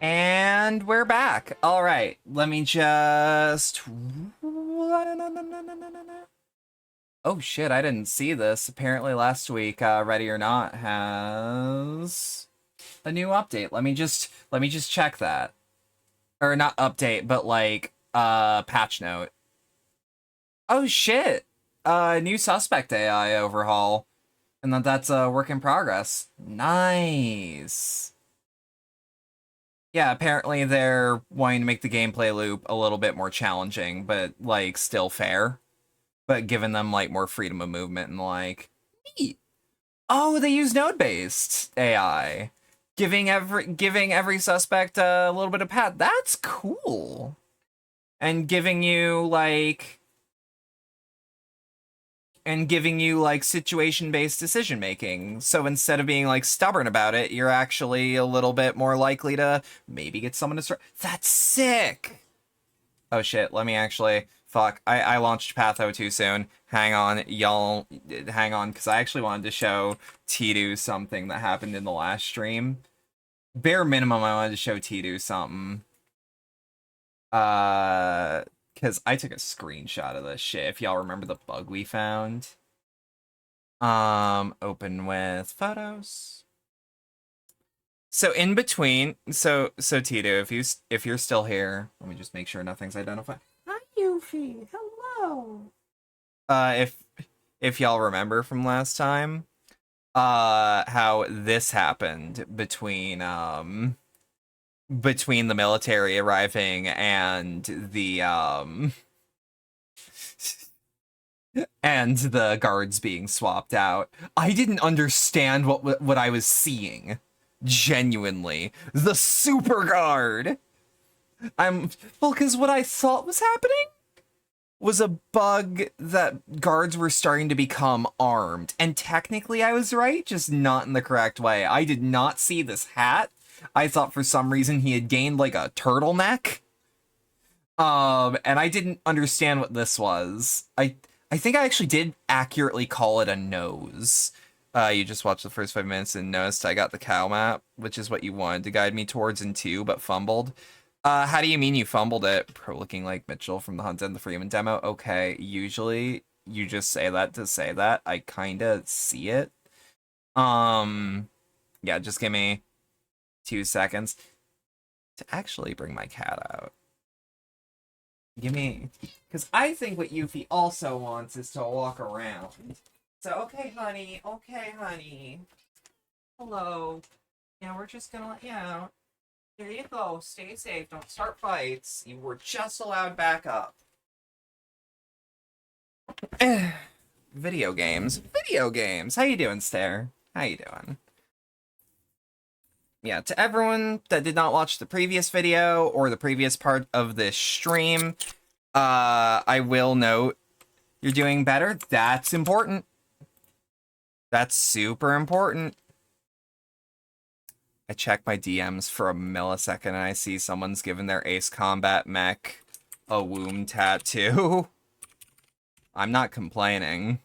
And we're back. All right, let me just... Oh shit, I didn't see this. Apparently last week, Ready or Not has a new update. Let me just check that. Or not update, but like, patch note. Oh shit! New suspect AI overhaul. And that's a work in progress. Nice. Yeah, apparently they're wanting to make the gameplay loop a little bit more challenging, but like still fair. But giving them like more freedom of movement and like neat. Oh, they use node-based AI. Giving every suspect a little bit of path. That's cool. And giving you like situation-based decision making. So instead of being like stubborn about it, you're actually a little bit more likely to maybe get someone to start. That's sick. Oh shit, let me actually fuck. I launched Patho too soon. Hang on, y'all hang on, because I actually wanted to show Tidu something that happened in the last stream. Bare minimum, I wanted to show Tidu something. Because I took a screenshot of this shit, if y'all remember the bug we found. Open with photos. So in between, so Tidu, if you're still here, let me just make sure nothing's identified. Hi, Yuffie. Hello. If y'all remember from last time, how this happened between the military arriving and the guards being swapped out. I didn't understand what I was seeing. Genuinely. The super guard. Because what I thought was happening was a bug that guards were starting to become armed. And technically I was right, just not in the correct way. I did not see this hat. I thought for some reason he had gained like a turtleneck. And I didn't understand what this was. I think I actually did accurately call it a nose. You just watched the first 5 minutes and noticed I got the cow map, which is what you wanted to guide me towards in 2, but fumbled. How do you mean you fumbled it? Pro looking like Mitchell from the Hunt and the Freeman demo. Okay, usually you just say that to say that. I kinda see it. Yeah, just give me 2 seconds to actually bring my cat out. Because I think what Yuffie also wants is to walk around. So, okay, honey. Okay, honey. Hello. Yeah, we're just gonna let you out. Here you go. Stay safe. Don't start fights. You were just allowed back up. Video games. Video games. How you doing, Stare? How you doing? Yeah, to everyone that did not watch the previous video or the previous part of this stream, I will note you're doing better. That's important. That's super important. I check my DMs for a millisecond and I see someone's given their Ace Combat mech a womb tattoo. I'm not complaining.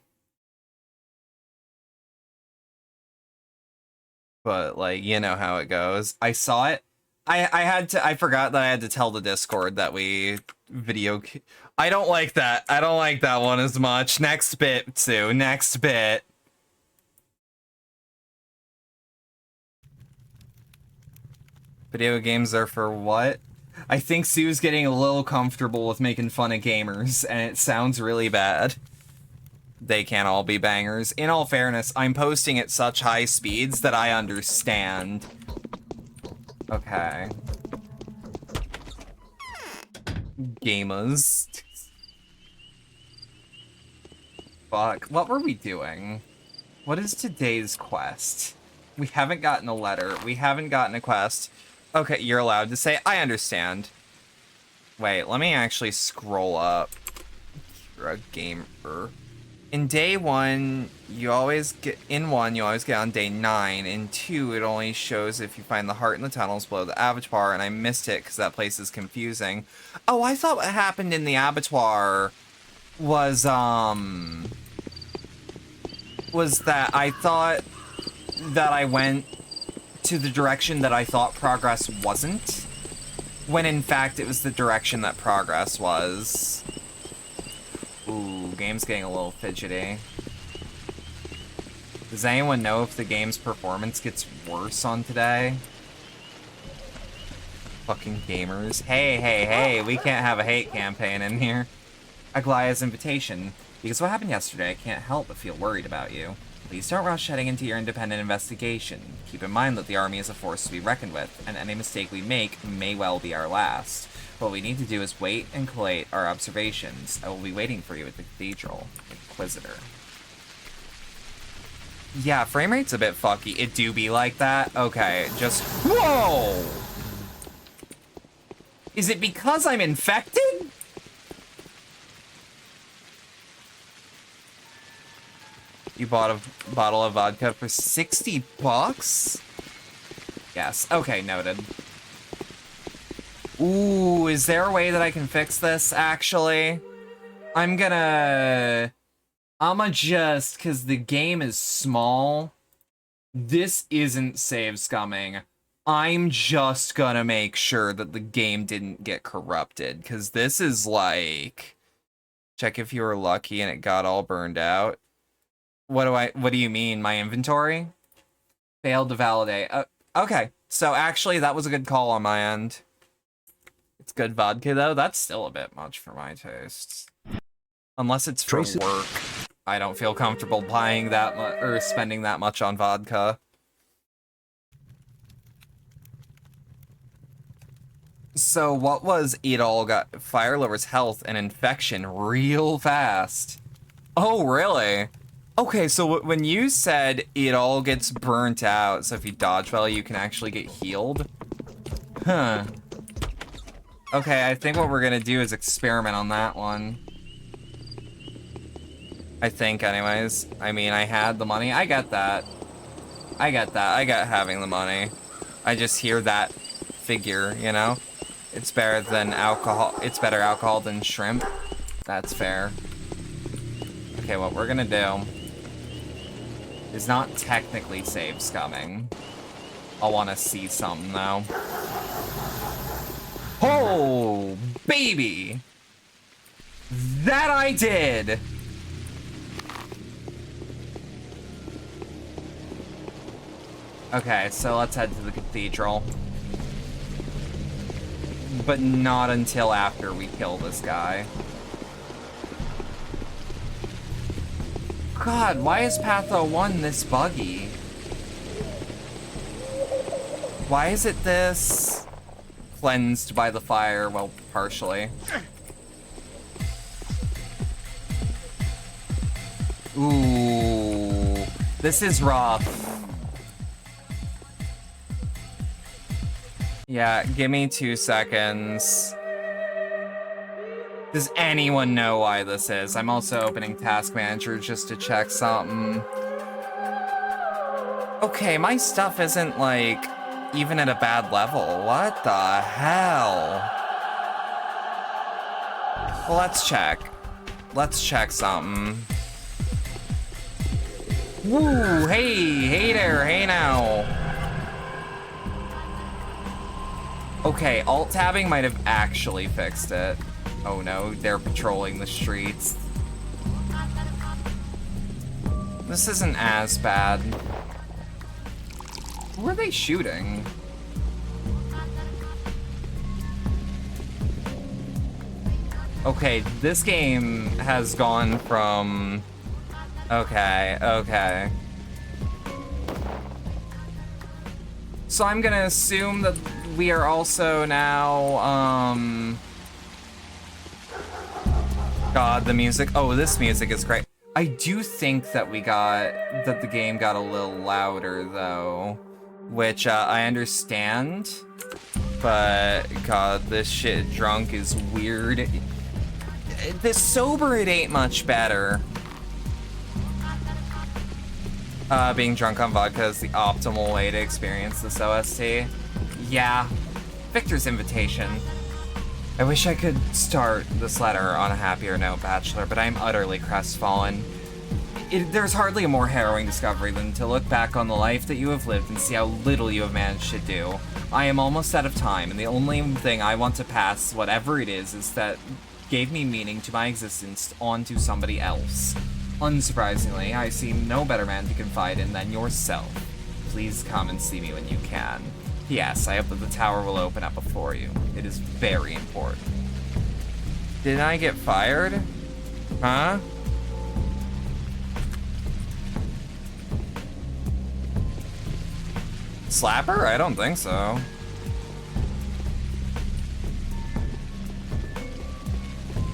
But, like, you know how it goes. I saw it. I forgot that I had to tell the Discord that we I don't like that. I don't like that one as much. Next bit, Sue. Next bit. Video games are for what? I think Sue's getting a little comfortable with making fun of gamers, and it sounds really bad. They can't all be bangers. In all fairness, I'm posting at such high speeds that I understand. Okay. Gamers. Fuck. What were we doing? What is today's quest? We haven't gotten a letter. We haven't gotten a quest. Okay, you're allowed to say, I understand. Wait, let me actually scroll up. You're a gamer. In day 1, you always get on day 9. In 2, it only shows if you find the heart in the tunnels below the abattoir, and I missed it because that place is confusing. Oh, I thought what happened in the abattoir was that I thought that I went to the direction that I thought progress wasn't, when in fact it was the direction that progress was. Ooh, game's getting a little fidgety. Does anyone know if the game's performance gets worse on today? Fucking gamers. Hey, we can't have a hate campaign in here. Aglaya's invitation. Because what happened yesterday, I can't help but feel worried about you. Please don't rush heading into your independent investigation. Keep in mind that the army is a force to be reckoned with, and any mistake we make may well be our last. What we need to do is wait and collate our observations. I will be waiting for you at the cathedral. Inquisitor. Yeah, frame rate's a bit fucky. It do be like that? Okay, just... Whoa! Is it because I'm infected? You bought a bottle of vodka for 60 bucks? Yes. Okay, noted. Ooh, is there a way that I can fix this, actually? I'ma just, because the game is small, this isn't save scumming. I'm just gonna make sure that the game didn't get corrupted, because this is like... Check if you were lucky and it got all burned out. What do you mean, my inventory? Failed to validate. Okay, so actually that was a good call on my end. It's good vodka though, that's still a bit much for my tastes. Unless it's for work, I don't feel comfortable buying that much or spending that much on vodka. So what was it all got? Fire lowers health and infection real fast. Oh, really? Okay, so when you said it all gets burnt out, so if you dodge well, you can actually get healed? Huh. Okay, I think what we're gonna do is experiment on that one. I think, anyways. I mean, I had the money. I get that. I get having the money. I just hear that figure, you know? It's better than alcohol. It's better alcohol than shrimp. That's fair. Okay, what we're gonna do is not technically save scumming. I'll want to see something, though. Oh, baby! That I did! Okay, so let's head to the cathedral. But not until after we kill this guy. God, why is Patho 1 this buggy? Why is it this? Cleansed by the fire, well, partially. Ooh, this is rough. Yeah, give me 2 seconds. Does anyone know why this is? I'm also opening Task Manager just to check something. Okay, my stuff isn't, like, even at a bad level. What the hell? Well, let's check. Let's check something. Woo! Hey there, hey now. Okay, alt-tabbing might have actually fixed it. Oh no, they're patrolling the streets. This isn't as bad. Who are they shooting? Okay, this game has gone from... Okay. So I'm gonna assume that we are also now, God, the music. Oh, this music is great. I do think that the game got a little louder, though. Which, I understand. But, God, this shit drunk is weird. This sober, it ain't much better. Being drunk on vodka is the optimal way to experience this OST. Yeah. Victor's invitation. I wish I could start this letter on a happier note, Bachelor, but I'm utterly crestfallen. There's hardly a more harrowing discovery than to look back on the life that you have lived and see how little you have managed to do. I am almost out of time, and the only thing I want to pass, whatever it is that gave me meaning to my existence, on to somebody else. Unsurprisingly, I see no better man to confide in than yourself. Please come and see me when you can. P.S. I hope that the tower will open up before you. It is very important. Did I get fired? Huh? Slapper? I don't think so.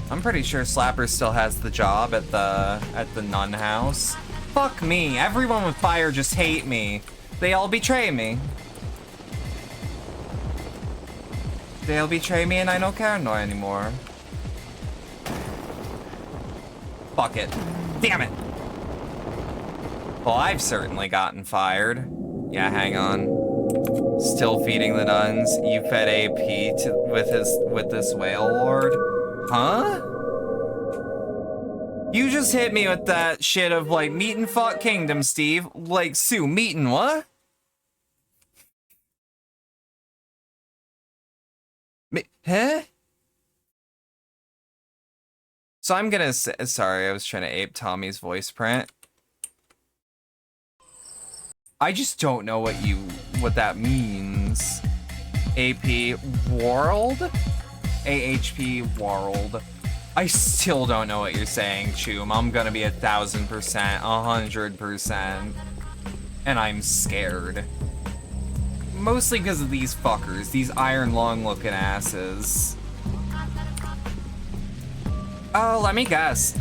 I'm pretty sure Slapper still has the job at the nun house. Fuck me. Everyone with fire just hate me. They all betray me. They'll betray me and I don't care no anymore. Fuck it. Damn it. Well, I've certainly gotten fired. Yeah, hang on. Still feeding the nuns. You fed AP with this whale lord. Huh? You just hit me with that shit of like meat and fuck kingdom, Steve. Like Sue, meat and what? Huh? So I'm gonna say, sorry, I was trying to ape Tommy's voice print. I just don't know what that means. AP world? AHP world. I still don't know what you're saying, Choom. I'm gonna be 1,000%, 100%. And I'm scared. Mostly because of these fuckers, these iron lung looking asses. Oh, let me guess.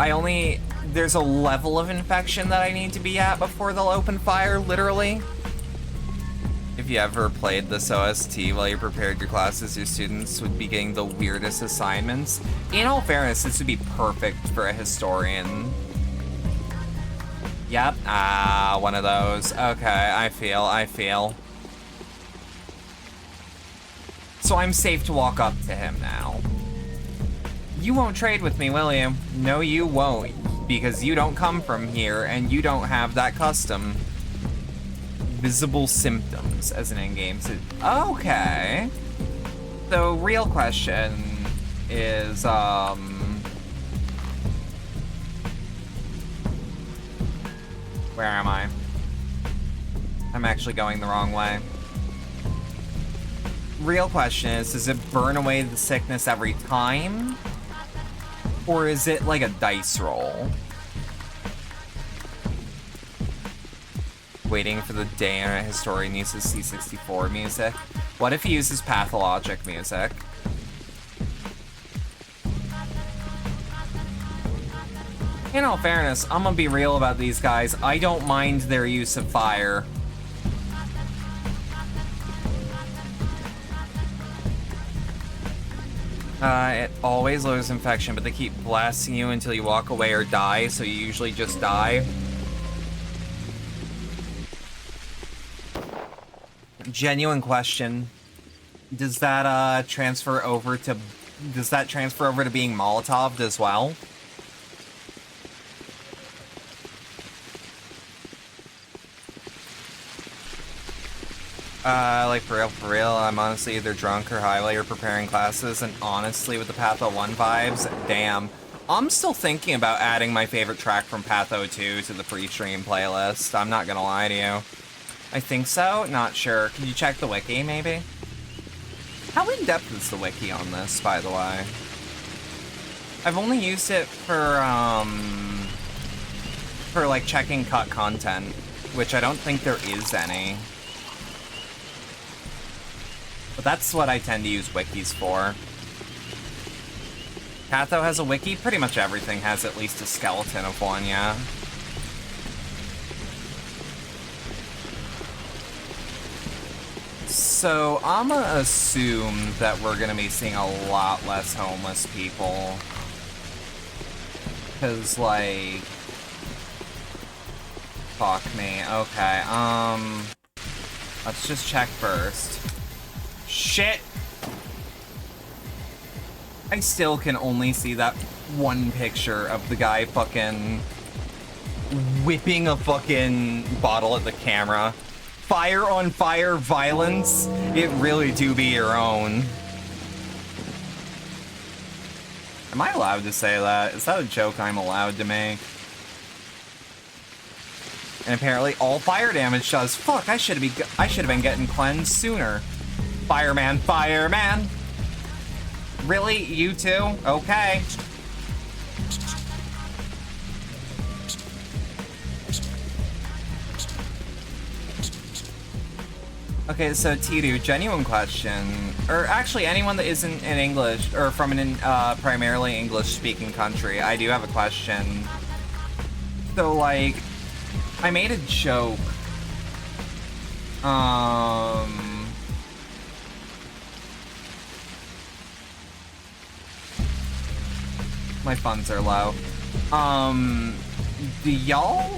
There's a level of infection that I need to be at before they'll open fire, literally. If you ever played this OST while you prepared your classes, your students would be getting the weirdest assignments. In all fairness, this would be perfect for a historian. Yep, one of those. Okay, I feel. So I'm safe to walk up to him now. You won't trade with me, will you? No, you won't, because you don't come from here, and you don't have that custom. Visible symptoms as an in-game. Okay. So, real question is, where am I? I'm actually going the wrong way. Real question is, does it burn away the sickness every time? Or is it like a dice roll? Waiting for the day a historian uses C64 music. What if he uses Pathologic music? In all fairness, I'm gonna be real about these guys. I don't mind their use of fire. It always lowers infection, but they keep blasting you until you walk away or die, so you usually just die. Genuine question. Does that transfer over to being Molotov'd as well? Like for real, I'm honestly either drunk or high while you're preparing classes, and honestly with the Patho 1 vibes, damn. I'm still thinking about adding my favorite track from Patho 2 to the pre-stream playlist, I'm not gonna lie to you. I think so? Not sure. Can you check the wiki, maybe? How in-depth is the wiki on this, by the way? I've only used it for like checking cut content, which I don't think there is any. But that's what I tend to use wikis for. Patho has a wiki? Pretty much everything has at least a skeleton of one, yeah. So, I'ma assume that we're gonna be seeing a lot less homeless people. Cause, like... Fuck me. Okay, let's just check first. Shit! I still can only see that one picture of the guy fucking whipping a fucking bottle at the camera. Fire on fire violence, it really do be your own. Am I allowed to say that? Is that a joke I'm allowed to make? And apparently all fire damage does. Fuck, I should have been getting cleansed sooner. Fireman, fireman. Really? You too? Okay. Okay, so Tidu, genuine question. Or actually, anyone that isn't in English, or from an primarily English-speaking country, I do have a question. So, like, I made a joke. My funds are low. Do y'all...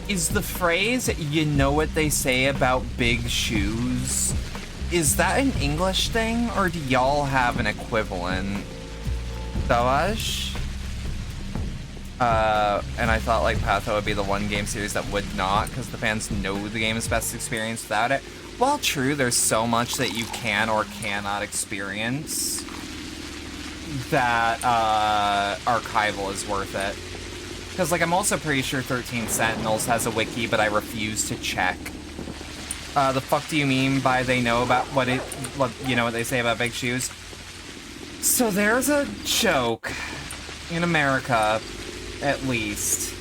Is the phrase, you know what they say about big shoes, is that an English thing, or do y'all have an equivalent? Savage? And I thought, like, Patho would be the one game series that would not, because the fans know the game is best experienced without it. While true, there's so much that you can or cannot experience that, Archival is worth it. Because, like, I'm also pretty sure 13 Sentinels has a wiki, but I refuse to check. The fuck do you mean by they know about what you know what they say about big shoes? So there's a joke, in America, at least,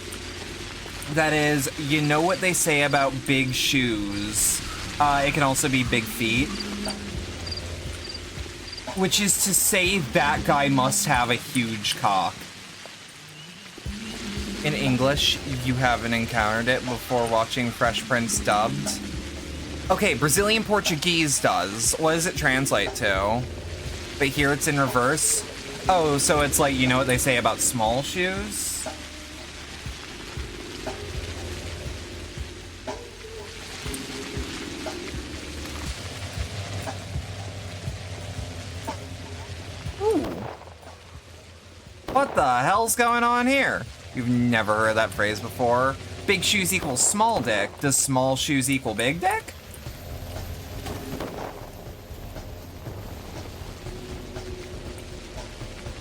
that is, you know what they say about big shoes. It can also be big feet. Which is to say that guy must have a huge cock. In English, you haven't encountered it before watching Fresh Prince dubbed? Okay, Brazilian Portuguese does. What does it translate to? But here it's in reverse? Oh, so it's like, you know what they say about small shoes? Ooh. What the hell's going on here? You've never heard that phrase before? Big shoes equals small dick. Does small shoes equal big dick?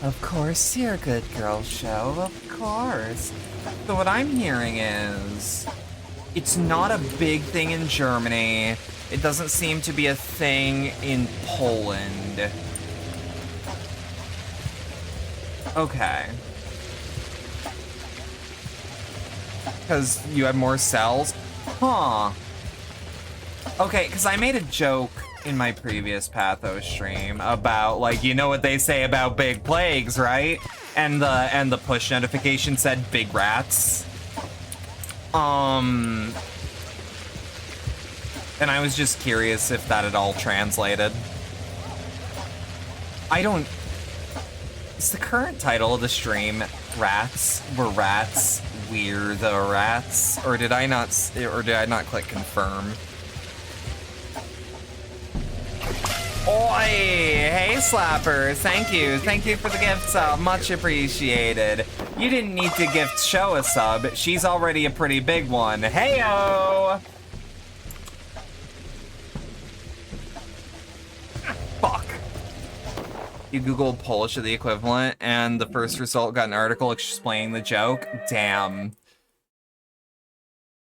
Of course you're a good girl, show. Of course. So what I'm hearing is, it's not a big thing in Germany. It doesn't seem to be a thing in Poland. Okay. Because you have more cells? Huh. Okay, because I made a joke in my previous Pathos stream about, like, you know what they say about big plagues, right? And the push notification said big rats. And I was just curious if that at all translated. I don't... Is the current title of the stream Rats? Were rats? We're the rats? Or did I not click confirm? Oi! Hey, Slappers! Thank you for the gift sub, much appreciated. You didn't need to gift Show a sub, she's already a pretty big one. Heyo! Fuck. You Googled Polish or the equivalent, and the first result got an article explaining the joke? Damn.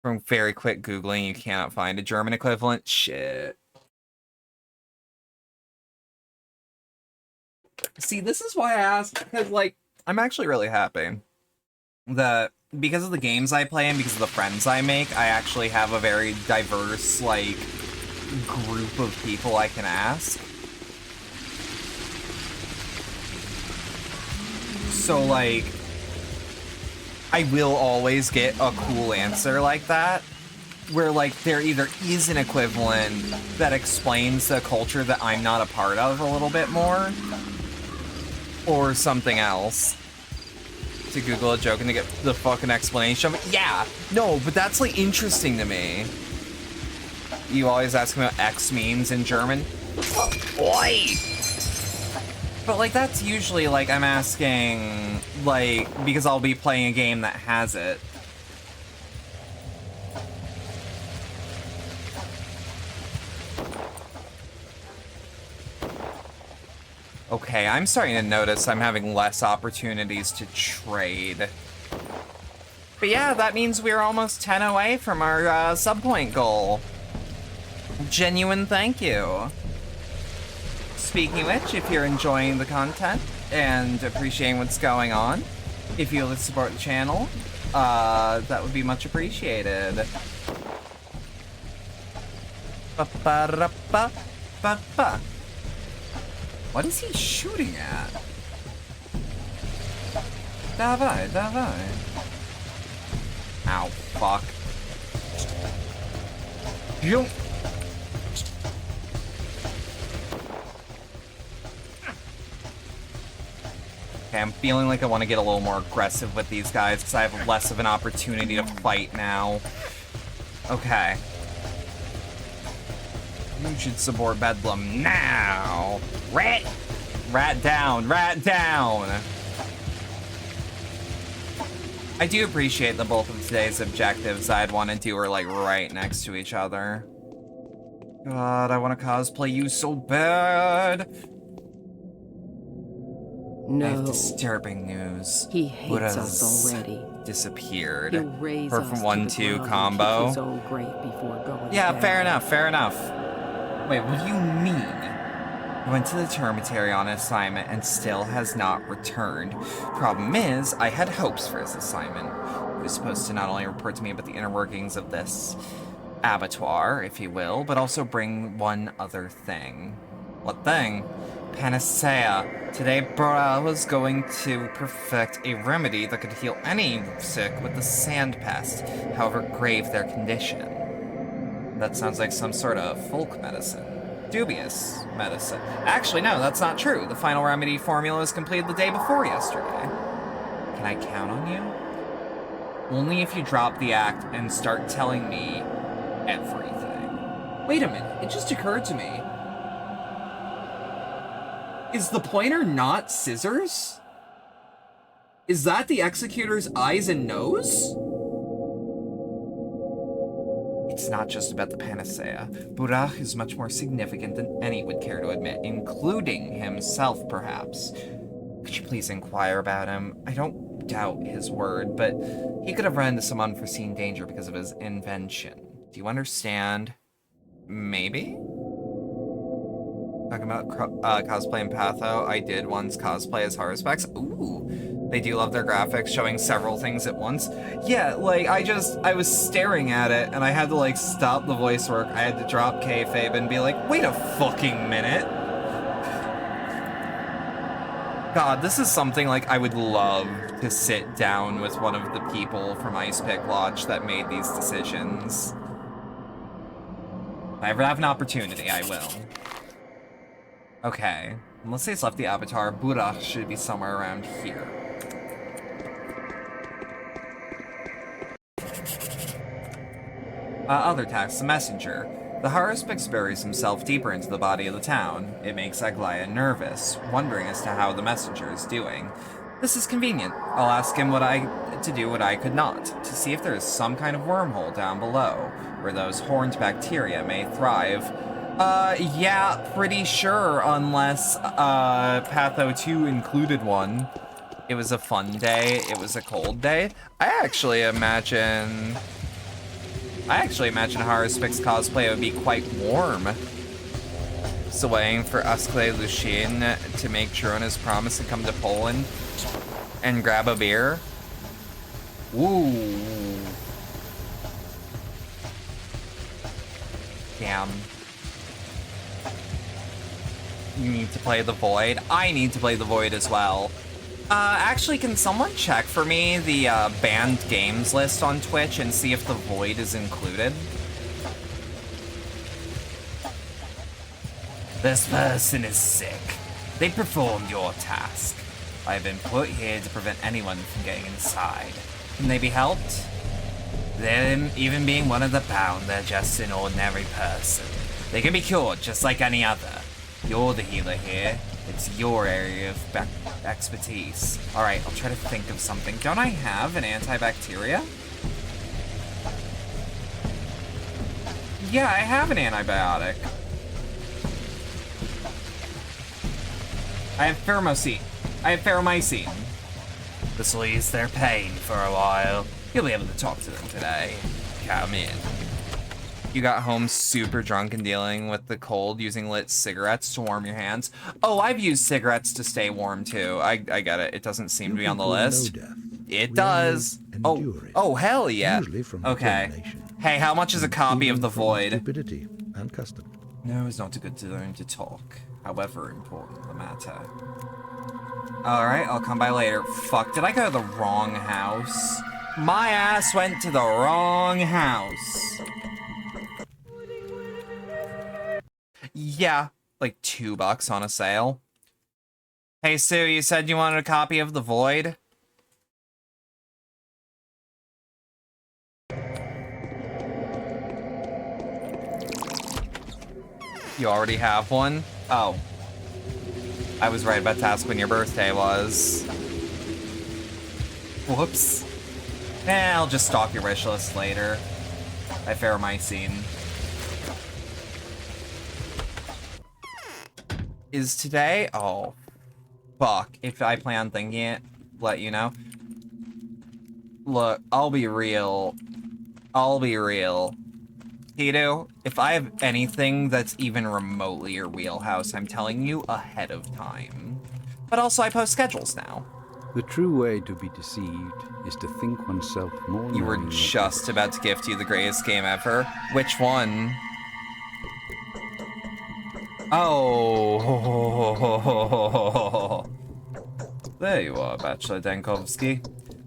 From very quick Googling, you cannot find a German equivalent? Shit. See, this is why I asked, because, like, I'm actually really happy that because of the games I play and because of the friends I make, I actually have a very diverse, like, group of people I can ask. So, like, I will always get a cool answer like that, where, like, there either is an equivalent that explains the culture that I'm not a part of a little bit more, or something else. To Google a joke and to get the fucking explanation. Yeah, no, but that's, like, interesting to me. You always ask me what X means in German. Oi! But, like, that's usually, like, I'm asking, like, because I'll be playing a game that has it. Okay, I'm starting to notice I'm having less opportunities to trade. But yeah, that means we're almost 10 away from our sub-point goal. Genuine thank you. Speaking of which, if you're enjoying the content and appreciating what's going on, if you would support the channel, that would be much appreciated. Ba-ba-da-ba-ba-ba. What is he shooting at? Davai, davai. Ow, fuck. Jump. Okay, I'm feeling like I want to get a little more aggressive with these guys because I have less of an opportunity to fight now. Okay. You should support Bedlam now. Rat! Rat down, rat down! I do appreciate that both of today's objectives I'd want to do are like right next to each other. God, I want to cosplay you so bad. No. I have disturbing news. He hates us already. Disappeared. He'll raise Her us from to 1-2 the combo. ground and kick his own grave before going Yeah, down. fair enough, fair enough. Wait, what do you mean? He went to the termitary on assignment and still has not returned. Problem is, I had hopes for his assignment. He was supposed to not only report to me about the inner workings of this abattoir, if you will, but also bring one other thing. What thing? Panacea. Today, Bra was going to perfect a remedy that could heal any sick with the sand pest, however grave their condition. That sounds like some sort of folk medicine. Dubious medicine. Actually, no, that's not true. The final remedy formula was completed the day before yesterday. Can I count on you? Only if you drop the act and start telling me everything. Wait a minute, it just occurred to me. Is the pointer not scissors? Is that the executor's eyes and nose? It's not just about the panacea. Burak is much more significant than any would care to admit, including himself, perhaps. Could you please inquire about him? I don't doubt his word, but he could have run into some unforeseen danger because of his invention. Do you understand? Maybe? Talking about cosplay in Patho, I did once cosplay as Haruspex. Ooh, they do love their graphics, showing several things at once. Yeah, like, I was staring at it, and I had to, like, stop the voice work. I had to drop kayfabe and be like, wait a fucking minute. God, this is something, like, I would love to sit down with one of the people from Ice Pick Lodge that made these decisions. If I ever have an opportunity, I will. Okay, unless he's left the avatar, Burak should be somewhere around here. Other tasks, the messenger. The Haruspix buries himself deeper into the body of the town. It makes Aglaya nervous, wondering as to how the messenger is doing. This is convenient. I'll ask him to do what I could not, to see if there is some kind of wormhole down below, where those horned bacteria may thrive. Yeah, pretty sure, unless, Patho 2 included one. It was a fun day, it was a cold day. I actually imagine Haruspix cosplay would be quite warm. So waiting for Askle Lucien to make true on his promise and come to Poland and grab a beer. Ooh. Damn. You need to play the Void. I need to play the Void as well. Actually, can someone check for me the banned games list on Twitch and see if the Void is included? This person is sick. They performed your task. I have been put here to prevent anyone from getting inside. Can they be helped? Them even being one of the bound, they're just an ordinary person. They can be cured just like any other. You're the healer here. It's your area of expertise. Alright, I'll try to think of something. Don't I have an antibacteria? Yeah, I have an antibiotic. I have pheromycin. I have pheromycin. This will ease their pain for a while. You'll be able to talk to them today. Come in. You got home super drunk and dealing with the cold using lit cigarettes to warm your hands. Oh, I've used cigarettes to stay warm too. I get it. It doesn't seem to be on the list. It does. Oh, hell yeah. Okay. Hey, how much is a copy of The Void? Stupidity and custom. No, it's not a good time to talk, however important the matter. Alright, I'll come by later. Fuck, did I go to the wrong house? My ass went to the wrong house. Yeah, like $2 on a sale. Hey Sue, you said you wanted a copy of The Void? You already have one? Oh. I was right about to ask when your birthday was. Whoops. I'll just stalk your wish list later. I pheromycin. Is today? Oh. Fuck. If I plan on thinking it, let you know. Look, I'll be real. Tito, if I have anything that's even remotely your wheelhouse, I'm telling you ahead of time. But also, I post schedules now. The true way to be deceived is to think oneself more. You were just about to gift you the greatest game ever. Which one? Oh. There you are, Bachelor Dankovsky.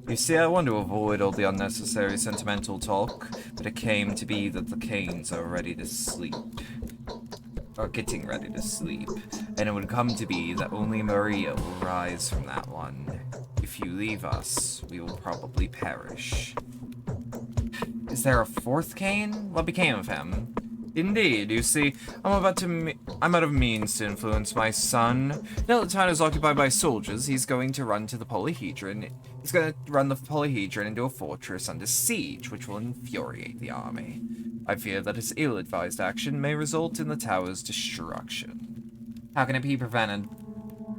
You see, I want to avoid all the unnecessary sentimental talk, but it came to be that the Canes are ready to sleep. Or getting ready to sleep. And it would come to be that only Maria will rise from that one. If you leave us, we will probably perish. Is there a fourth Cane? What became of him? Indeed, you see, I'm out of means to influence my son. Now that the town is occupied by soldiers, he's going to run to the polyhedron. He's going to run the polyhedron into a fortress under siege, which will infuriate the army. I fear that his ill-advised action may result in the tower's destruction. How can it be prevented?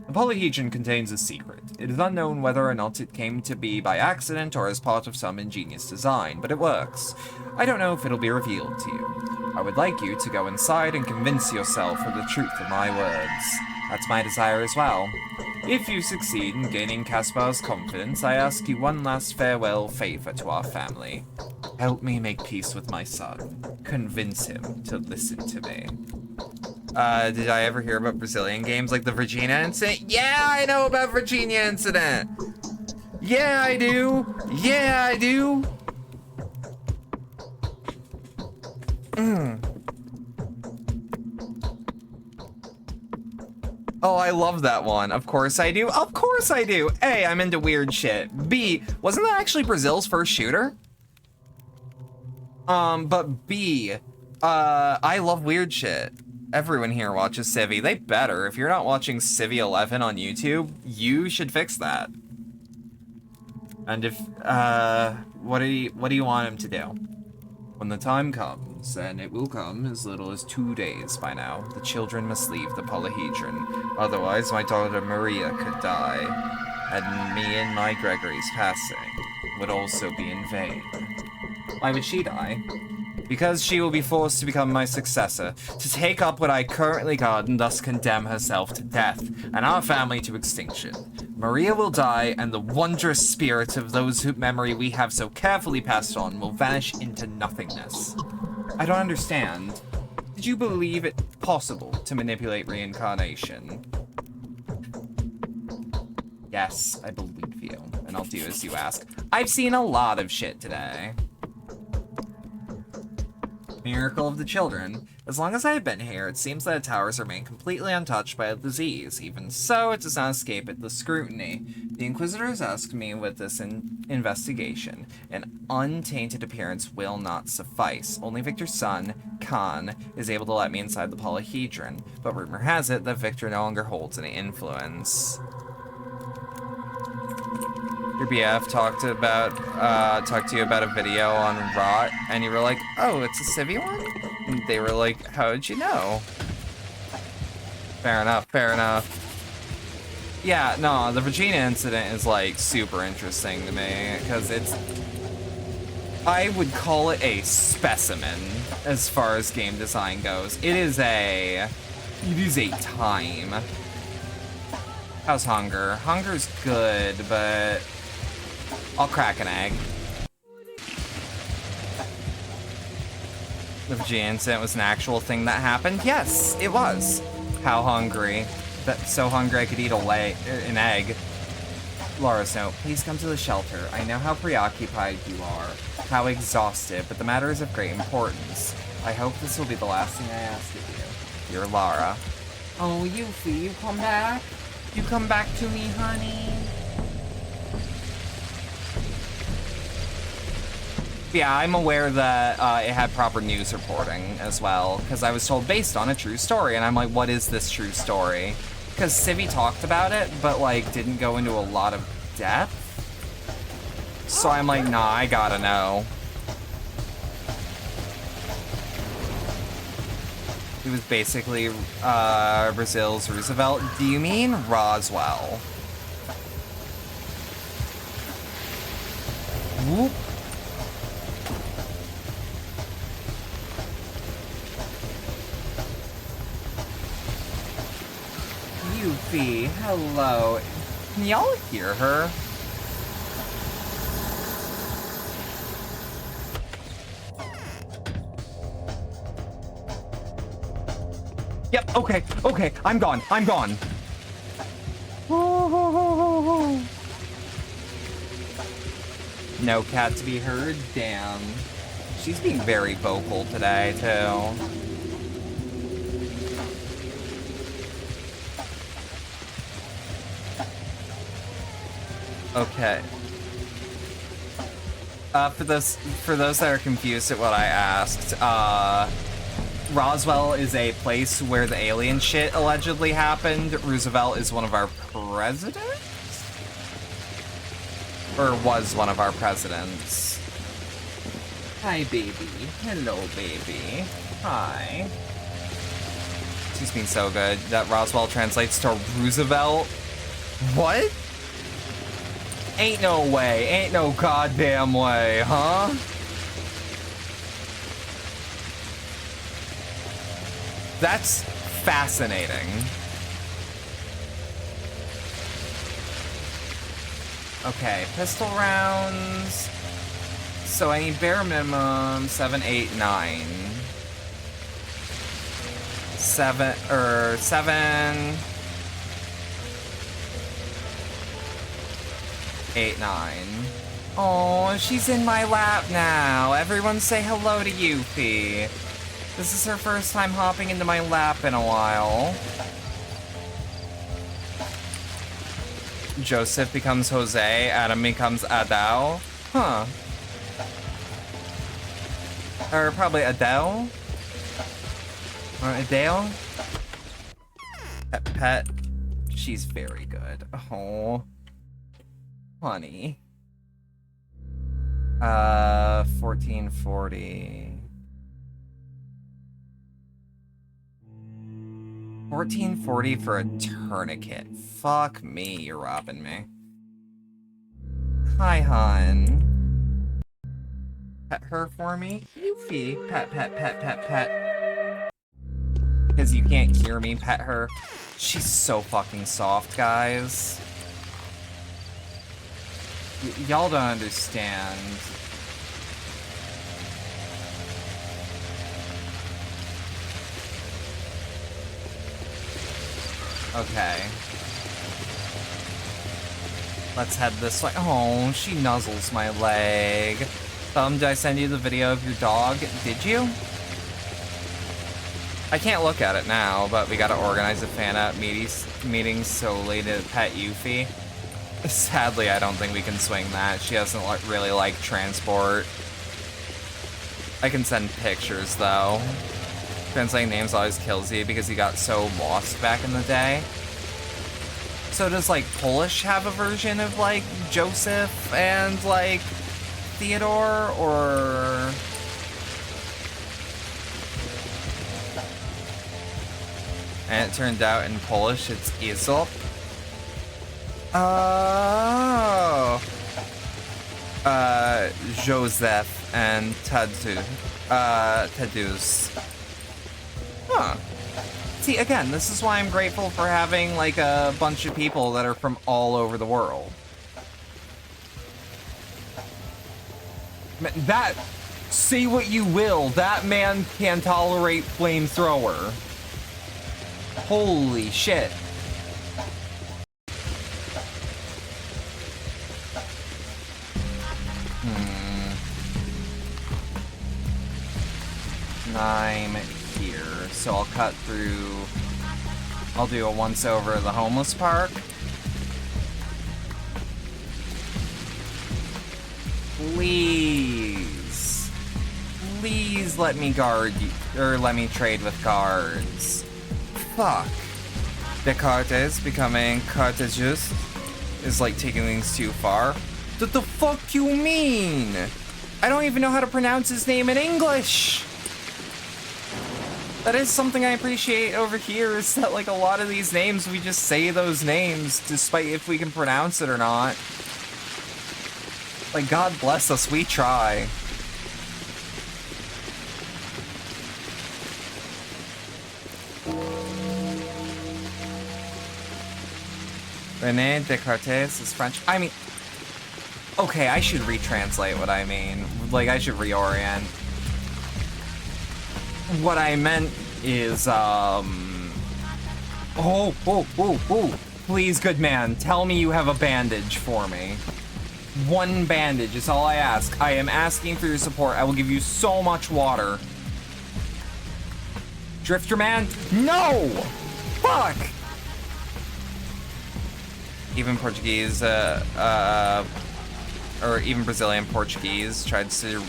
The polyhedron contains a secret. It is unknown whether or not it came to be by accident or as part of some ingenious design, but it works. I don't know if it'll be revealed to you. I would like you to go inside and convince yourself of the truth of my words. That's my desire as well. If you succeed in gaining Caspar's confidence, I ask you one last farewell favor to our family. Help me make peace with my son. Convince him to listen to me. Did I ever hear about Brazilian games like the Virginia incident? Yeah, I know about Virginia incident. Yeah, I do. Yeah, I do. Oh, I love that one. Of course I do. Of course I do. A, I'm into weird shit. B, wasn't that actually Brazil's first shooter? But B, I love weird shit. Everyone here watches Civvy. They better. If you're not watching Civvy 11 on YouTube, you should fix that. And if, what do you want him to do? When the time comes, and it will come as little as 2 days by now, the children must leave the polyhedron. Otherwise, my daughter Maria could die, and me and my Gregory's passing would also be in vain. Why would she die? Because she will be forced to become my successor, to take up what I currently guard and thus condemn herself to death, and our family to extinction. Maria will die, and the wondrous spirit of those whose memory we have so carefully passed on will vanish into nothingness. I don't understand. Did you believe it possible to manipulate reincarnation? Yes, I believe you, and I'll do as you ask. I've seen a lot of shit today. Miracle of the children. As long as I have been here, it seems that the towers remain completely untouched by the disease. Even so, it does not escape the scrutiny. The Inquisitors asked me with this investigation. An untainted appearance will not suffice. Only Victor's son, Khan, is able to let me inside the polyhedron, but rumor has it that Victor no longer holds any influence. Your BF talked to you about a video on Rot, and you were like, oh, it's a Civvy one? And they were like, how did you know? Fair enough, fair enough. Yeah, no, the Virginia incident is like super interesting to me because I would call it a specimen as far as game design goes. It is a time. How's hunger? Hunger's good, but I'll crack an egg. The Virginia incident was an actual thing that happened? Yes, it was. How hungry. So hungry I could eat an egg. Laura's note, please come to the shelter. I know how preoccupied you are, how exhausted, but the matter is of great importance. I hope this will be the last thing I ask of you. You're Lara. Oh, Yuffie, you come back? You come back to me, honey? Yeah, I'm aware that it had proper news reporting as well, because I was told based on a true story, and I'm like, what is this true story? Because Civi talked about it, but like didn't go into a lot of depth. So I'm like, nah, I gotta know. He was basically Brazil's Roosevelt. Do you mean Roswell? Whoop. Yuffie, hello. Can y'all hear her? Yep, okay, I'm gone. No cat to be heard? Damn. She's being very vocal today, too. Okay. For those that are confused at what I asked, Roswell is a place where the alien shit allegedly happened. Roosevelt is one of our presidents? Or was one of our presidents. Hi, baby. Hello, baby. Hi. She's been so good. That Roswell translates to Roosevelt. What? Ain't no way. Ain't no goddamn way, huh? That's fascinating. Okay, pistol rounds. So I need bare minimum 7, 8, 9. 7. 8, 9. Oh, she's in my lap now. Everyone say hello to Yuffie. This is her first time hopping into my lap in a while. Joseph becomes Jose, Adam becomes Adele. Huh. Or probably Adele? Or Adele? Pet. She's very good. Oh. Honey. 1440. 1440 for a tourniquet. Fuck me, you're robbing me. Hi, hon. Pet her for me? Yuffie. Pet, pet, pet, pet, pet. Because you can't hear me pet her. She's so fucking soft, guys. Y'all don't understand. Okay. Let's head this way. Oh, she nuzzles my leg. Did I send you the video of your dog? Did you? I can't look at it now, but we gotta organize a fan-out meeting solely to pet Yuffie. Sadly, I don't think we can swing that. She doesn't really like transport. I can send pictures, though. Translating names always kills you because he got so lost back in the day. So does, like, Polish have a version of, like, Joseph and, like, Theodore, or... And it turned out in Polish it's Aesop. Oh. Joseph and Tadus. Huh. See, again, this is why I'm grateful for having, like, a bunch of people that are from all over the world. That, say what you will, that man can tolerate flamethrower. Holy shit. I'm here, so I'll cut through. I'll do a once over the homeless park. Please. Please let me guard you, or let me trade with guards. Fuck. Descartes becoming Cartesius is like taking things too far. What the fuck you mean? I don't even know how to pronounce his name in English. That is something I appreciate over here, is that like a lot of these names, we just say those names despite if we can pronounce it or not. Like, God bless us, we try. René Descartes is French. I mean, okay, I should retranslate what I mean. Like, I should reorient. What I meant is, please, good man, tell me you have a bandage for me. One bandage is all I ask. I am asking for your support. I will give you so much water. Drifter man? No! Fuck! Even Portuguese, or even Brazilian Portuguese tried to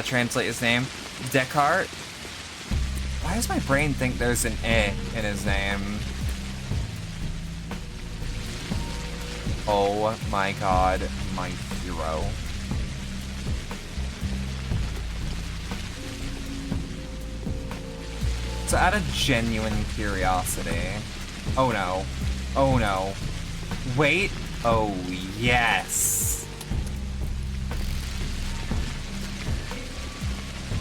translate his name. Descartes? Why does my brain think there's an E in his name? Oh my god, my hero. So out of genuine curiosity. Oh no. Oh no. Wait. Oh yes.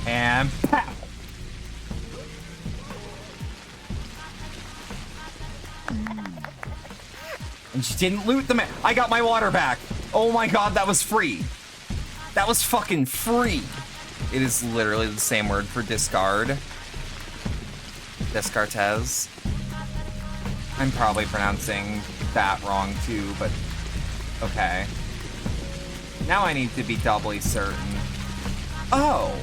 And pow! And she didn't loot the man. I got my water back. Oh my god, that was free. That was fucking free. It is literally the same word for discard. Descartes. I'm probably pronouncing that wrong too, but okay. Now I need to be doubly certain. Oh.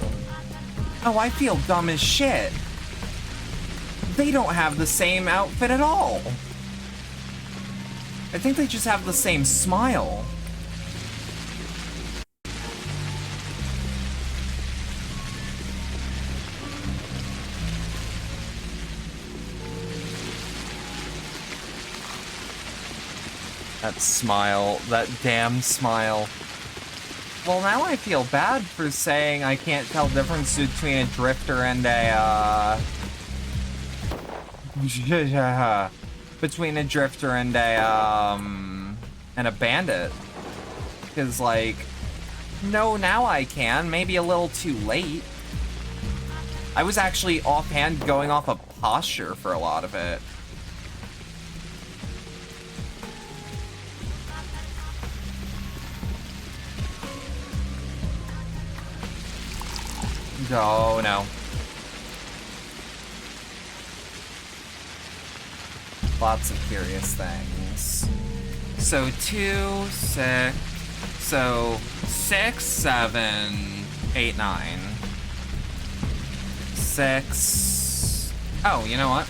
Oh, I feel dumb as shit. They don't have the same outfit at all. I think they just have the same smile. That smile, that damn smile. Well, now I feel bad for saying I can't tell the difference between a drifter and a, between a drifter and a bandit. Because, like, no, now I can. Maybe a little too late. I was actually offhand going off of posture for a lot of it. Oh, no. Lots of curious things. So 2, 6... So 6, 7, 8, 9. 6... Oh, you know what?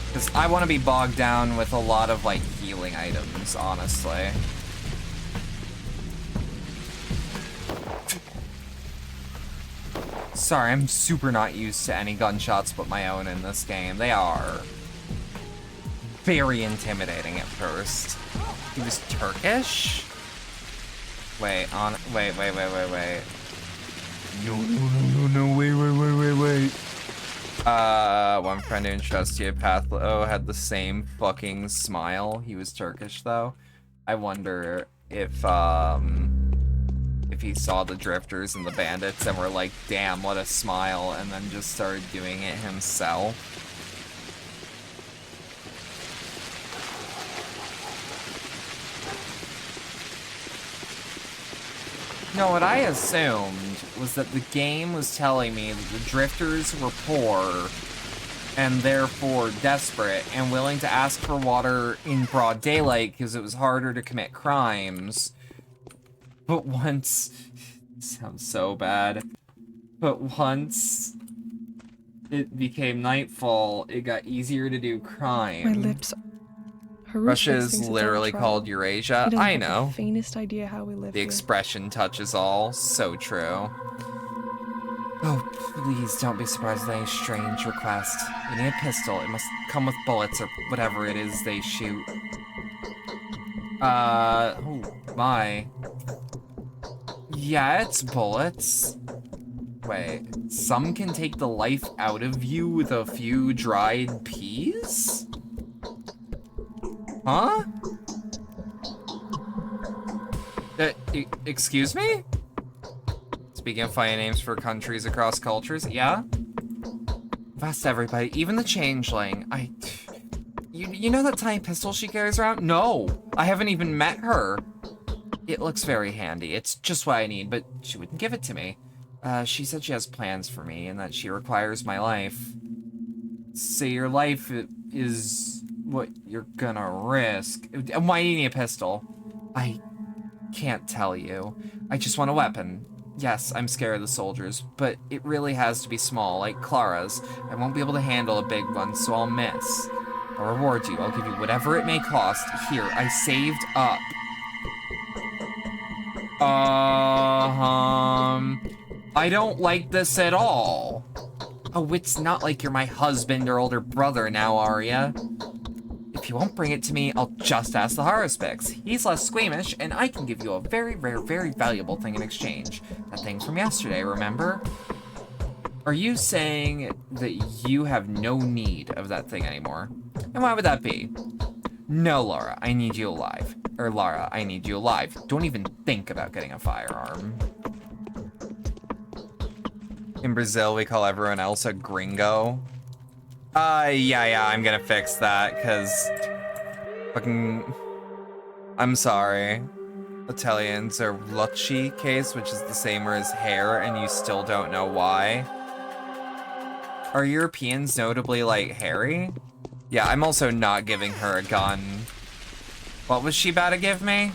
Because I want to be bogged down with a lot of, like, healing items, honestly. Sorry, I'm super not used to any gunshots but my own in this game. They are very intimidating at first. He was Turkish? Wait, wait. No, wait. one friend who introduced you, Patho, had the same fucking smile. He was Turkish, though. I wonder if he saw the drifters and the bandits and were like, damn, what a smile, and then just started doing it himself. No, what I assumed was that the game was telling me that the drifters were poor and therefore desperate and willing to ask for water in broad daylight because it was harder to commit crimes. But once... It sounds so bad. But once it became nightfall, it got easier to do crime. My lips. Russia is literally called Eurasia. I know. The faintest idea how we live The here. expression touches all. So true. Oh, please don't be surprised with any strange request. You need a pistol. It must come with bullets or whatever it is they shoot. Oh my. Yeah, it's bullets. Wait, some can take the life out of you with a few dried peas? Huh? Excuse me? Speaking of funny names for countries across cultures, yeah? That's everybody, even the changeling. You know that tiny pistol she carries around? No, I haven't even met her. It looks very handy. It's just what I need, but she wouldn't give it to me. She said she has plans for me and that she requires my life. So your life is what you're gonna risk. Why do you need a pistol? I can't tell you. I just want a weapon. Yes, I'm scared of the soldiers, but it really has to be small, like Clara's. I won't be able to handle a big one, so I'll miss. I'll reward you. I'll give you whatever it may cost. Here, I saved up. I don't like this at all. Oh, it's not like you're my husband or older brother now, are ya? If you won't bring it to me, I'll just ask the Haruspex. He's less squeamish, and I can give you a very rare, very valuable thing in exchange. That thing from yesterday, remember? Are you saying that you have no need of that thing anymore? And why would that be? No, Laura, I need you alive. Or Lara, I need you alive. Don't even think about getting a firearm. In Brazil, we call everyone else a gringo. Yeah, I'm gonna fix that, because fucking... I'm sorry. Italians are lucci case, which is the same as hair, and you still don't know why. Are Europeans notably, like, hairy? Yeah, I'm also not giving her a gun. What was she about to give me?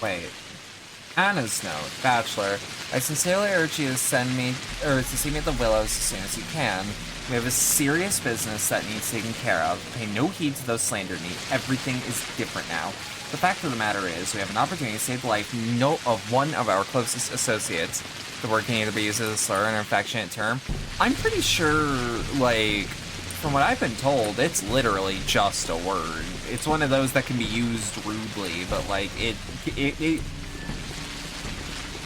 Wait. Anna's note, Bachelor. I sincerely urge you to see me at the Willows as soon as you can. We have a serious business that needs taken care of. Pay no heed to those slandering me. Everything is different now. The fact of the matter is, we have an opportunity to save the life of one of our closest associates. The word can either be used as a slur or an affectionate term. I'm pretty sure, like, from what I've been told, it's literally just a word. It's one of those that can be used rudely, but like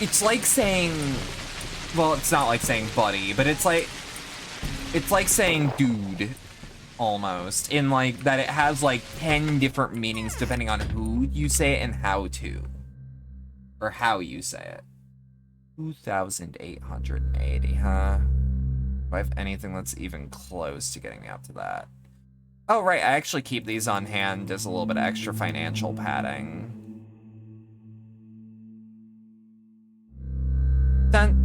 it's like saying, well, it's not like saying buddy, but it's like saying dude, almost, in like that it has like 10 different meanings depending on who you say it and how you say it. 2,880, huh? Do I have anything that's even close to getting me up to that? Oh, right, I actually keep these on hand as a little bit of extra financial padding. Done.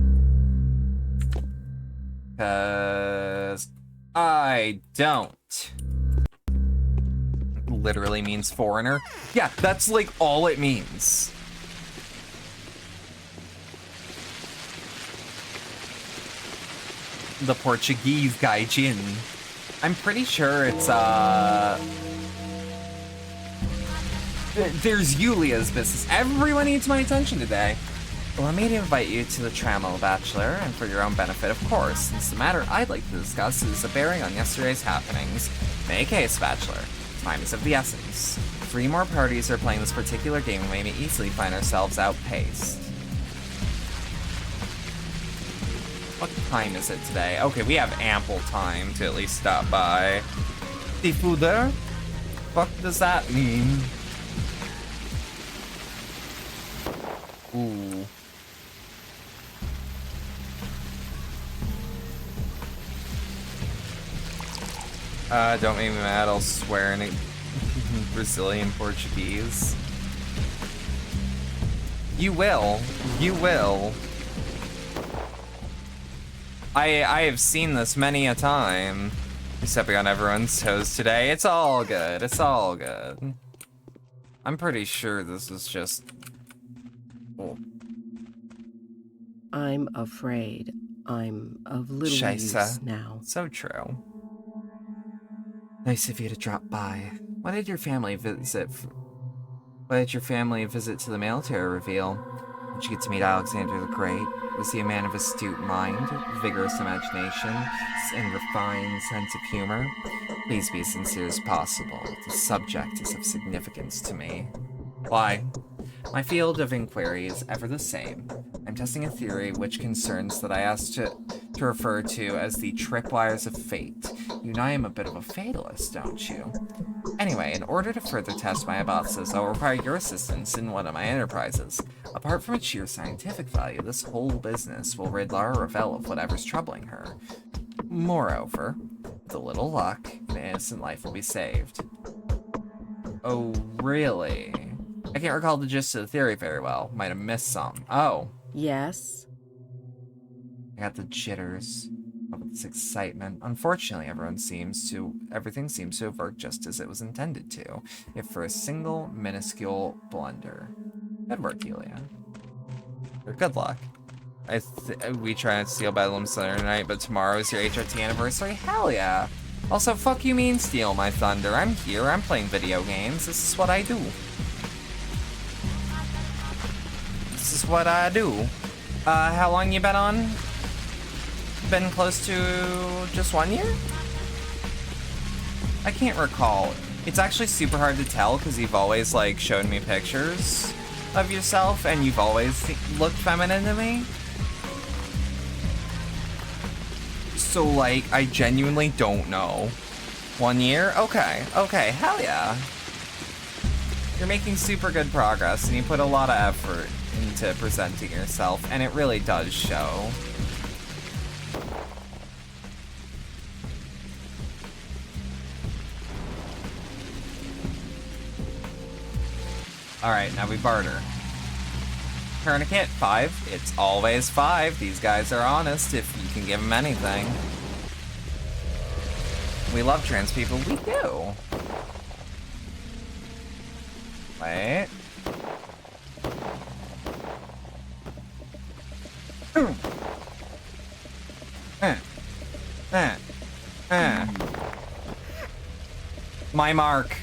'Cause I don't. Literally means foreigner. Yeah, that's like all it means. The Portuguese guy, Jin. I'm pretty sure it's, there's Yulia's business. Everyone needs my attention today. Allow me to invite you to the Trammel, Bachelor, and for your own benefit, of course, since the matter I'd like to discuss is a bearing on yesterday's happenings. Make haste, Bachelor. Time is of the essence. 3 more parties are playing this particular game, we may easily find ourselves outpaced. What time is it today? Okay, we have ample time to at least stop by. The food there? What does that mean? Ooh. Don't make me mad, I'll swear in Brazilian Portuguese. You will. You will. I have seen this many a time. You're stepping on everyone's toes today. It's all good. It's all good. I'm pretty sure this is just... Oh. I'm afraid I'm of little use Scheisse. now. So true. Nice of you to drop by. Why did your family visit? Why did your family visit to the military reveal? Did you get to meet Alexander the Great? Was he a man of astute mind, vigorous imagination, and refined sense of humor? Please be as sincere as possible. The subject is of significance to me. Why? My field of inquiry is ever the same. I'm testing a theory which concerns that I asked to refer to as the tripwires of fate. You know I am a bit of a fatalist, don't you? Anyway, in order to further test my hypothesis, I'll require your assistance in one of my enterprises. Apart from its sheer scientific value, this whole business will rid Lara Ravel of whatever's troubling her. Moreover, with a little luck, an innocent life will be saved. Oh, really? I can't recall the gist of the theory very well. Might have missed some. Oh. Yes? I got the jitters of this excitement. Unfortunately, everything seems to have worked just as it was intended to, if for a single minuscule blunder. Good work, Yulia. Or good luck. We try not to steal Bedlam Thunder tonight, but tomorrow is your HRT anniversary? Hell yeah! Also, fuck you mean steal my thunder. I'm here, I'm playing video games. This is what I do. This is what I do. How long you been on? Been close to just 1 year? I can't recall. It's actually super hard to tell because you've always like shown me pictures of yourself and you've always looked feminine to me. So like, I genuinely don't know. 1 year? Okay, okay, hell yeah. You're making super good progress and you put a lot of effort into presenting yourself and it really does show. Alright, now we barter. Tourniquet, 5. It's always 5. These guys are honest if you can give them anything. We love trans people. We do. Wait. My mark.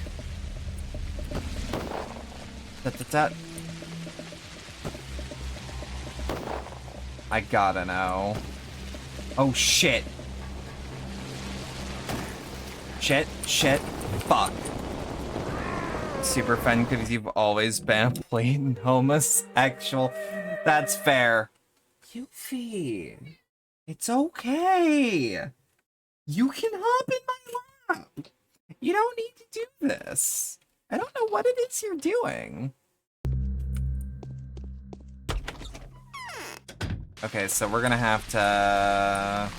I gotta know. Oh shit. Shit. Fuck. Super fun because you've always been a blatant homosexual. That's fair. Yuffie. It's okay. You can hop in my lap. You don't need to do this. I don't know what it is you're doing. Okay, so we're gonna have to...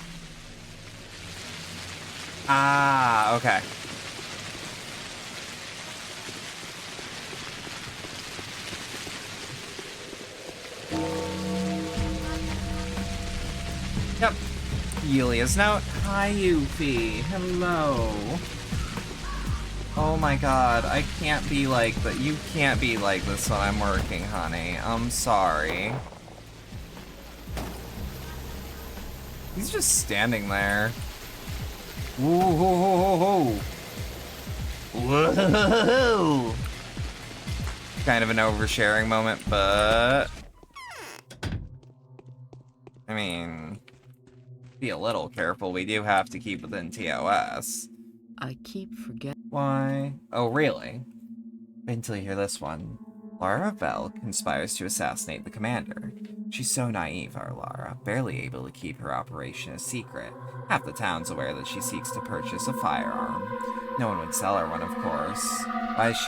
Ah, okay. Yep. Yulia's note. Hi, Yuffie. Hello. Oh my god, I can't be like that. You can't be like this when I'm working, honey. I'm sorry. He's just standing there. Whoa. Whoa. Kind of an oversharing moment, but... I mean... Be a little careful. We do have to keep within TOS. I keep forgetting. Why? Oh, really? Wait until you hear this one. Lara Bell conspires to assassinate the commander. She's so naive, our Lara, barely able to keep her operation a secret. Half the town's aware that she seeks to purchase a firearm. No one would sell her one, of course. Why is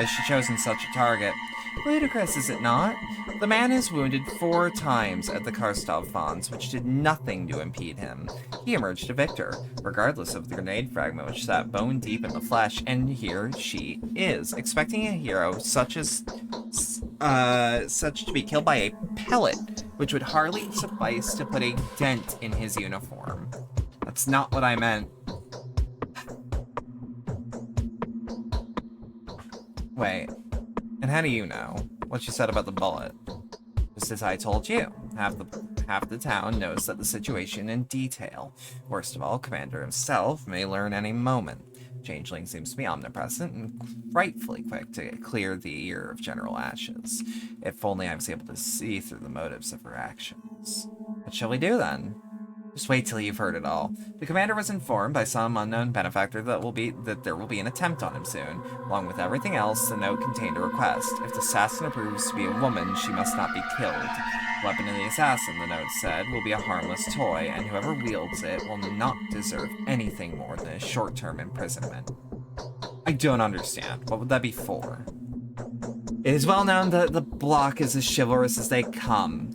she chosen such a target? Ludicrous, is it not? The man is wounded 4 times at the Karstov Fonds, which did nothing to impede him. He emerged a victor, regardless of the grenade fragment which sat bone deep in the flesh, and here she is, expecting a hero such to be killed by a pellet, which would hardly suffice to put a dent in his uniform. That's not what I meant. Wait, and how do you know what she said about the bullet? Just as I told you, half the town knows that the situation in detail. Worst of all, Commander himself may learn any moment. Changeling seems to be omnipresent and frightfully quick to clear the ear of General Ashes. If only I was able to see through the motives of her actions. What shall we do then? Just wait till you've heard it all. The commander was informed by some unknown benefactor that there will be an attempt on him soon. Along with everything else, the note contained a request. If the assassin proves to be a woman, she must not be killed. The weapon of the assassin, the note said, will be a harmless toy, and whoever wields it will not deserve anything more than a short-term imprisonment. I don't understand. What would that be for? It is well known that the block is as chivalrous as they come.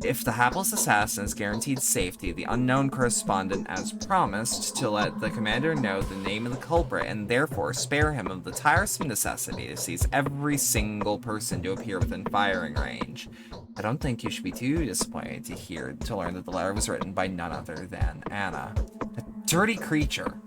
If the hapless assassin is guaranteed safety, the unknown correspondent, as promised, to let the commander know the name of the culprit and therefore spare him of the tiresome necessity to seize every single person to appear within firing range. I don't think you should be too disappointed to learn that the letter was written by none other than Anna. A dirty creature.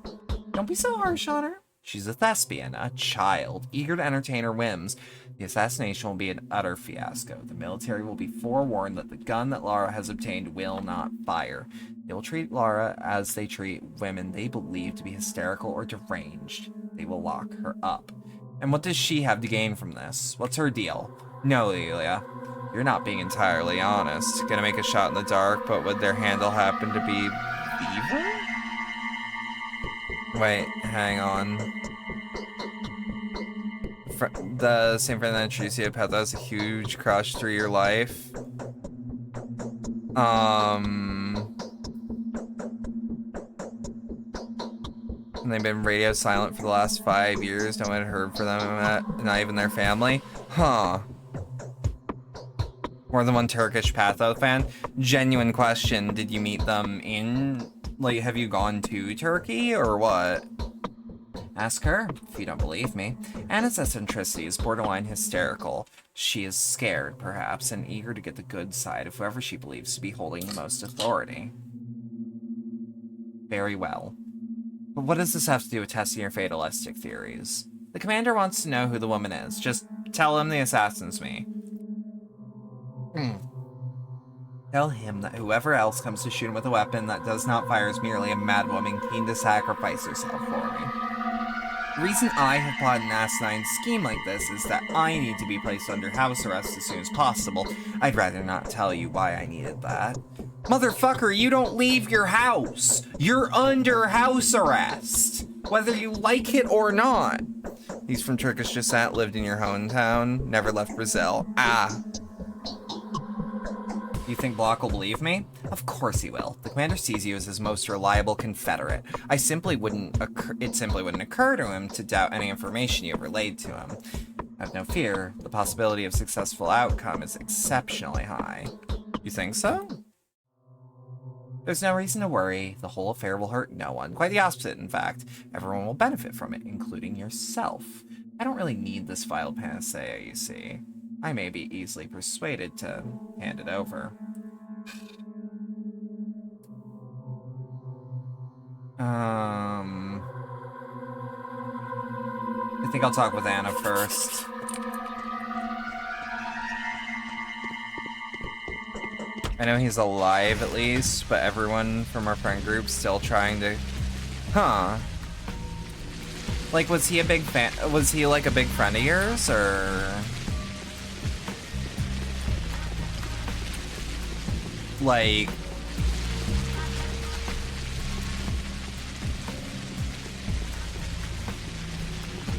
Don't be so harsh on her. She's a thespian, a child, eager to entertain her whims. The assassination will be an utter fiasco. The military will be forewarned that the gun that Lara has obtained will not fire. They will treat Lara as they treat women they believe to be hysterical or deranged. They will lock her up. And what does she have to gain from this? What's her deal? No, Lelia, you're not being entirely honest. Gonna make a shot in the dark, but would their handle happen to be Beaver? Wait, hang on. The same friend that introduced you to Pet that has a huge crush through your life. And they've been radio silent for the last 5 years. No one had heard from them, not even their family. Huh. More than one Turkish Patho fan? Genuine question. Did you meet them in, like, have you gone to Turkey or what? Ask her, if you don't believe me. Anna's eccentricity is borderline hysterical. She is scared, perhaps, and eager to get the good side of whoever she believes to be holding the most authority. Very well. But what does this have to do with testing your fatalistic theories? The commander wants to know who the woman is. Just tell him the assassin's me. Tell him that whoever else comes to shoot him with a weapon that does not fire is merely a mad woman keen to sacrifice herself for me. The reason I have plotted an asinine scheme like this is that I need to be placed under house arrest as soon as possible. I'd rather not tell you why I needed that. Motherfucker, you don't leave your house! You're under house arrest! Whether you like it or not. He's from Turkish descent, lived in your hometown, never left Brazil. Ah. You think Block will believe me? Of course he will. The commander sees you as his most reliable confederate. It simply wouldn't occur to him to doubt any information you relayed to him. Have no fear. The possibility of successful outcome is exceptionally high. You think so? There's no reason to worry. The whole affair will hurt no one. Quite the opposite, in fact. Everyone will benefit from it, including yourself. I don't really need this vile panacea, you see. I may be easily persuaded to hand it over. I think I'll talk with Anna first. I know he's alive at least, but everyone from our friend group's still trying to... Huh. Like, was he a big fan? Was he like a big friend of yours, or... Like...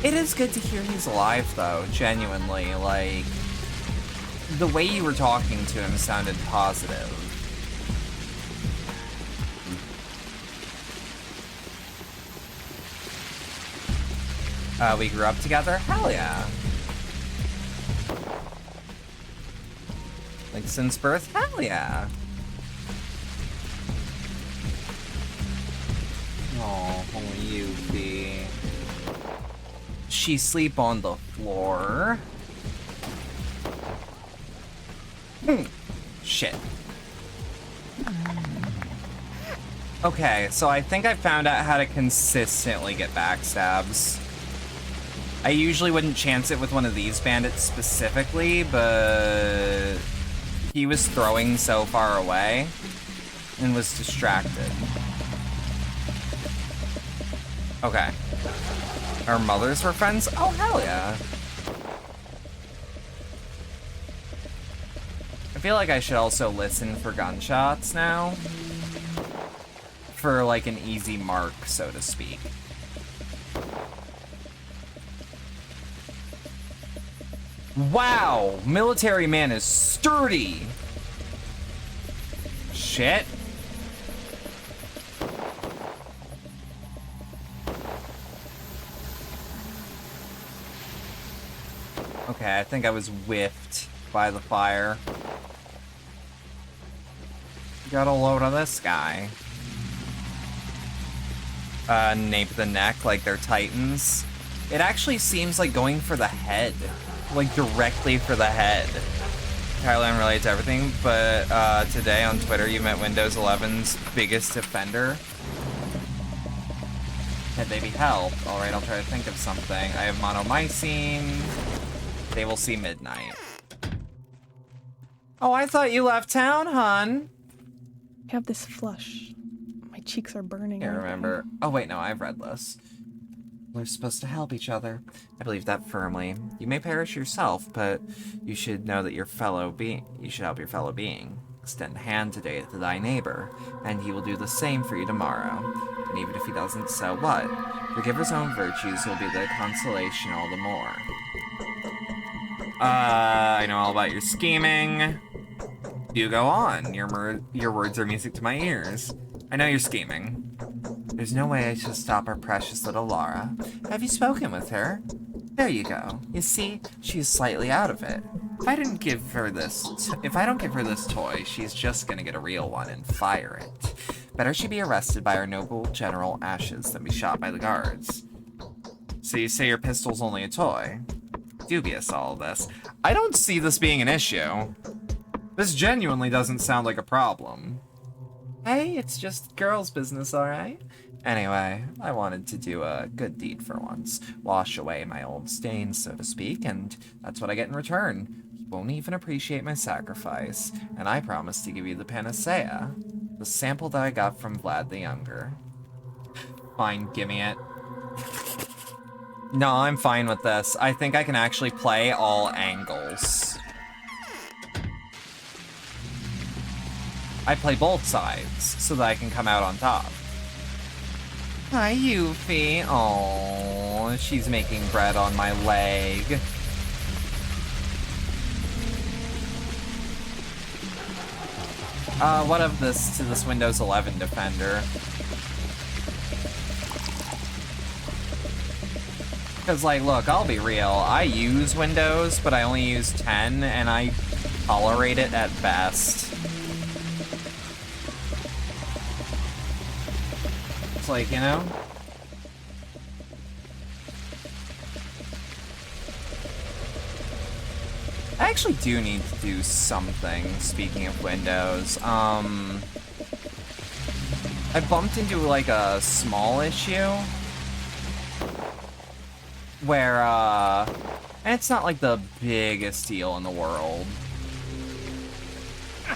It is good to hear he's alive, though, genuinely. Like, the way you were talking to him sounded positive. We grew up together? Hell yeah. Like, since birth? Hell yeah. Oh, Yuffie. She sleep on the floor. Shit. Okay, so I think I found out how to consistently get backstabs. I usually wouldn't chance it with one of these bandits specifically, but he was throwing so far away and was distracted. Okay. Our mothers were friends? Oh, hell yeah. I feel like I should also listen for gunshots now. For, like, an easy mark, so to speak. Wow! Military man is sturdy! Shit. Okay, I think I was whiffed by the fire. Got a load of this guy. Nape the neck like they're titans. It actually seems like going for the head. Like, directly for the head. Entirely unrelated to everything, but today on Twitter you met Windows 11's biggest offender. Head baby help. Alright, I'll try to think of something. I have monomycine. They will see midnight. Oh, I thought you left town, hun. I have this flush. My cheeks are burning. Can't remember. Oh, wait, no, I've read this. We're supposed to help each other. I believe that firmly. You may perish yourself, but you should know that you should help your fellow being. Extend a hand today to thy neighbor, and he will do the same for you tomorrow. And even if he doesn't, so what? Forgive his own virtues will be the consolation all the more. I know all about your scheming. You go on. Your words are music to my ears. I know you're scheming. There's no way I should stop our precious little Laura. Have you spoken with her? There you go. You see, she's slightly out of it. If I don't give her this toy, she's just gonna get a real one and fire it. Better she be arrested by our noble General Ashes than be shot by the guards. So you say your pistol's only a toy? Dubious, all of this. I don't see this being an issue. This genuinely doesn't sound like a problem. Hey, it's just girls' business, alright? Anyway, I wanted to do a good deed for once. Wash away my old stains, so to speak, and that's what I get in return. You won't even appreciate my sacrifice, and I promise to give you the panacea. The sample that I got from Vlad the Younger. Fine, gimme it. No, I'm fine with this. I think I can actually play all angles. I play both sides, so that I can come out on top. Hi, Yuffie. Oh, she's making bread on my leg. What of this to this Windows 11 defender? Because, like, look, I'll be real. I use Windows, but I only use 10, and I tolerate it at best. It's like, you know? I actually do need to do something, speaking of Windows. I bumped into, like, a small issue where, and it's not, like, the biggest deal in the world.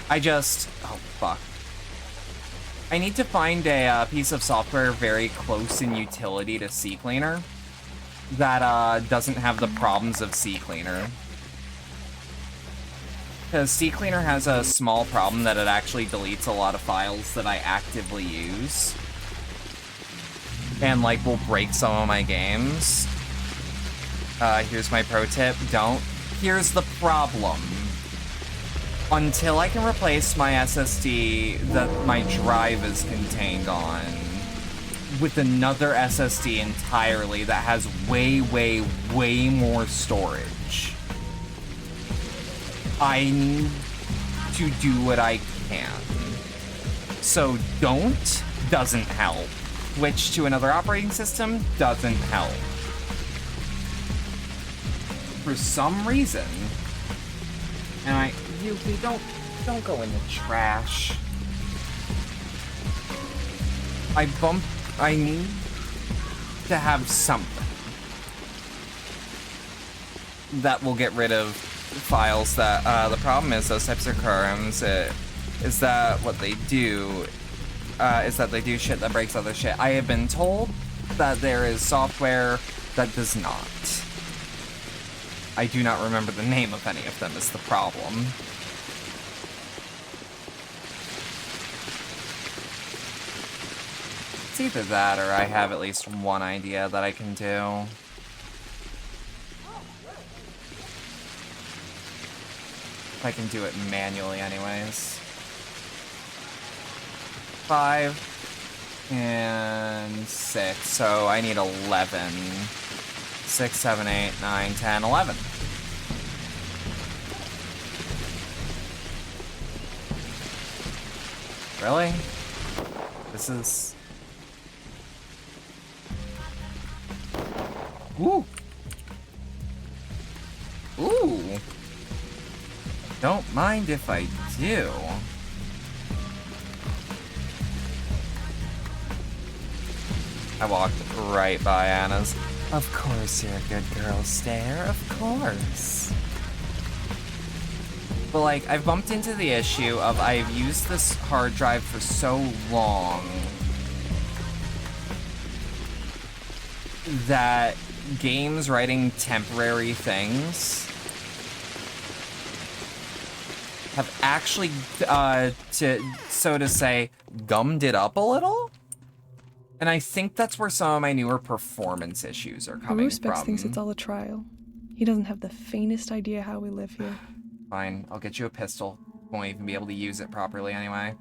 Oh, fuck. I need to find a piece of software very close in utility to CCleaner that, doesn't have the problems of CCleaner. Because CCleaner has a small problem that it actually deletes a lot of files that I actively use. And, like, will break some of my games. Here's my pro tip, don't. Here's the problem. Until I can replace my SSD that my drive is contained on with another SSD entirely that has way, way, way more storage, I need to do what I can. So don't doesn't help. Switch to another operating system doesn't help. For some reason, and you don't go in the trash. I need to have something that will get rid of files that, the problem is those types of programs, is that what they do, is that they do shit that breaks other shit. I have been told that there is software that does not. I do not remember the name of any of them is the problem. It's either that or I have at least one idea that I can do. I can do it manually anyways. 5 and 6, so I need 11. 6, 7, 8, 9, 10, 11. Really? This is... Ooh. Ooh. Don't mind if I do. I walked right by Anna's. Of course you're a good girl, Stare. Of course. But like, I've bumped into the issue of I've used this hard drive for so long that games writing temporary things have actually, so to say, gummed it up a little. And I think that's where some of my newer performance issues are coming Specs from. thinks it's all a trial. He doesn't have the faintest idea how we live here. Fine, I'll get you a pistol. Won't even be able to use it properly anyway.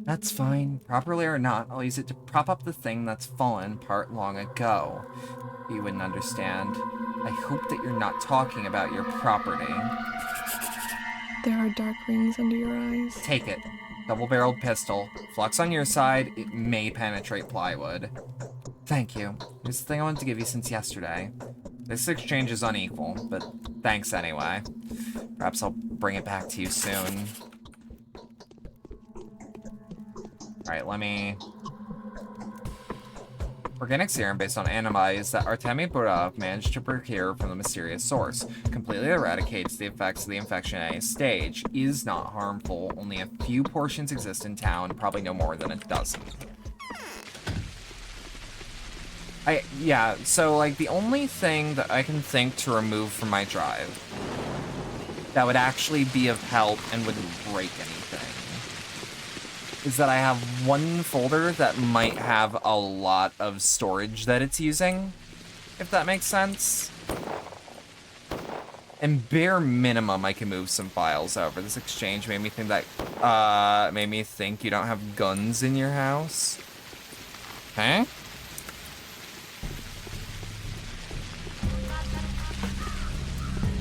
That's fine. Properly or not, I'll use it to prop up the thing that's fallen apart long ago. You wouldn't understand. I hope that you're not talking about your property. There are dark rings under your eyes. Take it. Double-barreled pistol. Flux on your side, it may penetrate plywood. Thank you. Here's the thing I wanted to give you since yesterday. This exchange is unequal, but thanks anyway. Perhaps I'll bring it back to you soon. Alright, let me... Organic serum based on antibodies that Artemi Burov managed to procure from the mysterious source. Completely eradicates the effects of the infection at a stage. Is not harmful. Only a few portions exist in town. Probably no more than a dozen. Yeah, so like the only thing that I can think to remove from my drive that would actually be of help and wouldn't break anything is that I have one folder that might have a lot of storage that it's using, if that makes sense. And bare minimum, I can move some files over. This exchange made me think that, made me think you don't have guns in your house. Okay.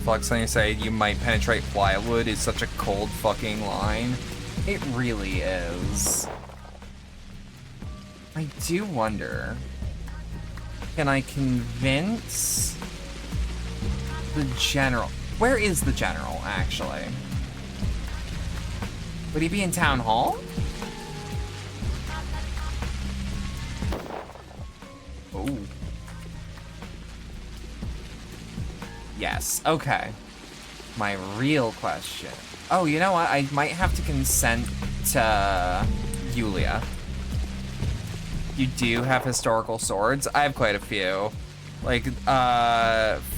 Flux on your side, you might penetrate plywood is such a cold fucking line. It really is. I do wonder, can I convince the general? Where is the general, actually? Would he be in town hall? Oh. Yes, okay. My real question. Oh, you know what? I might have to consent to Yulia. You do have historical swords? I have quite a few. Like,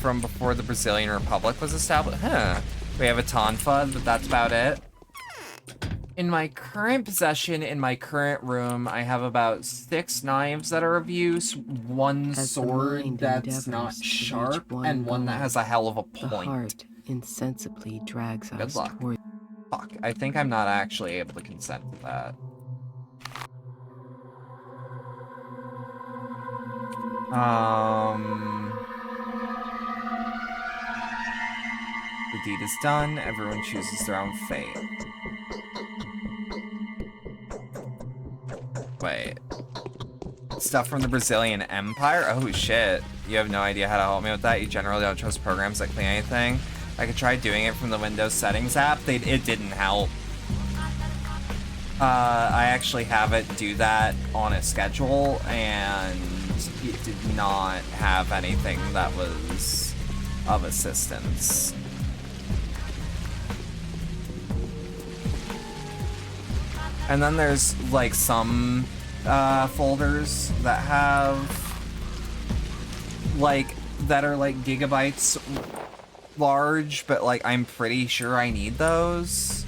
from before the Brazilian Republic was established. Huh. We have a tonfa, but that's about it. In my current possession, in my current room, I have about 6 knives that are of use, one As the sword mind that's not endeavors to reach sharp, one and one that goal, has a hell of a the point. heart insensibly drags Good us luck. toward. Fuck, I think I'm not actually able to consent to that. The deed is done. Everyone chooses their own fate. Wait. Stuff from the Brazilian Empire? Oh shit. You have no idea how to help me with that? You generally don't trust programs that clean anything? I could try doing it from the Windows settings app. It didn't help. I actually have it do that on a schedule, and it did not have anything that was of assistance. And then there's like some folders that have like that are like gigabytes large, but like I'm pretty sure I need those.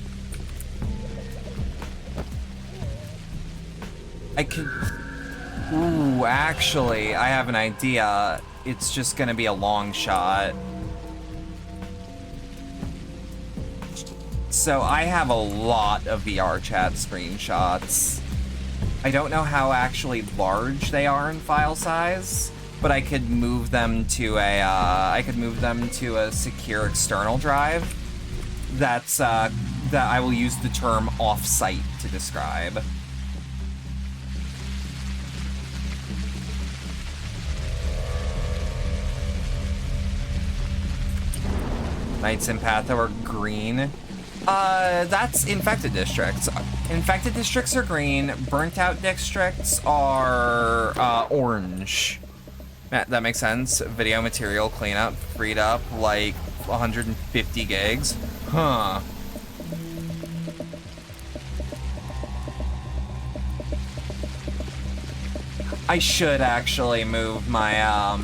I could. Ooh, actually, I have an idea. It's just gonna be a long shot. So I have a lot of VR chat screenshots. I don't know how actually large they are in file size, but I could move them to a secure external drive. That I will use the term off-site to describe. Knights in Patho are green. That's infected districts. Infected districts are green. Burnt out districts are orange. That makes sense. Video material cleanup freed up like 150 gigs. Huh. I should actually move my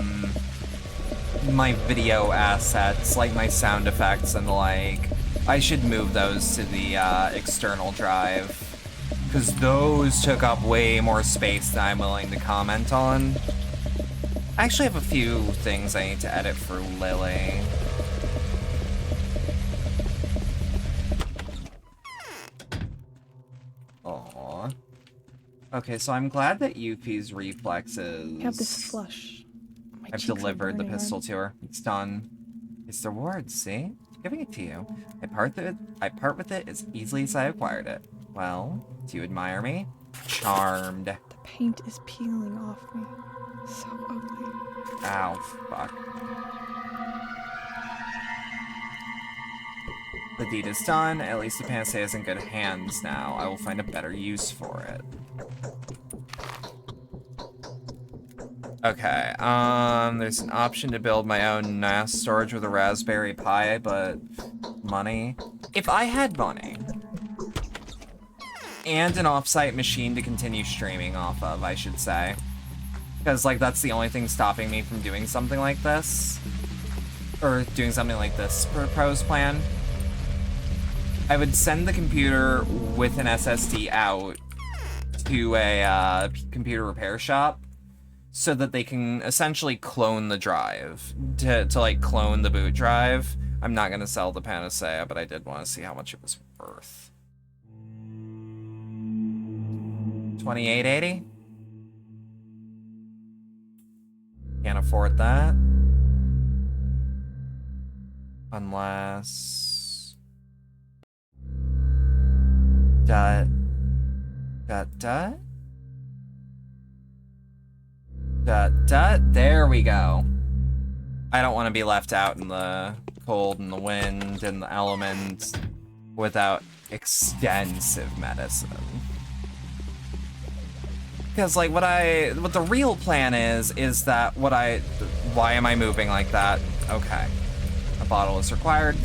my video assets, like my sound effects and like, I should move those to the external drive, because those took up way more space than I'm willing to comment on. I actually have a few things I need to edit for Lily. Aww. Okay, so I'm glad that Yuffie's reflexes... I have this flush. My I've cheeks are delivered the burning pistol red. to her. It's done. It's the reward, see? Giving it to you. I part with it as easily as I acquired it. Well, do you admire me? Charmed. The paint is peeling off me. So ugly. Ow, fuck. The deed is done. At least the panacea is in good hands now. I will find a better use for it. Okay, there's an option to build my own NAS storage with a Raspberry Pi, but money. If I had money and an offsite machine to continue streaming off of, I should say, because like that's the only thing stopping me from doing something like this, or doing something like this proposed plan, I would send the computer with an SSD out to a computer repair shop, so that they can essentially clone the drive, to like clone the boot drive. I'm not gonna sell the Panacea, but I did want to see how much it was worth. 2880? Can't afford that. Unless... Dot. There we go. I don't want to be left out in the cold and the wind and the elements without extensive medicine. Because like what the real plan is that why am I moving like that? Okay. A bottle is required.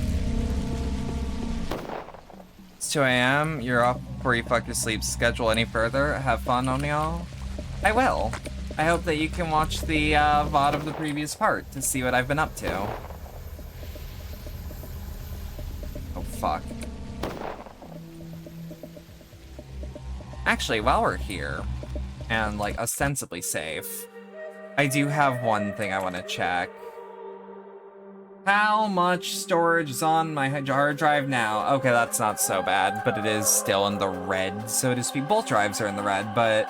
It's 2 a.m. You're up before you fuck your sleep schedule any further. Have fun on y'all. I will. I hope that you can watch the VOD of the previous part to see what I've been up to. Oh, fuck. Actually, while we're here, and, like, ostensibly safe, I do have one thing I want to check. How much storage is on my hard drive now? Okay, that's not so bad, but it is still in the red, so to speak. Both drives are in the red, but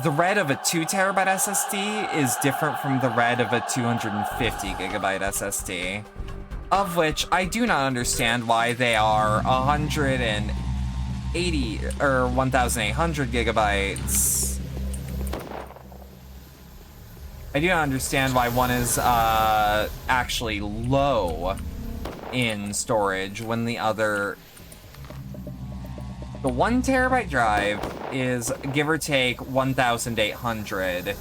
the red of a 2 terabyte SSD is different from the red of a 250 gigabyte SSD, of which I do not understand why they are 180 or 1,800 gigabytes. I do not understand why one is actually low in storage when the other... The 1 terabyte drive is, give or take, 1,800.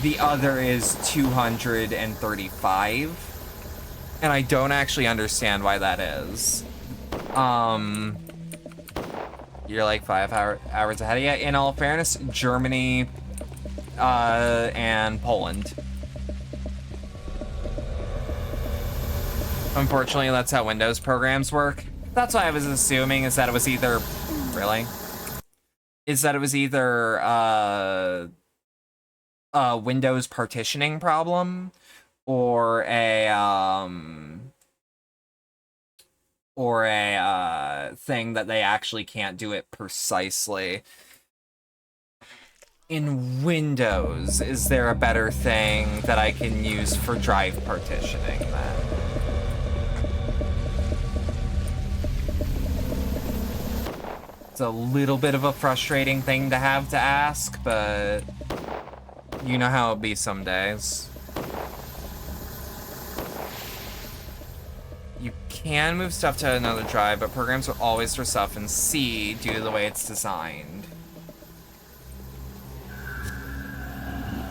The other is 235. And I don't actually understand why that is. You're like 5 hours ahead of you. In all fairness, Germany... and Poland. Unfortunately, that's how Windows programs work. That's why I was assuming is that it was either... Really? Is that it was either, a Windows partitioning problem, or a thing that they actually can't do it precisely. In Windows, is there a better thing that I can use for drive partitioning then? It's a little bit of a frustrating thing to have to ask, but you know how it'll be some days. You can move stuff to another drive, but programs will always store stuff in C due to the way it's designed.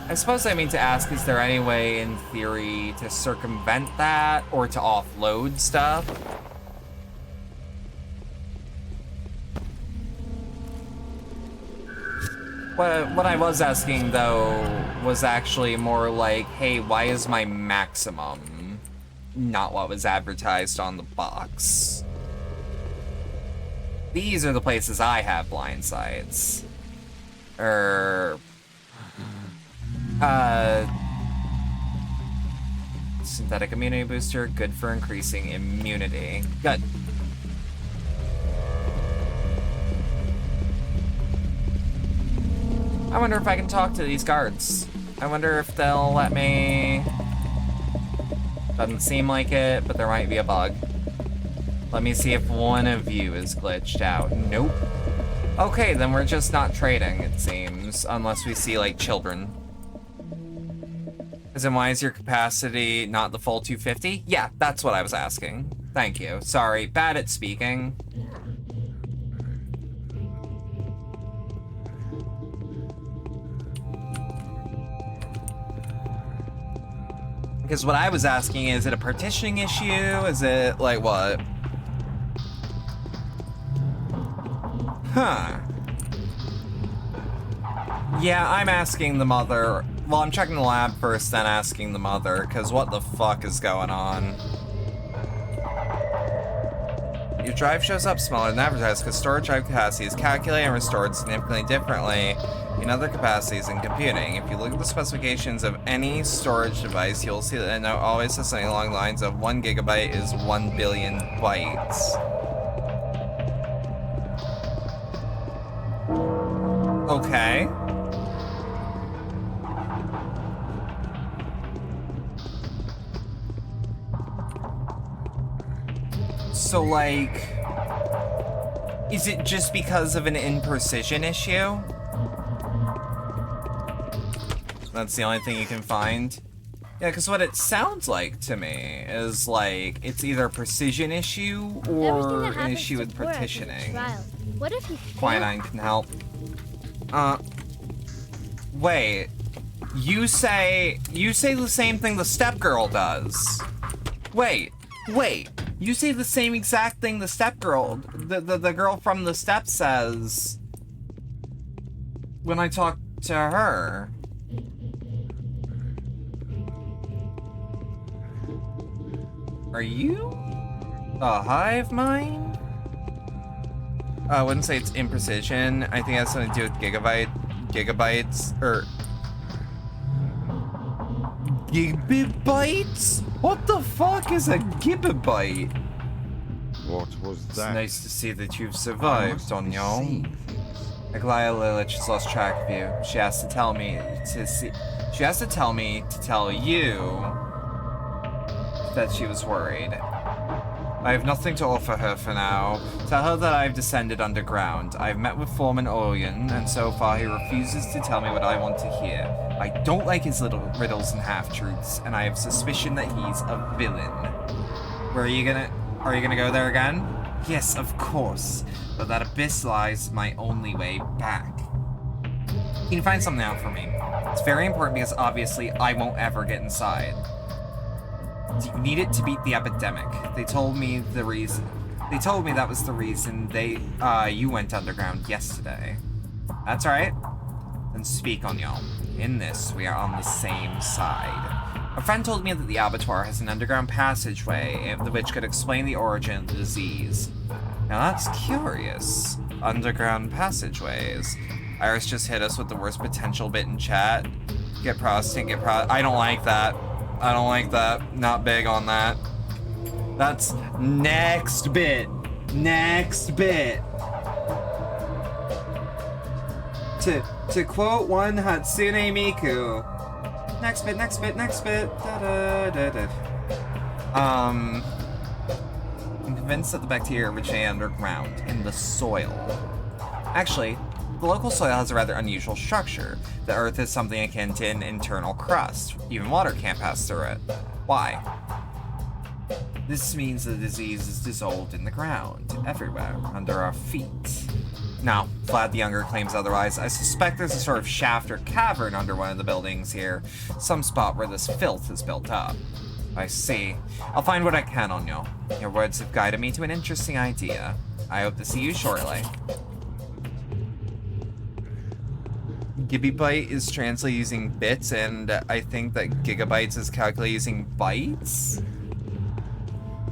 I suppose I mean to ask, is there any way in theory to circumvent that or to offload stuff? What I was asking though was actually more like, hey, why is my maximum not what was advertised on the box? These are the places I have blind sites. Synthetic immunity booster, good for increasing immunity. Good. I wonder if I can talk to these guards. I wonder if they'll let me... Doesn't seem like it, but there might be a bug. Let me see if one of you is glitched out. Nope. Okay, then we're just not trading, it seems. Unless we see, like, children. As in, why is your capacity not the full 250? Yeah, that's what I was asking. Thank you. Sorry, bad at speaking. Because what I was asking, is it a partitioning issue? Is it, like, what? Huh. Yeah, I'm asking the mother. Well, I'm checking the lab first, then asking the mother, because what the fuck is going on? Your drive shows up smaller than advertised because storage drive capacity is calculated and restored significantly differently in other capacities in computing. If you look at the specifications of any storage device, you'll see that it always says something along the lines of 1 gigabyte is 1 billion bytes. Okay. So, like, is it just because of an imprecision issue? That's the only thing you can find? Yeah, because what it sounds like to me is, like, it's either a precision issue or an issue with partitioning. What if he Quinine can help. Wait. You say the same thing the step girl does. Wait. You say the same exact thing the step girl, the girl from the step says when I talk to her. Are you a hive mind? I wouldn't say it's imprecision. I think it has something to do with gigabytes, or gigabytes? What the fuck is a gigabyte? What was that? It's nice to see that you've survived, Sonyo. Aglaya Lilith has lost track of you. She has to tell me to see. She has to tell me to tell you that she was worried. I have nothing to offer her for now. Tell her that I've descended underground. I've met with Foreman Orion, and so far he refuses to tell me what I want to hear. I don't like his little riddles and half-truths, and I have suspicion that he's a villain. Are you gonna go there again? Yes, of course. But that abyss lies my only way back. Can you find something out for me? It's very important because obviously I won't ever get inside. You need it to beat the epidemic. They told me the reason. They told me that was the reason you went underground yesterday. That's right. Then speak on y'all. In this, we are on the same side. A friend told me that the abattoir has an underground passageway, which could explain the origin of the disease. Now that's curious. Underground passageways. Iris just hit us with the worst potential bit in chat. Get prostate, I don't like that. I don't like that. Not big on that. That's next bit. Next bit. To quote one Hatsune Miku. Next bit, next bit, next bit. Da, da, da, da. I'm convinced that the bacteria originate underground, in the soil. Actually, the local soil has a rather unusual structure. The earth is something akin to an internal crust. Even water can't pass through it. Why? This means the disease is dissolved in the ground, everywhere, under our feet. Now, Vlad the Younger claims otherwise. I suspect there's a sort of shaft or cavern under one of the buildings here. Some spot where this filth is built up. I see. I'll find what I can on you. Your words have guided me to an interesting idea. I hope to see you shortly. Gigabyte is translated using bits, and I think that gigabytes is calculated using bytes?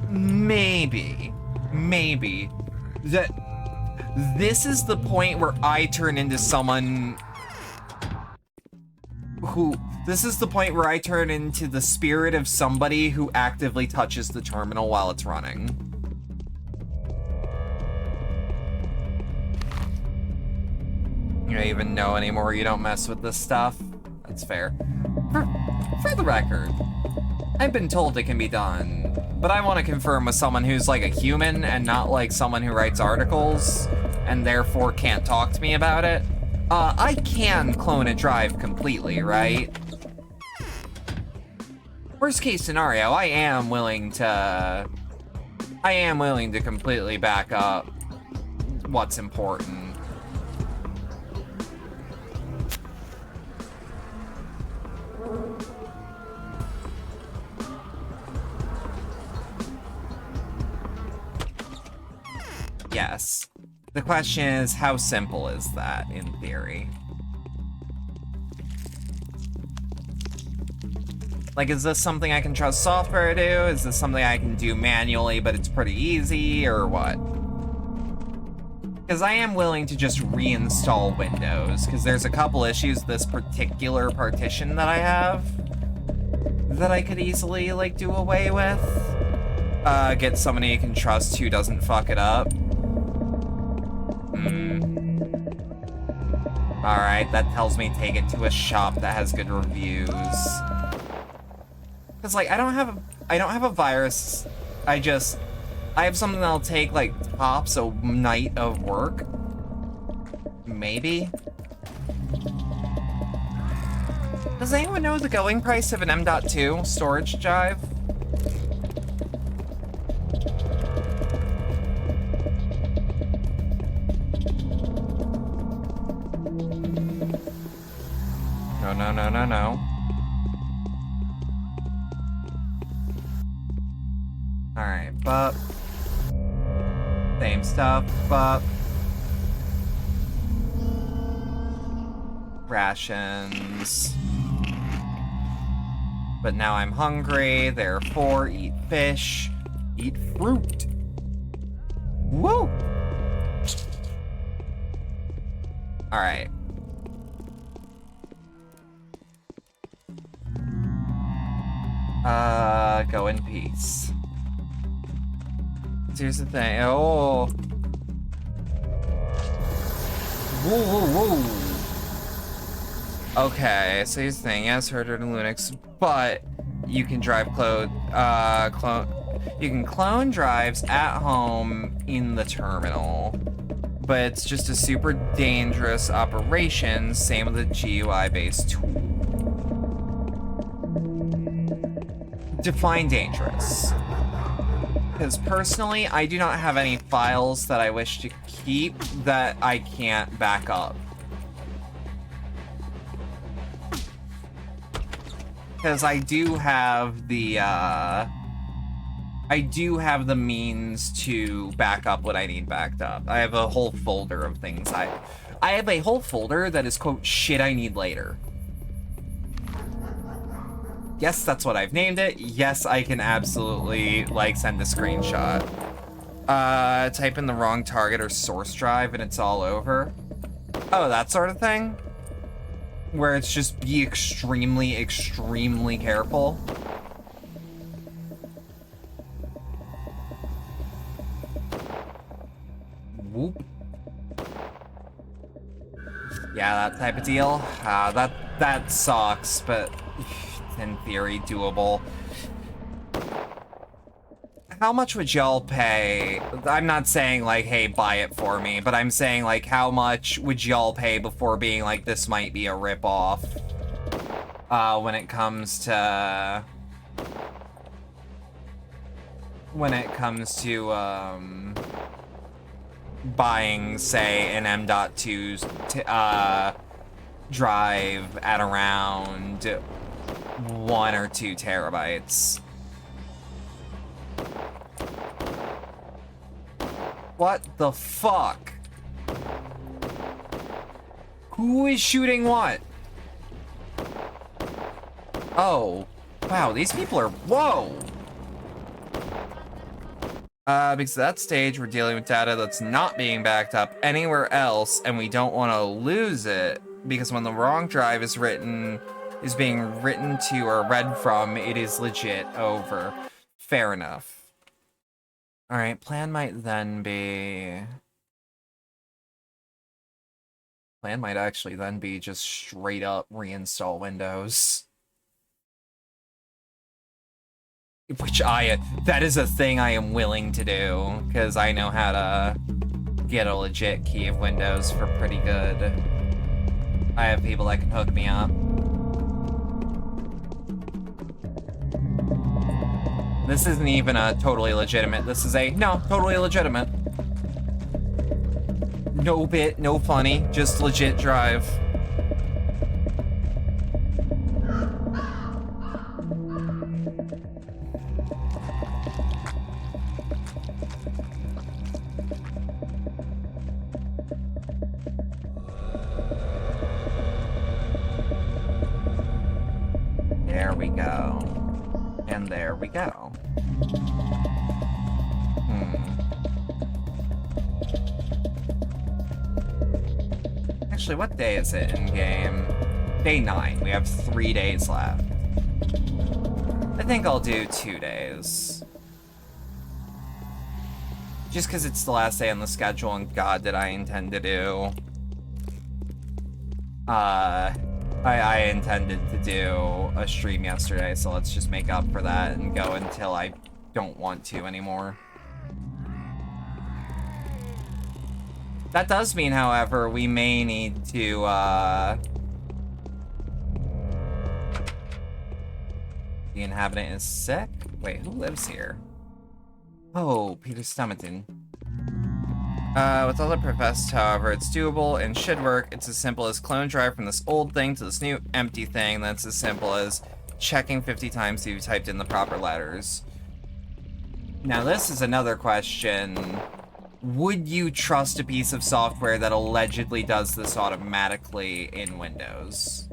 Maybe. This is the point where I turn into someone who... This is the point where I turn into the spirit of somebody who actively touches the terminal while it's running. You don't even know anymore, you don't mess with this stuff. That's fair. For the record, I've been told it can be done, but I want to confirm with someone who's like a human and not like someone who writes articles and therefore can't talk to me about it. I can clone a drive completely, right? Worst case scenario, I am willing to completely back up what's important. Yes. The question is, how simple is that in theory? Like, is this something I can trust software to do? Is this something I can do manually, but it's pretty easy, or what? Because I am willing to just reinstall Windows, because there's a couple issues with this particular partition that I have that I could easily, like, do away with. Get somebody you can trust who doesn't fuck it up. Alright, that tells me take it to a shop that has good reviews. Cause like I don't have a virus. I have something that'll take like tops a night of work. Maybe. Does anyone know the going price of an M.2 storage drive? No. Alright, but same stuff, but rations. But now I'm hungry, therefore eat fish, eat fruit. Woo! Alright. Go in peace. Here's the thing. Oh. Whoa, whoa, whoa. Okay, so here's the thing. Yes, Herder and Linux, but you can drive you can clone drives at home in the terminal. But it's just a super dangerous operation, same with the GUI-based tool. Define dangerous. Because personally, I do not have any files that I wish to keep that I can't back up. Because I do have the means to back up what I need backed up. I have a whole folder of things. I have a whole folder that is, quote, shit I need later. Yes, that's what I've named it. Yes, I can absolutely, like, send a screenshot. Type in the wrong target or source drive and it's all over. Oh, that sort of thing? Where it's just be extremely, extremely careful. Whoop. Yeah, that type of deal. That sucks, but in theory doable. How much would y'all pay? I'm not saying like, hey, buy it for me, but I'm saying like, how much would y'all pay before being like, this might be a ripoff? When it comes to buying, say, an M.2's drive at around 1 or 2 terabytes. What the fuck? Who is shooting what? Oh, wow, these people are, whoa! Because at that stage, we're dealing with data that's not being backed up anywhere else, and we don't want to lose it, because when the wrong drive is being written to or read from, it is legit over. Fair enough. Alright, plan might actually then be just straight up reinstall Windows. Which that is a thing I am willing to do, because I know how to get a legit key of Windows for pretty good. I have people that can hook me up. This isn't even a totally legitimate, this is a, no, totally legitimate. No bit, no funny, just legit drive. There we go. And there we go. Actually, what day is it in game? Day 9. We have 3 days left. I think I'll do 2 days. Just because it's the last day on the schedule, and God, did I intend to do... I intended to do a stream yesterday, so let's just make up for that and go until I don't want to anymore. That does mean, however, we may need to, the inhabitant is sick? Wait, who lives here? Oh, Peter Stummerton. With all the professed, however, it's doable and should work. It's as simple as clone drive from this old thing to this new empty thing. That's as simple as checking 50 times if you typed in the proper letters. Now, this is another question. Would you trust a piece of software that allegedly does this automatically in Windows?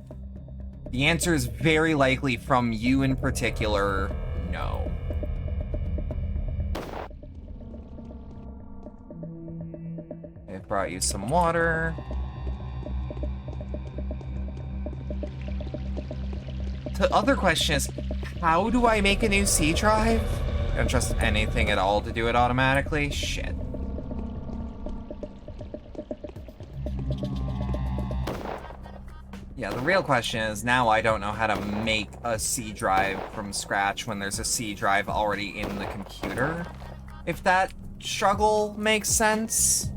The answer is very likely from you in particular, no. I've brought you some water. the other question is, how do I make a new C drive? I don't trust anything at all to do it automatically. Shit. Yeah, the real question is, now I don't know how to make a C drive from scratch when there's a C drive already in the computer. If that struggle makes sense.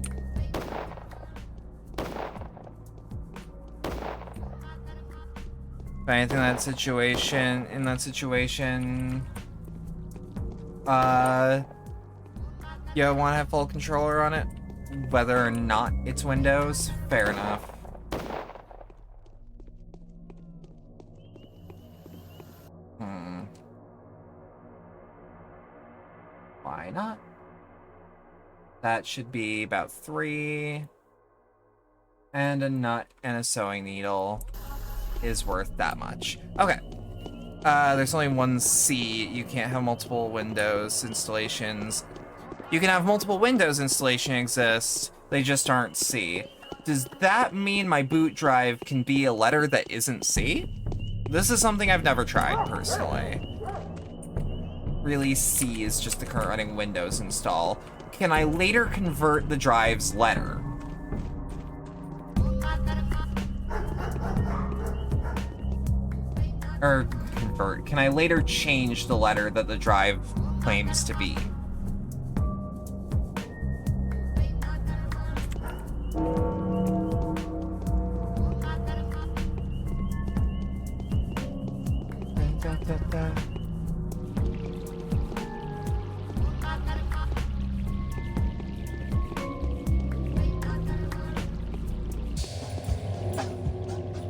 Anything in that situation, you want to have full controller on it, whether or not it's Windows. Fair enough. Why not? That should be about 3. And a nut and a sewing needle is worth that much. Okay. There's only one C. You can't have multiple Windows installations. You can have multiple Windows installation exist. They just aren't C. Does that mean my boot drive can be a letter that isn't C? This is something I've never tried personally. Really, C is just the current running Windows install. Can I later convert the drive's letter? Or convert. Can I later change the letter that the drive claims to be?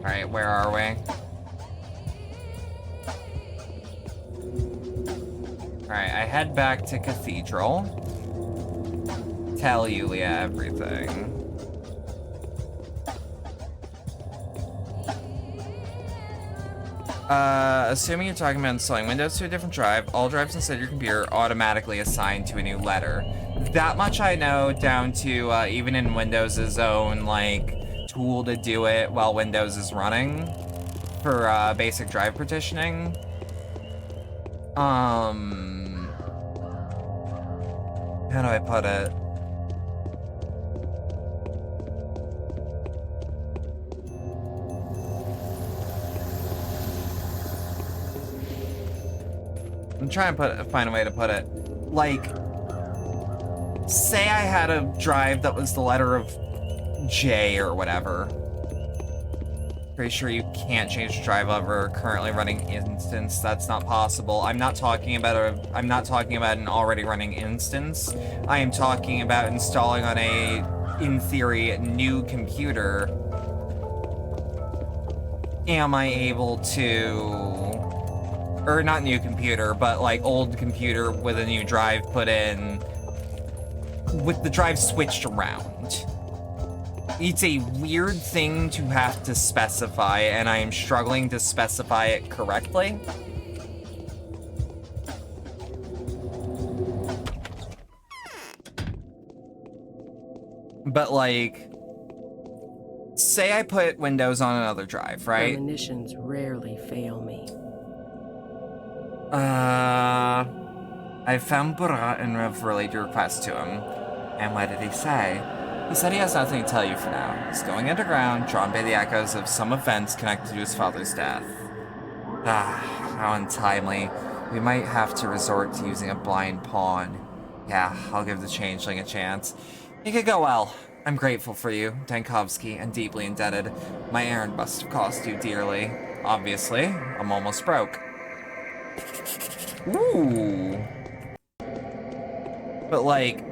Alright, where are we? Alright, I head back to Cathedral. Tell Yulia everything. Assuming you're talking about installing Windows to a different drive, all drives inside your computer are automatically assigned to a new letter. That much I know, down to even in Windows' own, like, tool to do it while Windows is running for basic drive partitioning. How do I put it? I'm trying to find a way to put it. Like, say I had a drive that was the letter of J or whatever. Pretty sure you can't change the drive over currently running instance. That's not possible. I'm not talking about an already running instance. I am talking about installing on a, in theory, new computer. Am I able to, or not new computer, but like old computer with a new drive put in, with the drive switched around? It's a weird thing to have to specify, and I am struggling to specify it correctly. But like, say I put Windows on another drive, right? Premonitions rarely fail me. I found Burak and have relayed your request to him. And what did he say? He said he has nothing to tell you for now. He's going underground, drawn by the echoes of some events connected to his father's death. How untimely. We might have to resort to using a blind pawn. Yeah, I'll give the changeling a chance. It could go well. I'm grateful for you, Dankovsky, and deeply indebted. My errand must have cost you dearly. Obviously, I'm almost broke. Ooh. But like,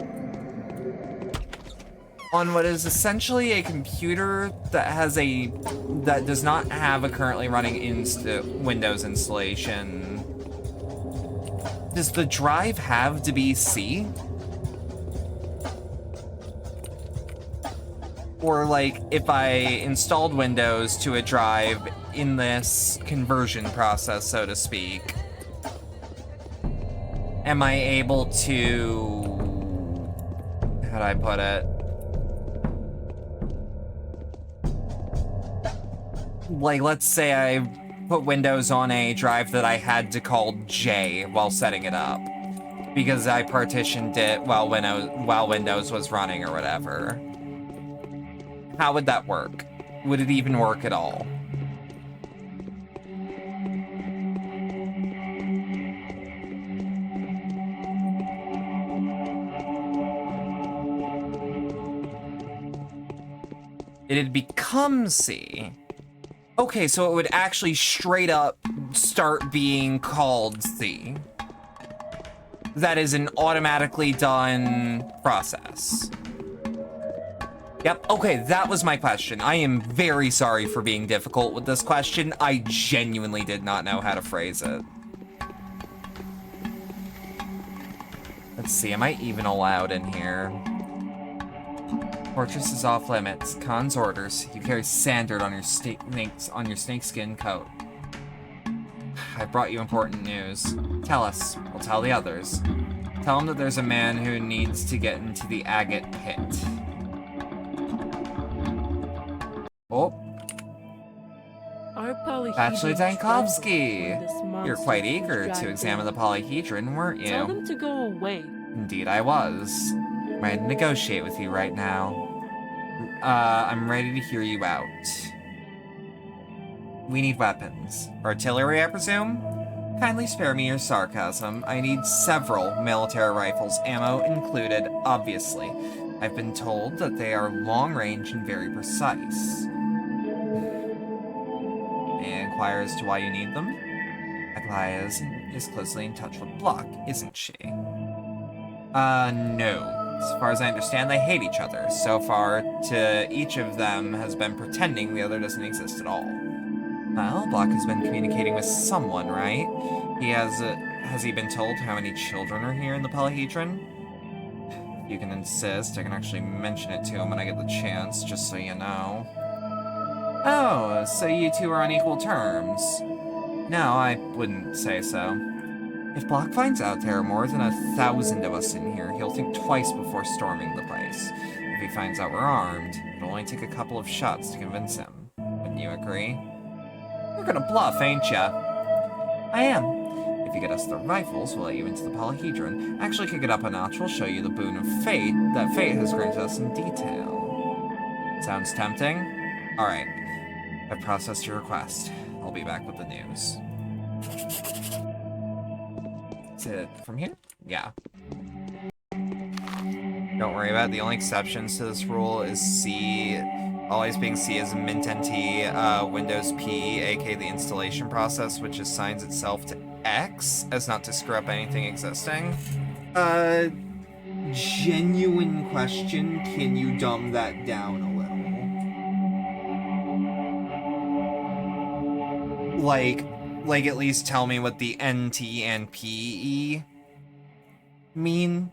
on what is essentially a computer that does not have a currently running Windows installation, does the drive have to be C? Or like, if I installed Windows to a drive in this conversion process, so to speak, am I able to, how do I put it? Like, let's say I put Windows on a drive that I had to call J while setting it up. Because I partitioned it while Windows was running or whatever. How would that work? Would it even work at all? It'd become C. Okay, so it would actually straight up start being called C. That is an automatically done process. Yep, okay, that was my question. I am very sorry for being difficult with this question. I genuinely did not know how to phrase it. Let's see, am I even allowed in here? Fortress is off limits. Khan's orders. You carry sandard on your snakeskin coat. I brought you important news. Tell us. We'll tell the others. Tell him that there's a man who needs to get into the agate pit. Oh. Bachelor Dankovsky! You're quite eager to examine the polyhedron, weren't you? Tell them to go away. Indeed I was. I'm ready to negotiate with you right now. I'm ready to hear you out. We need weapons. Artillery, I presume? Kindly spare me your sarcasm. I need several military rifles, ammo included, obviously. I've been told that they are long-range and very precise. May I inquire as to why you need them? Aglaya is closely in touch with Block, isn't she? No. As far as I understand, they hate each other. So far, each of them has been pretending the other doesn't exist at all. Well, Block has been communicating with someone, right? Has he been told how many children are here in the polyhedron? If you can insist, I can actually mention it to him when I get the chance, just so you know. Oh, so you two are on equal terms. No, I wouldn't say so. If Block finds out there are more than 1,000 of us in here, he'll think twice before storming the place. If he finds out we're armed, it'll only take a couple of shots to convince him. Wouldn't you agree? You're gonna bluff, ain't ya? I am. If you get us the rifles, we'll let you into the polyhedron. Actually, kick it up a notch, we'll show you the boon of fate that fate has granted us in detail. Sounds tempting? Alright. I've processed your request. I'll be back with the news. Is it from here? Yeah. Don't worry about it. The only exceptions to this rule is C. Always being C as Mint NT, Windows P, aka the installation process, which assigns itself to X as not to screw up anything existing. Genuine question. Can you dumb that down a little? Like at least tell me what the NT and PE mean.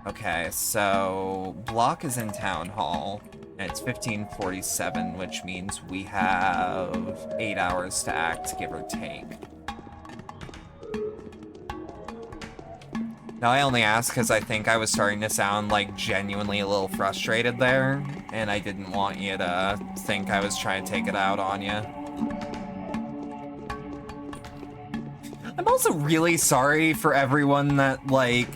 Okay, so Block is in Town Hall, and it's 15:47, which means we have 8 hours to act, give or take. Now, I only ask because I think I was starting to sound, like, genuinely a little frustrated there, and I didn't want you to think I was trying to take it out on you. I'm also really sorry for everyone that, like,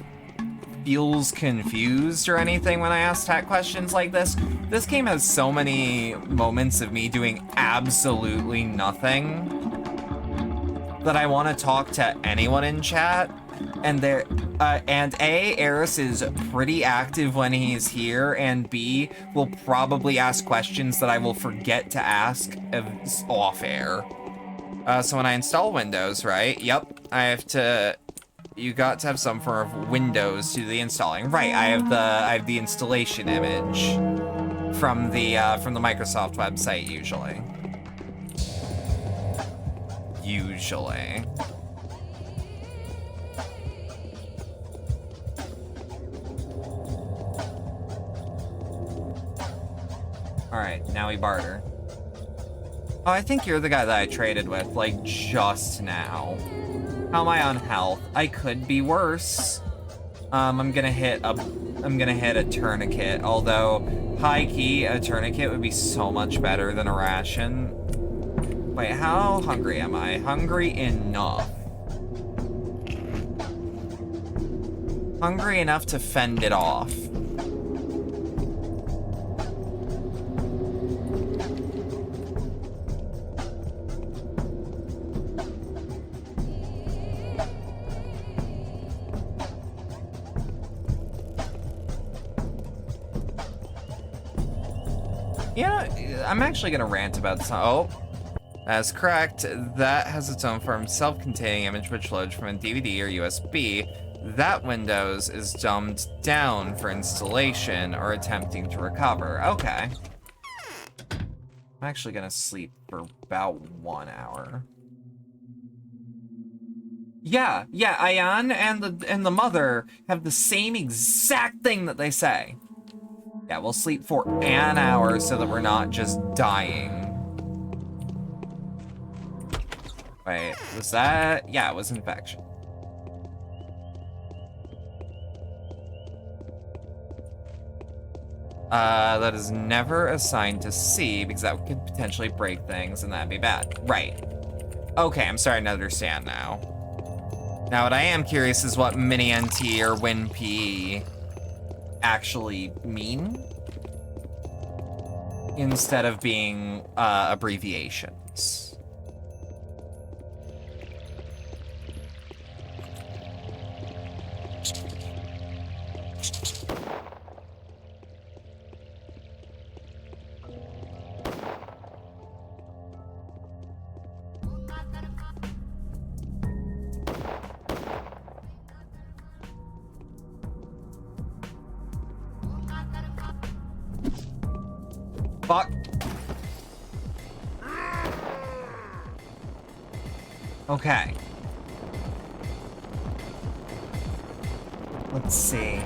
feels confused or anything when I ask tech questions like this. This game has so many moments of me doing absolutely nothing that I want to talk to anyone in chat. And A, Eris is pretty active when he's here, and B, will probably ask questions that I will forget to ask off air. So when I install Windows, right? Yep, I have to. You got to have some form of Windows to do the installing. Right, I have the installation image from the Microsoft website usually. Usually. Alright, now we barter. Oh, I think you're the guy that I traded with, like, just now. How am I on health? I could be worse. I'm gonna hit a tourniquet, although high key, a tourniquet would be so much better than a ration. Wait, how hungry am I? Hungry enough. Hungry enough to fend it off. Yeah, I'm actually gonna rant about this. Oh, that's correct. That has its own form of self-containing image which loads from a DVD or USB. That Windows is dumbed down for installation or attempting to recover. Okay. I'm actually gonna sleep for about 1 hour. Yeah, Ayan and the mother have the same exact thing that they say. Yeah, we'll sleep for an hour so that we're not just dying. Wait, was that? Yeah, it was infection. That is never assigned to C because that could potentially break things and that'd be bad. Right. Okay, I'm starting to understand now. Now what I am curious is what mini-NT or WinP actually mean instead of being abbreviations. Fuck. Okay. Let's see.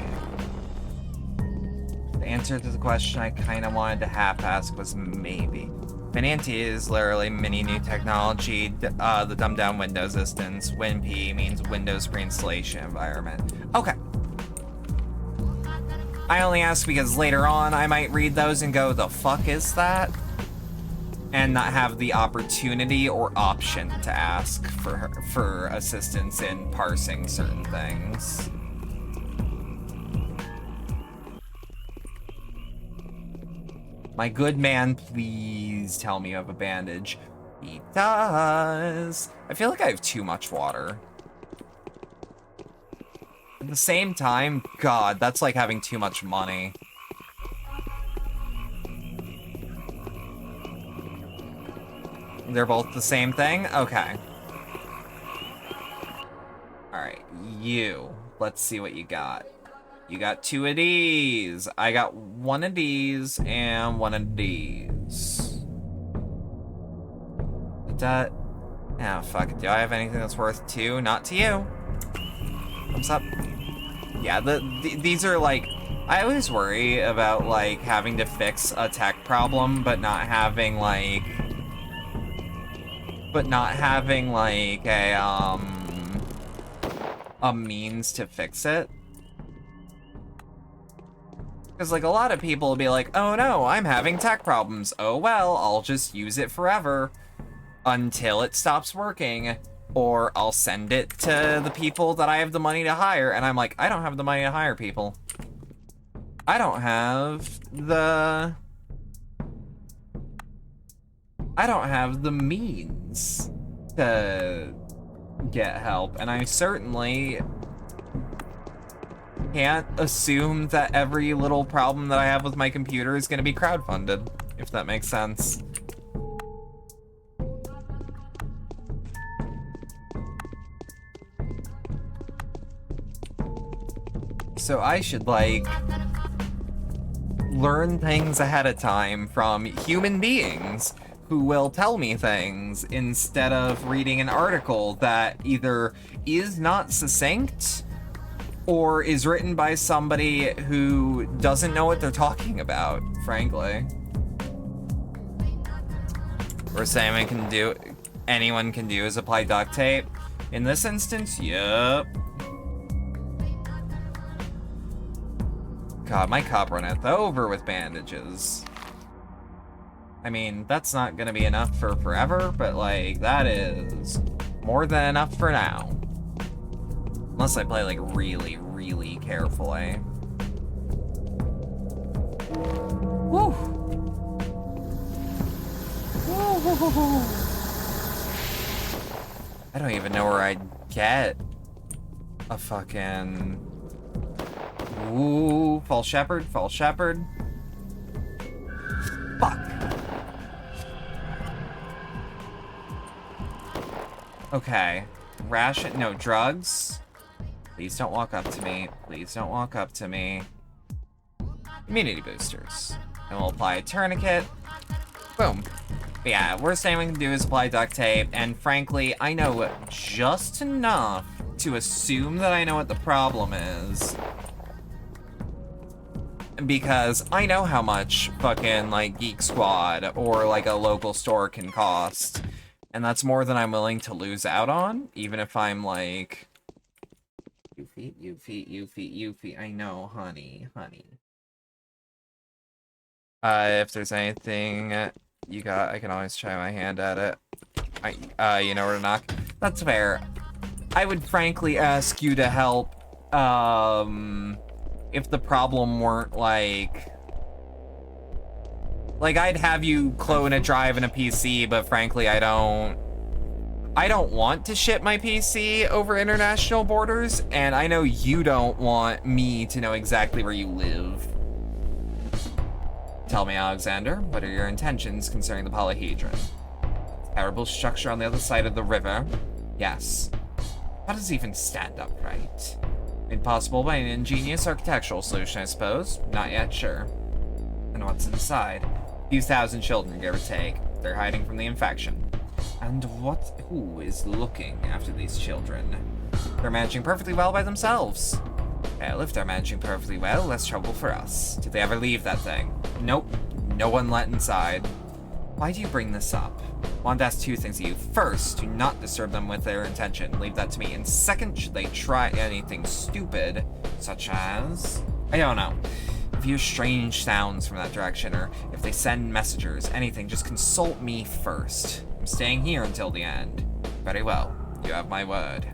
The answer to the question I kind of wanted to half ask was maybe. Mini-NT is literally mini new technology, the dumbed down Windows instance. WinP means Windows pre-installation environment. Okay. I only ask because later on I might read those and go, the fuck is that? And not have the opportunity or option to ask for assistance in parsing certain things. My good man, please tell me you have a bandage. He does. I feel like I have too much water. At the same time, God, that's like having too much money. They're both the same thing? Okay. Alright, you. Let's see what you got. You got 2 of these. I got 1 of these and 1 of these. That. Ah, fuck it. Do I have anything that's worth 2? Not to you. Thumbs up. Yeah, these are like, I always worry about like having to fix a tech problem, but not having like a means to fix it. Because like a lot of people will be like, oh no, I'm having tech problems. Oh well, I'll just use it forever until it stops working. Or I'll send it to the people that I have the money to hire. And I'm like, I don't have the money to hire people. I don't have the means to get help. And I certainly can't assume that every little problem that I have with my computer is going to be crowdfunded, if that makes sense. So I should, like, learn things ahead of time from human beings who will tell me things instead of reading an article that either is not succinct or is written by somebody who doesn't know what they're talking about, frankly. Or anyone can do is apply duct tape. In this instance, yep. God, my cup runneth over with bandages. I mean, that's not gonna be enough for forever, but like, that is more than enough for now. Unless I play like really, really carefully. Woo! Woo-hoo-hoo-hoo. I don't even know where I'd get a fucking... Ooh, false shepherd, false shepherd. Fuck. Okay. Ration, no, drugs. Please don't walk up to me. Please don't walk up to me. Immunity boosters. And we'll apply a tourniquet. Boom. But yeah, worst thing we can do is apply duct tape, and frankly, I know just enough to assume that I know what the problem is. Because I know how much fucking, like, Geek Squad or, like, a local store can cost. And that's more than I'm willing to lose out on, even if I'm, like... Yuffie. I know, honey. If there's anything you got, I can always try my hand at it. You know where to knock? That's fair. I would frankly ask you to help, if the problem weren't like I'd have you clone a drive and a PC, but frankly I don't want to ship my PC over international borders, and I know you don't want me to know exactly where you live. Tell me, Alexander, what are your intentions concerning the polyhedron? Terrible structure on the other side of the river? Yes. How does it even stand upright? Made possible by an ingenious architectural solution, I suppose. Not yet sure. And what's inside? A few thousand children, give or take. They're hiding from the infection. And who is looking after these children? They're managing perfectly well by themselves. Well, if they're managing perfectly well, less trouble for us. Did they ever leave that thing? Nope. No one let inside. Why do you bring this up? I want to ask two things of you. First, do not disturb them with their intention. Leave that to me. And second, should they try anything stupid, such as... I don't know. If you hear strange sounds from that direction, or if they send messengers, anything, just consult me first. I'm staying here until the end. Very well. You have my word.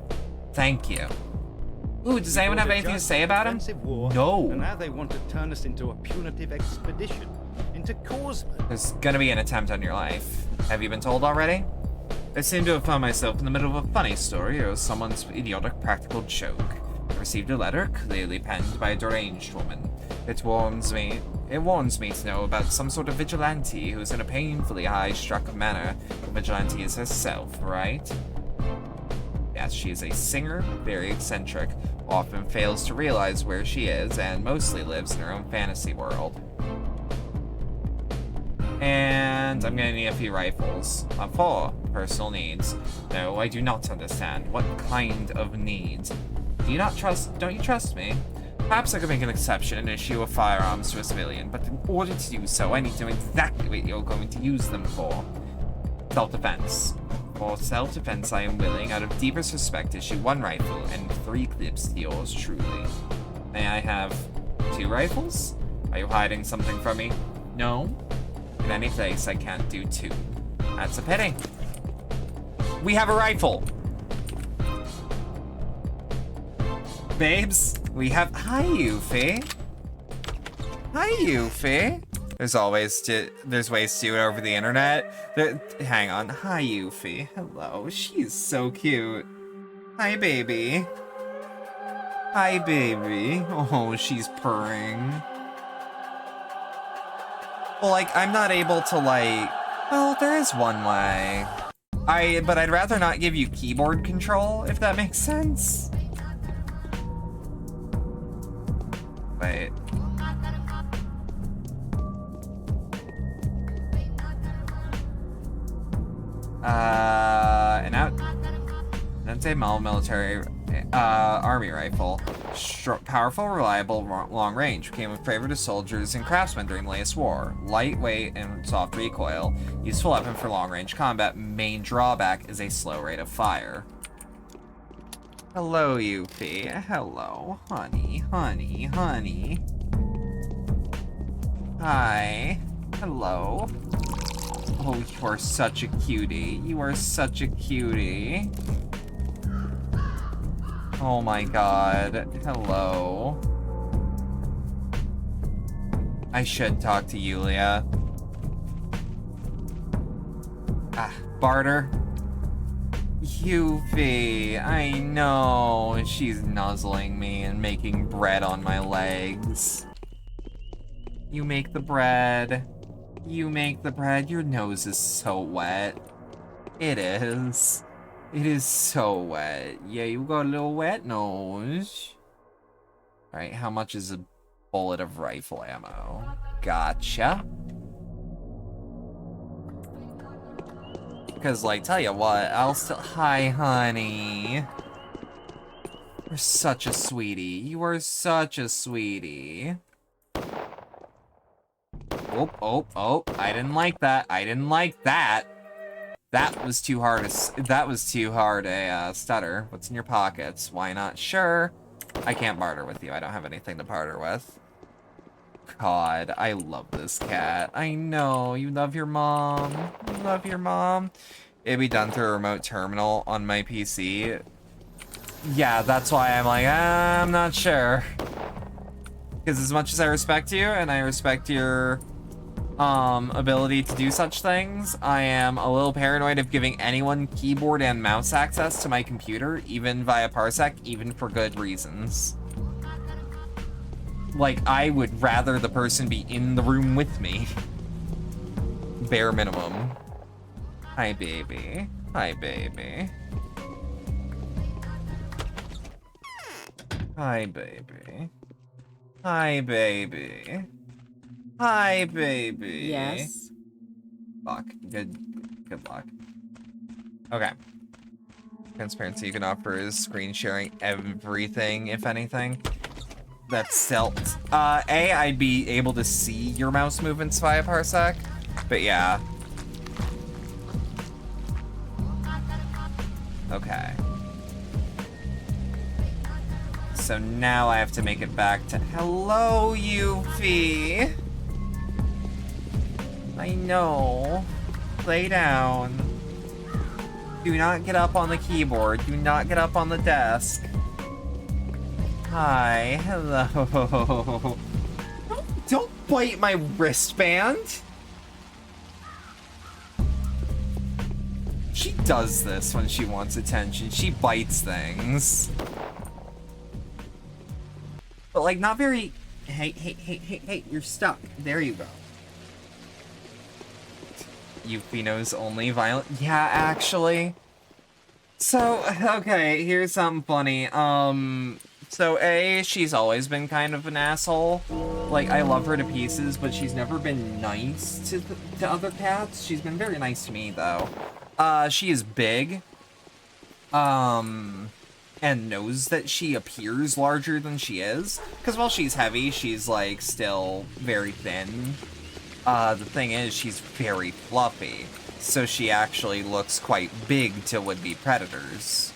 Thank you. Ooh, does anyone have anything to say about him? No. And now they want to turn us into a punitive expedition. Into Corsman. There's gonna be an attempt on your life. Have you been told already? I seem to have found myself in the middle of a funny story or someone's idiotic practical joke. I received a letter, clearly penned by a deranged woman. It warns me to know about some sort of vigilante who's in a painfully high-struck manner. The vigilante is herself, right? Yes, she is a singer, very eccentric, often fails to realize where she is, and mostly lives in her own fantasy world. And I'm gonna need a few rifles. For personal needs. No, I do not understand. What kind of needs? Don't you trust me? Perhaps I could make an exception and issue a firearms to a civilian, but in order to do so, I need to know exactly what you're going to use them for. Self-defense. For self-defense, I am willing, out of deepest respect, issue 1 rifle and 3 clips to yours truly. May I have 2 rifles? Are you hiding something from me? No? In any case, I can't do 2. That's a pity. We have a rifle! Babes, we have... Hi, Yuffie. Hi, Yuffie. There's ways to do it over the internet. Hang on. Hi, Yuffie. Hello. She's so cute. Hi, baby. Hi, baby. Oh, she's purring. Well, like, I'm not able to, like... Well, there is one way. But I'd rather not give you keyboard control, if that makes sense. Wait. An military army rifle. Powerful, reliable, long range. Became a favorite of soldiers and craftsmen during the latest war. Lightweight and soft recoil. Useful weapon for long range combat. Main drawback is a slow rate of fire. Hello, Yuffie. Hello, honey. Hi. Hello. Oh, you are such a cutie. You are such a cutie. Oh my god. Hello. I should talk to Yulia. Ah, barter. Yuffie, I know. She's nuzzling me and making bread on my legs. You make the bread. You make the bread. Your nose is so wet. It is. It is so wet. Yeah, you got a little wet nose. Alright, how much is a bullet of rifle ammo? Gotcha. Because, like, tell you what, I'll still... Hi, honey. You're such a sweetie. You are such a sweetie. Oh, I didn't like that. I didn't like that. That was too hard a stutter. What's in your pockets? Why not? Sure. I can't barter with you. I don't have anything to barter with. God, I love this cat. I know. You love your mom. You love your mom. It'd be done through a remote terminal on my PC. Yeah, that's why I'm like, I'm not sure. Because as much as I respect you, and I respect your ability to do such things, I am a little paranoid of giving anyone keyboard and mouse access to my computer, even via Parsec, even for good reasons. Like, I would rather the person be in the room with me. Bare minimum. Hi, baby. Hi, baby. Hi, baby. Hi, baby. Hi, baby. Yes. Fuck. Good luck. Okay. Transparency you can offer is screen sharing everything, if anything. That's stealth. I'd be able to see your mouse movements via Parsec, but yeah. Okay. So now I have to make it back to... Hello, Yuffie! I know. Lay down. Do not get up on the keyboard. Do not get up on the desk. Hi. Hello. Don't bite my wristband! She does this when she wants attention. She bites things. But, like, not very... Hey, you're stuck. There you go. Euphino's only violent... Yeah, actually. So, okay, here's something funny. So, she's always been kind of an asshole. Like, I love her to pieces, but she's never been nice to other cats. She's been very nice to me, though. She is big. And knows that she appears larger than she is. Because while she's heavy, she's, like, still very thin. The thing is, she's very fluffy. So she actually looks quite big to would-be predators.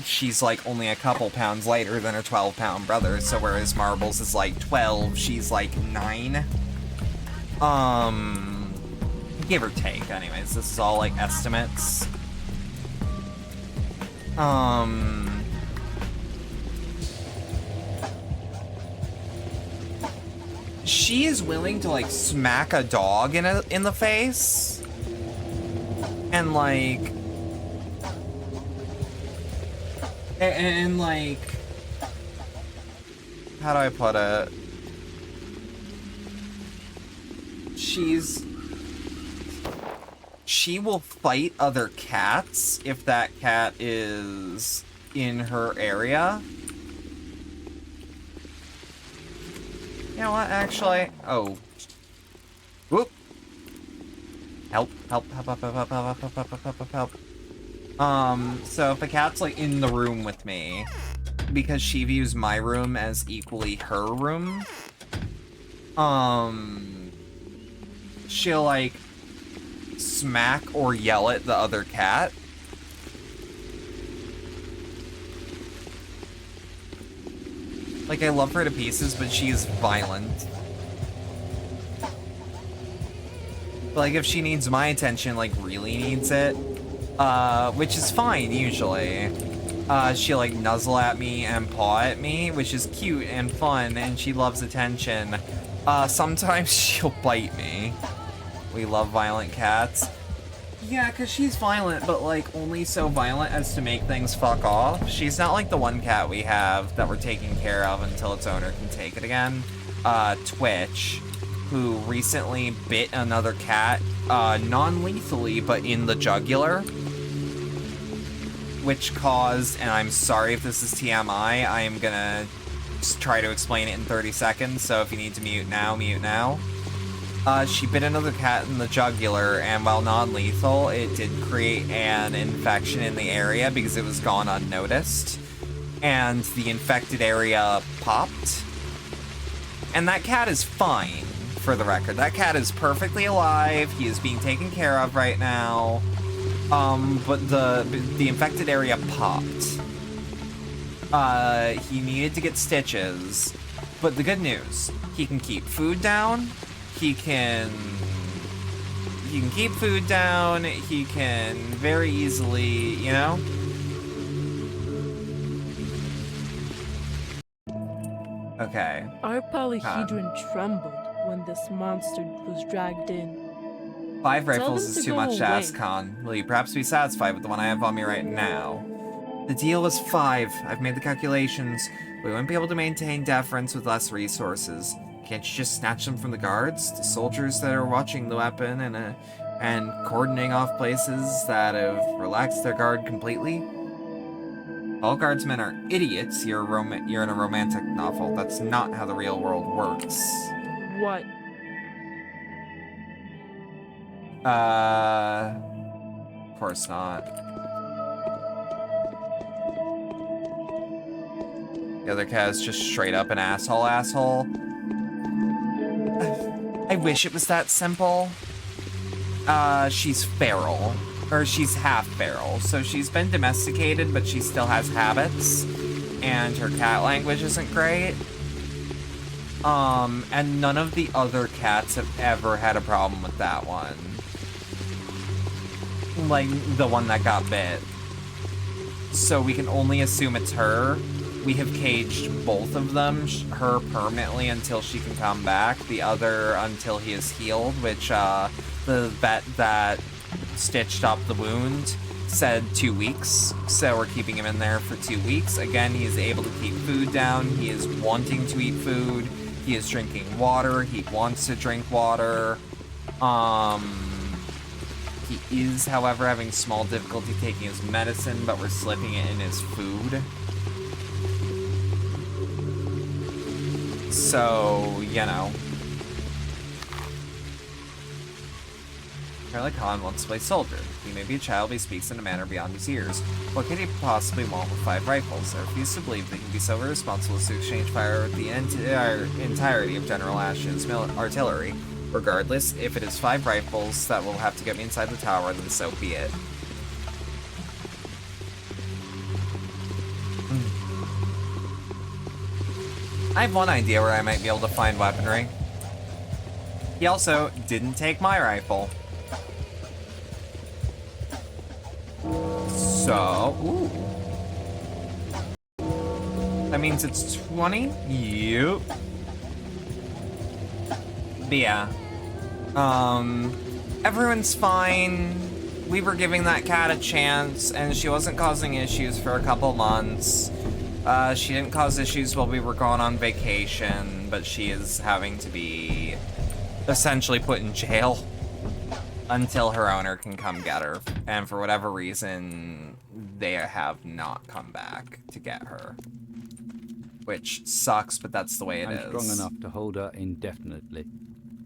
She's, like, only a couple pounds lighter than her 12-pound brother. So whereas Marbles is, like, 12, she's, like, 9. Give or take, anyways. This is all, like, estimates. She is willing to, like, smack a dog in the face. And, like... And, like... How do I put it? She will fight other cats if that cat is in her area. You know what, actually? Oh. Whoop. Help. So if a cat's, like, in the room with me, because she views my room as equally her room, she'll, like, smack or yell at the other cat. Like, I love her to pieces, but she is violent. But, like, if she needs my attention, like, really needs it, which is fine, usually, she'll, like, nuzzle at me and paw at me, which is cute and fun, and she loves attention. Sometimes she'll bite me. We love violent cats. Yeah, because she's violent, but, like, only so violent as to make things fuck off. She's not like the one cat we have that we're taking care of until its owner can take it again. Twitch, who recently bit another cat, non-lethally, but in the jugular. Which caused, and I'm sorry if this is TMI, I am gonna just try to explain it in 30 seconds, so if you need to mute now, mute now. She bit another cat in the jugular, and while non-lethal, it did create an infection in the area because it was gone unnoticed. And the infected area popped. And that cat is fine, for the record. That cat is perfectly alive. He is being taken care of right now. But the infected area popped. He needed to get stitches. But the good news, he can keep food down. He can keep food down. He can very easily, you know? Okay. Our polyhedron trembled when this monster was dragged in. 5 Tell rifles them is to too go much to ask, away. Khan. Will you perhaps be satisfied with the one I have on me right now? The deal was 5. I've made the calculations. We won't be able to maintain deference with less resources. Can't you just snatch them from the guards? The soldiers that are watching the weapon and cordoning off places that have relaxed their guard completely? All guardsmen are idiots. You're in a romantic novel. That's not how the real world works. What? Of course not. The other cat is just straight up an asshole. I wish it was that simple. She's feral. Or she's half feral. So she's been domesticated, but she still has habits. And her cat language isn't great. And none of the other cats have ever had a problem with that one. Like, the one that got bit. So we can only assume it's her. We have caged both of them, her permanently until she can come back, the other until he is healed, which the vet that stitched up the wound said 2 weeks, so we're keeping him in there for 2 weeks. Again, he is able to keep food down, he is wanting to eat food, he is drinking water, he wants to drink water. He is, however, having small difficulty taking his medicine, but we're slipping it in his food. So, you know. Apparently Khan wants to play soldier. He may be a child, but he speaks in a manner beyond his years. What could he possibly want with 5 rifles? I refuse to believe they can be so irresponsible as to exchange fire with the entirety of General Ash's artillery. Regardless, if it is 5 rifles that will have to get me inside the tower, then so be it. I have one idea where I might be able to find weaponry. He also didn't take my rifle. So, ooh. That means it's 20? Yep. But yeah. Everyone's fine. We were giving that cat a chance, and she wasn't causing issues for a couple months. She didn't cause issues while we were gone on vacation, but she is having to be essentially put in jail until her owner can come get her. And for whatever reason, they have not come back to get her. Which sucks, but that's the way it is. I'm strong enough to hold her indefinitely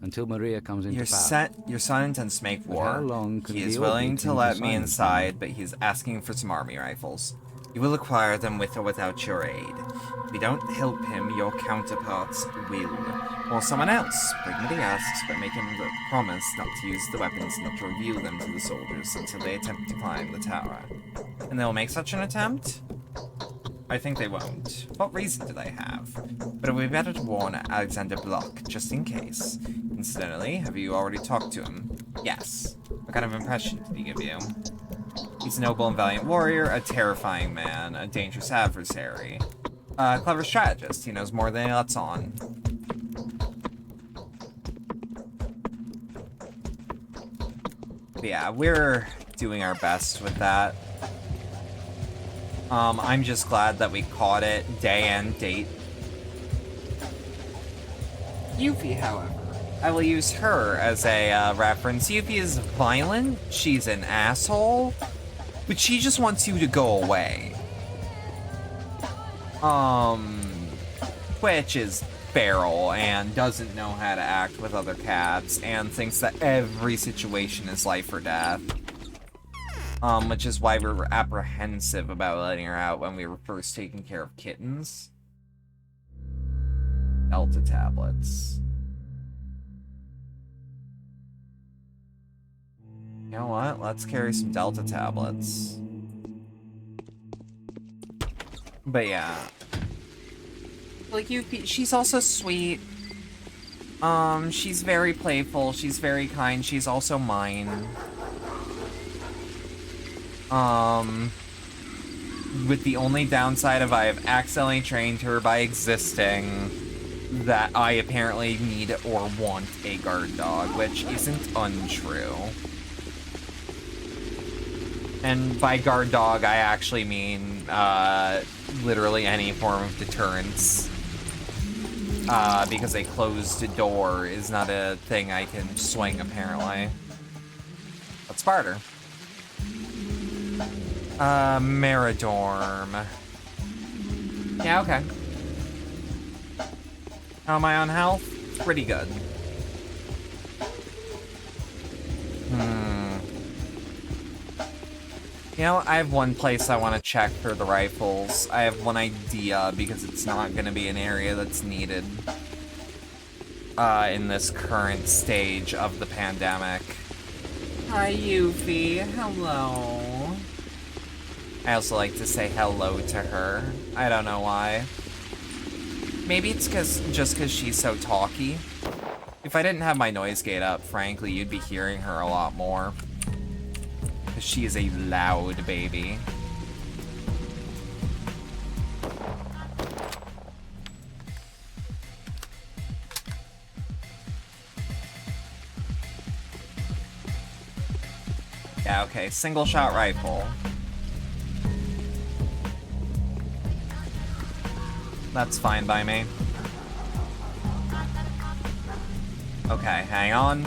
until Maria comes into Your power. your son intends to make war. how long can He the is willing Order to keep let the me silence inside, but he's asking for some army rifles. You will acquire them with or without your aid. If you don't help him, your counterparts will. Or someone else. Dignity asks, but make him promise not to use the weapons, not to reveal them to the soldiers until they attempt to climb the tower. And they'll make such an attempt? I think they won't. What reason do they have? But it would be better to warn Alexander Block, just in case. Incidentally, have you already talked to him? Yes. What kind of impression did he give you? He's a noble and valiant warrior, a terrifying man, a dangerous adversary. A clever strategist. He knows more than he lets on. But yeah, we're doing our best with that. I'm just glad that we caught it day and date. Yuffie, however, I will use her as a reference. Yuffie is violent, she's an asshole, but she just wants you to go away. Which is feral and doesn't know how to act with other cats and thinks that every situation is life or death. Which is why we were apprehensive about letting her out when we were first taking care of kittens. Delta tablets. You know what? Let's carry some Delta tablets. But yeah. Like, she's also sweet. She's very playful, she's very kind, she's also mine. With the only downside of I have accidentally trained her by existing that I apparently need or want a guard dog, which isn't untrue. And by guard dog, I actually mean, literally any form of deterrence. Because a closed door is not a thing I can swing, apparently. But Sparter. Meridorm. Yeah, okay. How am I on health? Pretty good. You know, I have one place I want to check for the rifles. I have one idea, because it's not going to be an area that's needed in this current stage of the pandemic. Hi, Yuffie. Hello. I also like to say hello to her. I don't know why. Maybe it's just because she's so talky. If I didn't have my noise gate up, frankly, you'd be hearing her a lot more. Because she is a loud baby. Yeah, okay, single shot rifle. That's fine by me. Okay, hang on.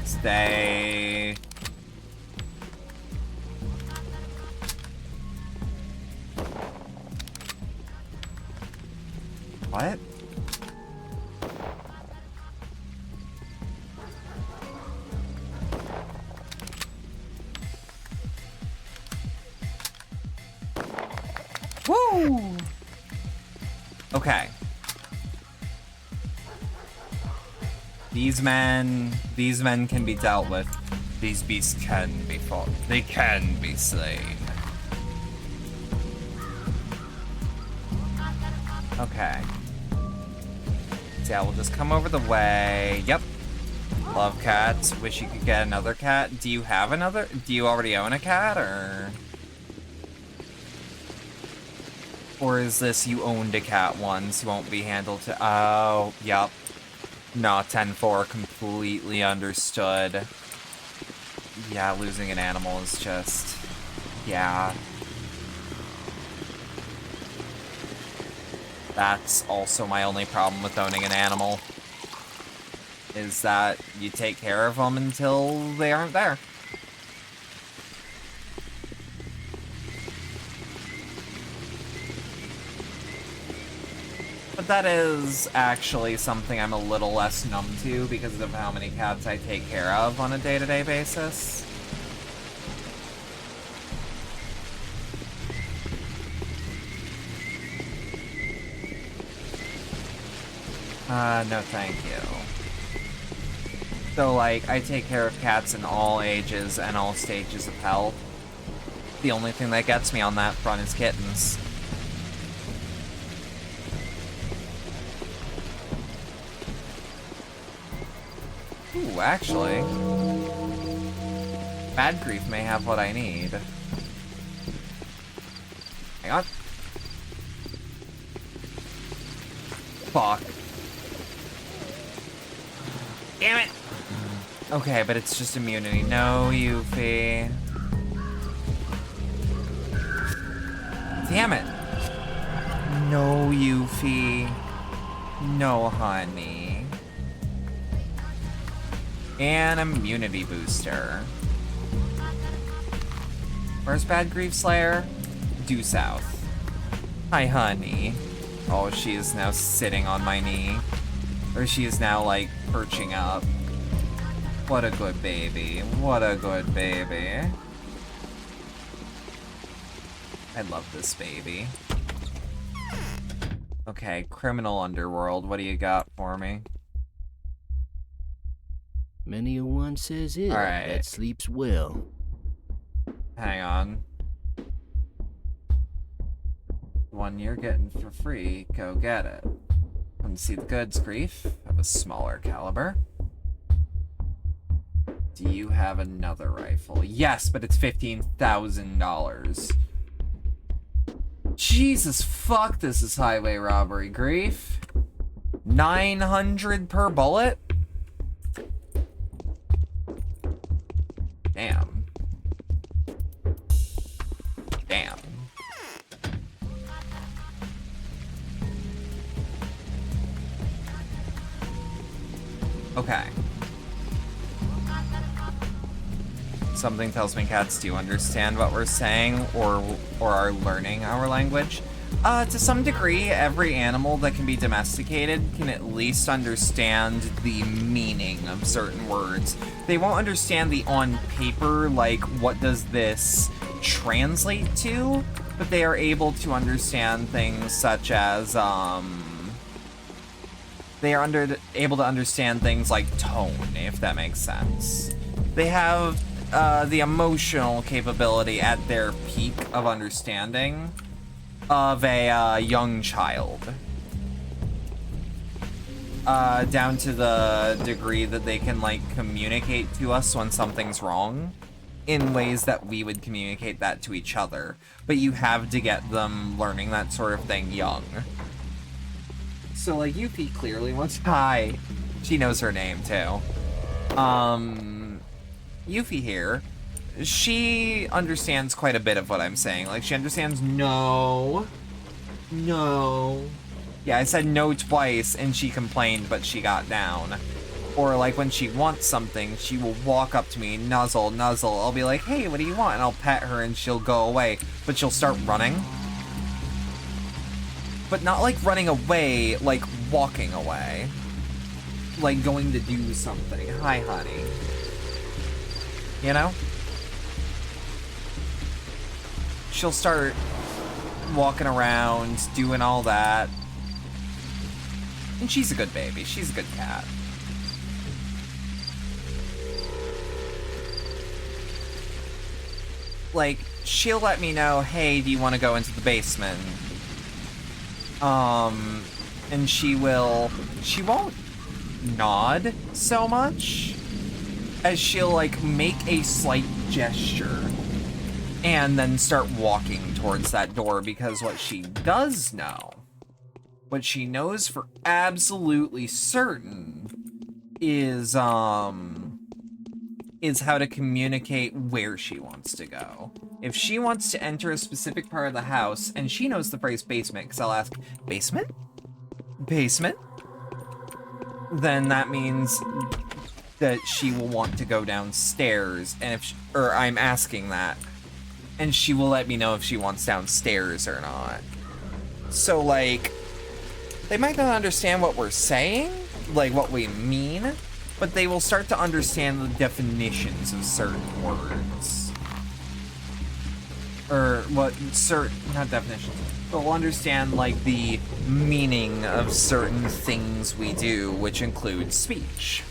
Stay. What? Woo! Okay. These men can be dealt with. These beasts can be fought. They can be slain. Okay. So yeah, we'll just come over the way. Yep. Love cats. Wish you could get another cat. Do you have another? Do you already own a cat, or? Or is this you owned a cat once, you won't be handled to— oh, yep. No, 10-4, completely understood. Yeah, losing an animal is just— yeah. That's also my only problem with owning an animal. Is that you take care of them until they aren't there. But that is actually something I'm a little less numb to because of how many cats I take care of on a day-to-day basis. No thank you. So, like, I take care of cats in all ages and all stages of health. The only thing that gets me on that front is kittens. Ooh, actually. Bad Grief may have what I need. Hang on. Fuck. Damn it! Okay, but it's just immunity. No, Yuffie. Damn it. No, Yuffie. No, honey. An immunity booster. Where's Bad Grief Slayer? Due south. Hi, honey. Oh, she is now sitting on my knee. Or she is now, like, perching up. What a good baby. What a good baby. I love this baby. Okay, criminal underworld. What do you got for me? Many a one says it Alright. that sleeps well. Hang on. One you're getting for free, go get it. Come see the goods, Grief. Of a smaller caliber. Do you have another rifle? Yes, but it's $15,000. Jesus fuck, this is highway robbery, Grief. 900 per bullet? Damn. Damn. Okay. Something tells me cats do understand what we're saying or are learning our language. To some degree, every animal that can be domesticated can at least understand the meaning of certain words. They won't understand the on paper, like, what does this translate to? But they are able to understand things such as, they are able to understand things like tone, if that makes sense. They have the emotional capability at their peak of understanding of a young child. Down to the degree that they can, like, communicate to us when something's wrong in ways that we would communicate that to each other. But you have to get them learning that sort of thing young. So, like, Yuffie clearly wants... Hi. She knows her name, too. Yuffie here, she understands quite a bit of what I'm saying. Like, she understands no. No. Yeah, I said no twice, and she complained, but she got down. Or, like, when she wants something, she will walk up to me, nuzzle, nuzzle. I'll be like, hey, what do you want? And I'll pet her, and she'll go away. But she'll start running. But not, like, running away, like, walking away. Like, going to do something. Hi, honey. You know? She'll start walking around, doing all that. And she's a good baby. She's a good cat. Like, she'll let me know, hey, do you want to go into the basement? And she won't nod so much as she'll, like, make a slight gesture and then start walking towards that door, because what she does know, what she knows for absolutely certain is how to communicate where she wants to go. If she wants to enter a specific part of the house, and she knows the phrase basement, because I'll ask, basement? Basement? Then that means that she will want to go downstairs, and if or I'm asking that, and she will let me know if she wants downstairs or not. So, like, they might not understand what we're saying, like what we mean, but they will start to understand the definitions of certain words. Or what not definitions, but will understand, like, the meaning of certain things we do, which includes speech.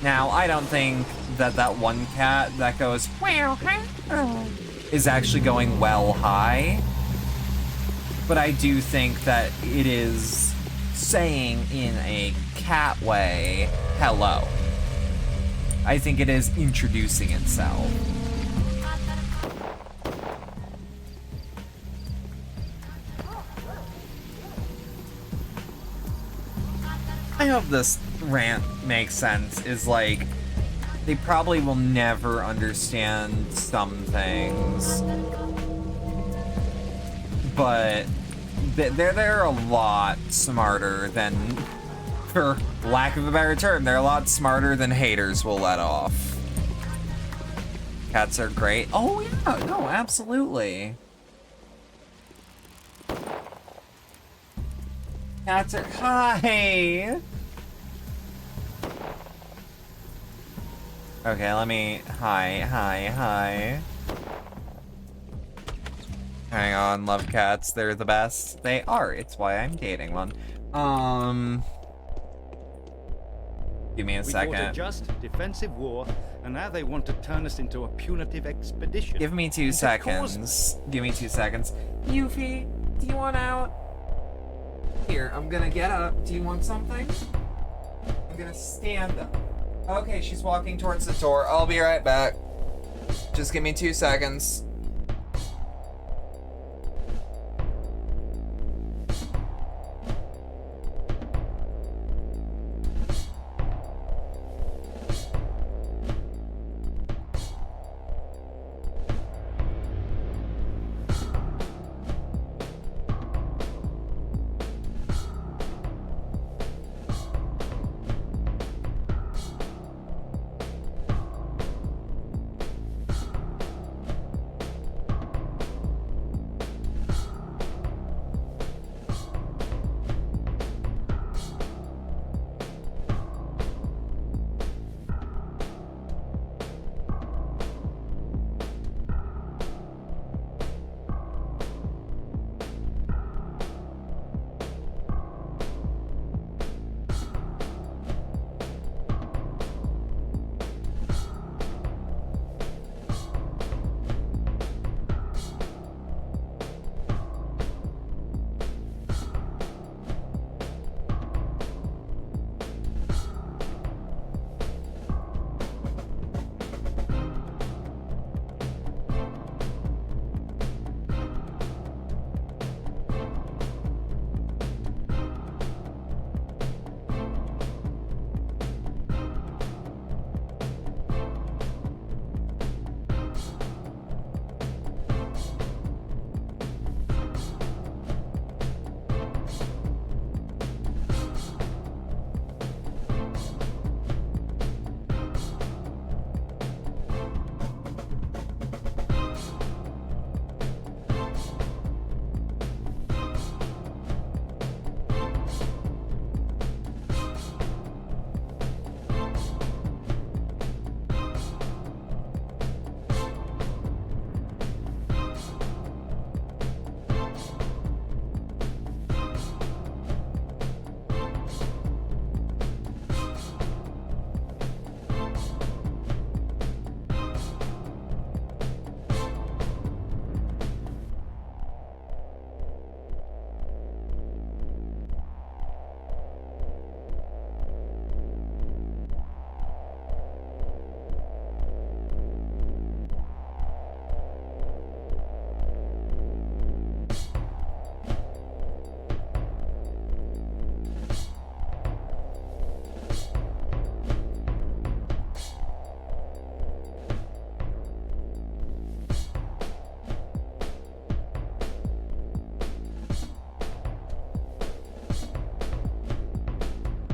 Now, I don't think that one cat that goes, well, is actually going well high. But I do think that it is saying in a cat way, hello. I think it is introducing itself. I hope this rant makes sense, is like, they probably will never understand some things, but they're a lot smarter than, for lack of a better term, they're a lot smarter than haters will let off. Cats are great. Oh yeah, no, absolutely. Cats are, hi! Okay, let me, hi. Hang on, love cats, they're the best. They are, it's why I'm dating one. Give me a second. We fought a just, defensive war, and now they want to turn us into a punitive expedition. Give me 2 seconds. Give me 2 seconds. Yuffie, do you want out? Here, I'm gonna get up. Do you want something? I'm gonna stand up. Okay, she's walking towards the door. I'll be right back. Just give me 2 seconds.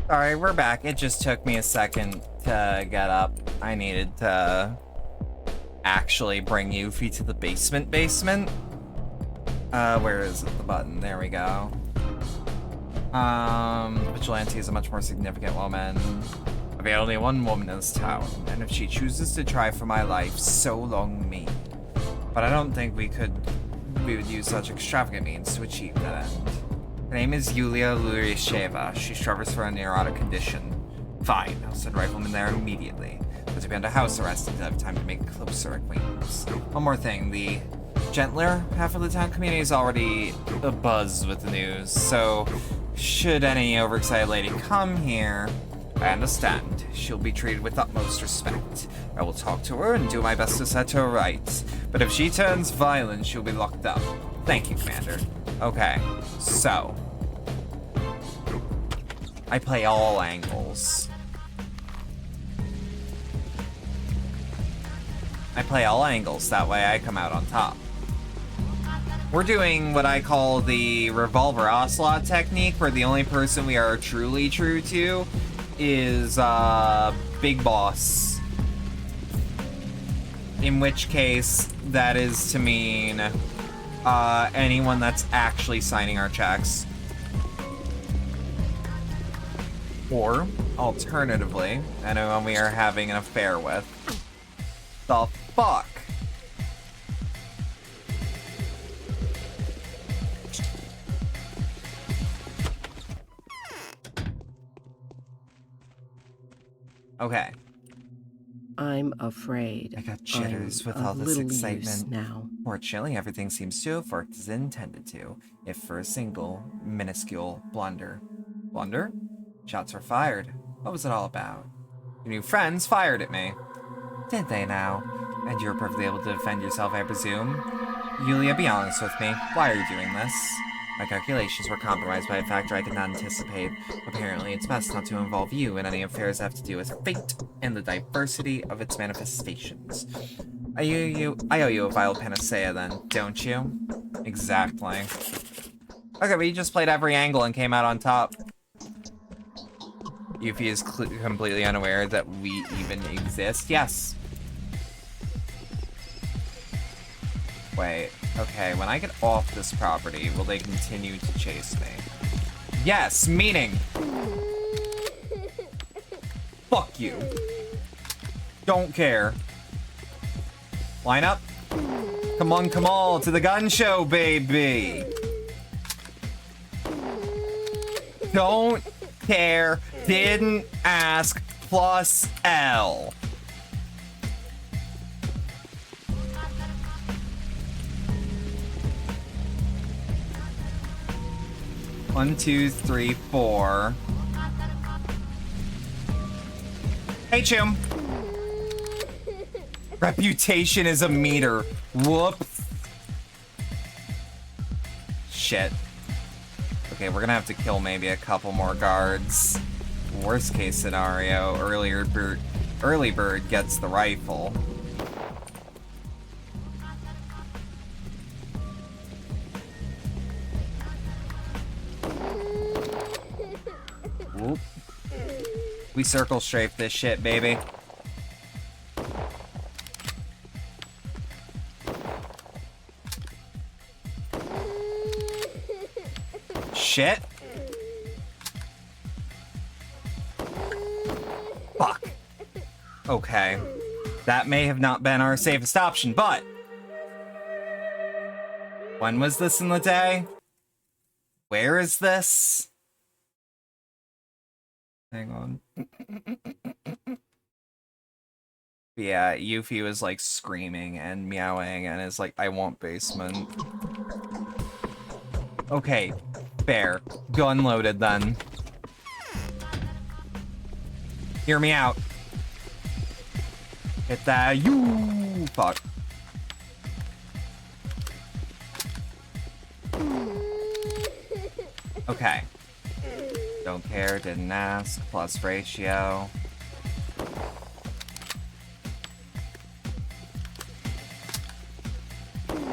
Sorry, we're back. It just took me a second to get up. I needed to actually bring Yuffie to the basement. Where is it? The button. There we go. Vigilante is a much more significant woman. I've got only one woman in this town, and if she chooses to try for my life, so long me. But I don't think we would use such extravagant means to achieve that end. Her name is Yulia Lurisheva. She suffers from a neurotic condition. Fine, I'll send Rifleman there immediately. But to be under house arrest until I have time to make a closer acquaintance. One more thing, the gentler half of the town community is already abuzz with the news, so Should any overexcited lady come here, I understand. She'll be treated with utmost respect. I will talk to her and do my best to set her right. But if she turns violent, she'll be locked up. Thank you, Commander. Okay, so. I play all angles. I play all angles, that way I come out on top. We're doing what I call the Revolver Ocelot technique, where the only person we are truly true to is Big Boss. In which case, that is to mean anyone that's actually signing our checks. Or, alternatively, anyone we are having an affair with. The fuck? Okay. I'm afraid. I got jitters with all this excitement. Now. Fortunately, everything seems to have worked as intended to, if for a single, minuscule blunder. Blunder? Shots were fired. What was it all about? Your new friends fired at me. Did they now? And you were perfectly able to defend yourself, I presume? Yulia, be honest with me. Why are you doing this? My calculations were compromised by a factor I did not anticipate. Apparently, it's best not to involve you in any affairs that have to do with fate and the diversity of its manifestations. I owe you a vile panacea then, don't you? Exactly. Okay, we just played every angle and came out on top. Yuffie is completely unaware that we even exist. Yes. Wait, okay, when I get off this property, will they continue to chase me? Yes, meaning. Fuck you. Don't care. Line up. Come on, to the gun show, baby. Don't care. Didn't ask. Plus L. One, two, three, four. Hey, Chum. Reputation is a meter. Whoops. Shit. Okay, we're gonna have to kill maybe a couple more guards. Worst case scenario, early bird gets the rifle. Whoop. We circle strafe this shit, baby. Shit. Fuck. Okay. That may have not been our safest option, but... When was this in the day? Where is this? Hang on. Yeah, Yuffie was like screaming and meowing and is like, I want basement. Okay, fair. Gun loaded then. Hear me out. Hit that. You fuck. Okay. Don't care, didn't ask. Plus ratio.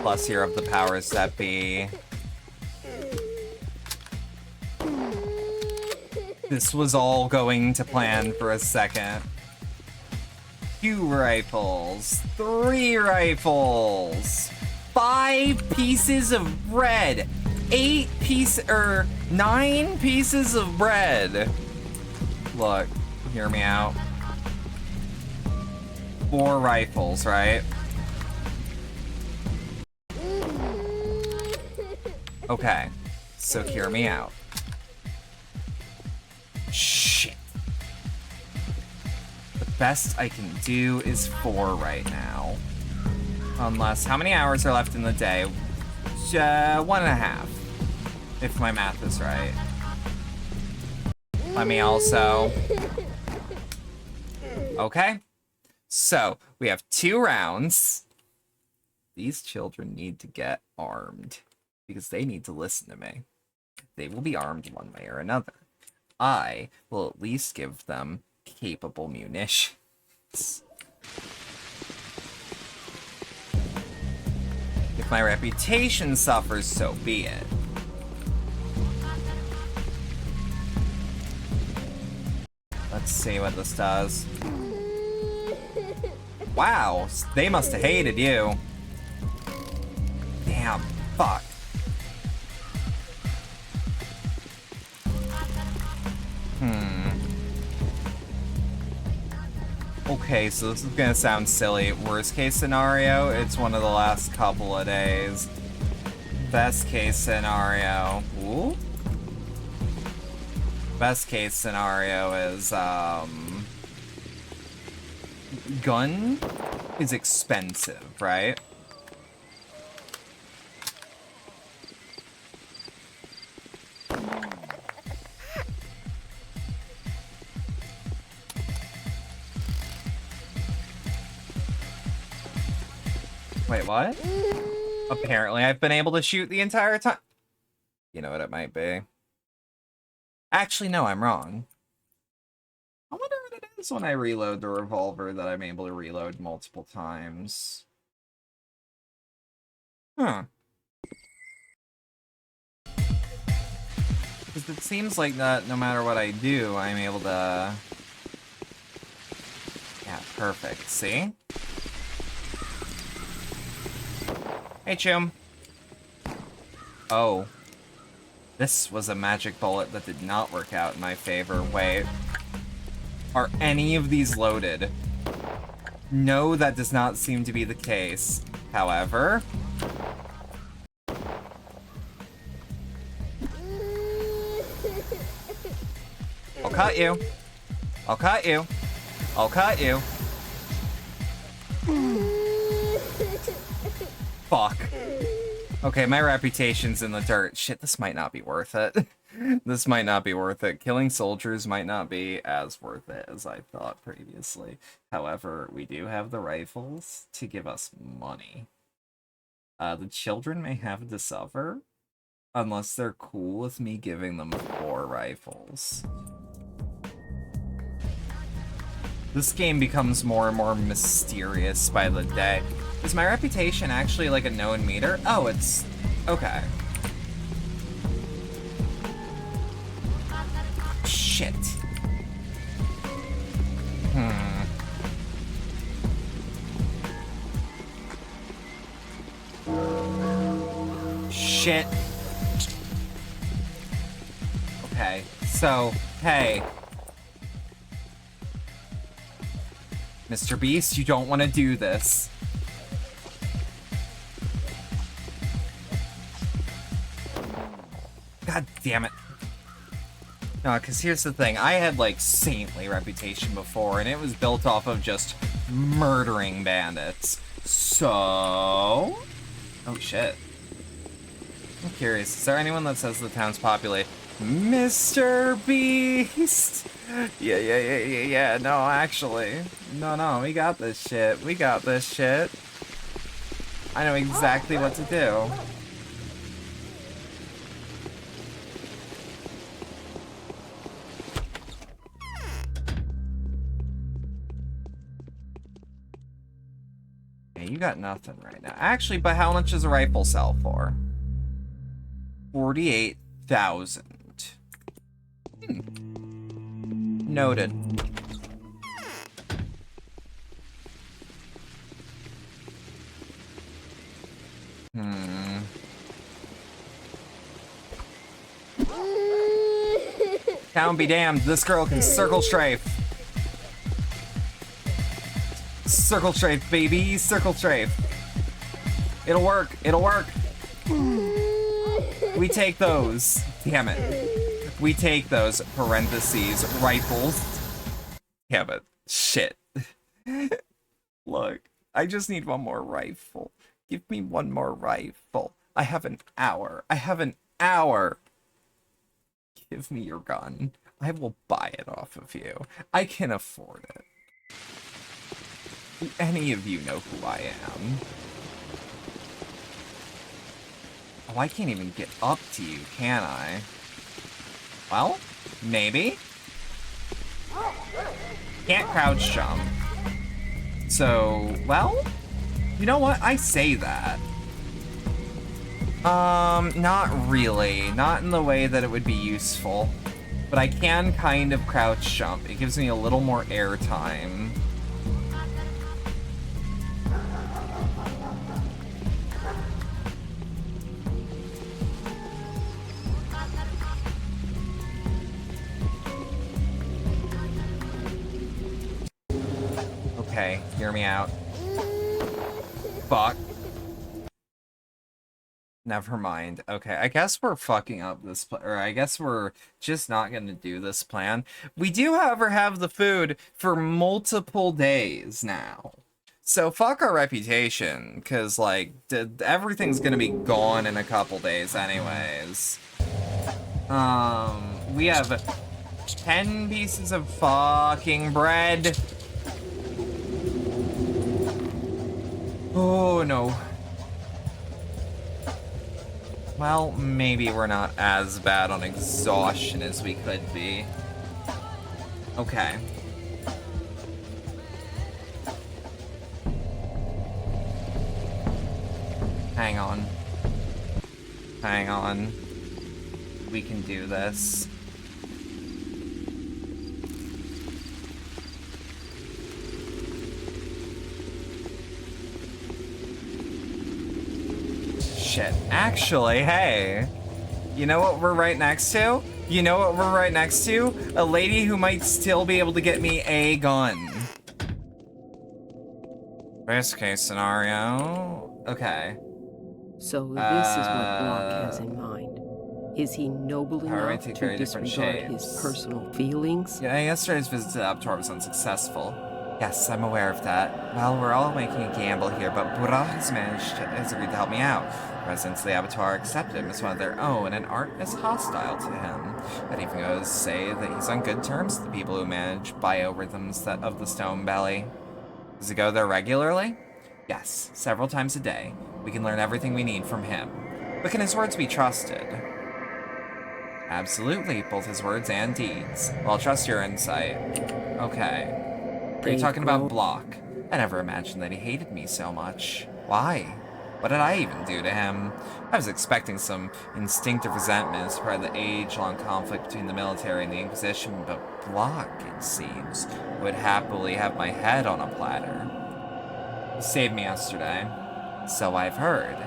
Plus here of the powers that be. This was all going to plan for a second. 2 rifles. 3 rifles. 5 pieces of bread. 9 pieces of bread. Look, hear me out. 4 rifles, right? Okay, so hear me out. Shit. The best I can do is 4 right now. Unless, how many hours are left in the day? 1.5. If my math is right. Let me also... Okay. So, we have 2 rounds. These children need to get armed. Because they need to listen to me. They will be armed one way or another. I will at least give them capable munitions. If my reputation suffers, so be it. Let's see what this does. Wow, they must have hated you. Damn, fuck. Okay, so this is gonna sound silly. Worst case scenario, it's one of the last couple of days. Best case scenario. Ooh. Best case scenario is, gun is expensive, right? Wait, what? Apparently I've been able to shoot the entire time. You know what it might be. Actually, no, I'm wrong. I wonder what it is when I reload the revolver that I'm able to reload multiple times. Huh. Because it seems like that no matter what I do, I'm able to... Yeah, perfect. See? Hey, Chum. Oh. This was a magic bullet that did not work out in my favor. Wait. Are any of these loaded? No, that does not seem to be the case. However... I'll cut you. I'll cut you. I'll cut you. Fuck. Okay, my reputation's in the dirt. Shit, this might not be worth it. This might not be worth it. Killing soldiers might not be as worth it as I thought previously. However, we do have the rifles to give us money. The children may have to suffer unless they're cool with me giving them 4 rifles. This game becomes more and more mysterious by the day. Is my reputation actually like a known meter? Oh, it's... okay. Shit. Shit. Okay, so, hey. Mr. Beast, you don't want to do this. God damn it. No, because here's the thing. I had, like, saintly reputation before, and it was built off of just murdering bandits. So... oh, shit. I'm curious. Is there anyone that says the town's populated? Mr. Beast! Yeah. No, actually. No. We got this shit. We got this shit. I know exactly what to do. You got nothing right now. Actually, but how much does a rifle sell for? 48,000. Noted. Town be damned, this girl can circle strafe. Circle strafe, baby, circle strafe. It'll work, it'll work. We take those. Damn it. We take those, parentheses, rifles. Damn it. Shit. Look, I just need one more rifle. Give me one more rifle. I have an hour. I have an hour. Give me your gun. I will buy it off of you. I can afford it. Any of you know who I am. Oh, I can't even get up to you, can I? Well, maybe. Can't crouch jump. So, well, you know what? I say that. Not really. Not in the way that it would be useful. But I can kind of crouch jump. It gives me a little more air time. Okay, hear me out. Fuck. Never mind. Okay, I guess we're fucking up this or I guess we're just not gonna do this plan. We do, however, have the food for multiple days now. So fuck our reputation, because, like, everything's gonna be gone in a couple days anyways. We have 10 pieces of fucking bread. Oh, no. Well, maybe we're not as bad on exhaustion as we could be. Okay. Hang on. Hang on. We can do this. Shit. Actually, hey. You know what we're right next to? You know what we're right next to? A lady who might still be able to get me a gun. Worst case scenario. Okay. So this is what Block has in mind. Is he noble enough to disregard his personal feelings? Yeah, yesterday's visit to the Abattoir was unsuccessful. Yes, I'm aware of that. Well, we're all making a gamble here, but Burak has agreed to help me out. Residents of the Abattoir accept him as one of their own and aren't as hostile to him. I'd even go to say that he's on good terms with the people who manage biorhythms of the Stone Belly. Does he go there regularly? Yes, several times a day. We can learn everything we need from him. But can his words be trusted? Absolutely, both his words and deeds. Well, I'll trust your insight. Okay. Are you talking about Block? I never imagined that he hated me so much. Why? What did I even do to him? I was expecting some instinctive resentment as part of the age-long conflict between the military and the Inquisition, but Block, it seems, would happily have my head on a platter. He saved me yesterday. So I've heard.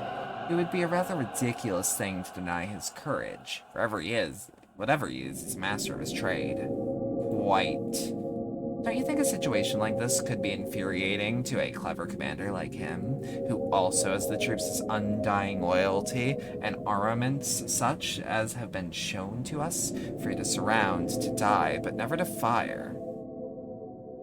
It would be a rather ridiculous thing to deny his courage. Whatever he is, he's a master of his trade. Quite. Don't you think a situation like this could be infuriating to a clever commander like him, who also has the troops' undying loyalty and armaments such as have been shown to us, free to surround, to die, but never to fire?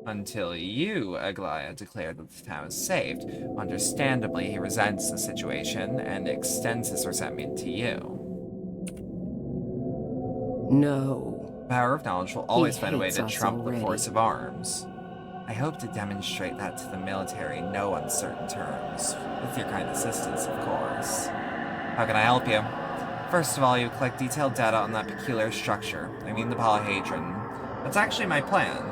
Until you, Aglaya, declared that the town is saved. Understandably, he resents the situation and extends his resentment to you. No. The power of knowledge will always find a way to trump the force of arms. I hope to demonstrate that to the military in no uncertain terms. With your kind assistance, of course. How can I help you? First of all, you collect detailed data on that peculiar structure. I mean the polyhedron. That's actually my plan.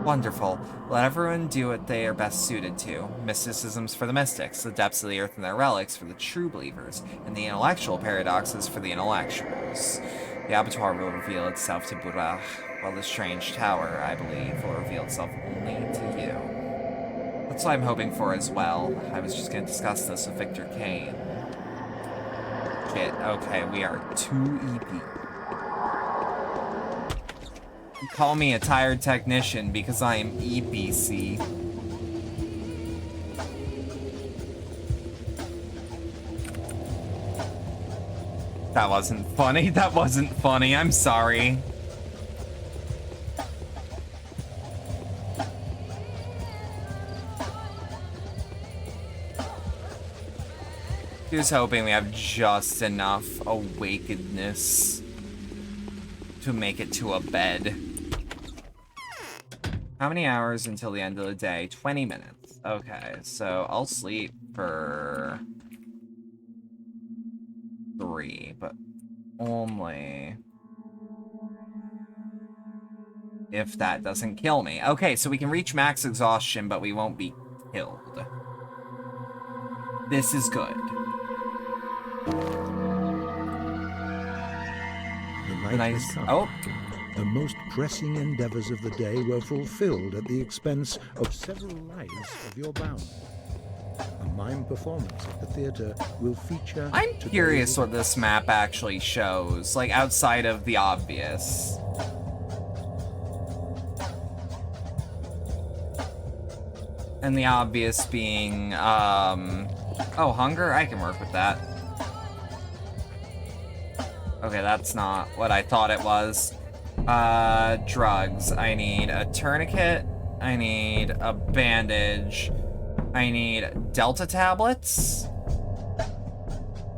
Wonderful. Let everyone do what they are best suited to. Mysticisms for the mystics, the depths of the earth and their relics for the true believers, and the intellectual paradoxes for the intellectuals. The Abattoir will reveal itself to Burak, while the strange tower, I believe, will reveal itself only to you. That's what I'm hoping for as well. I was just going to discuss this with Victor Kane. Shit, okay, we are 2 EP. Call me a tired technician because I am EPC. That wasn't funny. That wasn't funny. I'm sorry. Just hoping we have just enough awakenedness. to make it to a bed. How many hours until the end of the day? 20 minutes. Okay, so I'll sleep for 3, but only if that doesn't kill me. Okay, so we can reach max exhaustion, but we won't be killed. This is good. The night has come. Oh. The most pressing endeavors of the day were fulfilled at the expense of several lives of your bound. A mime performance at the theater will feature... I'm curious what this map actually shows, like outside of the obvious. And the obvious being, oh, hunger? I can work with that. Okay, that's not what I thought it was. Drugs. I need a tourniquet. I need a bandage. I need Delta tablets.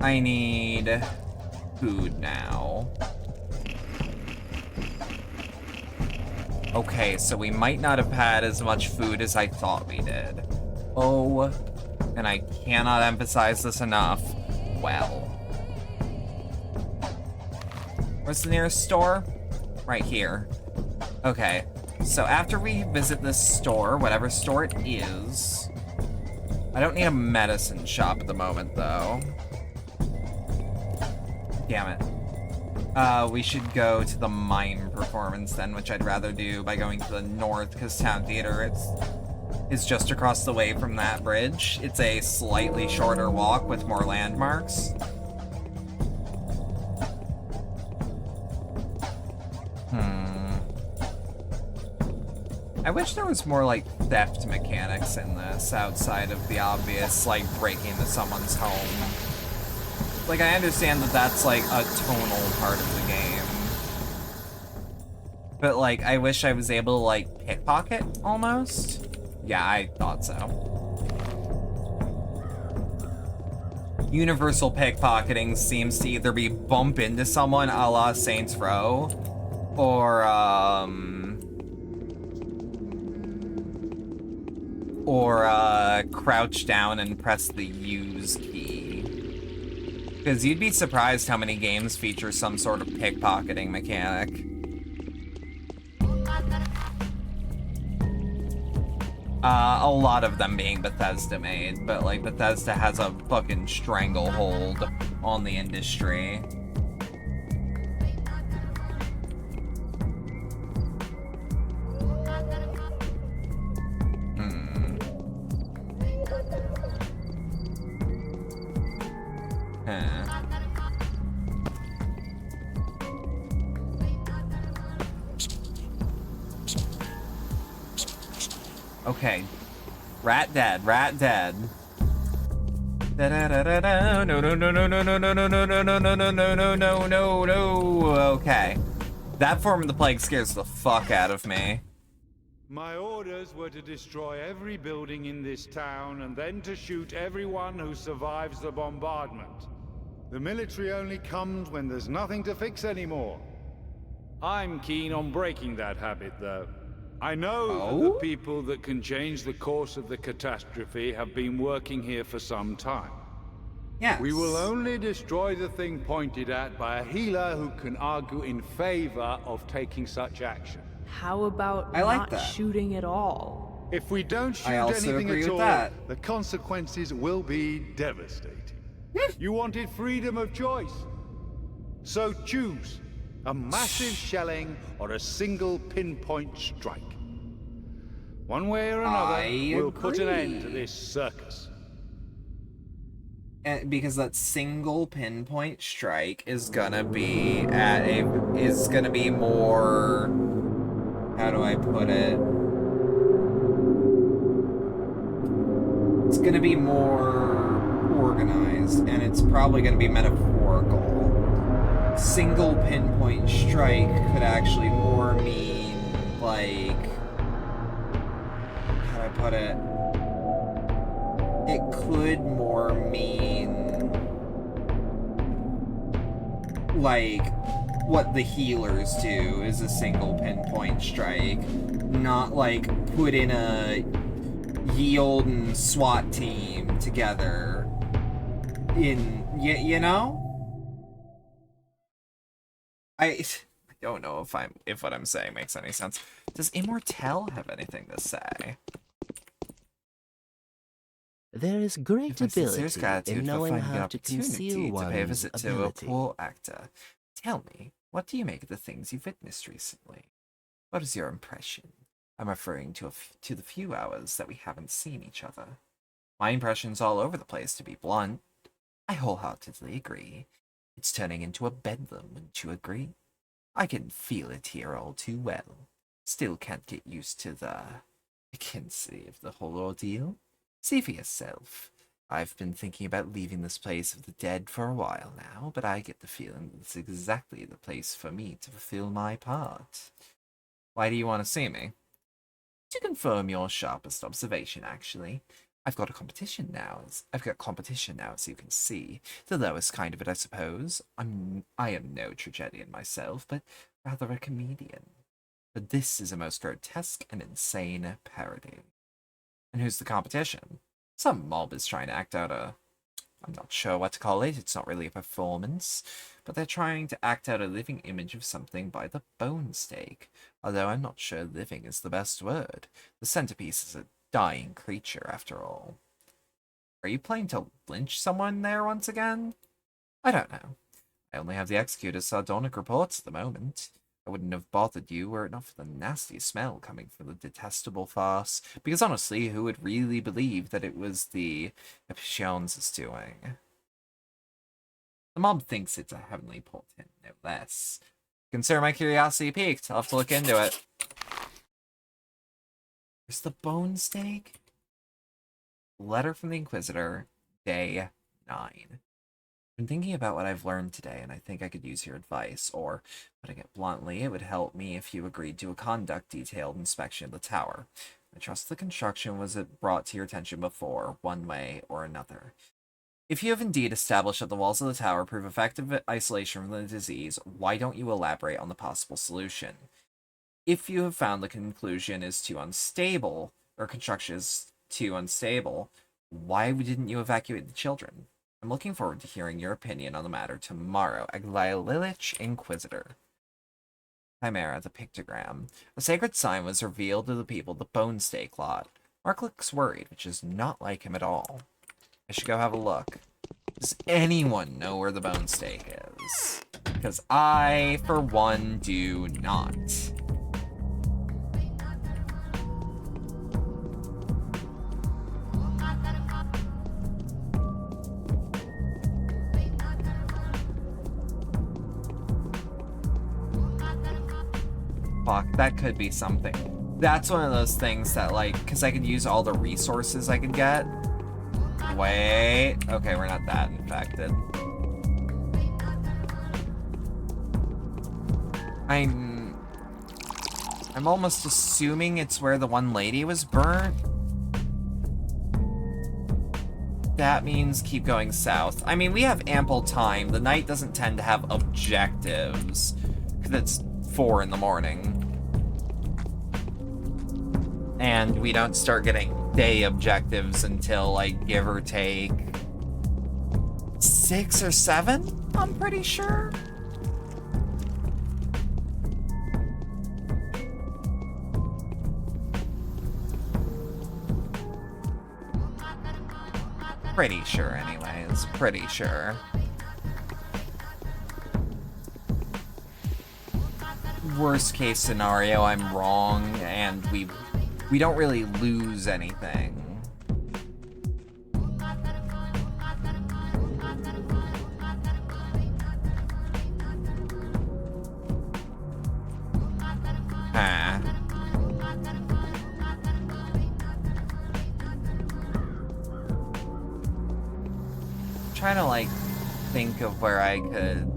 I need food now. Okay, so we might not have had as much food as I thought we did. Oh, and I cannot emphasize this enough. Well. Where's the nearest store? Right here. Okay, so after we visit this store, whatever store it is... I don't need a medicine shop at the moment, though. Damn it. We should go to the mime performance then, which I'd rather do by going to the north, because Town Theater is just across the way from that bridge. It's a slightly shorter walk with more landmarks. I wish there was more, like, theft mechanics in this, outside of the obvious, like, breaking into someone's home. Like, I understand that that's, like, a tonal part of the game. But, like, I wish I was able to, like, pickpocket, almost? Yeah, I thought so. Universal pickpocketing seems to either be bump into someone a la Saints Row, or crouch down and press the use key. Because you'd be surprised how many games feature some sort of pickpocketing mechanic. A lot of them being Bethesda made, but like Bethesda has a fucking stranglehold on the industry. Okay. Rat dead, rat dead. No, no, no, no, no, no, no, no, no, no, no, no, no, no, no, no, no, no. Okay. That form of the plague scares the fuck out of me. My orders were to destroy every building in this town and then to shoot everyone who survives the bombardment. The military only comes when there's nothing to fix anymore. I'm keen on breaking that habit, though. I know that the people that can change the course of the catastrophe have been working here for some time. Yes. We will only destroy the thing pointed at by a healer who can argue in favor of taking such action. How about not shooting at all? If we don't shoot anything at all, the consequences will be devastating. You wanted freedom of choice. So choose a massive shelling or a single pinpoint strike. One way or another, we'll put an end to this circus. And because that single pinpoint strike is gonna be more, how do I put it? It's gonna be more organized, and it's probably gonna be metaphorical. Single pinpoint strike could actually more mean, like, how do I put it? It could more mean, like, what the healers do is a single pinpoint strike, not like put in a Yield and SWAT team together in, you know? I don't know if what I'm saying makes any sense. Does Immortel have anything to say? There is great ability in knowing for how to conceal to pay a one's visit to a ability. poor actor. Tell me, what do you make of the things you've witnessed recently? What is your impression? I'm referring to the few hours that we haven't seen each other. My impression's all over the place, to be blunt. I wholeheartedly agree. It's turning into a bedlam, wouldn't you agree? I can feel it here all too well. Still can't get used to the piquancy of the whole ordeal. See for yourself. I've been thinking about leaving this place of the dead for a while now, but I get the feeling that it's exactly the place for me to fulfill my part. Why do you want to see me? To confirm your sharpest observation, actually. I've got competition now, as you can see. The lowest kind of it, I suppose. I am no tragedian myself, but rather a comedian. But this is a most grotesque and insane parody. And who's the competition? Some mob is trying to act out I'm not sure what to call it, it's not really a performance, but they're trying to act out a living image of something by the bone stake, although I'm not sure living is the best word. The centerpiece is a dying creature, after all. Are you planning to lynch someone there once again? I don't know. I only have the executor's sardonic reports at the moment. I wouldn't have bothered you were it not for the nasty smell coming from the detestable farce, because honestly, who would really believe that it was the Epicions doing? The mob thinks it's a heavenly portent, no less. Consider my curiosity piqued. I'll have to look into it. Where's the bone stake? Letter from the Inquisitor, day 9. I've been thinking about what I've learned today, and I think I could use your advice, or, putting it bluntly, it would help me if you agreed to a detailed inspection of the tower. I trust the construction was brought to your attention before, one way or another. If you have indeed established that the walls of the tower prove effective isolation from the disease, why don't you elaborate on the possible solution? If you have found the conclusion is too unstable, or construction is too unstable, why didn't you evacuate the children? I'm looking forward to hearing your opinion on the matter tomorrow. Aglililich Inquisitor. Chimera, the pictogram. A sacred sign was revealed to the people of the Bone Stake lot. Mark looks worried, which is not like him at all. I should go have a look. Does anyone know where the Bone Stake is? Because I, for one, do not. Fuck, that could be something. That's one of those things that, like, because I could use all the resources I could get. Wait. Okay, we're not that infected. I'm almost assuming it's where the one lady was burnt. That means keep going south. I mean, we have ample time. The night doesn't tend to have objectives. Because it's 4 in the morning. And we don't start getting day objectives until, like, give or take 6 or 7, I'm pretty sure. Pretty sure, anyways. Pretty sure. Worst case scenario, I'm wrong, and we don't really lose anything. Huh. Trying to, like, think of where I could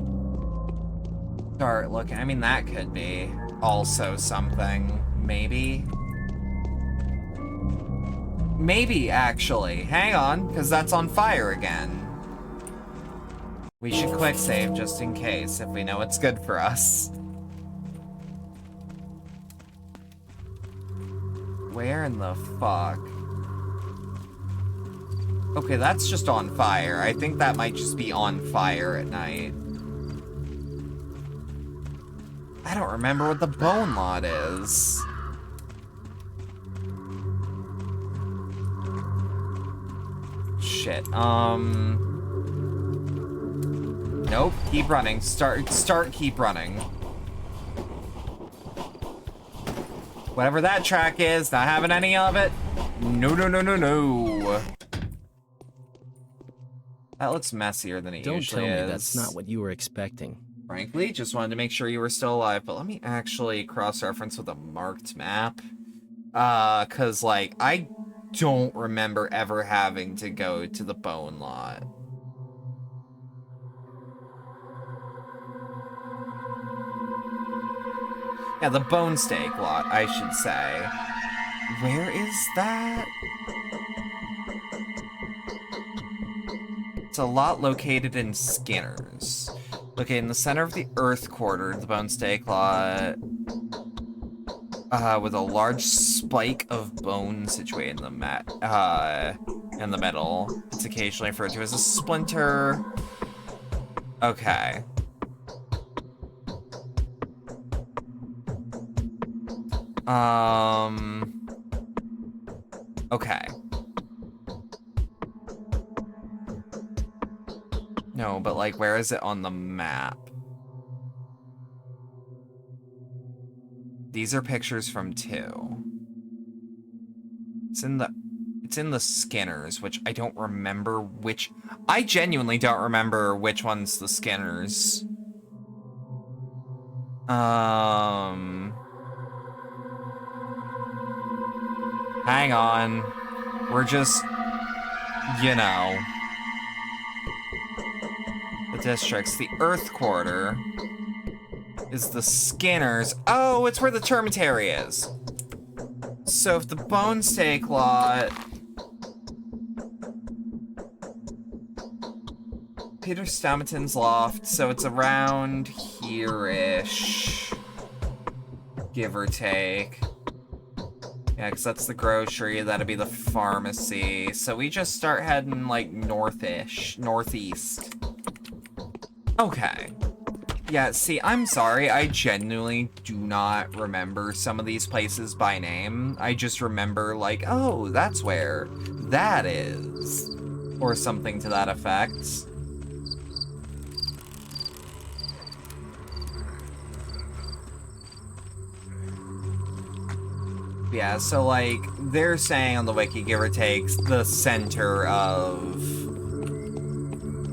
start looking. I mean, that could be also something, maybe. Maybe, actually. Hang on, because that's on fire again. We should quick save just in case, if we know what's good for us. Where in the fuck? Okay, that's just on fire. I think that might just be on fire at night. I don't remember what the bone lot is. Shit, nope, keep running. Start, keep running. Whatever that track is, not having any of it. No, no, no, no, no. That looks messier than it usually is. Don't tell me that's not what you were expecting. Frankly, just wanted to make sure you were still alive, but let me actually cross-reference with a marked map. Cause, like, I don't remember ever having to go to the bone lot. Yeah, the bone steak lot, I should say. Where is that? It's a lot located in Skinner's. Okay, in the center of the Earth Quarter, the bone steak lot, with a large spike of bone situated in the in the middle. It's occasionally referred to as a splinter. Okay. Okay. No, but like, where is it on the map? These are pictures from 2. It's in the Skinners, which I don't remember which. I genuinely don't remember which one's the Skinners. Hang on. We're just, you know. The districts. The Earth Quarter is the Skinners. Oh, it's where the Termitary is. So if the bone steak lot... Peter Stammeton's loft, so it's around here-ish. Give or take. Yeah, because that's the grocery, that'd be the pharmacy. So we just start heading, like, northeast. Okay. Yeah, see, I'm sorry, I genuinely do not remember some of these places by name. I just remember, like, oh, that's where that is. Or something to that effect. Yeah, so, like, they're saying on the wiki, give or take, the center of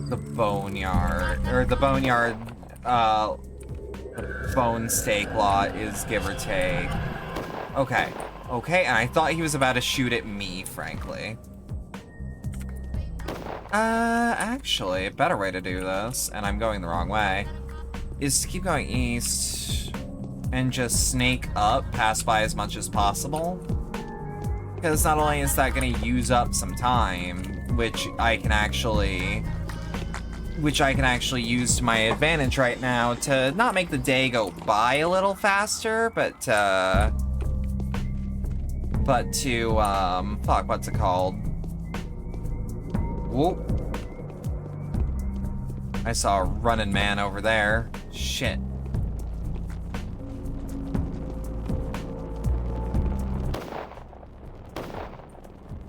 the boneyard, or the boneyard, bone steak lot is give or take. Okay. Okay, and I thought he was about to shoot at me, frankly. Actually, a better way to do this, and I'm going the wrong way, is to keep going east and just snake up, pass by as much as possible. Because not only is that gonna use up some time, which I can actually use to my advantage right now to not make the day go by a little faster, but to, fuck, what's it called? Whoop. I saw a running man over there. Shit.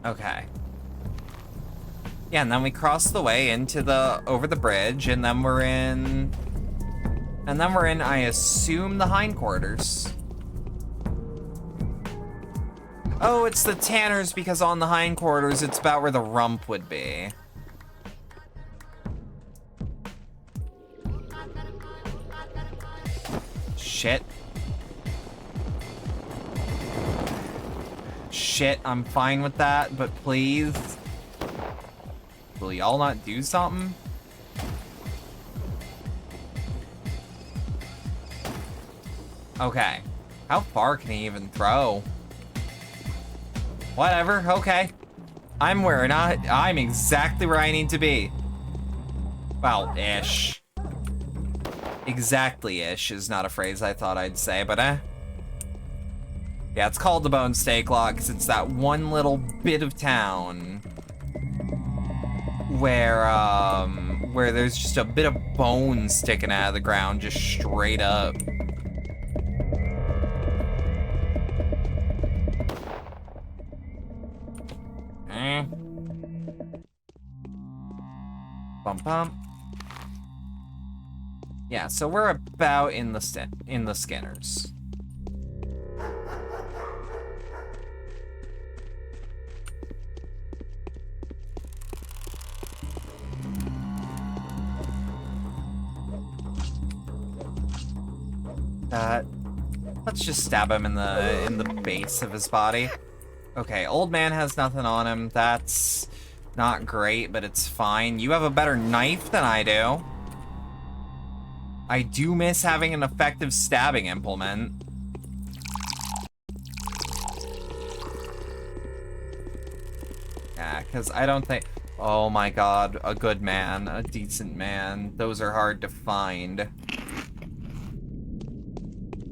Okay. Yeah, and then we cross the way into over the bridge, and then we're in, I assume, the hindquarters. Oh, it's the Tanners, because on the hindquarters, it's about where the rump would be. Shit. Shit, I'm fine with that, but please, will y'all not do something? Okay. How far can he even throw? Whatever, okay. I'm exactly where I need to be. Well, ish. Exactly ish is not a phrase I thought I'd say, but yeah, it's called the Bone Steak Lot because it's that one little bit of town where there's just a bit of bone sticking out of the ground just straight up. Bump bump. Yeah, so we're about in the Skinners. Let's just stab him in the base of his body. Okay, old man has nothing on him. That's not great, but it's fine. You have a better knife than I do. I do miss having an effective stabbing implement. Yeah, because I don't think... Oh my god, a good man, a decent man. Those are hard to find.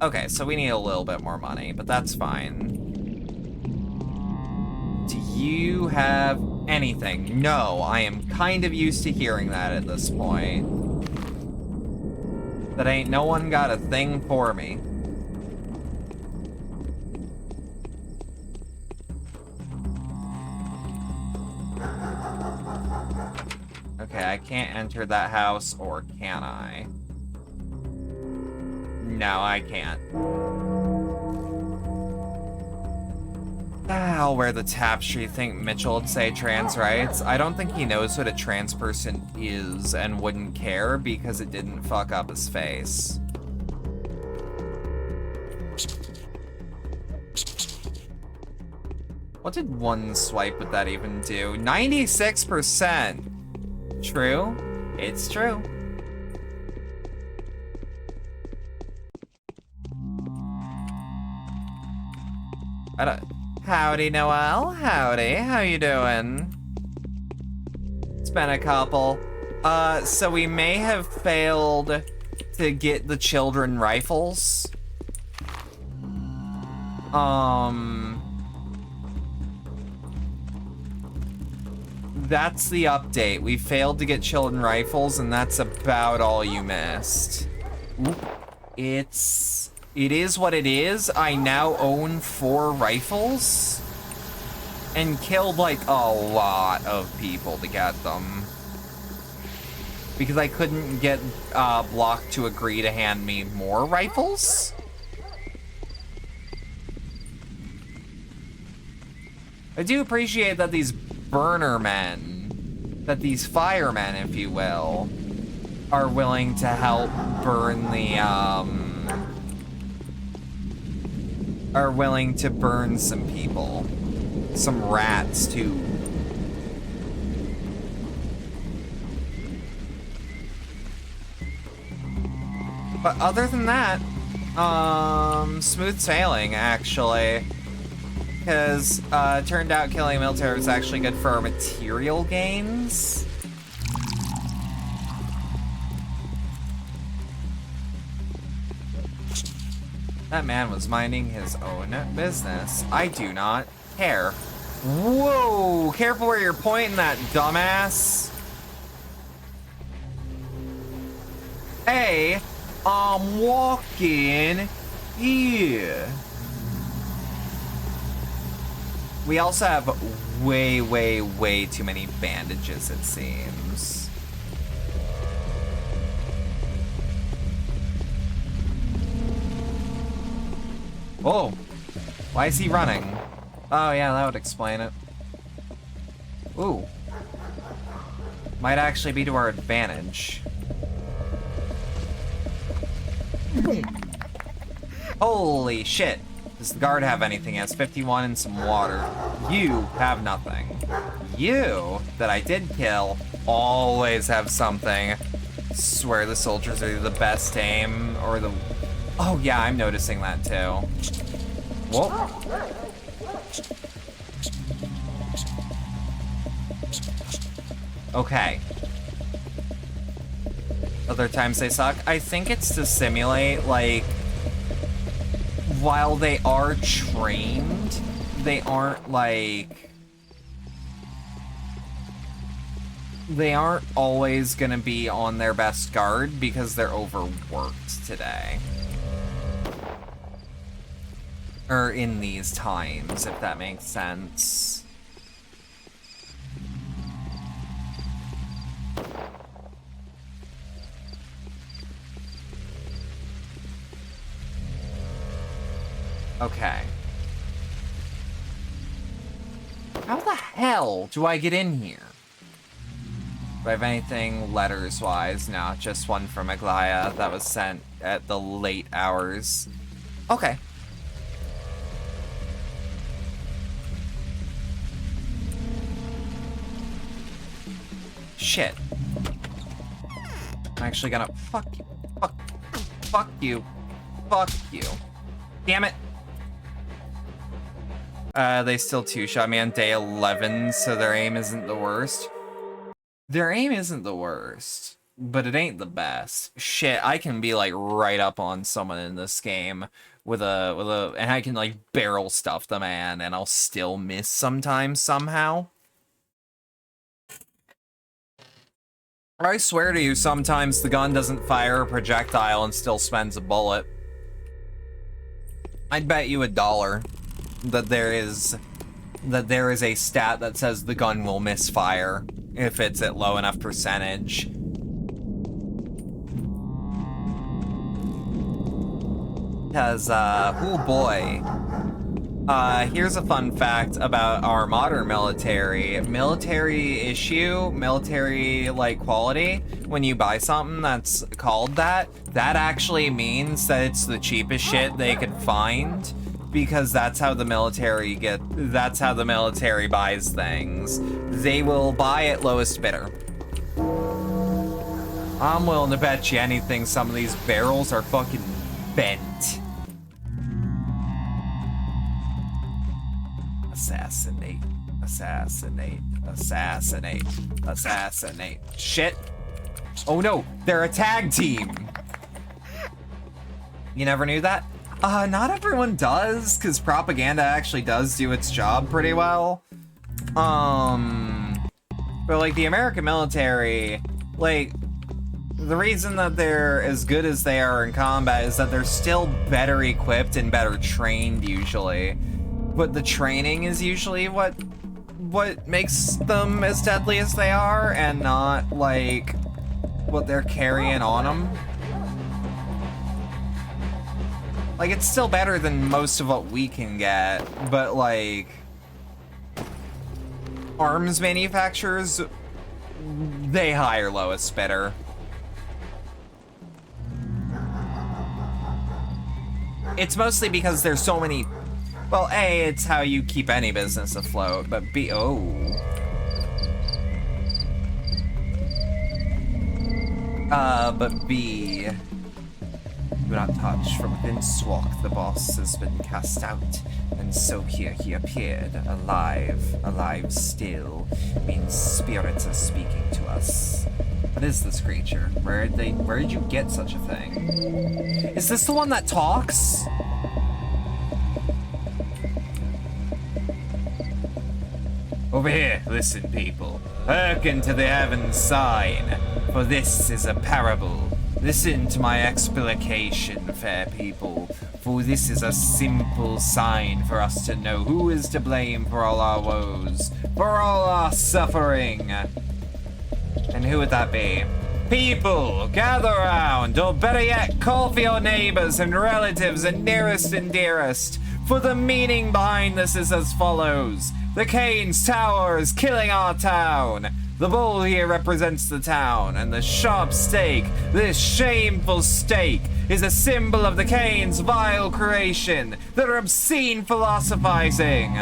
Okay, so we need a little bit more money, but that's fine. Do you have anything? No, I am kind of used to hearing that at this point. That ain't no one got a thing for me. Okay, I can't enter that house, or can I? No, I can't. I'll wear the tapestry. Think Mitchell would say trans rights. I don't think he knows what a trans person is and wouldn't care because it didn't fuck up his face. What did one swipe with that even do? 96%! True? It's true. Howdy, Noelle. Howdy. How you doing? It's been a couple. So we may have failed to get the children rifles. That's the update. We failed to get children rifles, and that's about all you missed. Oop. It is what it is. I now own 4 rifles and killed like a lot of people to get them because I couldn't get Block to agree to hand me more rifles. I do appreciate that these burner men, that these firemen, if you will, are willing to help burn the are willing to burn some people. Some rats, too. But other than that, smooth sailing, actually. Because, it turned out killing military was actually good for our material gains. That man was minding his own business. I do not care. Whoa! Careful where you're pointing that, dumbass. Hey, I'm walking here. We also have way, way, way too many bandages, it seems. Whoa, why is he running? Oh yeah, that would explain it. Ooh. Might actually be to our advantage. Holy shit. Does the guard have anything? He has 51 and some water. You have nothing. You, that I did kill, always have something. Swear the soldiers are the best aim, or the... Oh yeah, I'm noticing that too. Whoa. Okay. Other times they suck. I think it's to simulate, like, while they are trained, they aren't, like... They aren't always gonna be on their best guard because they're overworked today. Or in these times, if that makes sense. Okay. How the hell do I get in here? Do I have anything letters-wise? No, just one from Aglaya that was sent at the late hours. Okay. Shit. I'm actually gonna... Fuck you. Fuck you. Fuck you. Damn it. They still two-shot me on day 11, so their aim isn't the worst. Their aim isn't the worst, but it ain't the best. Shit, I can be like right up on someone in this game with a and I can like barrel stuff the man and I'll still miss sometimes somehow. I swear to you, sometimes the gun doesn't fire a projectile and still spends a bullet. I'd bet you $1 that there is a stat that says the gun will misfire if it's at low enough percentage. Because, oh boy. Here's a fun fact about our modern military. Military like quality, when you buy something that's called that actually means that it's the cheapest shit they could find. Because that's how the military buys things. They will buy at lowest bidder. I'm willing to bet you anything some of these barrels are fucking bent. Assassinate. Assassinate. Assassinate. Assassinate. Shit. Oh no, they're a tag team. You never knew that? Not everyone does, because propaganda actually does do its job pretty well. But like the American military, like, the reason that they're as good as they are in combat is that they're still better equipped and better trained usually. But the training is usually what makes them as deadly as they are, and not like what they're carrying on them. Like, it's still better than most of what we can get, but, like, arms manufacturers, they hire lowest bidder. It's mostly because there's so many... Well, A, it's how you keep any business afloat, but B... Oh. But B... Do not touch. From within Swak, the boss has been cast out, and so here he appeared, alive still, means spirits are speaking to us. What is this creature? Where did you get such a thing? Is this the one that talks? Over here, listen, people. Hearken to the heaven's sign, for this is a parable. Listen to my explication, fair people, for this is a simple sign for us to know who is to blame for all our woes, for all our suffering. And who would that be? People, gather round, or better yet, call for your neighbors and relatives and nearest and dearest, for the meaning behind this is as follows. The Cain's Tower is killing our town. The bull here represents the town, and the sharp stake, this shameful stake, is a symbol of the Cain's vile creation, their obscene philosophizing.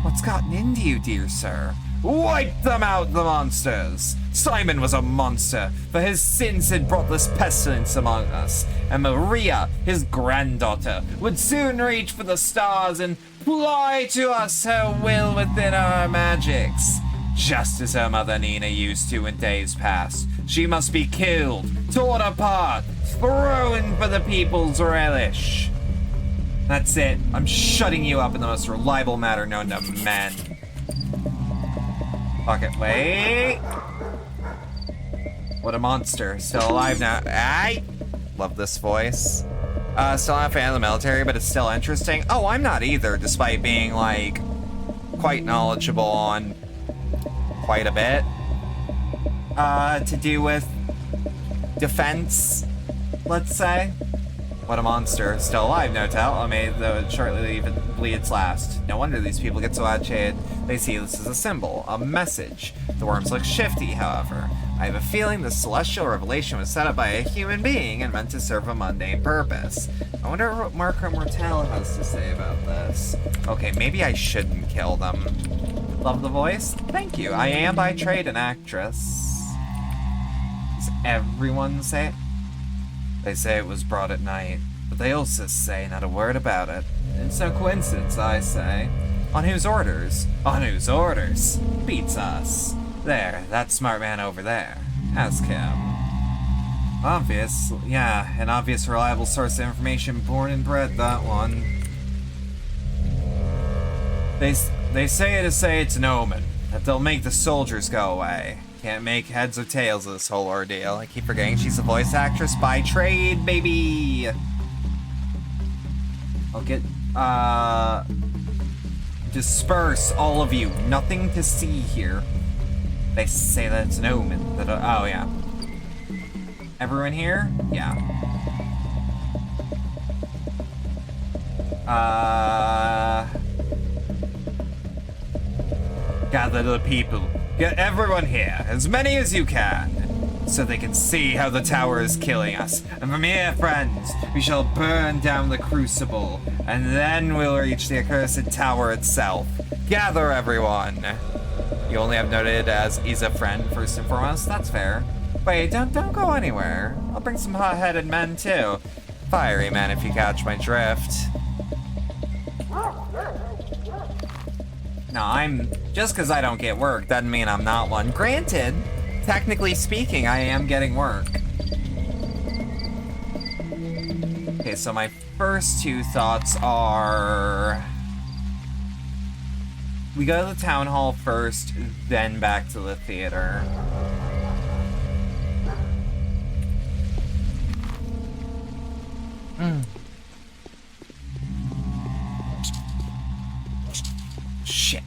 What's gotten into you, dear sir? Wipe them out, the monsters! Simon was a monster, for his sins had brought this pestilence among us, and Maria, his granddaughter, would soon reach for the stars and fly to us her will within our magics. just as her mother Nina used to in days past. She must be killed, torn apart, thrown for the people's relish. That's it. I'm shutting you up in the most reliable manner known to men. Okay, wait. What a monster. Still alive now. I love this voice. Still not a fan of the military, but it's still interesting. Oh, I'm not either, despite being, like, quite knowledgeable on quite a bit. To do with defense, let's say. What a monster. Still alive, no doubt. I may, though, shortly bleed its last. No wonder these people get so agitated. They see this as a symbol, a message. The worms look shifty, however. I have a feeling this celestial revelation was set up by a human being and meant to serve a mundane purpose. I wonder what Marco Mortel has to say about this. Okay, maybe I shouldn't kill them. Love the voice? Thank you. I am by trade an actress. Does everyone say it? They say it was brought at night, but they also say not a word about it. It's no coincidence, I say. On whose orders? On whose orders? Beats us. There, that smart man over there. Ask him. Obvious, yeah, an obvious reliable source of information, born and bred, that one. They say it's an omen, that they'll make the soldiers go away. Can't make heads or tails of this whole ordeal. I keep forgetting she's a voice actress by trade, baby! I'll get, disperse, all of you. Nothing to see here. They say that it's an omen. That, oh, yeah. Everyone here? Yeah. Gather the people. Get everyone here, as many as you can, so they can see how the tower is killing us. And from here, friends, we shall burn down the crucible, and then we'll reach the accursed tower itself. Gather, everyone. You only have noted as he's a friend, first and foremost. That's fair. Wait, don't go anywhere. I'll bring some hot-headed men, too. Fiery men, if you catch my drift. No, just because I don't get work doesn't mean I'm not one. Granted, technically speaking, I am getting work. Okay, so my first two thoughts are... we go to the town hall first, then back to the theater. Shit.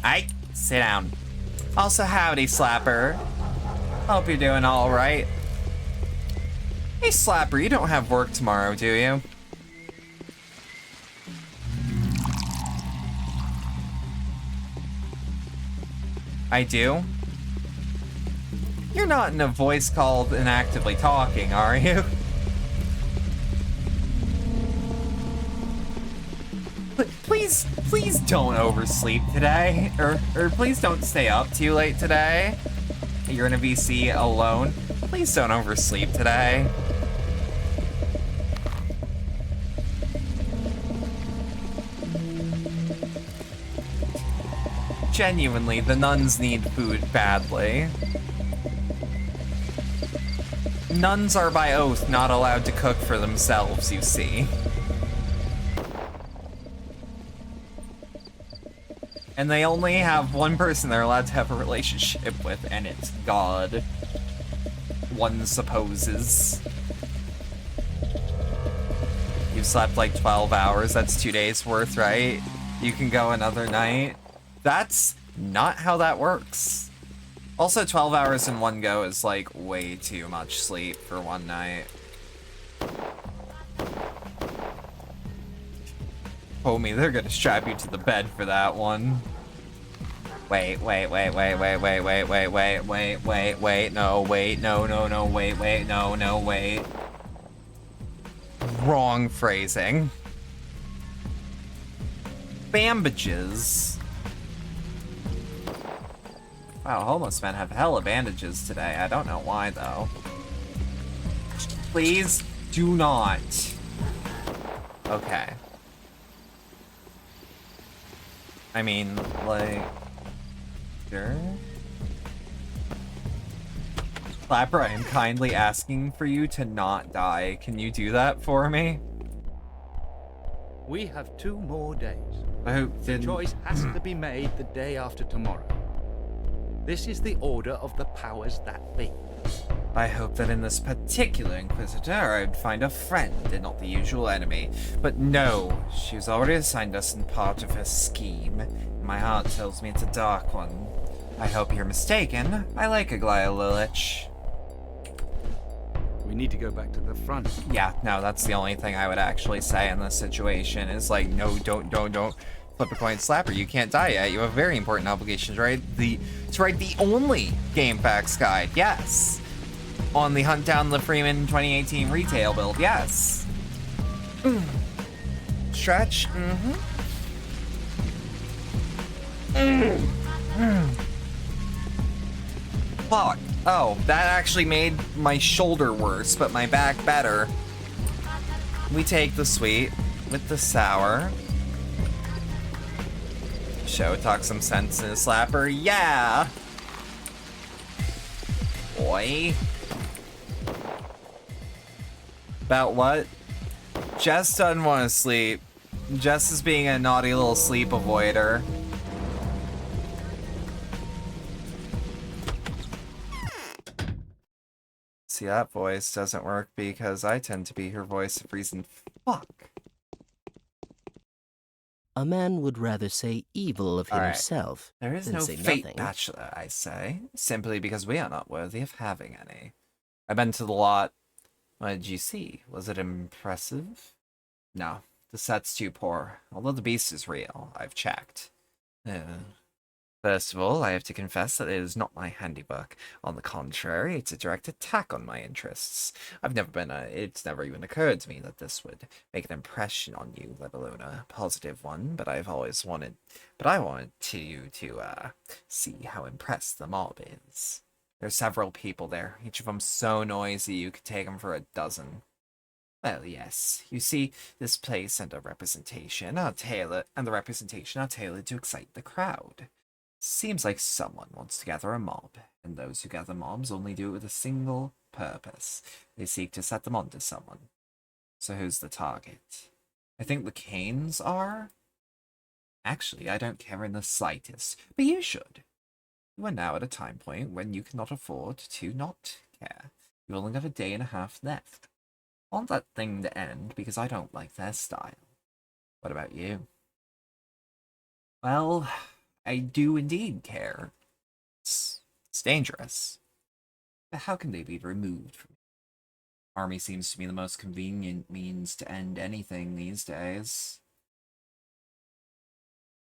Aight, sit down. Also, howdy, Slapper. Hope you're doing alright. Hey, Slapper, you don't have work tomorrow, do you? I do? You're not in a voice called inactively talking, are you? Please don't oversleep today, or please don't stay up too late today. You're in a VC alone. Please don't oversleep today. Genuinely, the nuns need food badly. Nuns are by oath not allowed to cook for themselves, you see. And they only have one person they're allowed to have a relationship with, and it's God. One supposes. You've slept like 12 hours, that's 2 days worth, right? You can go another night. That's not how that works. Also, 12 hours in one go is like way too much sleep for one night. Homie, they're gonna strap you to the bed for that one. Wait, no, wait. Wrong phrasing. Bandages. Wow, homeless men have hella bandages today. I don't know why, though. Please do not. Okay. I mean, like... Sure. Clapper, I am kindly asking for you to not die. Can you do that for me? We have 2 more days. Oh, The choice has to be made the day after tomorrow. This is the order of the powers that be. I hope that in this particular Inquisitor, I'd find a friend and not the usual enemy. But no, she's already assigned us in part of her scheme. My heart tells me it's a dark one. I hope you're mistaken. I like Aglaia Lilich. We need to go back to the front. Yeah, no, that's the only thing I would actually say in this situation is like, no, don't flip a coin, Slapper. You can't die yet. You have very important obligations, right? To write the only game facts guide, yes. On the Hunt Down the Freeman 2018 retail build, yes. Stretch, Fuck. Oh, that actually made my shoulder worse, but my back better. We take the sweet with the sour. Show talk some sense in a Slapper, yeah! Boy. About what? Jess doesn't want to sleep. Jess is being a naughty little sleep avoider. See, that voice doesn't work because I tend to be her voice of reason. Fuck. A man would rather say evil of himself There is than no say fate nothing. bachelor, I say, simply because we are not worthy of having any. I've been to the lot. What did you see? Was it impressive? No, the set's too poor, although the beast is real. I've checked. First of all, I have to confess that it is not my handiwork. On the contrary, it's a direct attack on my interests. It's never even occurred to me that this would make an impression on you, let alone a positive one, but I wanted to see how impressed the mob is. There's several people there, each of them so noisy you could take them for a dozen. Well, yes. You see, this place and the representation are tailored to excite the crowd. Seems like someone wants to gather a mob, and those who gather mobs only do it with a single purpose. They seek to set them onto someone. So who's the target? I think the Canes are? Actually, I don't care in the slightest, but you should. You are now at a time point when you cannot afford to not care. You only have a day and a half left. I want that thing to end because I don't like their style. What about you? Well, I do indeed care. It's dangerous. But how can they be removed from me? Army seems to be the most convenient means to end anything these days.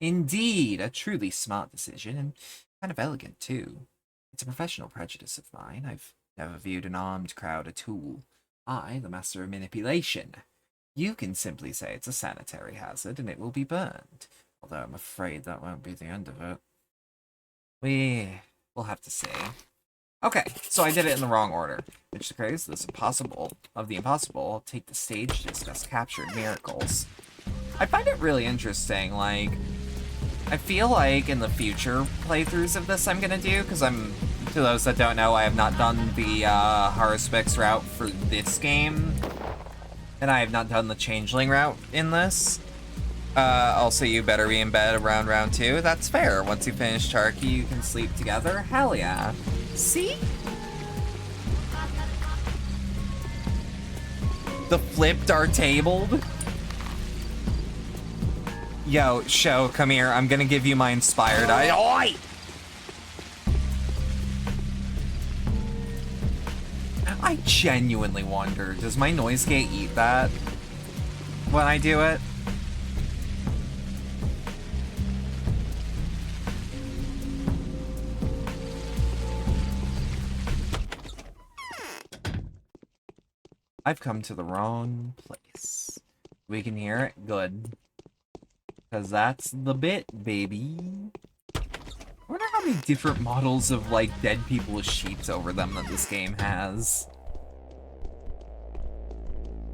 Indeed, a truly smart decision, and kind of elegant too. It's a professional prejudice of mine. I've never viewed an armed crowd a tool. I, the master of manipulation. You can simply say it's a sanitary hazard and it will be burned. Although I'm afraid that won't be the end of it. We'll have to see. Okay, so I did it in the wrong order. Which declares this impossible of the impossible. I'll take the stage to discuss captured miracles. I find it really interesting, like, I feel like in the future playthroughs of this I'm gonna do, because to those that don't know, I have not done the Haruspex route for this game. And I have not done the Changeling route in this. Also, you better be in bed around round 2. That's fair. Once you finish Tarky, you can sleep together. Hell yeah. See? The flipped are tabled? Yo, Show, come here. I'm gonna give you my inspired eye. Oi! I genuinely wonder, does my noise gate eat that when I do it? I've come to the wrong place. We can hear it? Good. Because that's the bit, baby. I wonder how many different models of, like, dead people with sheets over them that this game has.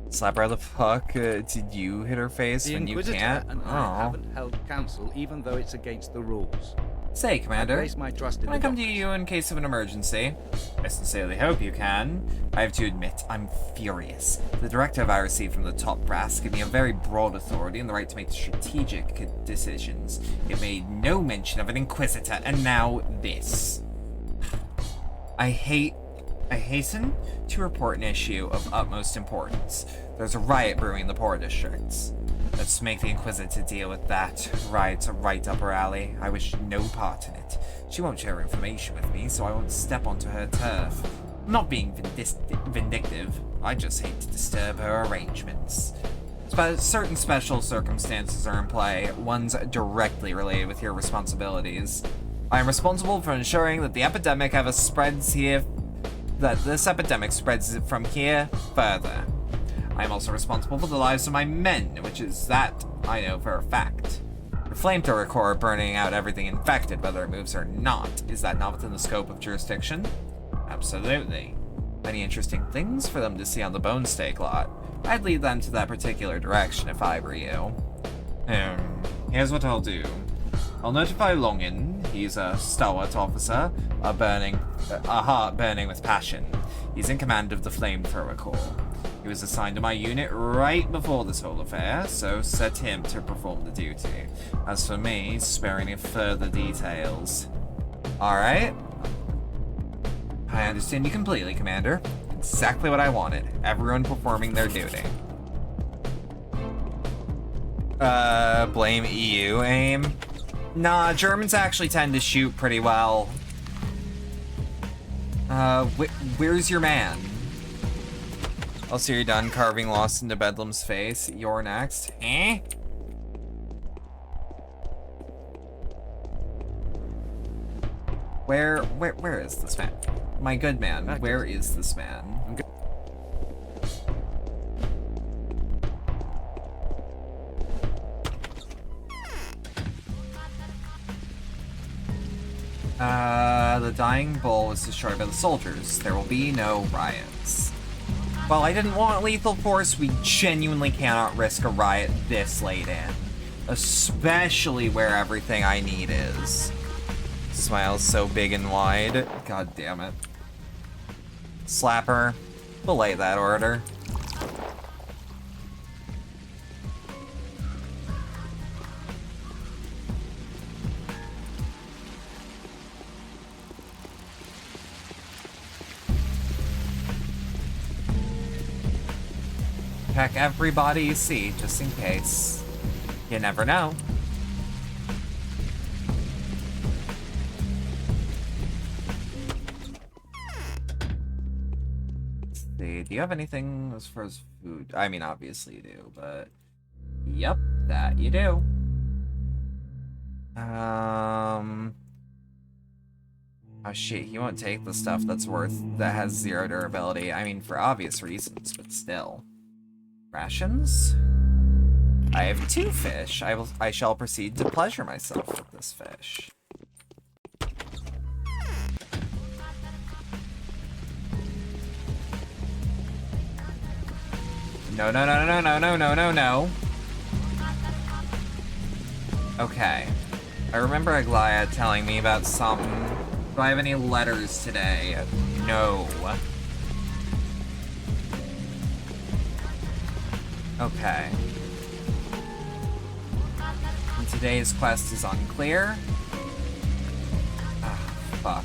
Slapper, the fuck did you hit her face The when you Inquisitor can't? and I haven't held council even though it's against the rules. Say, Commander, I place my trust in can I the come to doctors. you in case of an emergency? I sincerely hope you can. I have to admit, I'm furious. The directive I received from the top brass gave me a very broad authority and the right to make strategic decisions. It made no mention of an Inquisitor, and now this. I hasten to report an issue of utmost importance. There's a riot brewing in the poor districts. Let's make the Inquisitor deal with that. Riot's right up her alley. I wish no part in it. She won't share information with me, so I won't step onto her turf. I'm not being vindictive. I just hate to disturb her arrangements. Certain special circumstances are in play, ones directly related with your responsibilities. I am responsible for ensuring that the epidemic ever spreads here, that this epidemic spreads from here further. I am also responsible for the lives of my men, which is that I know for a fact. The flamethrower core burning out everything infected, whether it moves or not, is that not within the scope of jurisdiction? Absolutely. Many interesting things for them to see on the bone steak lot. I'd lead them to that particular direction if I were you. Here's what I'll do. I'll notify Longin. He's a stalwart officer, a heart burning with passion. He's in command of the flamethrower corps. He was assigned to my unit right before this whole affair, so set him to perform the duty. As for me, spare any further details. Alright. I understand you completely, Commander. Exactly what I wanted. Everyone performing their duty. Blame EU aim? Nah, Germans actually tend to shoot pretty well. Where's your man? I'll see you're done carving Lost into Bedlam's face. You're next. Eh? Where is this man? My good man, where is this man? The dying bull was destroyed by the soldiers. There will be no riots. While I didn't want lethal force, we genuinely cannot risk a riot this late in. Especially where everything I need is. Smiles so big and wide. God damn it. Slapper, belay that order. Check everybody you see, just in case. You never know. Let's see, do you have anything as far as food? I mean, obviously you do, but... Yep, that you do. Oh shit, he won't take the stuff that has 0 durability. I mean, for obvious reasons, but still. Rations? I have 2 fish. I shall proceed to pleasure myself with this fish. No, no, no, no, no, no, no, no, no. Okay. I remember Aglaya telling me about something. Do I have any letters today? No. Okay. And today's quest is unclear. Ah, fuck.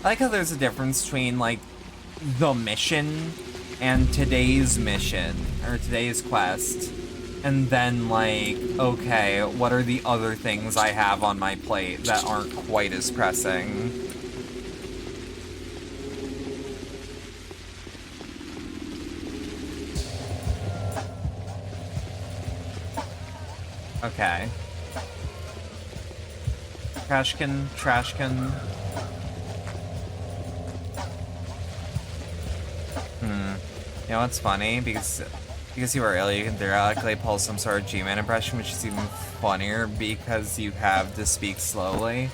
I like how there's a difference between, like, the mission and today's mission, or today's quest. And then, like, okay, what are the other things I have on my plate that aren't quite as pressing? Okay. Trashkin, trashkin. You know what's funny? Because you are ill, you can theoretically pull some sort of G-Man impression, which is even funnier because you have to speak slowly.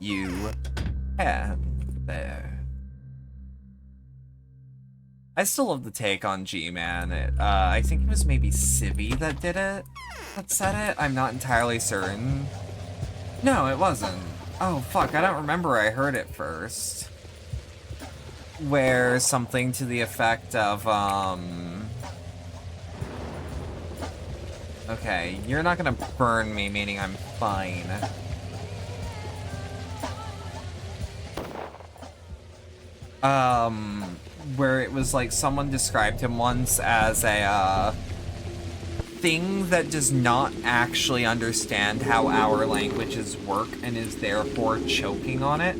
You can there. I still love the take on G-Man. I think it was maybe Civi that did it. that said it? I'm not entirely certain. No, it wasn't. Oh, fuck, I don't remember where I heard it first. Where something to the effect of, okay, you're not gonna burn me, meaning I'm fine. Where it was like someone described him once as a, thing that does not actually understand how our languages work and is therefore choking on it.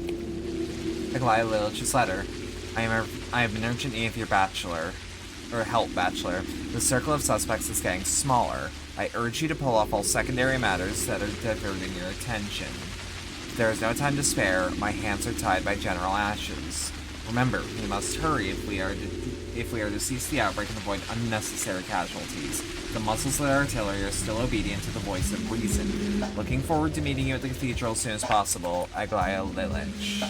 Aglaia Lilich's letter. I have an urgent need of your bachelor. Or help, Bachelor. The circle of suspects is getting smaller. I urge you to pull off all secondary matters that are diverting your attention. There is no time to spare. My hands are tied by General Ashes. Remember, we must hurry if we are to cease the outbreak and avoid unnecessary casualties. The muscles of the artillery are still obedient to the voice of reason. Looking forward to meeting you at the cathedral as soon as possible. Aglaia Lilich.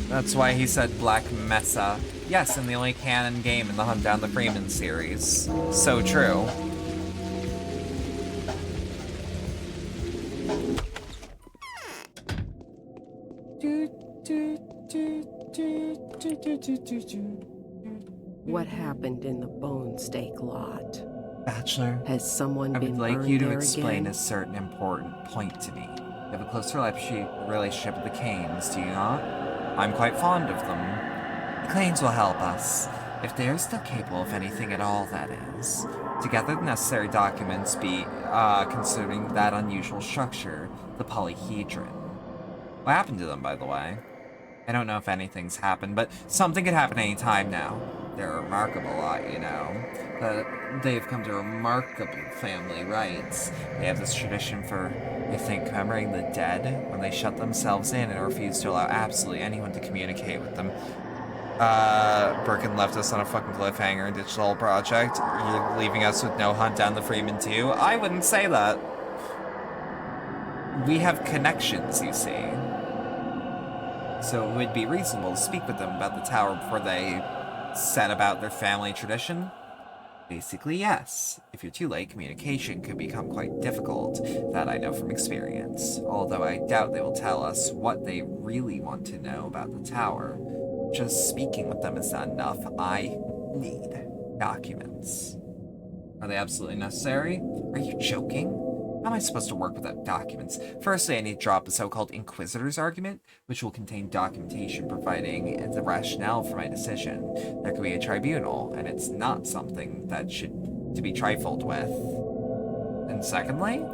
That's why he said Black Mesa. Yes, and the only canon game in the Hunt Down the Freeman series. So true. What happened in the Bone Stake lot? Bachelor, has someone been I would like you to there explain again? a certain important point to me. You have a close relationship with the Canes, do you not? I'm quite fond of them. The Canes will help us, if they are still capable of anything at all, that is. To gather the necessary documents concerning that unusual structure, the polyhedron. What happened to them, by the way? I don't know if anything's happened, but something could happen any time now. They're a remarkable lot, you know. They've come to remarkable family rights. They have this tradition for, I think, commemorating the dead when they shut themselves in and refuse to allow absolutely anyone to communicate with them. Birkin left us on a fucking cliffhanger in Digital Project. You're leaving us with no Hunt Down the Freeman 2? I wouldn't say that. We have connections, you see. So it would be reasonable to speak with them about the tower before they set about their family tradition? Basically, yes. If you're too late, communication could become quite difficult. That I know from experience. Although I doubt they will tell us what they really want to know about the tower. Just speaking with them is not enough. I need documents. Are they absolutely necessary? Are you joking? How am I supposed to work without documents? Firstly, I need to drop a so-called Inquisitor's argument, which will contain documentation providing the rationale for my decision. There could be a tribunal, and it's not something that should to be trifled with. And secondly,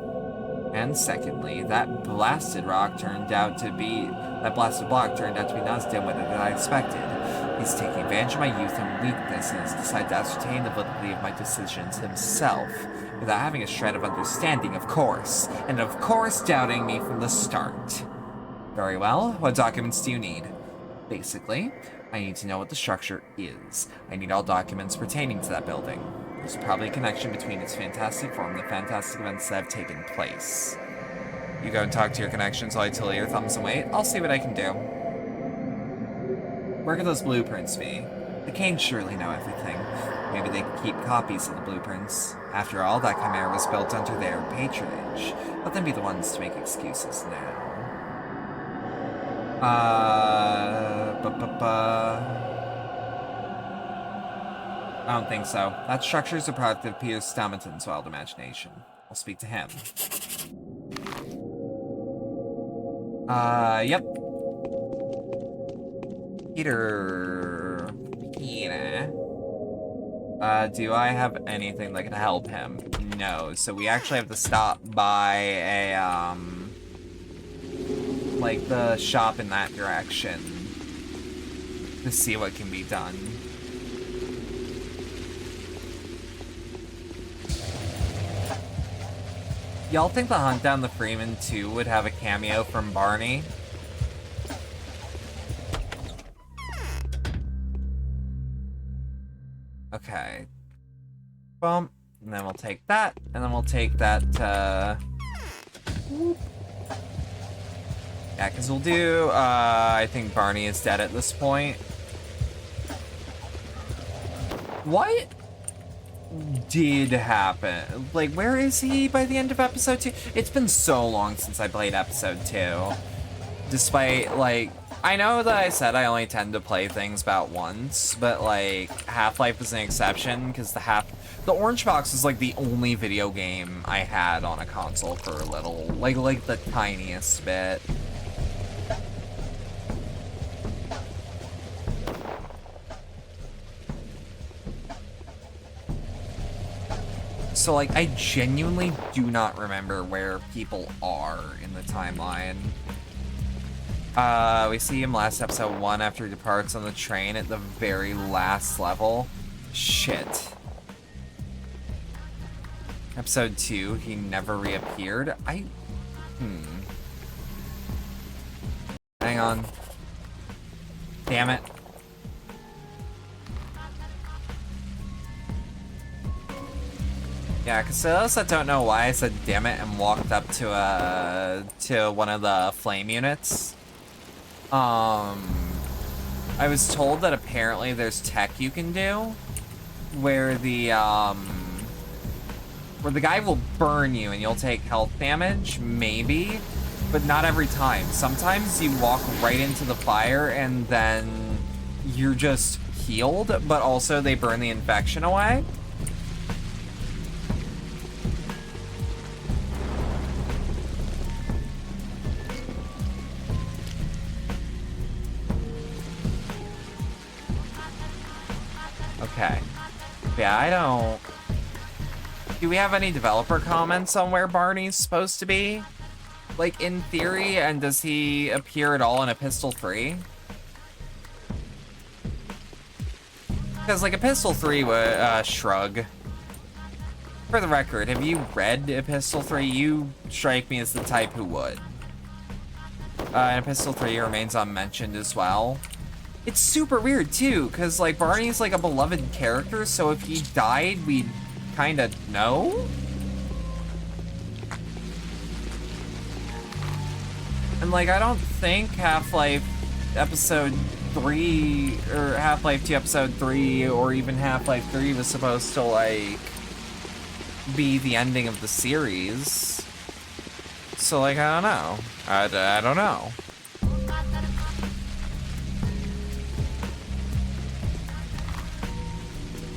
that blasted block turned out to be not as dim-witted as I expected. He's taking advantage of my youth and weakness and has decided to ascertain the validity of my decisions himself, without having a shred of understanding, of course, and of course doubting me from the start. Very well, what documents do you need? Basically, I need to know what the structure is. I need all documents pertaining to that building. There's probably a connection between its fantastic form and the fantastic events that have taken place. You go and talk to your connections while I twiddle your thumbs and wait. I'll see what I can do. Where could those blueprints be? The Canes surely know everything. Maybe they could keep copies of the blueprints. After all, that chimera was built under their patronage. Let them be the ones to make excuses now. I don't think so. That structure is a product of Peter Stamanton's wild imagination. I'll speak to him. Yep. Peter. Do I have anything that can help him? No. So we actually have to stop by a, like the shop in that direction to see what can be done. Y'all think the Hunt Down the Freeman 2 would have a cameo from Barney? Okay. Bump. And then we'll take that. And then we'll take that, yeah, because we'll do, I think Barney is dead at this point. What? did happen. Like, where is he by the end of episode 2? It's been so long since I played episode 2. Despite, like, I know that I said I only tend to play things about once, but, like, Half-Life is an exception, because the Orange Box is, like, the only video game I had on a console for a little. Like the tiniest bit. So, like, I genuinely do not remember where people are in the timeline. We see him last episode 1 after he departs on the train at the very last level. Shit. Episode 2, he never reappeared. Hang on. Damn it. Yeah, because those that don't know why I said damn it and walked up to one of the flame units. I was told that apparently there's tech you can do where the guy will burn you and you'll take health damage, maybe, but not every time. Sometimes you walk right into the fire and then you're just healed, but also they burn the infection away. Okay. Yeah, I don't... Do we have any developer comments on where Barney's supposed to be? Like, in theory, and does he appear at all in Epistle 3? Because, like, Epistle 3 would, shrug. For the record, have you read Epistle 3? You strike me as the type who would. And Epistle 3 remains unmentioned as well. It's super weird, too, because, like, Barney's, like, a beloved character, so if he died, we'd kind of know? And, like, I don't think Half-Life Episode 3, or Half-Life 2 Episode 3, or even Half-Life 3 was supposed to, like, be the ending of the series. So, like, I don't know. I don't know.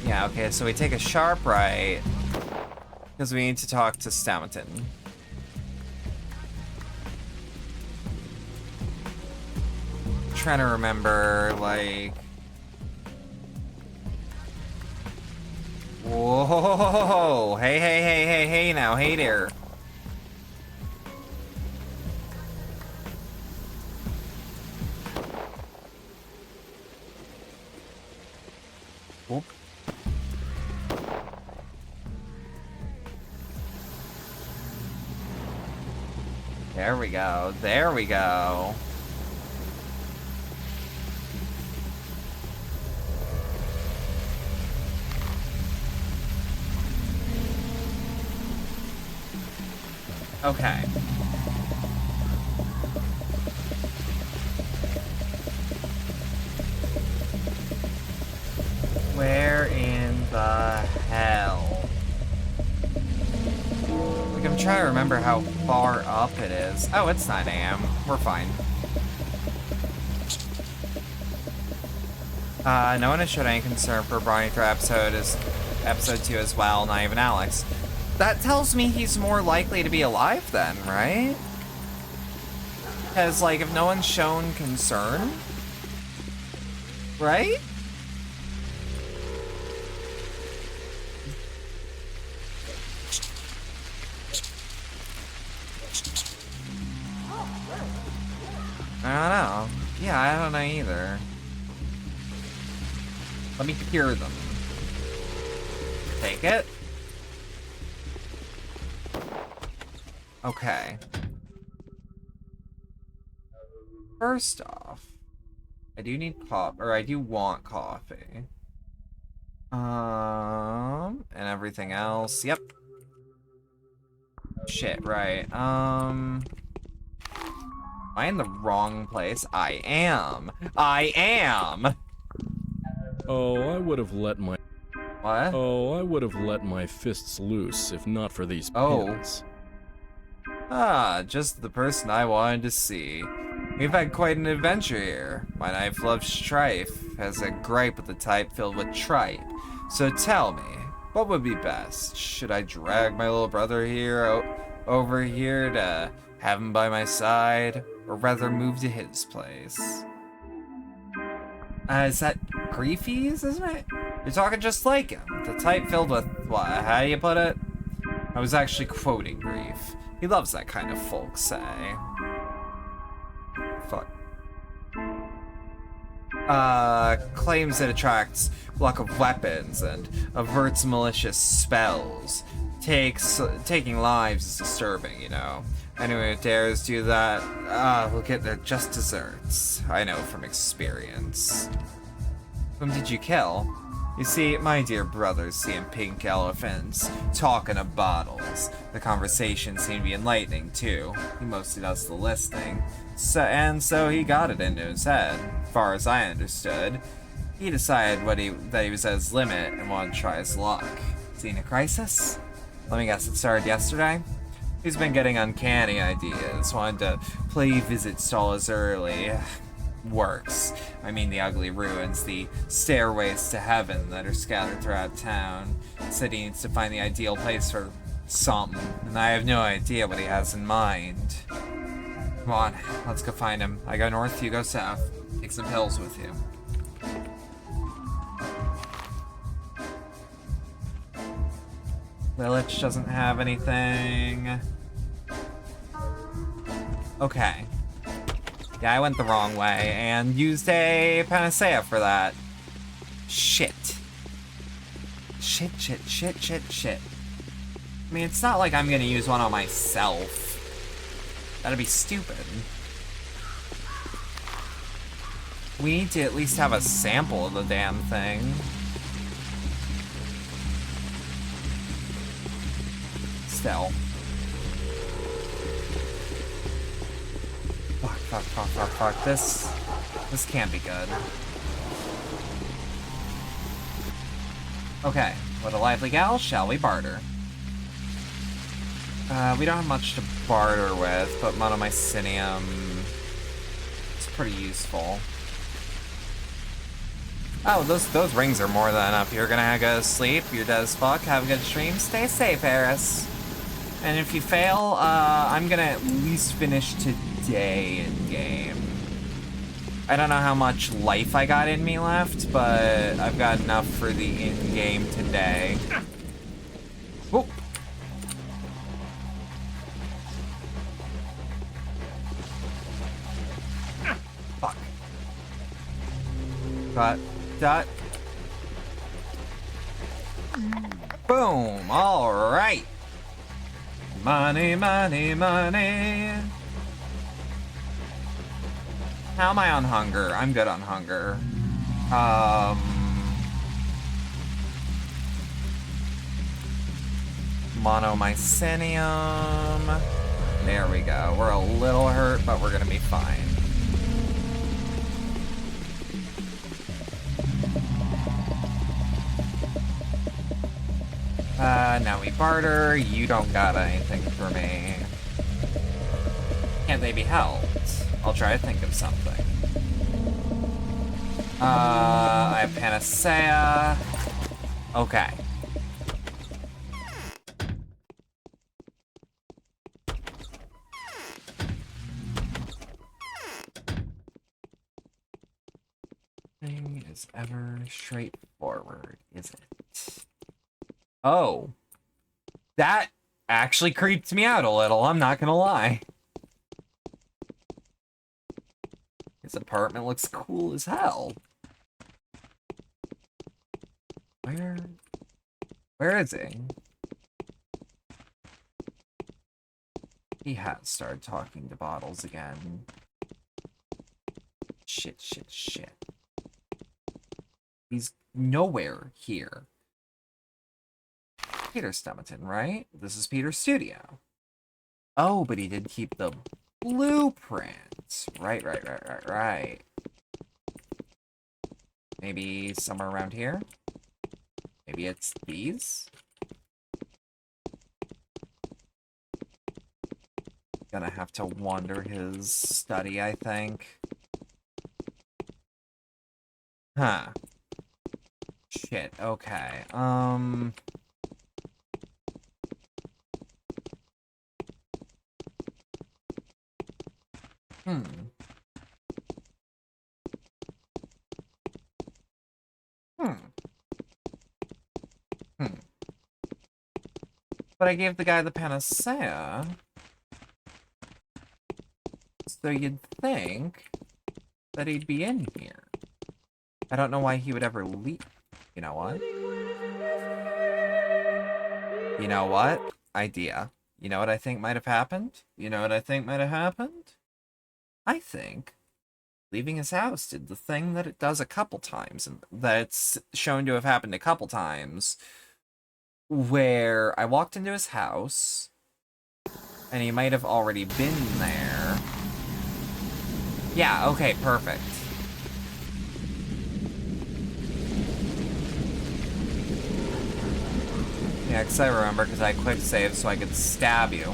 Yeah, okay, so we take a sharp right, because we need to talk to Stamanton. Trying to remember, like... Whoa! Hey now, hey there. Whoop. There we go. There we go. Okay. Where in the hell? Like, I'm trying to remember how far up it is. Oh, it's 9 a.m. We're fine. No one has showed any concern for Barney for episode 2 as well, not even Alex. That tells me he's more likely to be alive then, right? Because, like, if no one's shown concern, right? I don't know. Yeah, I don't know either. Let me cure them. Take it. Okay. First off, I do need I do want coffee. And everything else. Yep. Shit, right. Am I in the wrong place? I am. I am! Oh, I would have let my... What? Oh, I would have let my fists loose if not for these pins. Ah, just the person I wanted to see. We've had quite an adventure here. My knife loves strife, has a gripe with the type filled with tripe. So tell me, what would be best? Should I drag my little brother here over here to have him by my side, or rather move to his place? Is that Griefy's, isn't it? You're talking just like him. The type filled with, what, how do you put it? I was actually quoting Grief. He loves that kind of folk say. Fuck. Claims it attracts luck of weapons and averts malicious spells. Taking lives is disturbing, you know. Anyone who dares do that, will get their just desserts. I know from experience. Whom did you kill? You see, my dear brother's seeing pink elephants, talking of bottles. The conversation seemed to be enlightening, too. He mostly does the listening. So he got it into his head, far as I understood. He decided that he was at his limit and wanted to try his luck. Is he in a crisis? Let me guess, it started yesterday? He's been getting uncanny ideas, wanted to play visit stalls early. Works. I mean the ugly ruins, the stairways to heaven that are scattered throughout town. Said he needs to find the ideal place for something, and I have no idea what he has in mind. Come on, let's go find him. I go north, you go south. Take some pills with you. Village doesn't have anything. Okay. Yeah, I went the wrong way and used a panacea for that. Shit. Shit. I mean, it's not like I'm gonna use one on myself. That'd be stupid. We need to at least have a sample of the damn thing. Still. Fuck. This can't be good. Okay, what a lively gal, shall we barter? We don't have much to barter with, but monomycinium is pretty useful. Oh, those rings are more than enough. You're gonna go to sleep, you're dead as fuck, have a good stream, stay safe, Harris. And if you fail, I'm gonna at least finish today in game. I don't know how much life I got in me left, but I've got enough for the in-game today. Whoop. Fuck. Dot. Boom. All right. Money. How am I on hunger? I'm good on hunger. Monomycinium. There we go. We're a little hurt, but we're gonna be fine. Now we barter. You don't got anything for me. Can't they be helped? I'll try to think of something. I have panacea. Okay. Nothing is ever straightforward, is it? Oh. That actually creeped me out a little, I'm not gonna lie. His apartment looks cool as hell. Where is he? He has started talking to bottles again. Shit. He's nowhere here. Peter Stummerton, right? This is Peter's studio. Oh, but he did keep the blueprints. Right. Maybe somewhere around here? Maybe it's these? Gonna have to wander his study, I think. Huh. Shit, okay. Hmm. But I gave the guy the panacea. So you'd think that he'd be in here. I don't know why he would ever leave. You know what? You know what? Idea. You know what I think might have happened? You know what I think might have happened? I think leaving his house did the thing that it does a couple times, and that's shown to have happened a couple times, where I walked into his house, and he might have already been there. Yeah, okay, perfect. Yeah, because I remember, because I quick saved so I could stab you.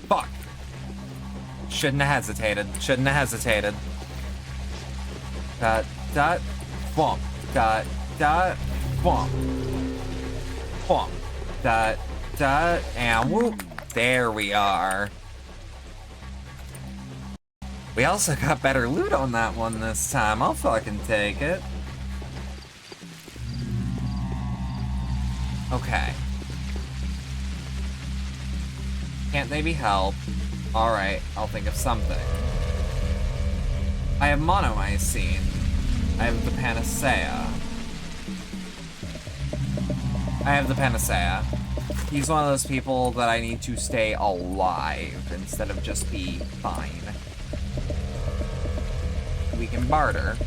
Fuck! Shouldn't have hesitated. Shouldn't have hesitated. Dot, dot, bump. Dot, dot, bump. Bump. Dot, dot, and whoop. There we are. We also got better loot on that one this time. I'll fucking take it. Okay. Can't they be helped? Alright, I'll think of something. I have monomycene. I have the panacea. I have the panacea. He's one of those people that I need to stay alive instead of just be fine. We can barter.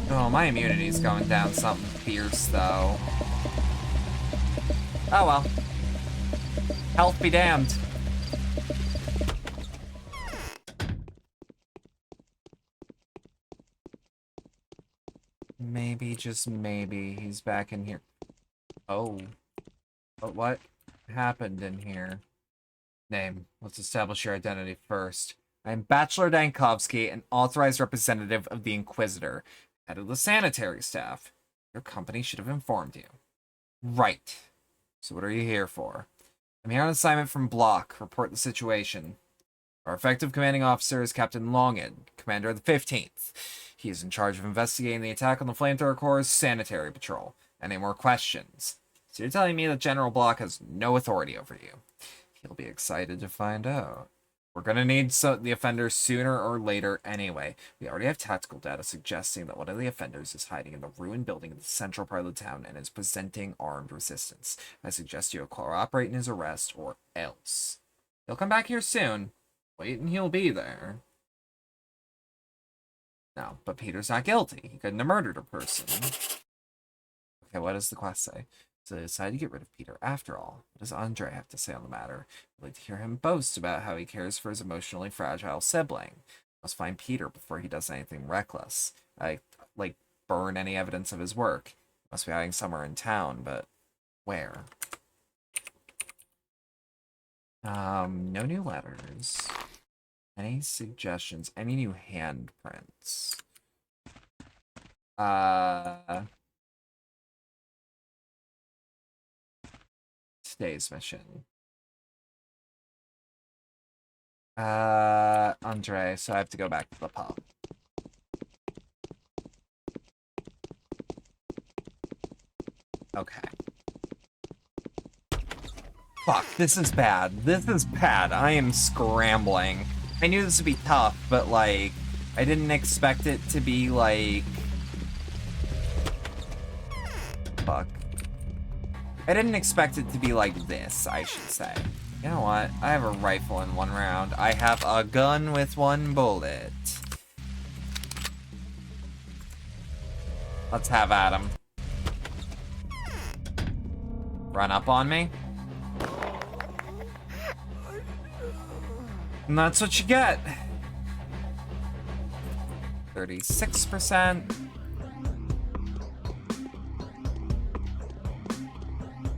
Oh, my immunity's going down something fierce, though. Oh well. Health be damned. Maybe, just maybe, he's back in here. Oh. But what happened in here? Name. Let's establish your identity first. I'm Bachelor Dankovsky, an authorized representative of the Inquisitor, head of the sanitary staff. Your company should have informed you. Right. So what are you here for? I'm here on assignment from Block. Report the situation. Our effective commanding officer is Captain Longin, commander of the 15th. He is in charge of investigating the attack on the Flamethrower Corps' sanitary patrol. Any more questions? So you're telling me that General Block has no authority over you? He'll be excited to find out. We're gonna need the offenders sooner or later anyway. We already have tactical data suggesting that one of the offenders is hiding in the ruined building in the central part of the town and is presenting armed resistance. I suggest you cooperate in his arrest, or else. He'll come back here soon. Wait and he'll be there. No, but Peter's not guilty. He couldn't have murdered a person. Okay, what does the quest say? So they decided to get rid of Peter after all. What does Andre have to say on the matter? I'd like to hear him boast about how he cares for his emotionally fragile sibling. Must find Peter before he does anything reckless. Like burn any evidence of his work. Must be hiding somewhere in town, but where? No new letters. Any suggestions? Any new handprints? Today's mission. Andre, so I have to go back to the pub. Okay. Fuck, this is bad. This is bad. I am scrambling. I knew this would be tough, but, like, I didn't expect it to be, like... Fuck. I didn't expect it to be like this, I should say. You know what? I have a rifle in one round. I have a gun with one bullet. Let's have at him. Run up on me. And that's what you get. 36%.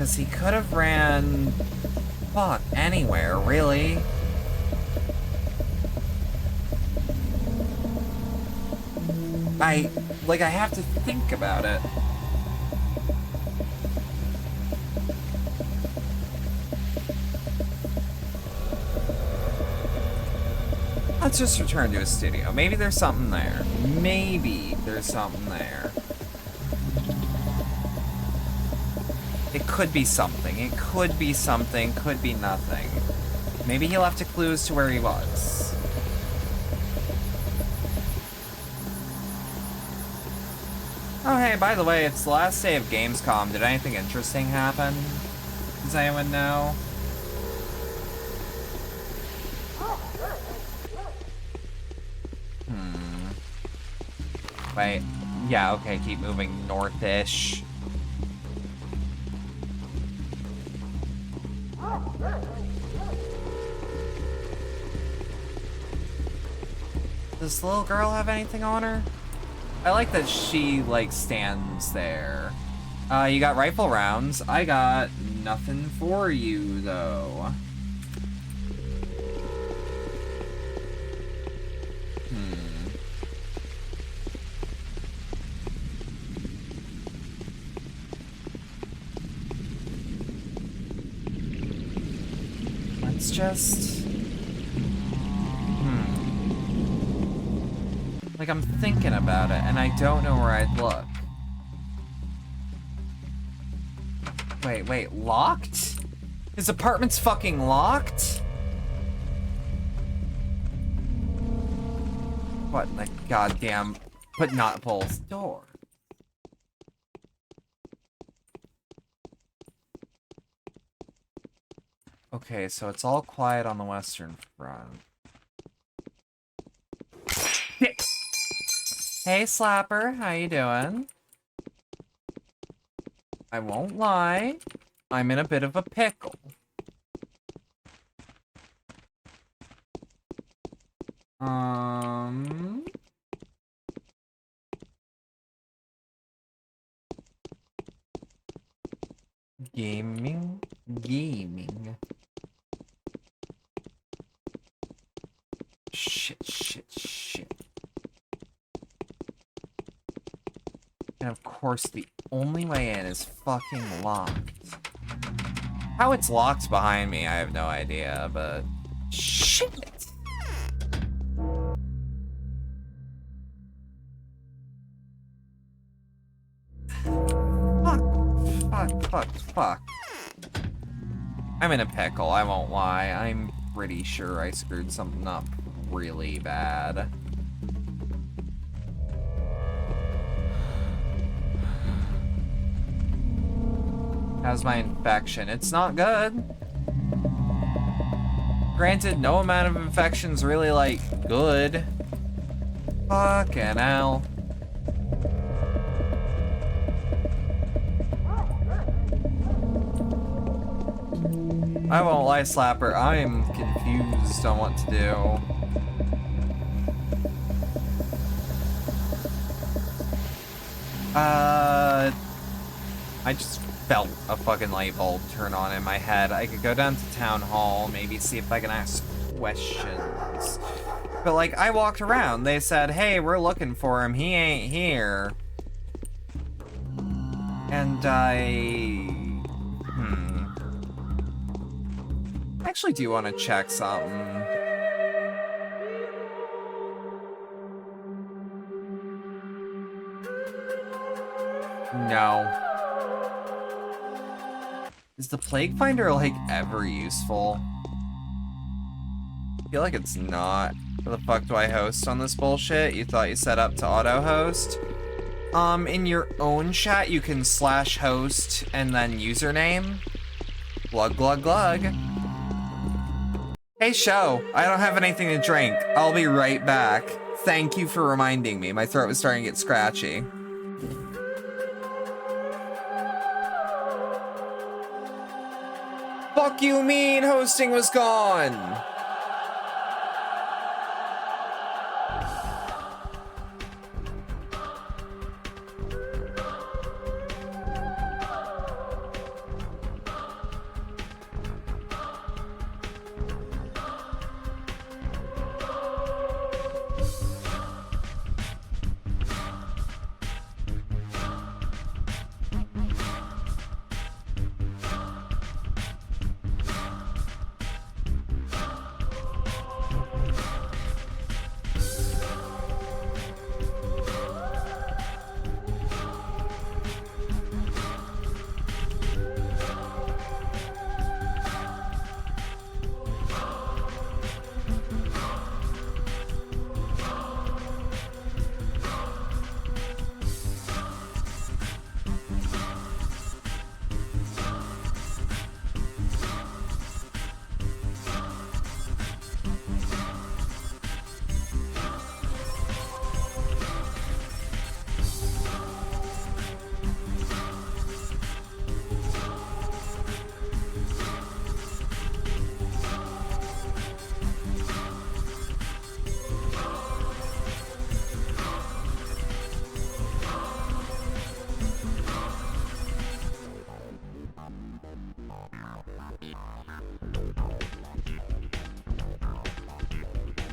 Because he could have ran... Fuck, anywhere, really. I have to think about it. Let's just return to his studio. Maybe there's something there. Maybe there's something there. It could be something. It could be something. Could be nothing. Maybe he left a clue as to where he was. Oh, hey, by the way, it's the last day of Gamescom. Did anything interesting happen? Does anyone know? Wait. Yeah, okay, keep moving north-ish. Does the little girl have anything on her? I like that she, like, stands there. You got rifle rounds. I got nothing for you, though. Let's just... Like, I'm thinking about it, and I don't know where I'd look. Wait, locked? His apartment's fucking locked? What in the goddamn... But not Paul's door. Okay, so it's all quiet on the Western Front. Hey, Slapper, how you doing? I won't lie, I'm in a bit of a pickle. Gaming. Shit. And of course, the only way in is fucking locked. How it's locked behind me, I have no idea, but... Shit! Fuck. I'm in a pickle, I won't lie. I'm pretty sure I screwed something up really bad. How's my infection? It's not good. Granted, no amount of infection's really, like, good. Fucking hell. I won't lie, Slapper, I am confused on what to do. I just felt a fucking light bulb turn on in my head. I could go down to town hall, maybe see if I can ask questions. But like, I walked around, they said, hey, we're looking for him, he ain't here. And I actually do want to check something. No. Is the Plague Finder, like, ever useful? I feel like it's not. How the fuck do I host on this bullshit? You thought you set up to auto-host? In your own chat, you can /host and then username. Glug. Hey, show. I don't have anything to drink. I'll be right back. Thank you for reminding me. My throat was starting to get scratchy. Fuck you mean hosting was gone?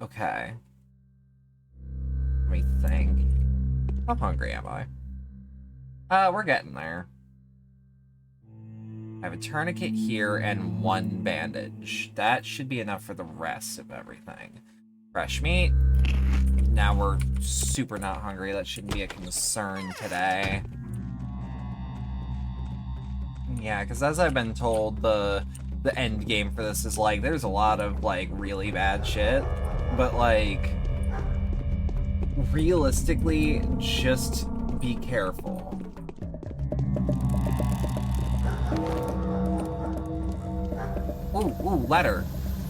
Okay. Let me think. How hungry am I? We're getting there. I have a tourniquet here and 1 bandage. That should be enough for the rest of everything. Fresh meat. Now we're super not hungry. That shouldn't be a concern today. Yeah, because as I've been told, the end game for this is, like, there's a lot of, like, really bad shit. But, like, realistically, just be careful. Ooh, letter.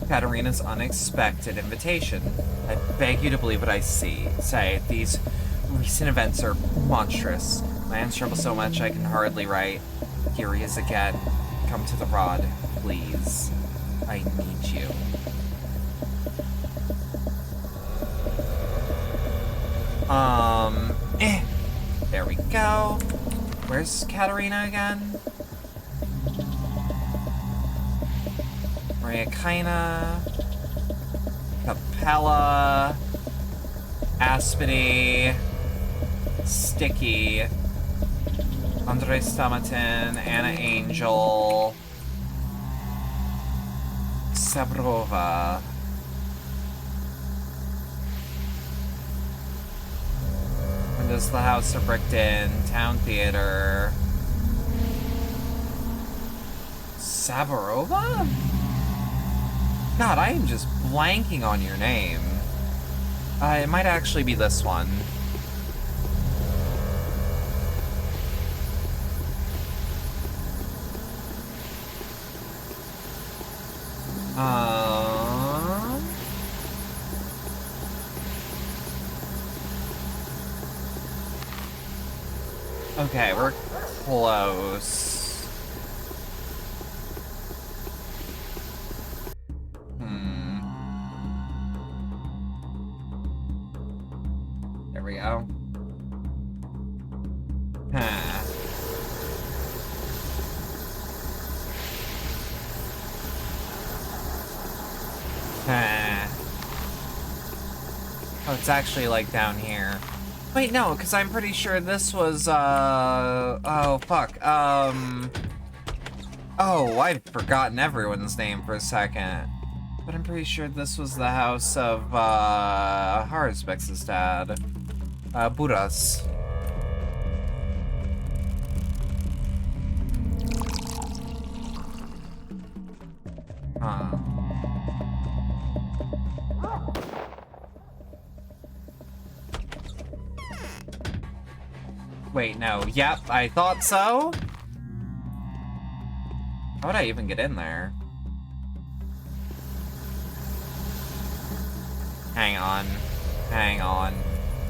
Katarina's unexpected invitation. I beg you to believe what I say. These recent events are monstrous. My hands tremble so much I can hardly write. Here he is again. Come to the rod, please. I need you. There we go. Where's Katarina again? Maria Kaina, Capella, Aspity, Sticky, Andre Stamatin, Anna Angel, Sabrova. When does the house are bricked in? Town Theater. Sabarova? God, I am just blanking on your name. It might actually be this one. Okay, we're close. There we go. Oh, it's actually like down here. Wait, no, because I'm pretty sure this was, oh, fuck, oh, I've forgotten everyone's name for a second. But I'm pretty sure this was the house of, Harzbex's dad. Buras. Huh. Wait, no. Yep, I thought so. How would I even get in there? Hang on.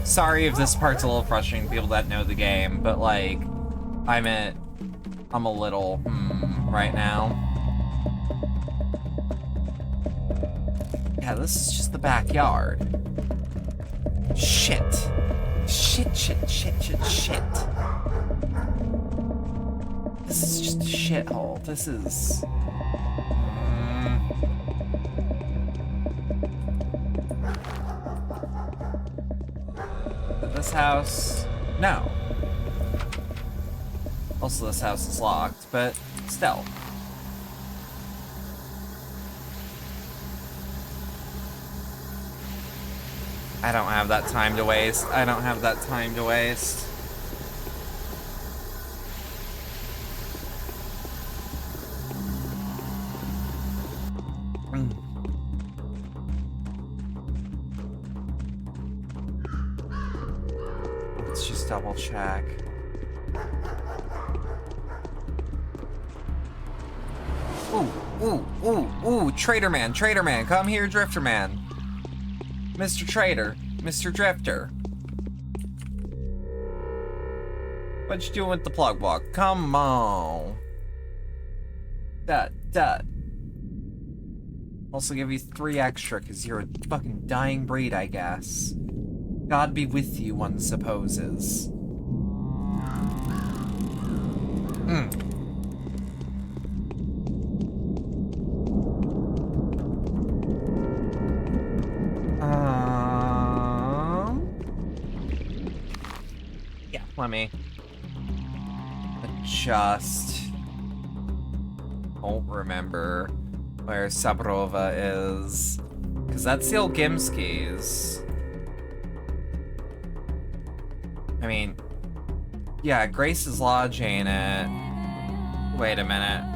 Sorry if this part's a little frustrating to people that know the game, but like, I'm a little, right now. Yeah, this is just the backyard. Shit. Shit. This is just a shithole. This is... This house... No. Also, this house is locked, but still. I don't have that time to waste. Let's just double check. Ooh, Trader Man, come here, Drifter Man. Mr. Trader, Mr. Drifter. What you doing with the plug walk? Come on. Dut. Also give you 3 extra, because you're a fucking dying breed, I guess. God be with you, one supposes. Let me adjust. Don't remember where Sabrova is. Because that's the old Gimskis. I mean, yeah, Grace's Lodge ain't it. Wait a minute.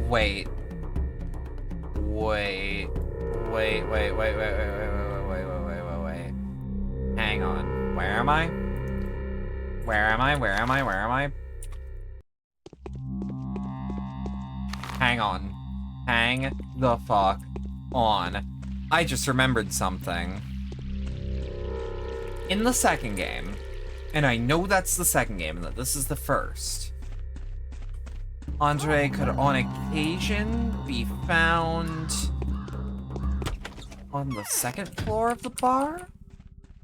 Wait. Hang on. Where am I? Hang on. Hang the fuck on. I just remembered something. In the second game, and I know that's the second game and that this is the first, Andre could on occasion be found on the second floor of the bar?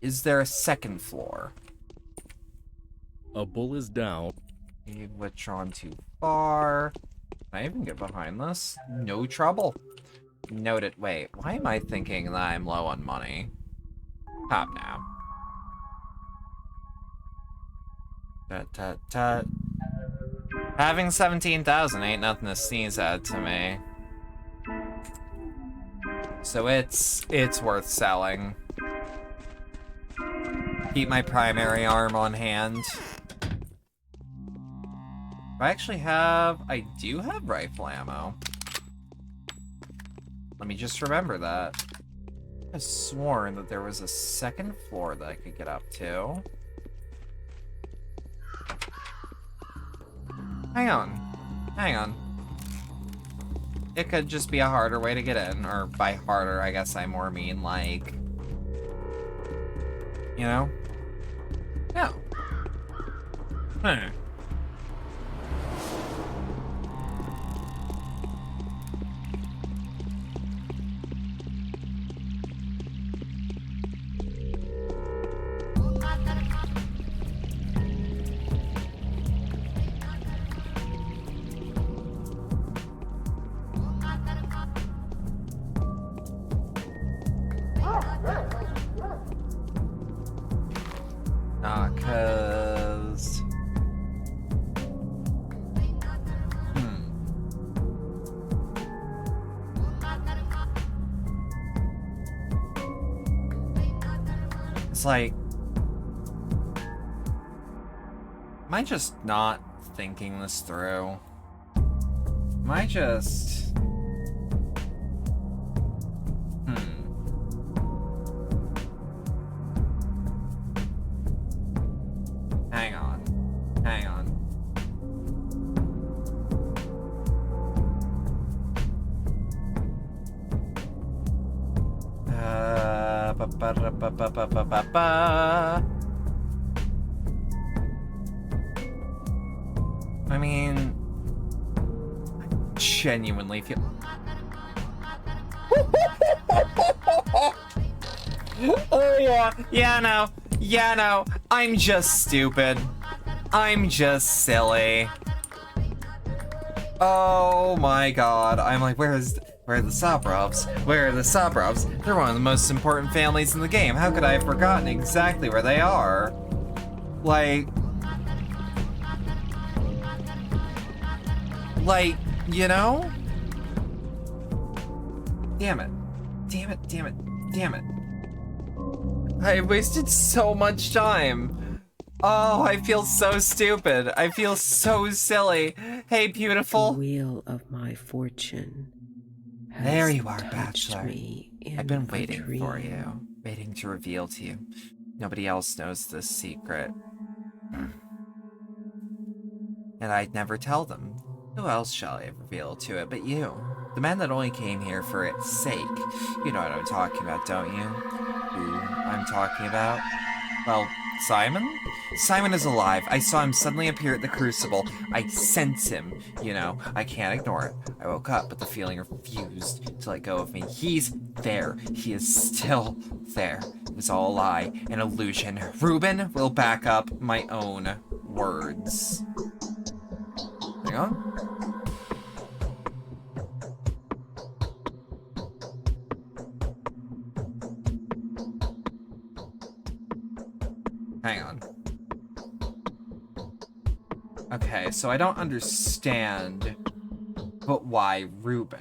Is there a second floor? A bull is down. You've withdrawn too far. Can I even get behind this? No trouble. Noted. Wait, why am I thinking that I'm low on money? Hop now. Tut. Having 17,000 ain't nothing to sneeze at to me. So it's worth selling. Keep my primary arm on hand. I do have rifle ammo. Let me just remember that. I've sworn that there was a second floor that I could get up to. Hang on. It could just be a harder way to get in, or by harder, I guess I more mean like, you know? No. Cause... It's like... Am I just not thinking this through? Am I just... Hang on. I mean, I genuinely feel... Oh yeah, no, I'm just stupid. I'm just silly. Oh my god, I'm like, where are the Sabrovs? Where are the Sabrovs? They're one of the most important families in the game. How could I have forgotten exactly where they are? Like, you know? Damn it. I wasted so much time. Oh, I feel so stupid. I feel so silly. Hey, beautiful. The wheel of my fortune. There you are, Bachelor. I've been waiting for you. Waiting to reveal to you. Nobody else knows this secret. And I'd never tell them. Who else shall I reveal to it but you? The man that only came here for its sake. You know what I'm talking about, don't you? Who I'm talking about? Well, Simon? Simon is alive. I saw him suddenly appear at the Crucible. I sense him, you know. I can't ignore it. I woke up, but the feeling refused to let go of me. He's there. He is still there. It was all a lie, an illusion. Ruben will back up my own words. Hang on. Hang on. Okay, so I don't understand, but why Reuben?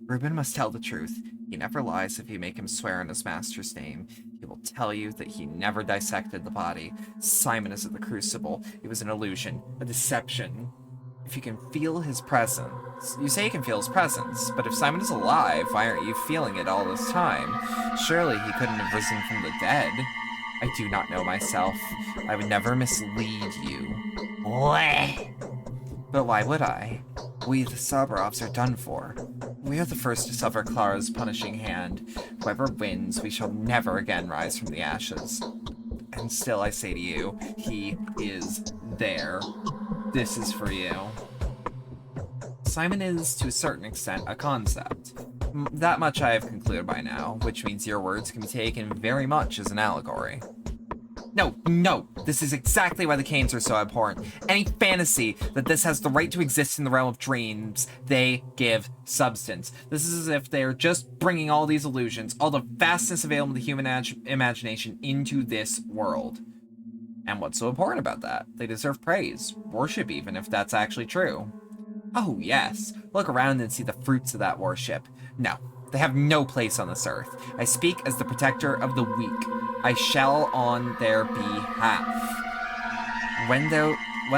Reuben must tell the truth. He never lies if you make him swear on his master's name. He will tell you that he never dissected the body. Simon is at the crucible. It was an illusion, a deception. If you can feel his presence... You say you can feel his presence, but if Simon is alive, why aren't you feeling it all this time? Surely he couldn't have risen from the dead. I do not know myself. I would never mislead you. But why would I? We, the Sabrovs, are done for. We are the first to suffer Clara's punishing hand. Whoever wins, we shall never again rise from the ashes. And still I say to you, he is there. This is for you. Simon is, to a certain extent, a concept. That much I have concluded by now, which means your words can be taken very much as an allegory. No, this is exactly why the Canes are so abhorrent. Any fantasy that this has the right to exist in the realm of dreams, they give substance. This is as if they're just bringing all these illusions, all the vastness available to the human imagination into this world. And what's so important about that? They deserve praise, worship even, if that's actually true. Oh yes, look around and see the fruits of that worship. No, they have no place on this earth. I speak as the protector of the weak. I shall on their behalf. When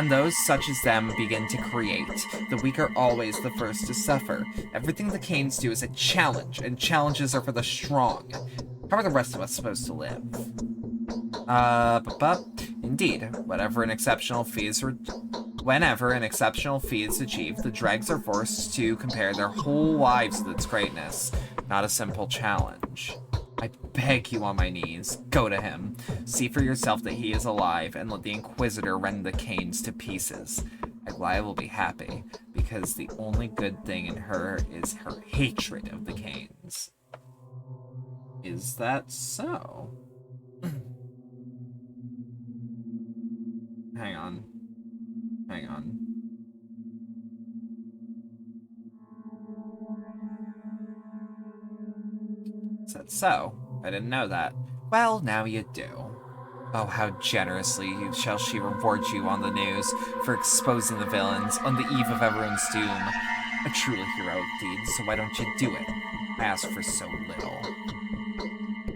those such as them begin to create, the weak are always the first to suffer. Everything the Canes do is a challenge, and challenges are for the strong. How are the rest of us supposed to live? Indeed, whenever an exceptional feat is achieved, the dregs are forced to compare their whole lives with its greatness. Not a simple challenge. I beg you on my knees, go to him. See for yourself that he is alive, and let the Inquisitor rend the Canes to pieces. Aglaia will be happy, because the only good thing in her is her hatred of the Canes. Is that so? Hang on. Is that so? I didn't know that. Well, now you do. Oh, how generously shall she reward you on the news for exposing the villains on the eve of everyone's doom. A truly heroic deed, so why don't you do it? I ask for so little.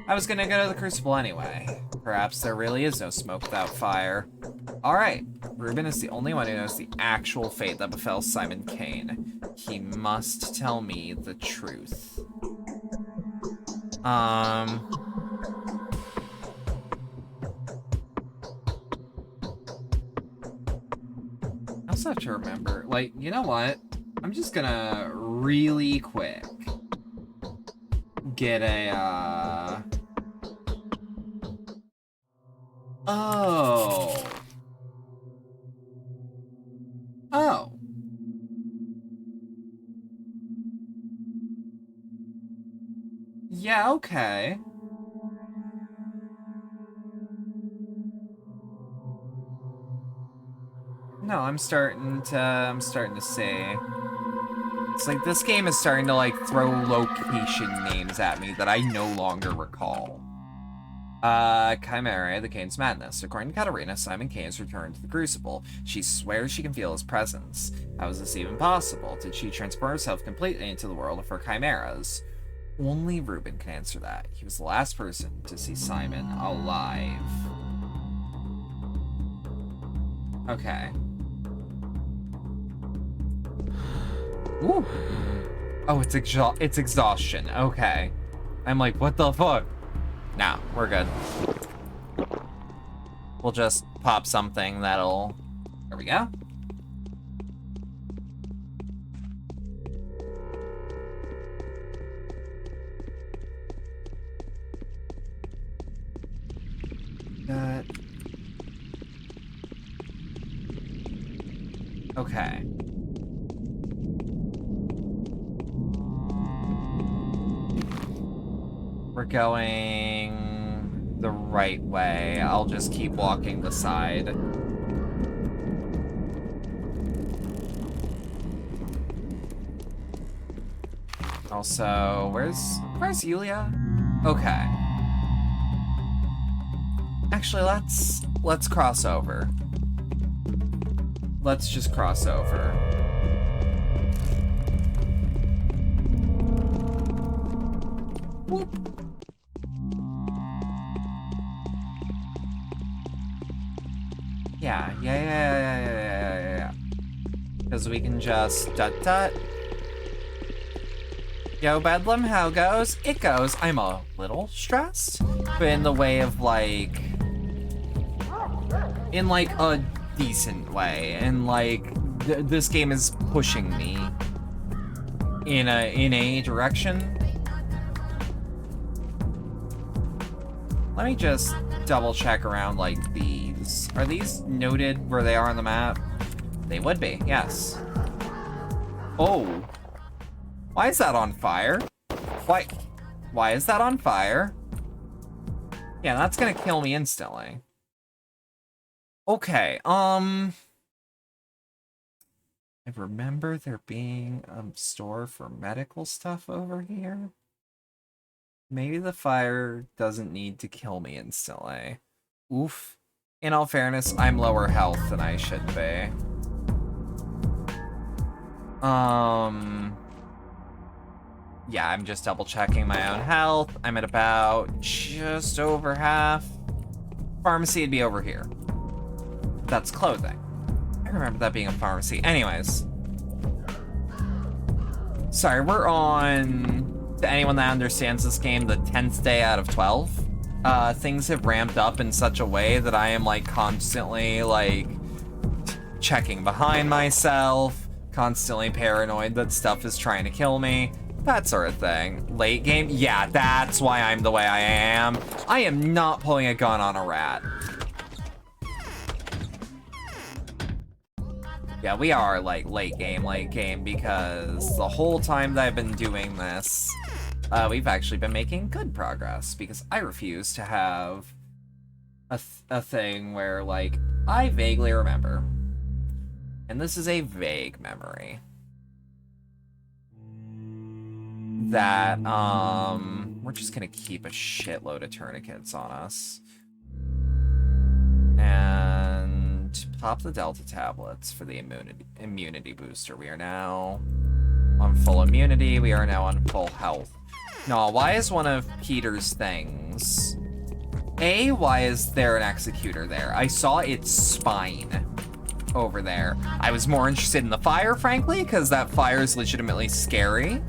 I was gonna go to the Crucible anyway. Perhaps there really is no smoke without fire. Alright, Reuben is the only one who knows the actual fate that befell Simon Kane. He must tell me the truth. I also have to remember, like, you know what? I'm just gonna really quick get a, Oh. Yeah, okay. No, I'm starting to see. It's like this game is starting to like throw location names at me that I no longer recall. Chimera, the Cane's madness. According to Katarina, Simon Kane's returned to the Crucible. She swears she can feel his presence. How is this even possible? Did she transform herself completely into the world of her chimeras? Only Reuben can answer that. He was the last person to see Simon alive. Okay. Ooh. Oh, it's exhaustion. Okay. I'm like, what the fuck? Nah, we're good. We'll just pop something that'll... There we go. Okay. We're going the right way. I'll just keep walking the side. Also, where's Yulia? Okay. Actually, let's cross over. Let's just cross over. Whoop. Yeah. Because we can just dut. Yo, Bedlam, how goes? It goes. I'm a little stressed, but in the way of like, in like a decent way, and like this game is pushing me in a direction. Let me just double check around like these. Are these noted where they are on the map? They would be, yes. Oh. Why is that on fire? Why is that on fire? Yeah, that's gonna kill me instantly. Okay, I remember there being a store for medical stuff over here. Maybe the fire doesn't need to kill me instantly. Oof. In all fairness, I'm lower health than I should be. Yeah, I'm just double checking my own health. I'm at about just over half. Pharmacy would be over here. That's clothing. I remember that being a pharmacy. Anyways. Sorry, we're on, to anyone that understands this game, the 10th day out of 12. Things have ramped up in such a way that I am like constantly like checking behind myself, constantly paranoid that stuff is trying to kill me. That sort of thing. Late game? Yeah, that's why I'm the way I am. I am not pulling a gun on a rat. Yeah, we are like late game, because the whole time that I've been doing this, we've actually been making good progress, because I refuse to have a thing where like, I vaguely remember. And this is a vague memory. That, we're just gonna keep a shitload of tourniquets on us. And pop the Delta tablets for the immunity booster. We are now on full immunity. We are now on full health. No, why is one of Peter's things? Why is there an executor there? I saw its spine over there. I was more interested in the fire, frankly, because that fire is legitimately scary.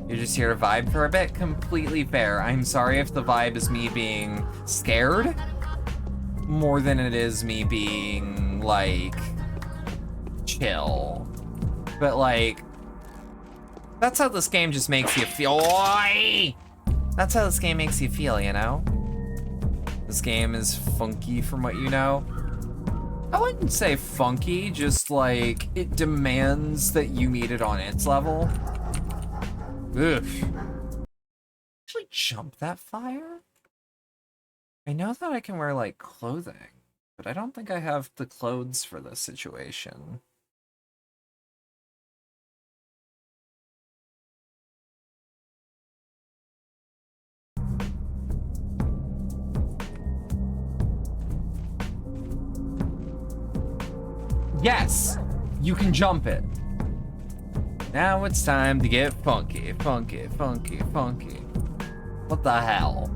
You're just here to vibe for a bit? Completely fair. I'm sorry if the vibe is me being scared more than it is me being, like, chill. But, like, that's how this game just makes you feel. That's how this game makes you feel, you know? This game is funky from what you know. I wouldn't say funky, just like, it demands that you meet it on its level. Ugh. Actually jump that fire? I know that I can wear, like, clothing, but I don't think I have the clothes for this situation. Yes! You can jump it. Now it's time to get funky. What the hell?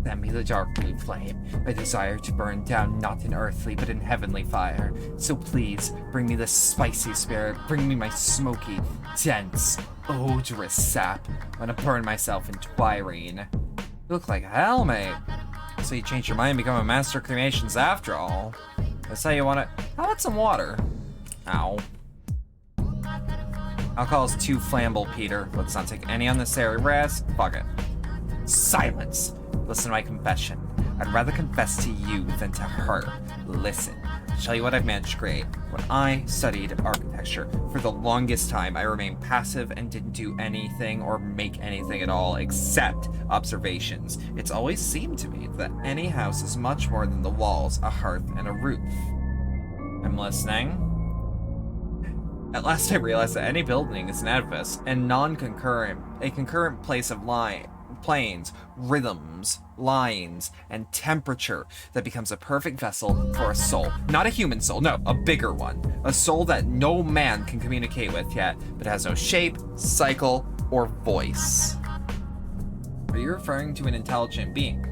Send me the dark green flame, my desire to burn down not in earthly but in heavenly fire. So please, bring me the spicy spirit, bring me my smoky, dense, odorous sap. I'm gonna burn myself in twirine. You look like hell, mate. So you changed your mind and become a master of cremations after all. That's how you want it. How about some water? Ow. Alcohol's too flammable, Peter. Let's not take any unnecessary risks. Fuck it. Silence. Listen to my confession. I'd rather confess to you than to her. Listen. I'll tell you what I've managed to create. When I studied architecture, for the longest time, I remained passive and didn't do anything or make anything at all except observations. It's always seemed to me that any house is much more than the walls, a hearth, and a roof. I'm listening. At last I realized that any building is an edifice and non-concurrent, a concurrent place of planes, rhythms, lines, and temperature that becomes a perfect vessel for a soul. Not a human soul, no, a bigger one. A soul that no man can communicate with yet, but has no shape, cycle, or voice. Are you referring to an intelligent being?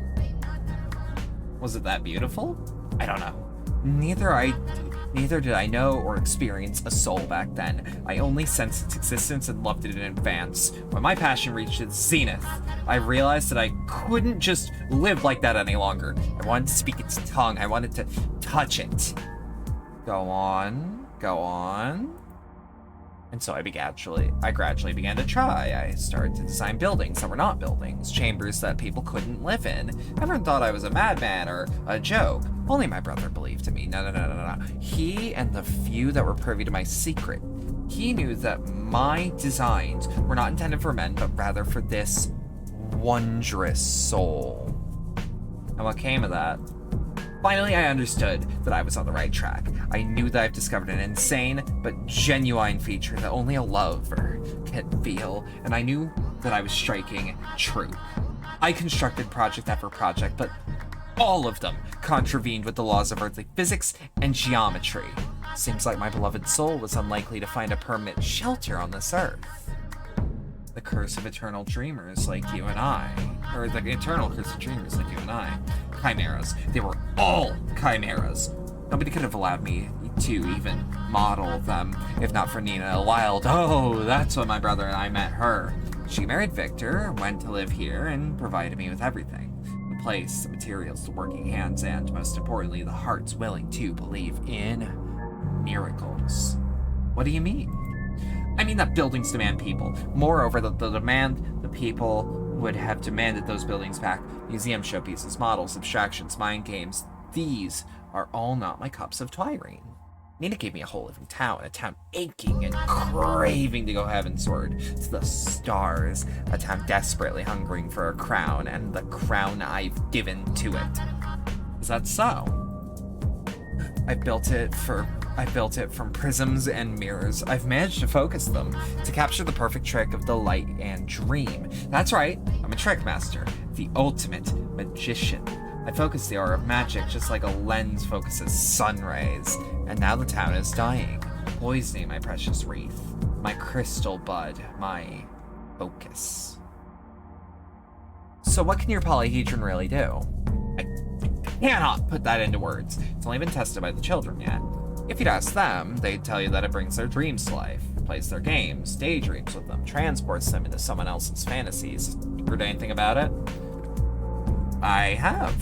Was it that beautiful? I don't know. Neither did I know or experience a soul back then. I only sensed its existence and loved it in advance. When my passion reached its zenith, I realized that I couldn't just live like that any longer. I wanted to speak its tongue. I wanted to touch it. Go on, go on. And so I gradually began to try. I started to design buildings that were not buildings, chambers that people couldn't live in. Everyone thought I was a madman or a joke. Only my brother believed in me. No. He and the few that were privy to my secret. He knew that my designs were not intended for men, but rather for this wondrous soul. And what came of that? Finally, I understood that I was on the right track. I knew that I've discovered an insane but genuine feature that only a lover can feel, and I knew that I was striking true. I constructed project after project, but all of them contravened with the laws of earthly physics and geometry. Seems like my beloved soul was unlikely to find a permanent shelter on this earth. The curse of eternal dreamers like you and I. Or the eternal curse of dreamers like you and I. Chimeras. They were all chimeras. Nobody could have allowed me to even model them, if not for Nina Wilde. Oh, that's when my brother and I met her. She married Victor, went to live here, and provided me with everything. The place, the materials, the working hands, and, most importantly, the hearts willing to believe in miracles. What do you mean? I mean that buildings demand people. Moreover, the people would have demanded those buildings back. Museum showpieces, models, abstractions, mind games. These are all not my cups of Twirene. Nina gave me a whole living town, a town aching and craving to go heavenward to the stars, a town desperately hungering for a crown, and the crown I've given to it. Is that so? I built it from prisms and mirrors. I've managed to focus them to capture the perfect trick of the light and dream. That's right, I'm a trick master, the ultimate magician. I focus the aura of magic just like a lens focuses sun rays. And now the town is dying, poisoning my precious wreath, my crystal bud, my focus. So what can your polyhedron really do? I cannot put that into words. It's only been tested by the children yet. If you'd ask them, they'd tell you that it brings their dreams to life, plays their games, daydreams with them, transports them into someone else's fantasies. Heard anything about it? I have.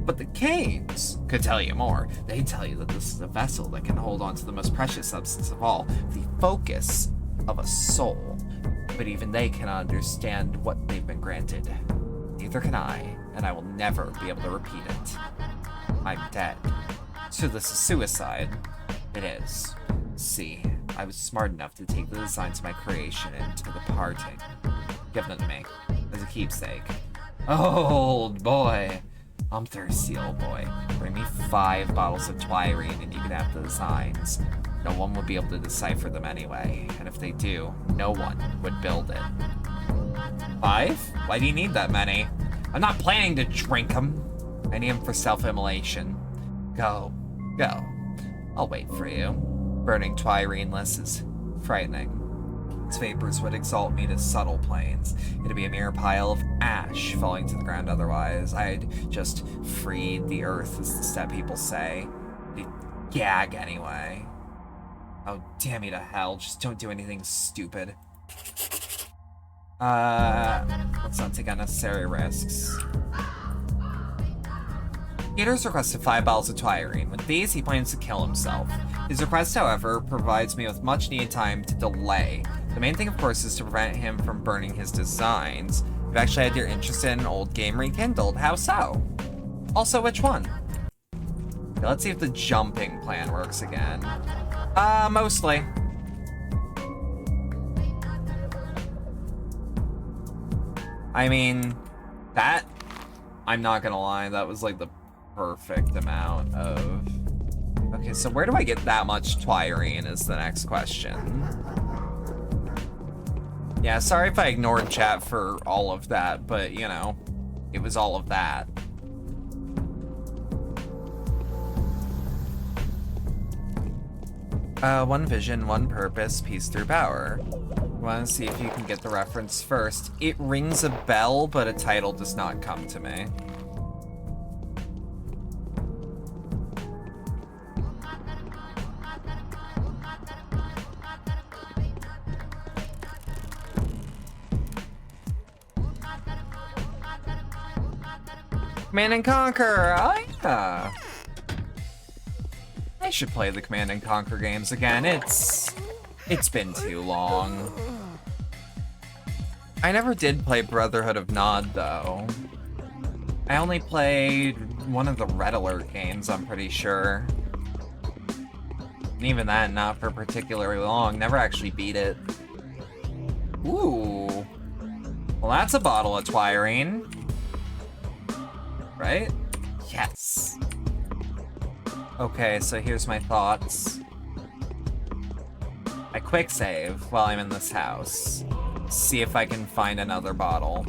But the caves could tell you more. They tell you that this is a vessel that can hold on to the most precious substance of all, the focus of a soul. But even they cannot understand what they've been granted. Neither can I, and I will never be able to repeat it. I'm dead. So this is suicide. It is. See, I was smart enough to take the designs of my creation into the parting. Give them to me, as a keepsake. Oh, old boy. I'm thirsty, old boy. Bring me 5 bottles of Twirene and you can have the designs. No one would be able to decipher them anyway, and if they do, no one would build it. 5? Why do you need that many? I'm not planning to drink them. I need them for self-immolation. Go. I'll wait for you. Burning Twirene-less is frightening. Its vapors would exalt me to subtle planes. It'd be a mere pile of ash falling to the ground otherwise. I'd just freed the earth, as the step people say. They'd gag anyway. Oh, damn you to hell. Just don't do anything stupid. Let's not take unnecessary risks. Peter's requested 5 bottles of Twirene. With these, he plans to kill himself. His request, however, provides me with much needed time to delay. The main thing, of course, is to prevent him from burning his designs. You've actually had your interest in an old game rekindled. How so? Also, which one? Okay, let's see if the jumping plan works again. Mostly. I mean, that, I'm not gonna lie, that was like the perfect amount of Okay, so where do I get that much twirine is the next question. Yeah, sorry if I ignored chat for all of that, but, you know, it was all of that. One vision, one purpose, peace through power. Want to see if you can get the reference first. It rings a bell, but a title does not come to me. Command and Conquer! Oh yeah! I should play the Command and Conquer games again. It's been too long. I never did play Brotherhood of Nod, though. I only played one of the Red Alert games, I'm pretty sure. And even that, not for particularly long. Never actually beat it. Ooh. Well, that's a bottle of twirine. Right? Yes. Okay, so here's my thoughts. I quick save while I'm in this house. See if I can find another bottle.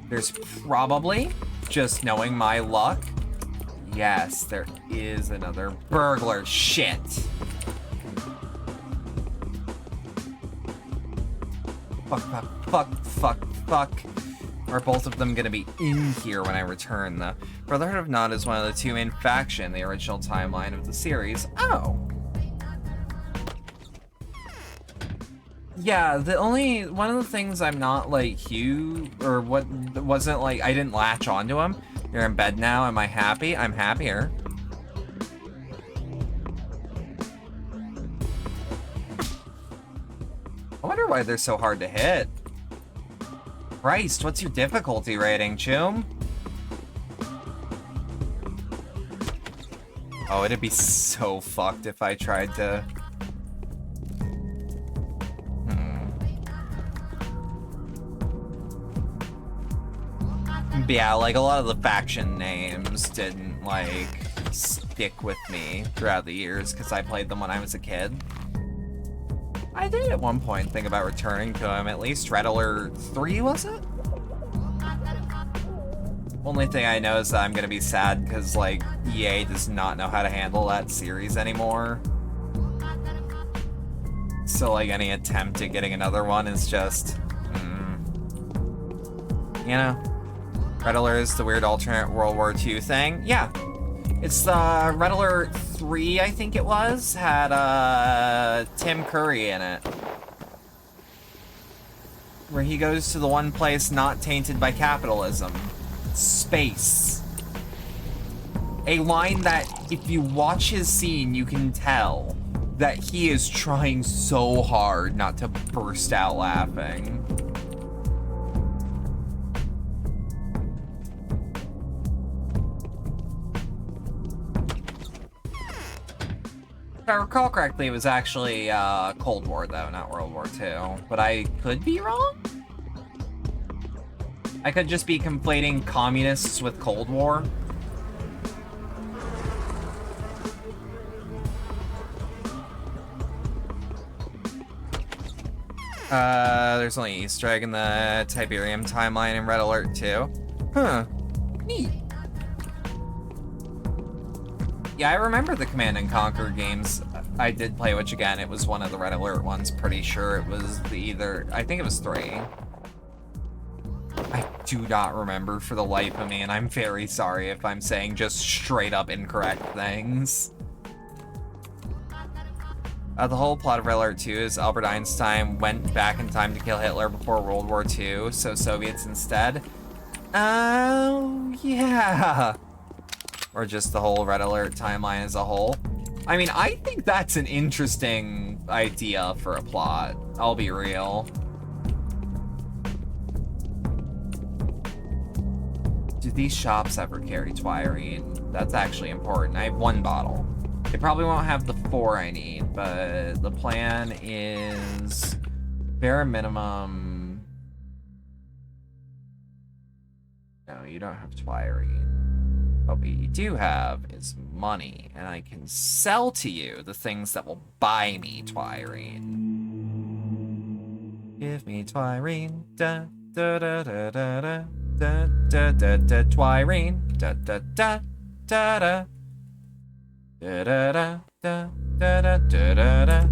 There's probably, just knowing my luck, yes, there is another burglar. Shit. Fuck. Are both of them gonna be in here when I return? The Brotherhood of Nod is one of the two main factions in the original timeline of the series. Oh. Yeah, one of the things I'm not like Hugh, or what wasn't like, I didn't latch onto him. You're in bed now, am I happy? I'm happier. I wonder why they're so hard to hit. Christ, what's your difficulty rating, Choom? Oh, it'd be so fucked if I tried to... Yeah, like, a lot of the faction names didn't, like, stick with me throughout the years, because I played them when I was a kid. I did at one point think about returning to him, at least Red Alert 3, was it? Only thing I know is that I'm gonna be sad because, like, EA does not know how to handle that series anymore. So, like, any attempt at getting another one is just... You know? Red Alert is the weird alternate World War II thing. Yeah. It's the Red Alert 3, I think it was, had Tim Curry in it. Where he goes to the one place not tainted by capitalism. Space. A line that, if you watch his scene, you can tell that he is trying so hard not to burst out laughing. If I recall correctly, it was actually Cold War, though, not World War II. But I could be wrong? I could just be conflating communists with Cold War. There's only Easter egg in the Tiberium timeline in Red Alert 2. Huh. Neat. Yeah, I remember the Command and Conquer games. I did play, which again, it was one of the Red Alert ones. Pretty sure it was I think it was 3. I do not remember for the life of me, and I'm very sorry if I'm saying just straight up incorrect things. The whole plot of Red Alert 2 is Albert Einstein went back in time to kill Hitler before World War II, so Soviets instead. Oh, yeah. Or just the whole Red Alert timeline as a whole. I mean, I think that's an interesting idea for a plot. I'll be real. Do these shops ever carry twirine? That's actually important. I have 1 bottle. They probably won't have the 4 I need, but the plan is bare minimum. No, you don't have twirine. What we do have is money, and I can sell to you the things that will buy me Twirene. Give me Twirene, da da da da da da da da da da Twirene, da da da da da da da da da da da da da.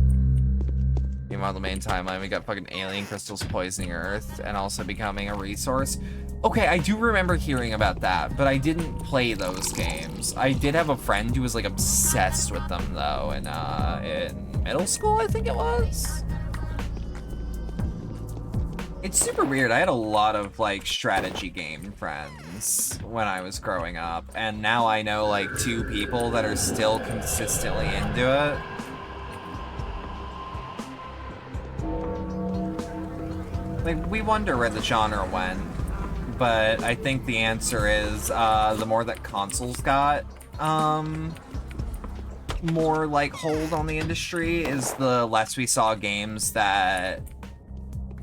Meanwhile, the main timeline, we got fucking alien crystals poisoning Earth and also becoming a resource. Okay, I do remember hearing about that, but I didn't play those games. I did have a friend who was like obsessed with them though, in middle school, I think it was. It's super weird. I had a lot of like strategy game friends when I was growing up, and now I know like 2 people that are still consistently into it. Like, we wonder where the genre went, but I think the answer is the more that consoles got more like hold on the industry is the less we saw games that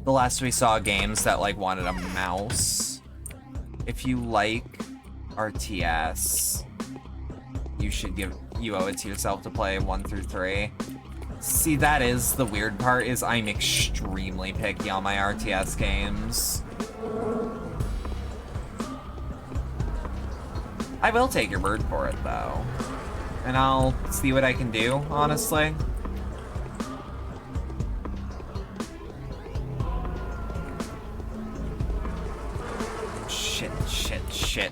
like wanted a mouse. If you like RTS, you owe it to yourself to play 1 through 3. See, that is the weird part, is I'm extremely picky on my RTS games. I will take your word for it, though. And I'll see what I can do, honestly. Shit.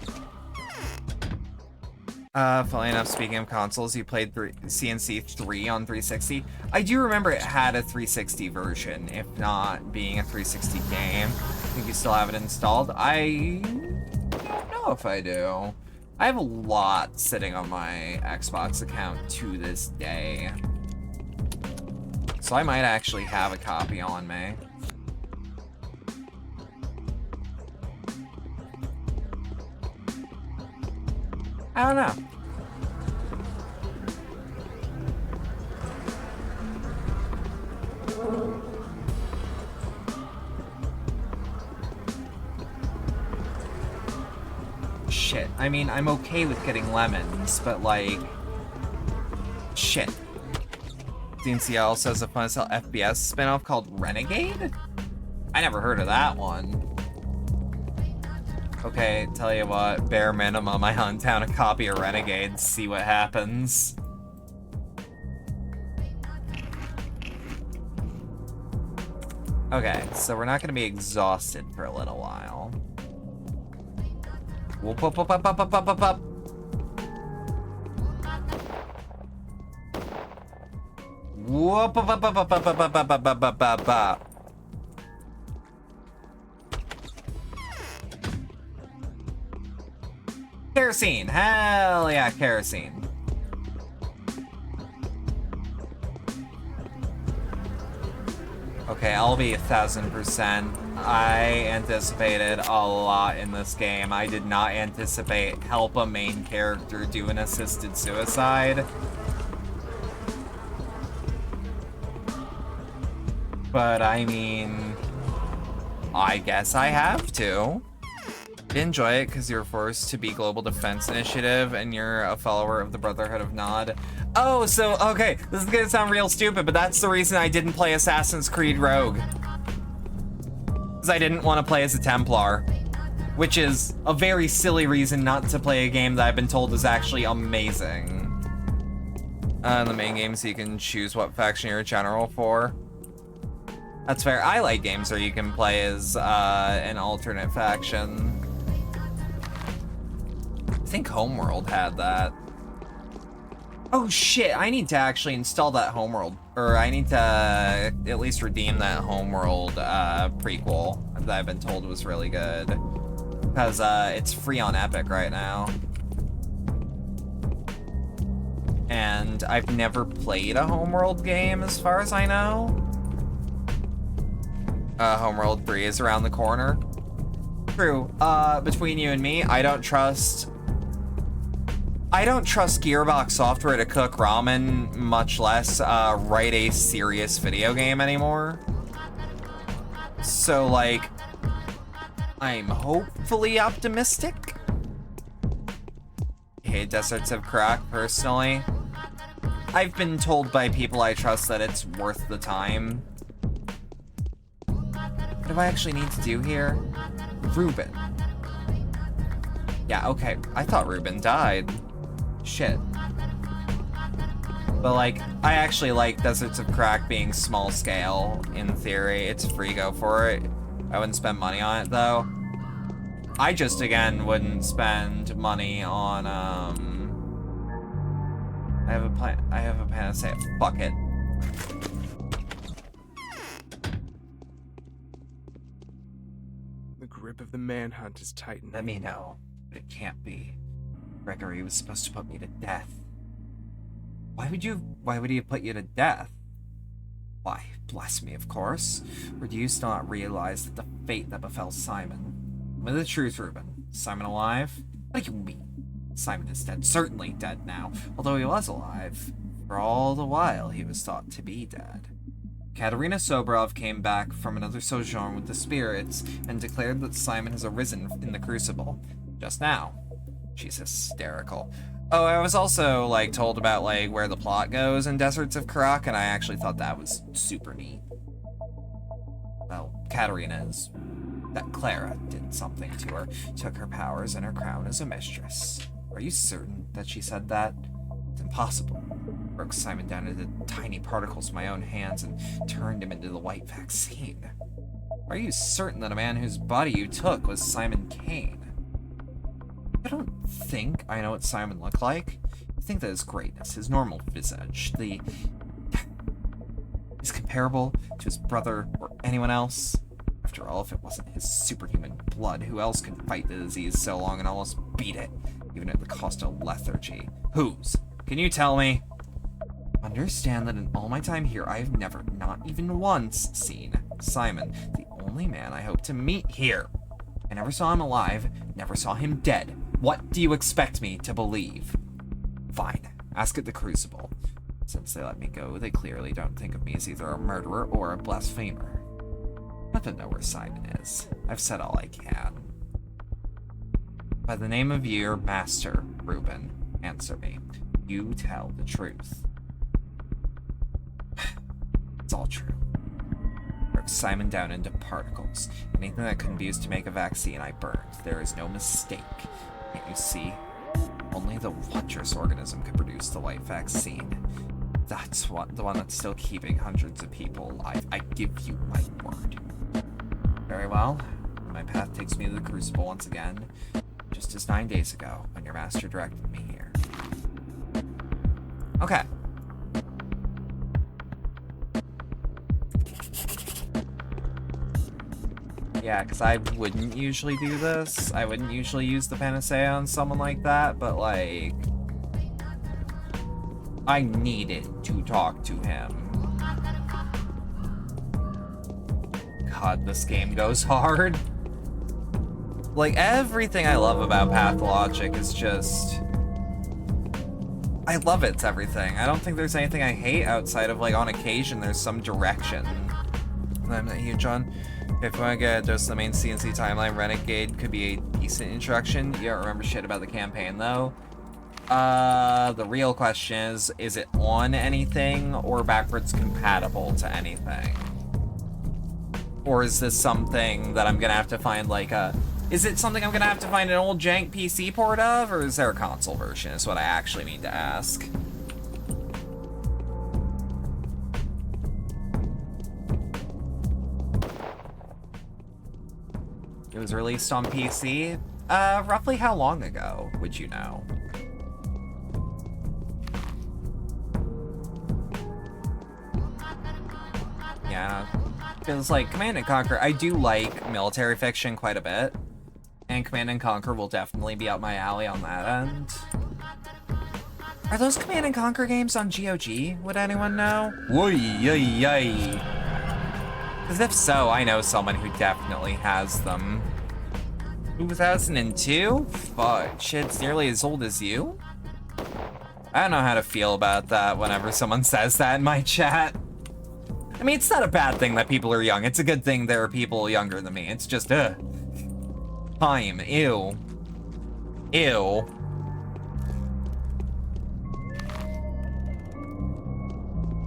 Funny enough, speaking of consoles, you played CNC 3 on 360. I do remember it had a 360 version, if not being a 360 game. I think you still have it installed. I don't know if I do. I have a lot sitting on my Xbox account to this day. So I might actually have a copy on me. I don't know. Shit. I mean, I'm okay with getting lemons, but like... Shit. DNC also has a fun as hell FPS spinoff called Renegade? I never heard of that one. Okay, tell you what, bare minimum, I hunt down a copy of Renegade, see what happens. Okay, so we're not gonna be exhausted for a little while. Whoop, whoop, whoop, whoop, whoop, whoop, whoop, whoop. Whoop, whoop, whoop, whoop, whoop, whoop, whoop, whoop, whoop, whoop, whoop. Kerosene, hell yeah, kerosene. Okay, I'll be 1000%. I anticipated a lot in this game. I did not anticipate help a main character do an assisted suicide. But I mean, I guess I have to. Enjoy it because you're forced to be Global Defense Initiative and you're a follower of the Brotherhood of Nod. Oh, so, okay, this is gonna sound real stupid, but that's the reason I didn't play Assassin's Creed Rogue. Because I didn't want to play as a Templar, which is a very silly reason not to play a game that I've been told is actually amazing. In the main games, you can choose what faction you're a general for. That's fair. I like games where you can play as an alternate faction. I think Homeworld had that. Oh shit, I need to actually install that Homeworld, or I need to at least redeem that Homeworld prequel that I've been told was really good. Because it's free on Epic right now. And I've never played a Homeworld game as far as I know. Homeworld 3 is around the corner. True. Between you and me, I don't trust Gearbox Software to cook ramen, much less write a serious video game anymore. So, like, I'm hopefully optimistic. okay, Deserts of Karak, personally. I've been told by people I trust that it's worth the time. What do I actually need to do here? Ruben. Yeah, okay. I thought Ruben died. Shit. But, like, I actually like Deserts of Karak being small scale, in theory. It's free, go for it. I wouldn't spend money on it, though. I just, again, wouldn't spend money on, I have a panacea. Fuck it. The grip of the manhunt is tightened. Let me know, but it can't be. Gregory was supposed to put me to death. Why would he have put you to death? Why, bless me, of course. Or do you still not realize that the fate that befell Simon? With the truth, Ruben. Simon alive? What do you mean? Simon is dead. Certainly dead now. Although he was alive. For all the while, he was thought to be dead. Katerina Soborov came back from another sojourn with the spirits and declared that Simon has arisen in the crucible. Just now. She's hysterical. Oh, I was also, like, told about, like, where the plot goes in Deserts of Karak, and I actually thought that was super neat. Well, Katerina's... that Clara did something to her, took her powers and her crown as a mistress. Are you certain that she said that? It's impossible. Broke Simon down into tiny particles with my own hands and turned him into the white vaccine. Are you certain that a man whose body you took was Simon Kane? I don't think I know what Simon looked like. I think that his greatness, his normal visage, is comparable to his brother or anyone else. After all, if it wasn't his superhuman blood, who else could fight the disease so long and almost beat it, even at the cost of lethargy? Whose? Can you tell me? Understand that in all my time here, I have never, not even once, seen Simon, the only man I hope to meet here. I never saw him alive, never saw him dead. What do you expect me to believe? Fine, ask at the Crucible. Since they let me go, they clearly don't think of me as either a murderer or a blasphemer. Not to know where Simon is. I've said all I can. By the name of your master, Ruben, answer me. You tell the truth. It's all true. Broke Simon down into particles. Anything that couldn't be used to make a vaccine, I burned. There is no mistake. Can't you see? Only the wondrous organism could produce the white vaccine. That's what the one that's still keeping hundreds of people alive. I give you my word. Very well. My path takes me to the Crucible once again, just as 9 days ago, when your master directed me here. Okay. Yeah, because I wouldn't usually do this. I wouldn't usually use the panacea on someone like that, but, like, I needed to talk to him. God, this game goes hard. Like, everything I love about Pathologic is just... I love it's everything. I don't think there's anything I hate outside of, like, on occasion there's some direction. I'm not here, John. If you want to get just the main CNC timeline, Renegade could be a decent introduction. You don't remember shit about the campaign, though. The real question is it on anything or backwards compatible to anything? Or is this something that I'm gonna have to find, like, is it something I'm gonna have to find an old jank PC port of, or is there a console version, is what I actually mean to ask. It was released on PC? Roughly how long ago, would you know? Yeah, because, like, Command & Conquer, I do like military fiction quite a bit, and Command & Conquer will definitely be up my alley on that end. Are those Command & Conquer games on GOG? Would anyone know? Because if so, I know someone who definitely has them. 2002? Fuck, shit's nearly as old as you? I don't know how to feel about that whenever someone says that in my chat. I mean, it's not a bad thing that people are young. It's a good thing there are people younger than me. It's just, Time, ew. Ew.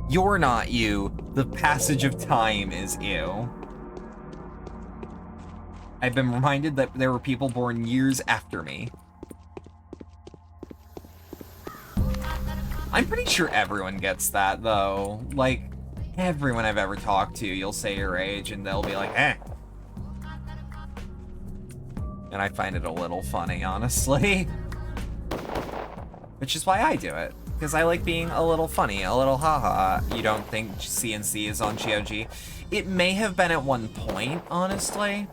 You're not you. The passage of time is you. I've been reminded that there were people born years after me. I'm pretty sure everyone gets that, though. Like, everyone I've ever talked to, you'll say your age, and they'll be like, eh. And I find it a little funny, honestly. Which is why I do it. Because I like being a little funny, a little haha. You don't think CNC is on GOG? It may have been at one point, honestly.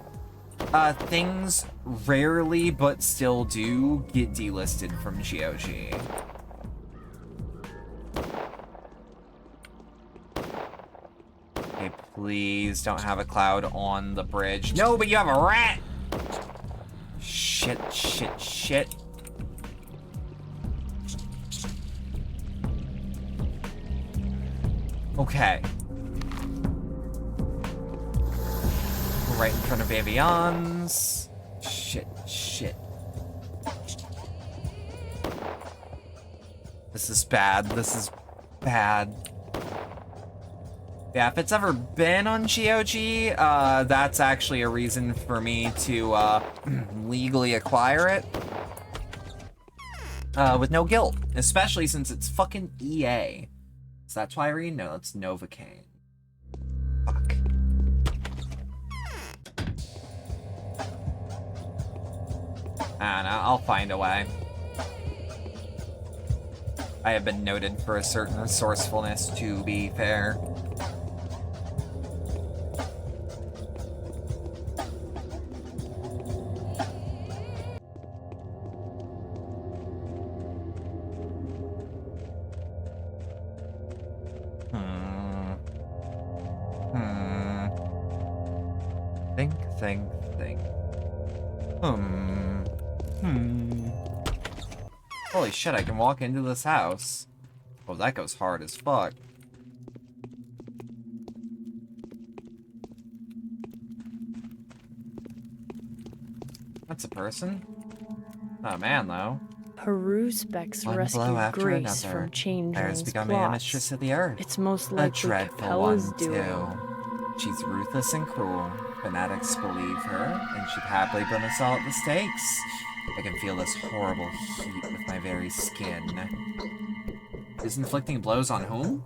Things rarely, but still do, get delisted from GOG. Okay, please don't have a cloud on the bridge. No, but you have a rat! Shit, shit, shit. Okay. We're right in front of Avians. Shit, shit. This is bad. This is bad. Yeah, if it's ever been on GOG, that's actually a reason for me to legally acquire it. With no guilt. Especially since it's fucking EA. So that's why I already know it's Novocaine. Fuck. I don't know, I'll find a way. I have been noted for a certain resourcefulness, to be fair. Think. Holy shit, I can walk into this house. Oh, that goes hard as fuck. That's a person? Not a man, though. Haruspex One blow rescued after Grace another. from Changeling's There's becoming a plots. mistress of the earth. It's most A likely dreadful Capella's one, doing. too. She's ruthless and cruel. Fanatics believe her, and she'd happily burn us all at the stakes. I can feel this horrible heat with my very skin. Is inflicting blows on whom?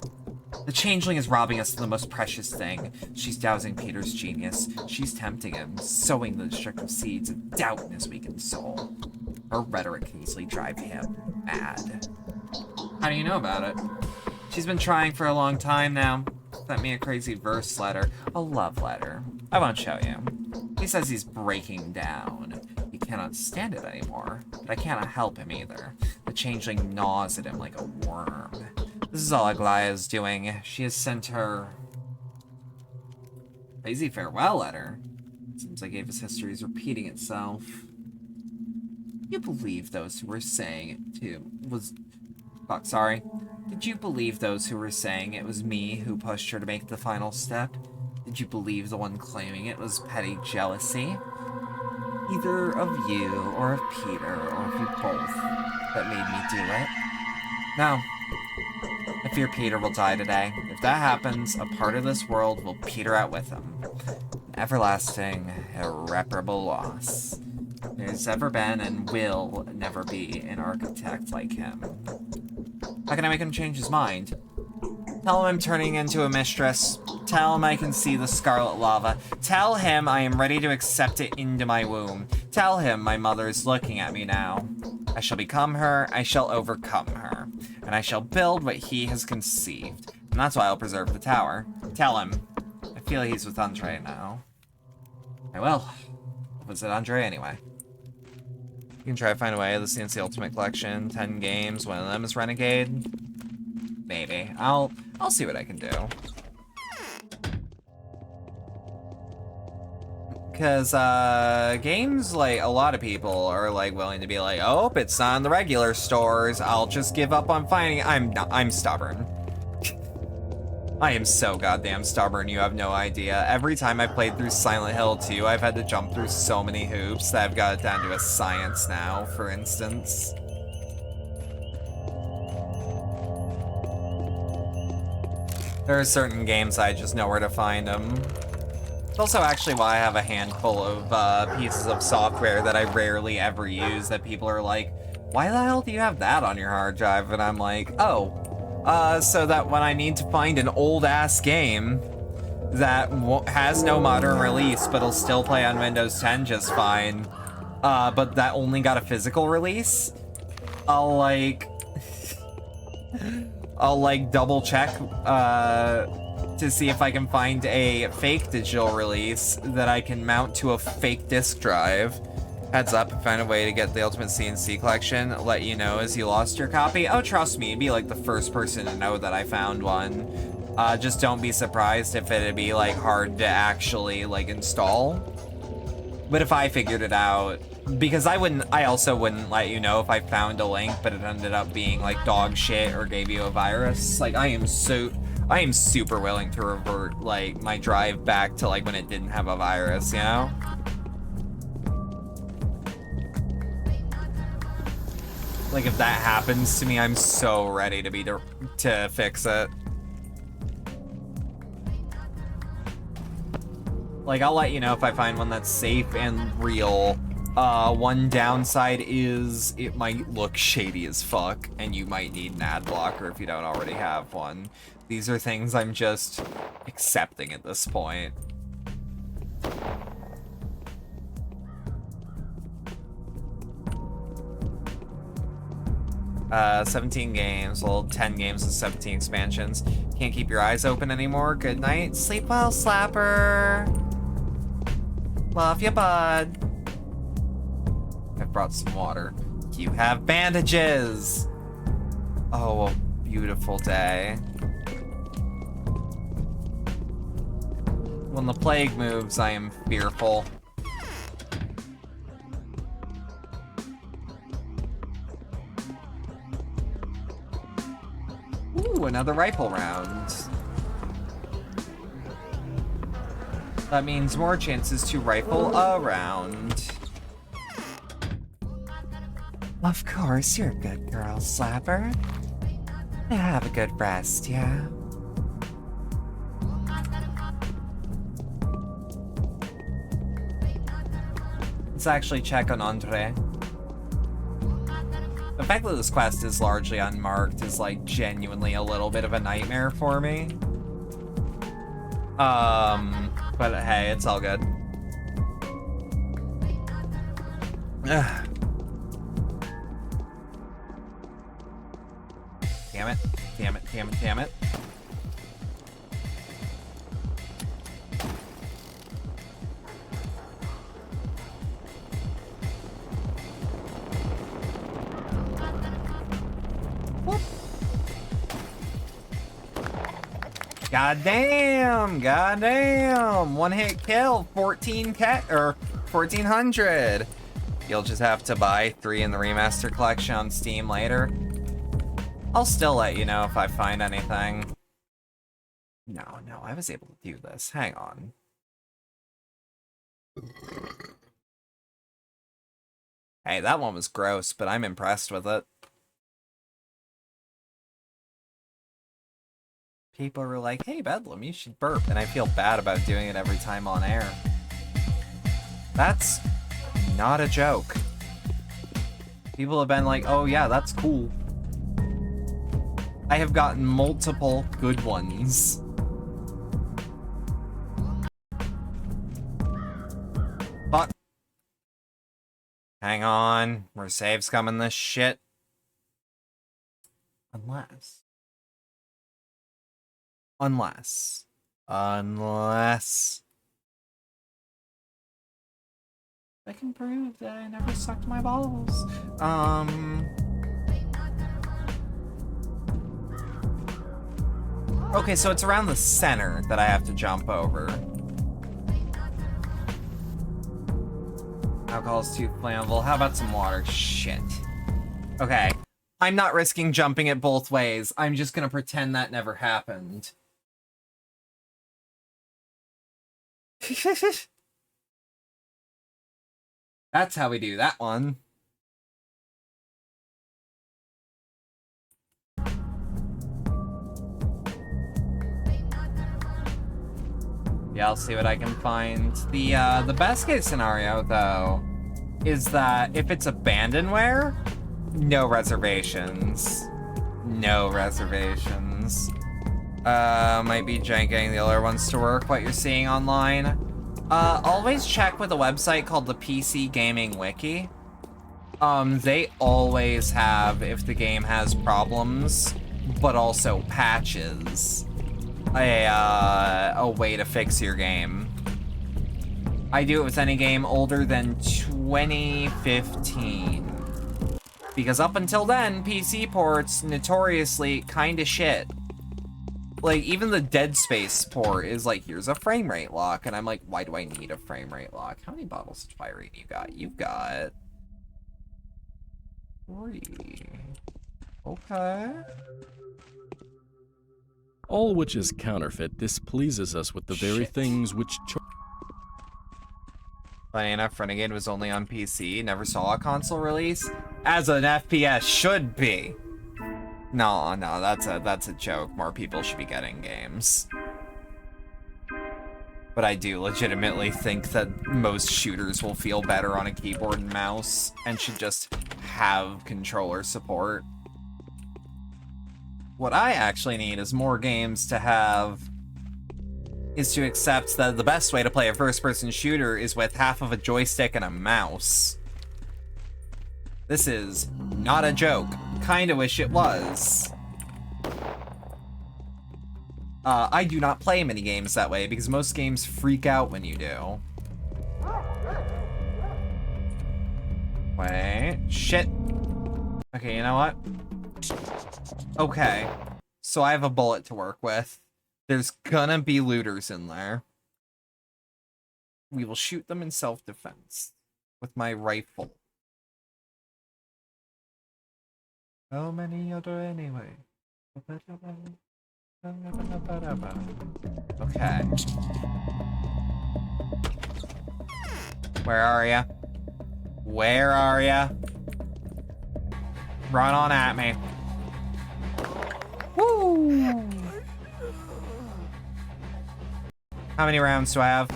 The Changeling is robbing us of the most precious thing. She's dousing Peter's genius. She's tempting him, sowing the destructive seeds of doubt in his weakened soul. Her rhetoric can easily drive him mad. How do you know about it? She's been trying for a long time now. Sent me a crazy verse letter. A love letter. I won't show you. He says he's breaking down. He cannot stand it anymore. But I cannot help him either. The Changeling gnaws at him like a worm. This is all Aglaya is doing. She has sent her crazy farewell letter. Seems like Ava's history is repeating itself. You believe those who were saying it too was... Fuck, sorry. Did you believe those who were saying it was me who pushed her to make the final step? Did you believe the one claiming it was petty jealousy? Either of you, or of Peter, or of you both, that made me do it? No. I fear Peter will die today. If that happens, a part of this world will peter out with him. An everlasting, irreparable loss. There's ever been and will never be an architect like him. How can I make him change his mind? Tell him I'm turning into a mistress. Tell him I can see the scarlet lava. Tell him I am ready to accept it into my womb. Tell him my mother is looking at me now. I shall become her, I shall overcome her. And I shall build what he has conceived. And that's why I'll preserve the tower. Tell him. I feel he's with Andre now. I will. Was it Andre anyway? You can try to find a way. This is the Ultimate Collection. 10 games. One of them is Renegade. Maybe. I'll see what I can do. Because, games, like, a lot of people are, like, willing to be like, oh, it's not in the regular stores. I'll just give up on finding it. I'm stubborn. I am so goddamn stubborn, you have no idea. Every time I've played through Silent Hill 2, I've had to jump through so many hoops that I've got it down to a science now, for instance. There are certain games I just know where to find them. It's also actually why I have a handful of pieces of software that I rarely ever use that people are like, why the hell do you have that on your hard drive? And I'm like, oh, so that when I need to find an old-ass game that has no modern release, but will still play on Windows 10 just fine, but that only got a physical release, I'll double check to see if I can find a fake digital release that I can mount to a fake disk drive. Heads up, find a way to get the Ultimate CNC collection, let you know as you lost your copy. Oh, trust me, you'd be like the first person to know that I found one. Just don't be surprised if it'd be like hard to actually like install. But if I figured it out, because I also wouldn't let you know if I found a link, but it ended up being like dog shit or gave you a virus. Like I am super willing to revert like my drive back to like when it didn't have a virus, you know? Like if that happens to me, I'm so ready to fix it. Like I'll let you know if I find one that's safe and real. One downside is it might look shady as fuck, and you might need an ad blocker if you don't already have one. These are things I'm just accepting at this point. 17 games, well, 10 games and 17 expansions. Can't keep your eyes open anymore. Good night. Sleep well, Slapper. Love ya, bud. I've brought some water. You have bandages. Oh, a beautiful day. When the plague moves, I am fearful. Ooh, another rifle round. That means more chances to rifle around. Of course, you're a good girl, Slapper. Now have a good rest, yeah? Let's actually check on Andre. The fact that this quest is largely unmarked is like genuinely a little bit of a nightmare for me. But hey, it's all good. Ugh. Damn it, damn it, damn it, damn it. Goddamn, goddamn. One hit kill, 1400. You'll just have to buy 3 in the remaster collection on Steam later. I'll still let you know if I find anything. No, I was able to do this. Hang on. Hey, that one was gross, but I'm impressed with it. People were like, hey, Bedlam, you should burp, and I feel bad about doing it every time on air. That's not a joke. People have been like, oh yeah, that's cool. I have gotten multiple good ones. But hang on, more saves coming this shit. Unless I can prove that I never sucked my balls. Okay, so it's around the center that I have to jump over. Alcohol's too flammable. How about some water? Shit. Okay. I'm not risking jumping it both ways. I'm just gonna pretend that never happened. That's how we do that one. Yeah, I'll see what I can find. The best case scenario, though, is that if it's abandonware, no reservations. No reservations. Might be jank getting the other ones to work, what you're seeing online. Always check with a website called the PC Gaming Wiki. They always have, if the game has problems, but also patches, a way to fix your game. I do it with any game older than 2015. Because up until then, PC ports notoriously kinda shit. Like, even the Dead Space port is like, here's a frame rate lock, and I'm like, why do I need a frame rate lock? How many bottles of Pyrene you got? You've got 3. Okay. All which is counterfeit displeases us with the very things which... Funny enough, Renegade was only on PC, never saw a console release. As an FPS should be. No, that's a joke. More people should be getting games. But I do legitimately think that most shooters will feel better on a keyboard and mouse and should just have controller support. What I actually need is more games to accept that the best way to play a first-person shooter is with half of a joystick and a mouse. This is not a joke. Kinda wish it was. I do not play many games that way because most games freak out when you do. Wait, shit. Okay, you know what? Okay, so I have a bullet to work with. There's gonna be looters in there. We will shoot them in self-defense with my rifle. How many are there anyway? Okay. Where are ya? Where are ya? Run on at me. Woo! How many rounds do I have?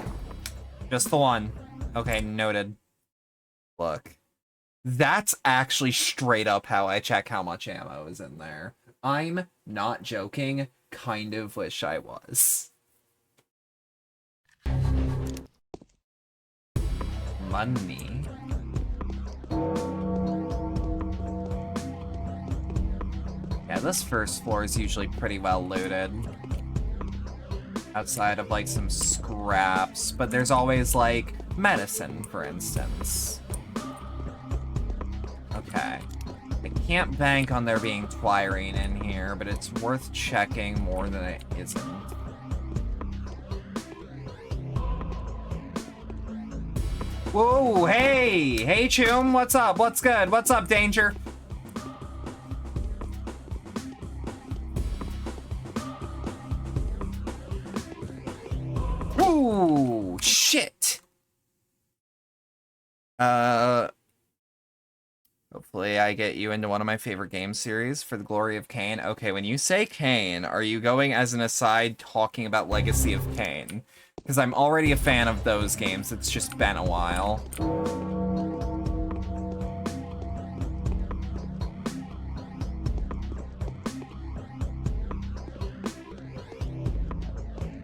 Just the one. Okay, noted. Look. That's actually straight up how I check how much ammo is in there. I'm not joking. Kind of wish I was. Money. Yeah, this first floor is usually pretty well looted. Outside of, like, some scraps. But there's always, like, medicine, for instance. Okay. I can't bank on there being Twirene in here, but it's worth checking more than it isn't. Whoa, hey! Hey, Choom, what's up? What's good? What's up, Danger? Ooh, shit! Hopefully I get you into one of my favorite game series, For the Glory of Kain. Okay, when you say Kain, are you going as an aside talking about Legacy of Kain? Because I'm already a fan of those games, it's just been a while.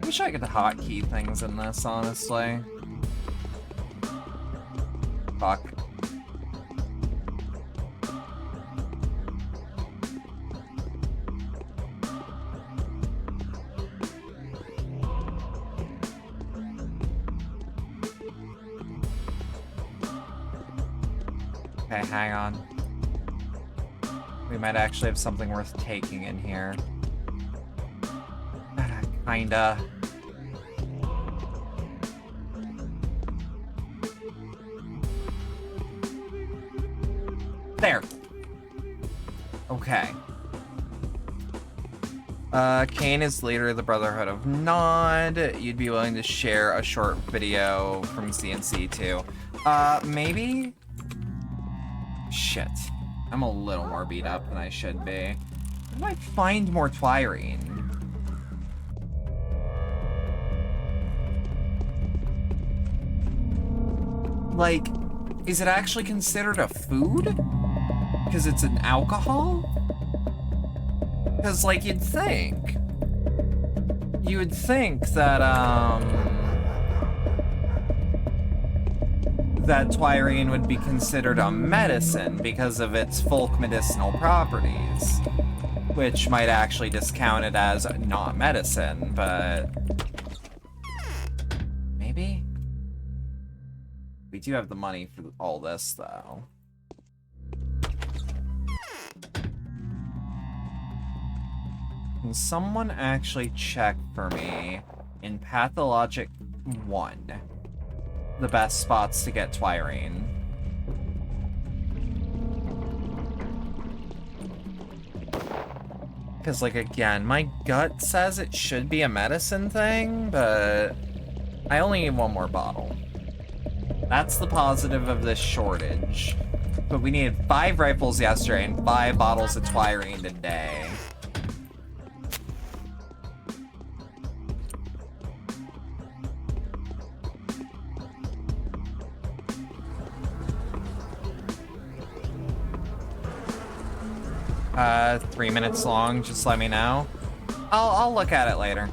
I wish I could hotkey things in this, honestly. Fuck. Okay, hang on. We might actually have something worth taking in here. Kinda. There. Okay. Kain is leader of the Brotherhood of Nod. You'd be willing to share a short video from CNC too. Maybe? Shit. I'm a little more beat up than I should be. Where do I find more Twirene? Like, is it actually considered a food? Because it's an alcohol? Because, like, you'd think that, that Twyrene would be considered a medicine because of its folk medicinal properties, which might actually discount it as not medicine, but maybe? We do have the money for all this, though. Can someone actually check for me in Pathologic 1 the best spots to get Twyrene? Because, like, again, my gut says it should be a medicine thing, but I only need one more bottle. That's the positive of this shortage. But we needed 5 rifles yesterday and 5 bottles of Twyrene today. 3 minutes long, just let me know. I'll look at it later.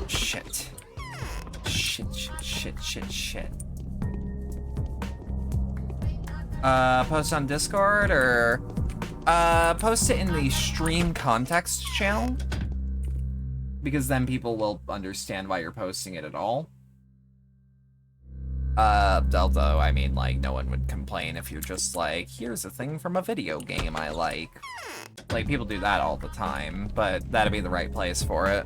Shit. Shit. Post on Discord or post it in the stream context channel, because then people will understand why you're posting it at all. Although, I mean, like, no one would complain if you're just like, here's a thing from a video game I like. Like, people do that all the time, but that'd be the right place for it.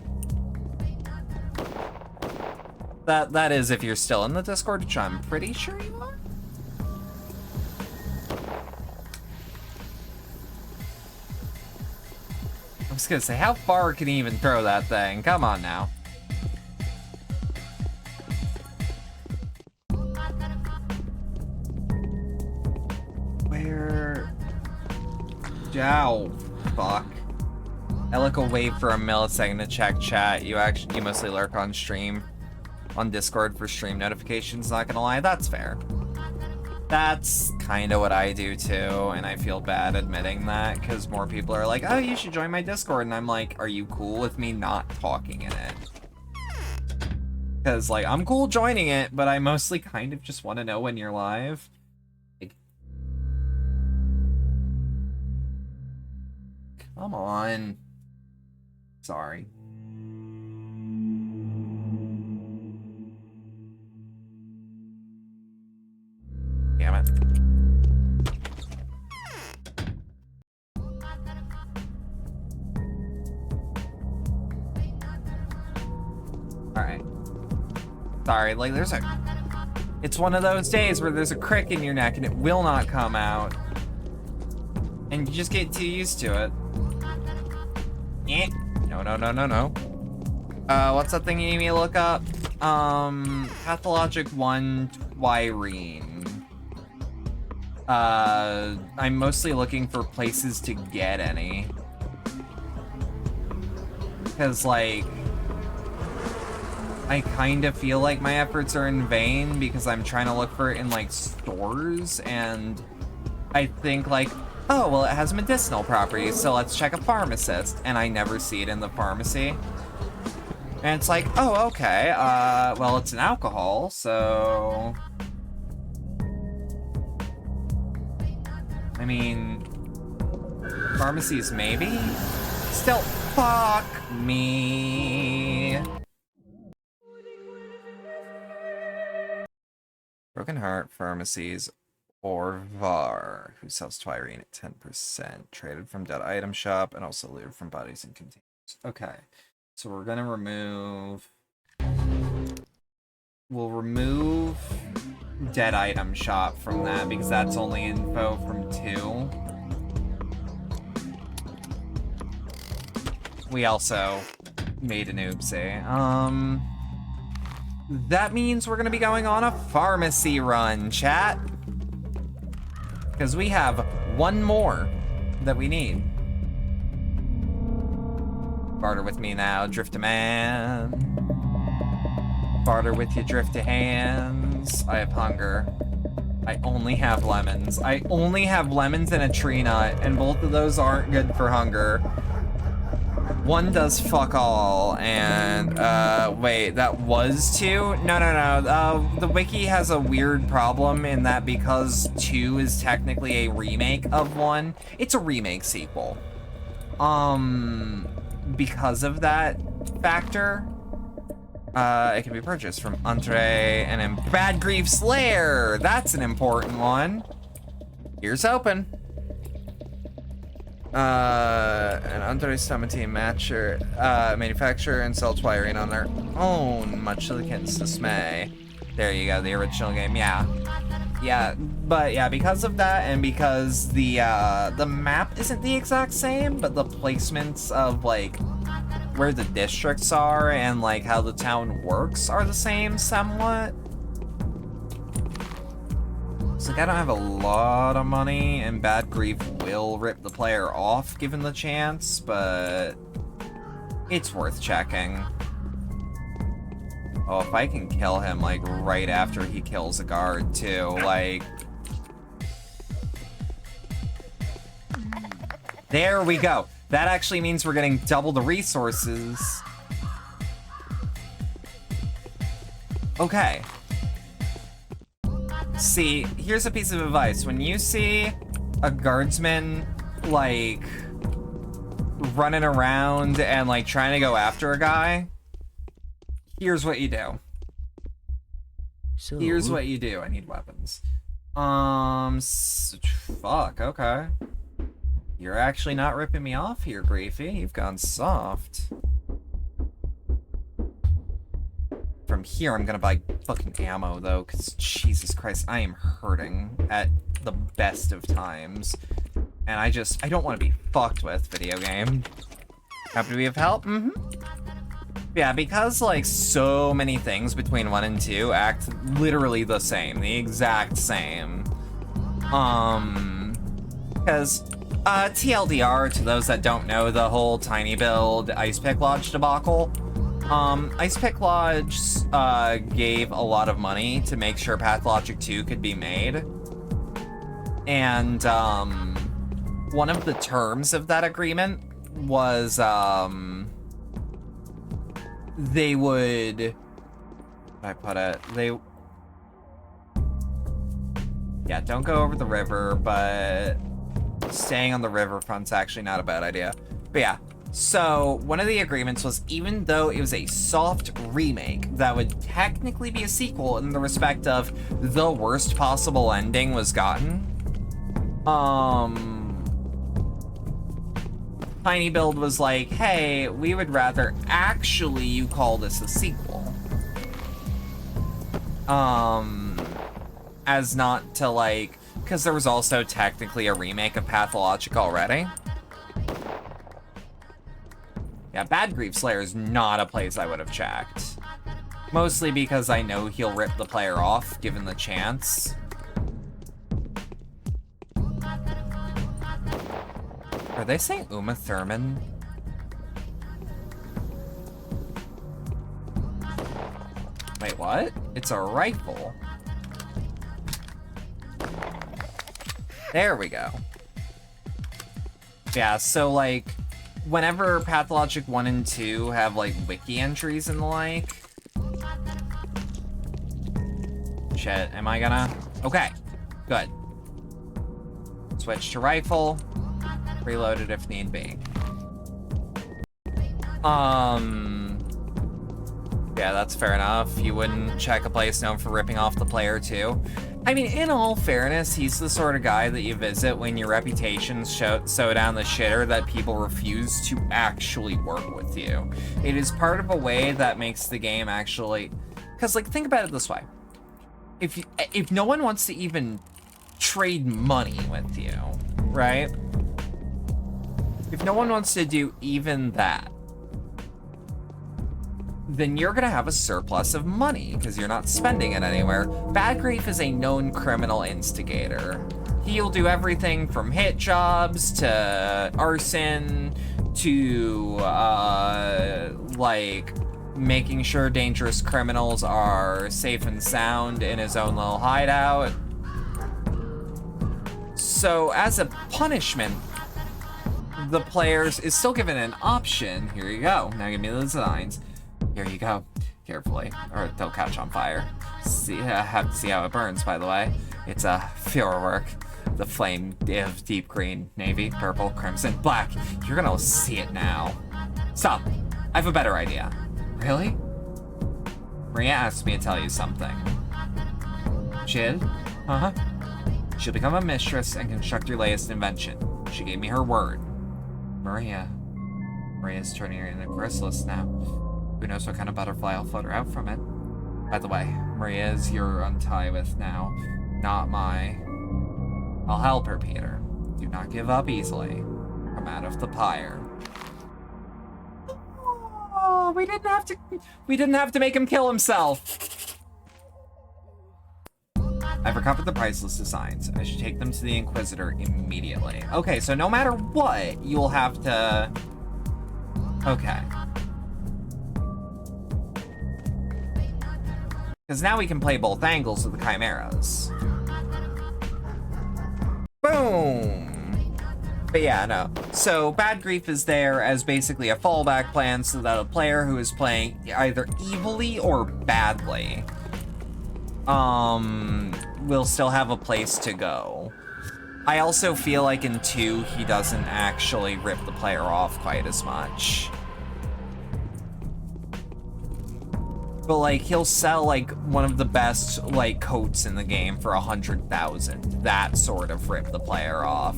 That is if you're still in the Discord, which I'm pretty sure you are. I was gonna say, how far can he even throw that thing? Come on now. Ow, fuck. I look away for a millisecond to check chat. You mostly lurk on stream, on Discord for stream notifications, not gonna lie, that's fair. That's kind of what I do too, and I feel bad admitting that, because more people are like, oh, you should join my Discord, and I'm like, are you cool with me not talking in it? Because, like, I'm cool joining it, but I mostly kind of just want to know when you're live. Come on. Sorry. Damn it. Alright. Sorry, like, it's one of those days where there's a crick in your neck and it will not come out. And you just get too used to it. No. What's that thing you need me to look up? Pathologic 1 Twyrene. I'm mostly looking for places to get any. Because, like, I kind of feel like my efforts are in vain because I'm trying to look for it in, like, stores, and I think, like, oh, well, it has medicinal properties, so let's check a pharmacist. And I never see it in the pharmacy. And it's like, oh, okay, well, it's an alcohol, so... I mean... pharmacies, maybe? Still, fuck me. Broken Heart Pharmacies... or VAR, who sells Twyrene at 10%, traded from dead item shop, and also looted from bodies and containers. Okay, so we're gonna remove... we'll remove dead item shop from that, because that's only info from 2. We also made an oopsie. That means we're gonna be going on a pharmacy run, chat. Because we have one more that we need. Barter with me now, Drifter Man. Barter with you, Drifter hands. I have hunger. I only have lemons. I only have lemons and a tree nut, and both of those aren't good for hunger. One does fuck all, and, wait, that was 2? No. The wiki has a weird problem in that because 2 is technically a remake of 1, it's a remake sequel. Because of that factor, it can be purchased from Andre and in Bad Grief's Lair. That's an important one. Here's hoping. And Andre's Summit Team manufacture and sells wiring on their own, much to the kid's dismay. There you go, the original game, yeah. But yeah, because of that, and because the map isn't the exact same, but the placements of, like, where the districts are and, like, how the town works are the same somewhat. It's like I don't have a lot of money, and Bad Grief will rip the player off given the chance, but it's worth checking. Oh, if I can kill him, like, right after he kills a guard, too, like... There we go. That actually means we're getting double the resources. Okay. See, here's a piece of advice. When you see a guardsman, like, running around and, like, trying to go after a guy, here's what you do. Here's what you do. I need weapons. Fuck, okay. You're actually not ripping me off here, Griefy. You've gone soft. From here, I'm gonna buy fucking ammo, though, because Jesus Christ, I am hurting at the best of times. And I don't want to be fucked with, video game. Happy to be of help? Mm-hmm. Yeah, because, like, so many things between 1 and 2 act literally the same, the exact same. Because, TLDR, to those that don't know the whole Tiny Build Ice Pick Lodge debacle, Ice Pick Lodge, gave a lot of money to make sure Pathologic 2 could be made. And, one of the terms of that agreement was, they would... How do I put it? Yeah, don't go over the river, but staying on the riverfront's actually not a bad idea. But yeah, so one of the agreements was even though it was a soft remake, that would technically be a sequel in the respect of the worst possible ending was gotten. Tiny Build was like, hey, we would rather actually you call this a sequel. As not to, like, because there was also technically a remake of Pathologic already. Yeah, Bad Grief Slayer is not a place I would have checked. Mostly because I know he'll rip the player off, given the chance. Are they saying Uma Thurman? Wait, what? It's a rifle. There we go. Yeah, so, like, whenever Pathologic 1 and 2 have, like, wiki entries and the like... Shit, am I gonna... Okay, good. Switch to rifle. Reload it if need be. Yeah, that's fair enough. You wouldn't check a place known for ripping off the player, too. I mean, in all fairness, he's the sort of guy that you visit when your reputation's so down the shitter that people refuse to actually work with you. It is part of a way that makes the game actually... Because, like, think about it this way. If no one wants to even trade money with you, right? If no one wants to do even that, then you're gonna have a surplus of money because you're not spending it anywhere. Bad Grief is a known criminal instigator. He'll do everything from hit jobs to arson to, like, making sure dangerous criminals are safe and sound in his own little hideout. So, as a punishment, the players is still given an option. Here you go. Now give me the designs. Here you go. Carefully, or they'll catch on fire. See, I have to see how it burns, by the way. It's a firework. The flame of deep green, navy, purple, crimson, black. You're gonna see it now. Stop. I have a better idea. Really? Maria asked me to tell you something. Jid? Uh-huh. She'll become a mistress and construct your latest invention. She gave me her word. Maria's turning her into a chrysalis now. Who knows what kind of butterfly will flutter out from it. By the way, Maria is your untie with now, not my. I'll help her, Peter. Do not give up easily. Come out of the pyre. Oh, we didn't have to make him kill himself. I've recovered the priceless designs. I should take them to the Inquisitor immediately. Okay, so no matter what, you'll have to... Okay. Because now we can play both angles of the Chimeras. Boom! But yeah, no. So, Bad Grief is there as basically a fallback plan so that a player who is playing either evilly or badly will still have a place to go. I also feel like in 2, he doesn't actually rip the player off quite as much. But, like, he'll sell, like, one of the best, like, coats in the game for 100,000. That sort of rip the player off.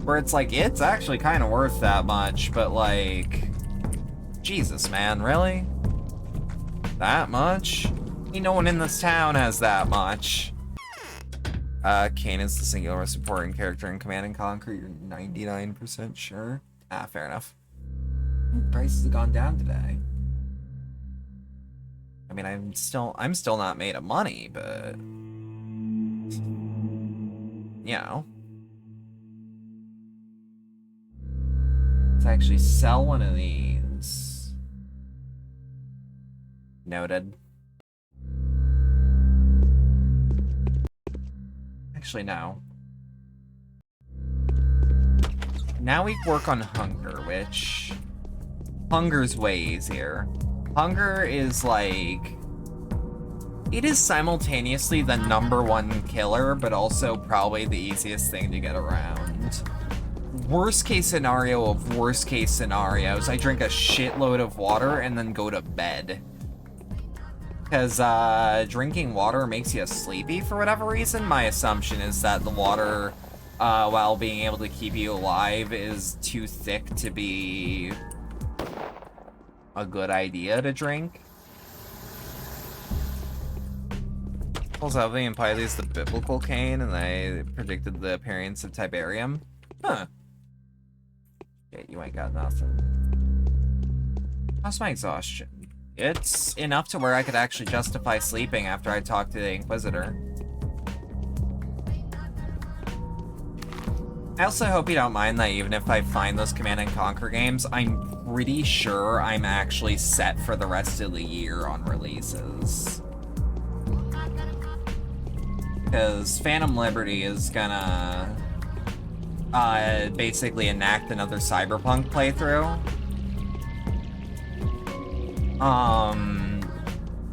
Where it's like, it's actually kind of worth that much, but, like... Jesus, man, really? That much? No one in this town has that much. Kane is the singular supporting character in Command & Conquer. You're 99% sure? Ah, fair enough. Prices have gone down today. I mean, I'm still not made of money, but... You know. Let's actually sell one of these. Noted. Actually, no. Now we work on hunger, which... Hunger's way easier. Hunger is like... It is simultaneously the #1 killer, but also probably the easiest thing to get around. Worst case scenario of worst case scenarios, I drink a shitload of water and then go to bed. Because drinking water makes you sleepy for whatever reason. My assumption is that the water, while being able to keep you alive, is too thick to be a good idea to drink. Also, they imply this the biblical Cain, and they predicted the appearance of Tiberium. Huh. Yeah, you ain't got nothing. How's my exhaustion? It's enough to where I could actually justify sleeping after I talk to the Inquisitor. I also hope you don't mind that even if I find those Command & Conquer games, I'm pretty sure I'm actually set for the rest of the year on releases. Because Phantom Liberty is gonna basically enact another Cyberpunk playthrough.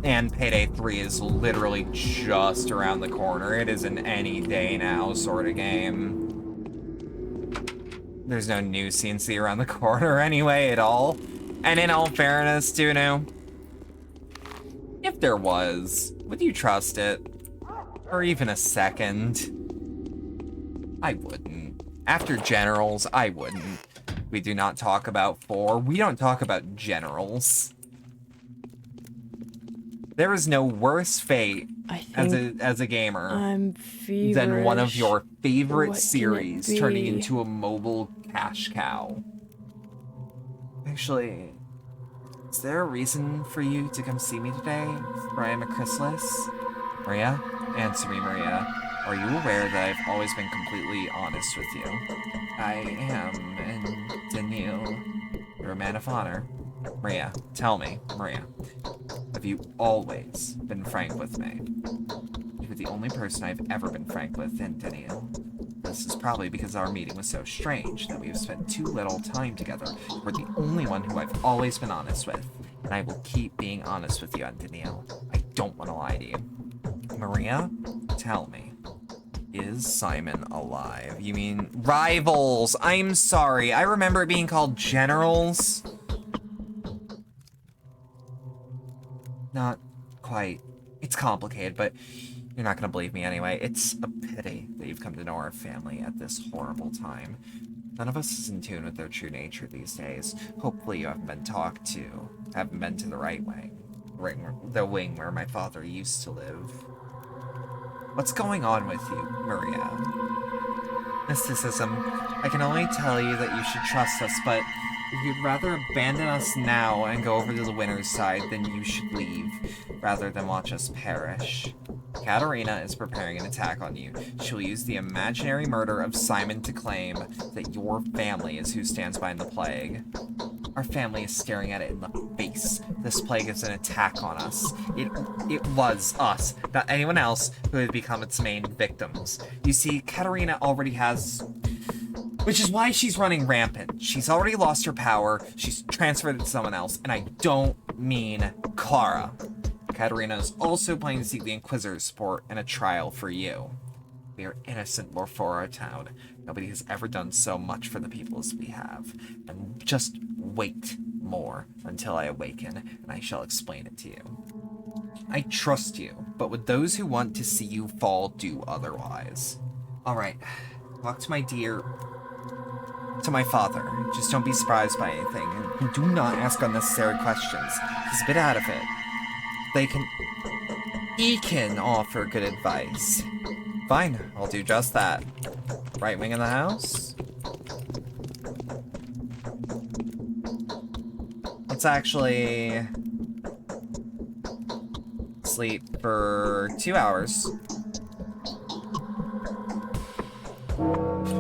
And Payday 3 is literally just around the corner. It is an any day now sort of game. There's no new CNC around the corner anyway at all. And in all fairness, Tunu, if there was, would you trust it? For even a second? I wouldn't. After Generals, I wouldn't. We do not talk about 4. We don't talk about Generals. There is no worse fate as a gamer than one of your favorite series turning into a mobile cash cow. Actually, is there a reason for you to come see me today, for I am a chrysalis? Maria? Answer me, Maria. Are you aware that I've always been completely honest with you? I am, and Danielle... You're a man of honor. Maria, tell me, Maria, have you always been frank with me? You're the only person I've ever been frank with, Antonio. This is probably because our meeting was so strange that we've spent too little time together. You're the only one who I've always been honest with, and I will keep being honest with you, Antonio. I don't want to lie to you. Maria, tell me, is Simon alive? You mean rivals? I'm sorry. I remember it being called generals. Not quite. It's complicated, but you're not going to believe me anyway. It's a pity that you've come to know our family at this horrible time. None of us is in tune with their true nature these days. Hopefully you haven't been talked to. Haven't been to the right wing. The wing where my father used to live. What's going on with you, Maria? Mysticism. I can only tell you that you should trust us, but if you'd rather abandon us now and go over to the winner's side, then you should leave, rather than watch us perish. Katerina is preparing an attack on you. She'll use the imaginary murder of Simon to claim that your family is who stands behind the plague. Our family is staring at it in the face. This plague is an attack on us. It was us, not anyone else, who had become its main victims. You see, Katerina already has... Which is why she's running rampant. She's already lost her power, she's transferred it to someone else, and I don't mean Clara. Katerina is also planning to seek the Inquisitor's support in a trial for you. We are innocent before our town. Nobody has ever done so much for the people as we have. And just wait more until I awaken, and I shall explain it to you. I trust you, but would those who want to see you fall do otherwise? Alright, walk to my dear... to my father. Just don't be surprised by anything, and do not ask unnecessary questions. He's a bit out of it. He can offer good advice. Fine, I'll do just that. Right wing in the house? Let's actually sleep for 2 hours.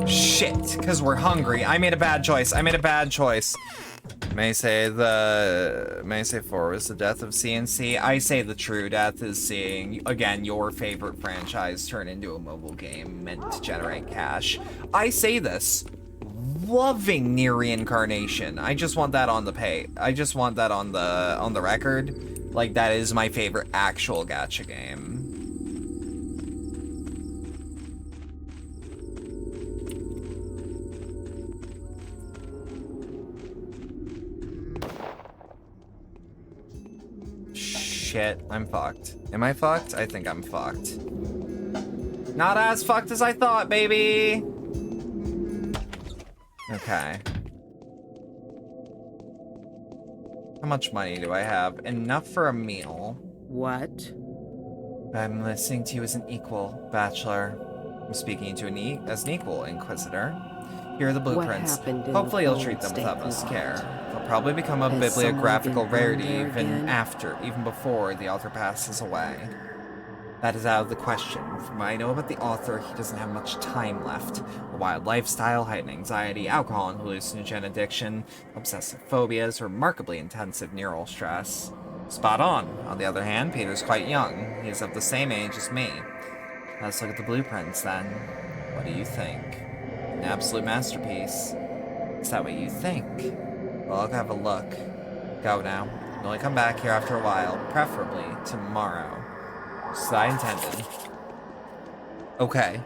Shit, because we're hungry. I made a bad choice. May say 4 was the death of CNC. I say the true death is seeing, again, your favorite franchise turn into a mobile game meant to generate cash. I say this, loving Near Reincarnation. I just want that on the I just want that on the record. Like, that is my favorite actual gacha game. Shit, I'm fucked. Am I fucked? I think I'm fucked. Not as fucked as I thought, baby! Okay. How much money do I have? Enough for a meal. What? I'm listening to you as an equal, Bachelor. I'm speaking to as an equal, Inquisitor. Here are the blueprints. Hopefully you'll treat them with utmost care. They'll probably become a bibliographical rarity even before the author passes away. That is out of the question. From what I know about the author, he doesn't have much time left. A wild lifestyle, heightened anxiety, alcohol and hallucinogen addiction, obsessive phobias, remarkably intensive neural stress. Spot on. On the other hand, Peter's quite young. He is of the same age as me. Let's look at the blueprints then. What do you think? An absolute masterpiece. Is that what you think? Well, I'll have a look. Go now. You'll only come back here after a while, preferably tomorrow. So I intended. Okay.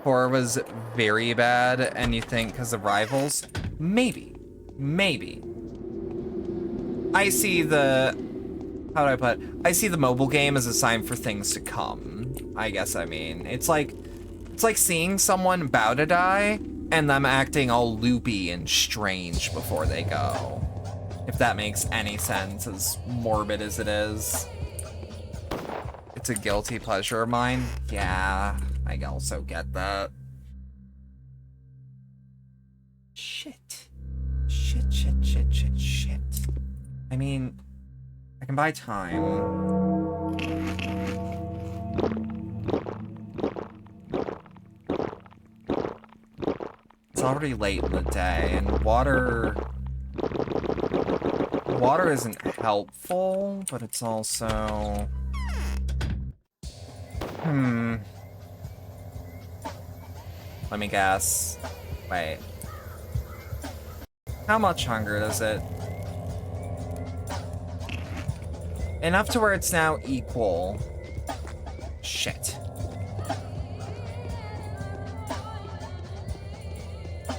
4 was very bad, and you think because of rivals? Maybe. Maybe. I see the... How do I put it? I see the mobile game as a sign for things to come. I guess I mean. It's like seeing someone about to die, and them acting all loopy and strange before they go. If that makes any sense, as morbid as it is. It's a guilty pleasure of mine. Yeah, I also get that. Shit. Shit. I mean, I can buy time. It's already late in the day, and water water isn't helpful, but it's also... Let me guess. Wait. How much hunger does it? Enough to where it's now equal. Shit.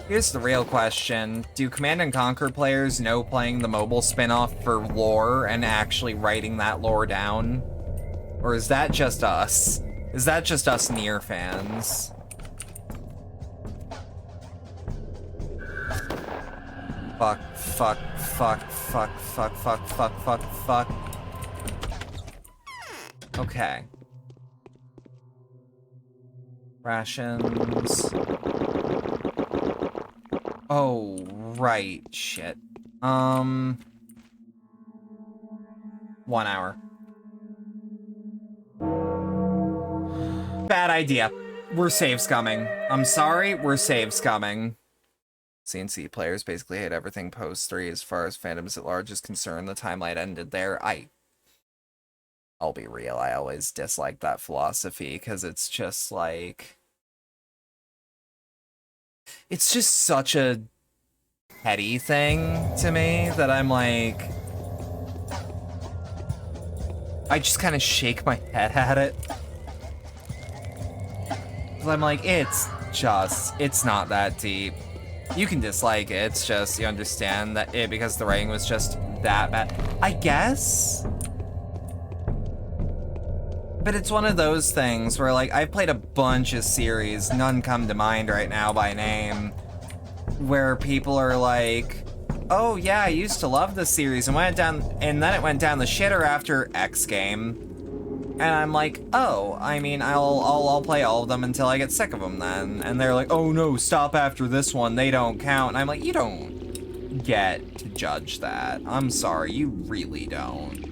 Here's the real question. Do Command & Conquer players know playing the mobile spin-off for lore and actually writing that lore down? Or is that just us? Is that just us Nier fans? Fuck, fuck, fuck, fuck, fuck, fuck, fuck, fuck, fuck. Okay. Rations. Oh, right. Shit. 1 hour. Bad idea. We're save scumming. I'm sorry, we're save scumming. CNC players basically hate everything post 3 as far as fandoms at large is concerned. The timeline ended there. I'll be real, I always dislike that philosophy because it's just like... It's just such a petty thing to me that I'm like... I just kind of shake my head at it. I'm like, it's not that deep. You can dislike it, it's just, you understand that because the writing was just that bad. I guess? But it's one of those things where, like, I've played a bunch of series, none come to mind right now by name, where people are like, oh yeah, I used to love this series and then it went down the shitter after X game. And I'm like, oh, I mean, I'll play all of them until I get sick of them then. And they're like, oh no, stop after this one, they don't count. And I'm like, you don't get to judge that. I'm sorry, you really don't.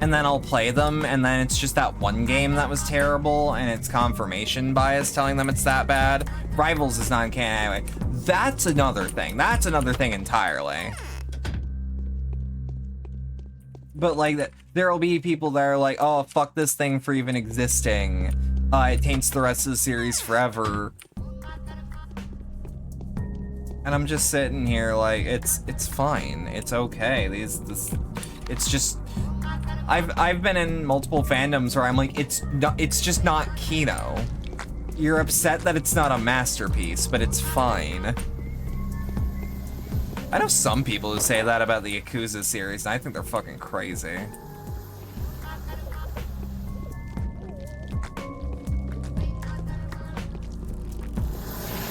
And then I'll play them, and then it's just that one game that was terrible, and it's confirmation bias telling them it's that bad. Rivals is not canon anyway. That's another thing. That's another thing entirely. But like, there'll be people that are like, oh, fuck this thing for even existing. It taints the rest of the series forever. And I'm just sitting here like, it's fine. It's okay. It's just... I've been in multiple fandoms where I'm like, it's just not Kino. You're upset that it's not a masterpiece, but it's fine. I know some people who say that about the Yakuza series, and I think they're fucking crazy.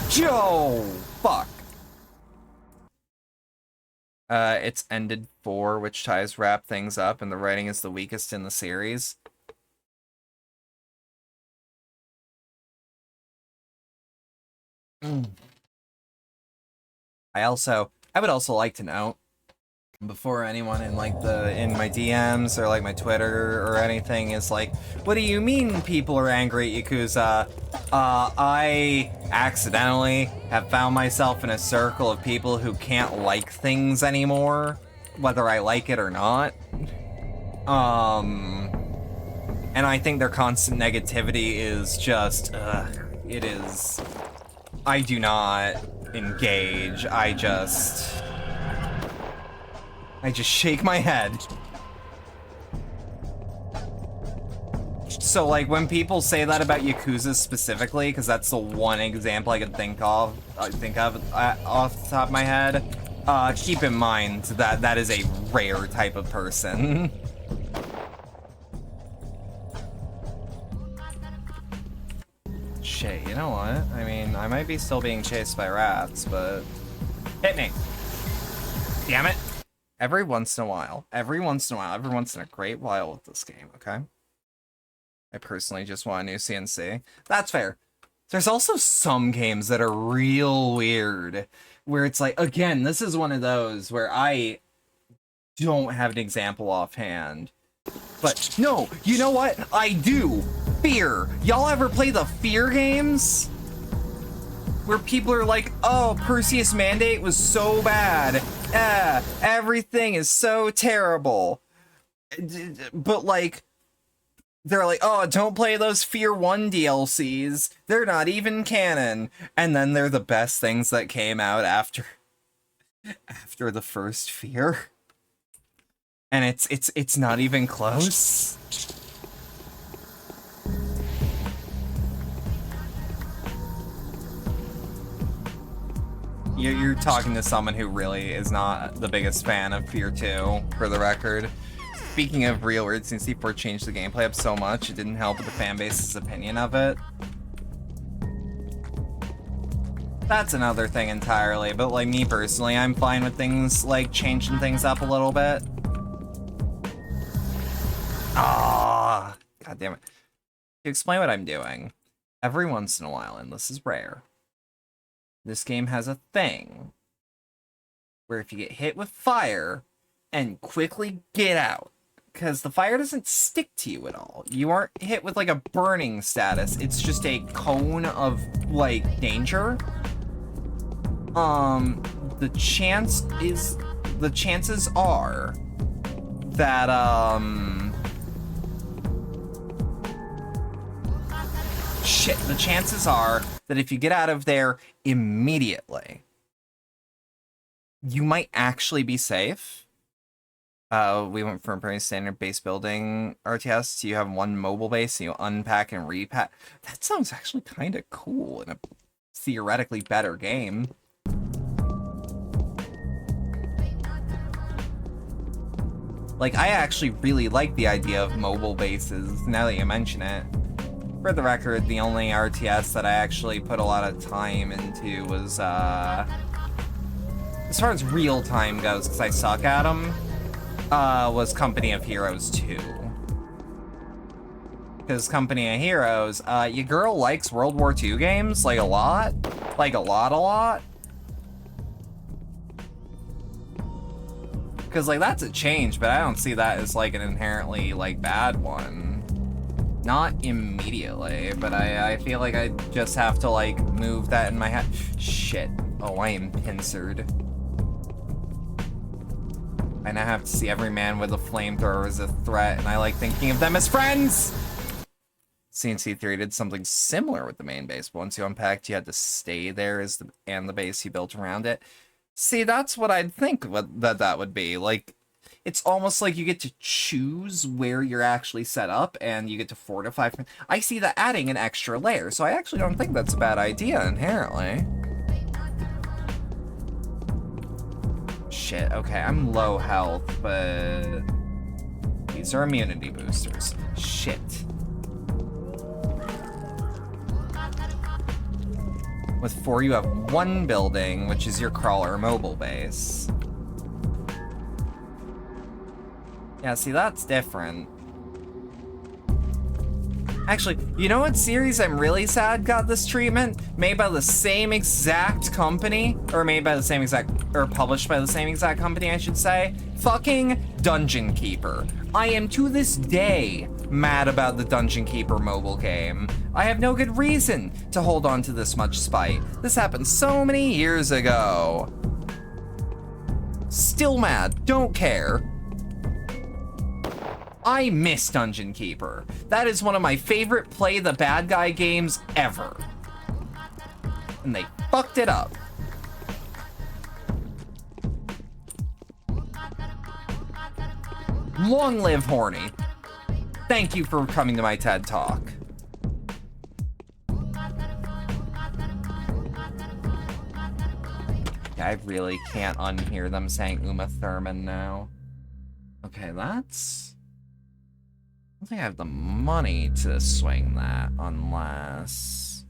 Joe! Fuck. It's ended 4, which ties wrap things up, and the writing is the weakest in the series. I would also like to know, before anyone in like in my DMs or like my Twitter or anything is like, what do you mean people are angry at Yakuza? I accidentally have found myself in a circle of people who can't like things anymore, whether I like it or not. And I think their constant negativity is just, it is... I do not engage, I just shake my head. So like when people say that about Yakuza specifically, because that's the one example I could think of off the top of my head, keep in mind that that is a rare type of person. Shit, you know what? I mean, I might be still being chased by rats, but... Hit me! Damn it! Every once in a great while with this game, okay? I personally just want a new CNC. That's fair. There's also some games that are real weird, where it's like, again, this is one of those where I don't have an example offhand. But, no, you know what? I do! Fear! Y'all ever play the Fear games? where people are like, oh, Perseus Mandate was so bad. Everything is so terrible. But like, they're like, oh, don't play those Fear 1 DLCs. They're not even canon. And then they're the best things that came out after the first Fear. And it's not even close. You're talking to someone who really is not the biggest fan of Fear 2, for the record. Speaking of real words, since C4 changed the gameplay up so much, it didn't help with the fanbase's opinion of it. That's another thing entirely, but like me personally, I'm fine with things like changing things up a little bit. Ah, God damn it. To explain what I'm doing, every once in a while, and this is rare, this game has a thing where if you get hit with fire and quickly get out, because the fire doesn't stick to you at all. You aren't hit with like a burning status. It's just a cone of like danger. The chances are that the chances are that if you get out of there immediately, you might actually be safe. We went from a pretty standard base building RTS to you have one mobile base and you unpack and repack. That sounds actually kind of cool in a theoretically better game. Like, I actually really like the idea of mobile bases, now that you mention it. For the record, the only RTS that I actually put a lot of time into was, as far as real time goes, because I suck at them, was Company of Heroes 2. Because Company of Heroes, your girl likes World War II games, like a lot. Like a lot. Because, like, that's a change, but I don't see that as, like, an inherently, like, bad one. Not immediately, but I feel like I just have to, like, move that in my head. Shit. Oh, I am pincered. I now have to see every man with a flamethrower as a threat, and I like thinking of them as friends! CNC3 did something similar with the main base, but once you unpacked, you had to stay there and the base you built around it. See, that's what I'd think that would be. Like, it's almost like you get to choose where you're actually set up, and you get to fortify. I see that adding an extra layer, so I actually don't think that's a bad idea, inherently. Shit, okay, I'm low health, but these are immunity boosters. Shit. With 4, you have 1 building, which is your crawler mobile base. Yeah, see, that's different. Actually, you know what series I'm really sad got this treatment? Made by the same exact company, or published by the same exact company, I should say. Fucking Dungeon Keeper. I am to this day mad about the Dungeon Keeper mobile game. I have no good reason to hold on to this much spite. This happened so many years ago. Still mad, don't care. I miss Dungeon Keeper. That is one of my favorite play the bad guy games ever. And they fucked it up. Long live Horny. Thank you for coming to my TED Talk. I really can't unhear them saying Uma Thurman now. Okay, that's... I don't think I have the money to swing that, unless...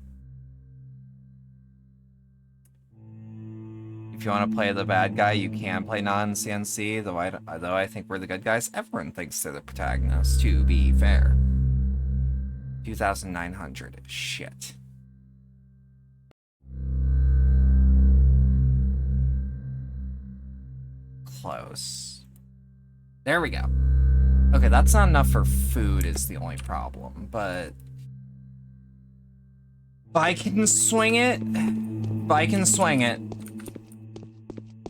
If you want to play the bad guy, you can play non-CNC, though I think we're the good guys. Everyone thinks they're the protagonists, to be fair. 2,900. Shit. Close. There we go. Okay, that's not enough for food is the only problem, but... If I can swing it,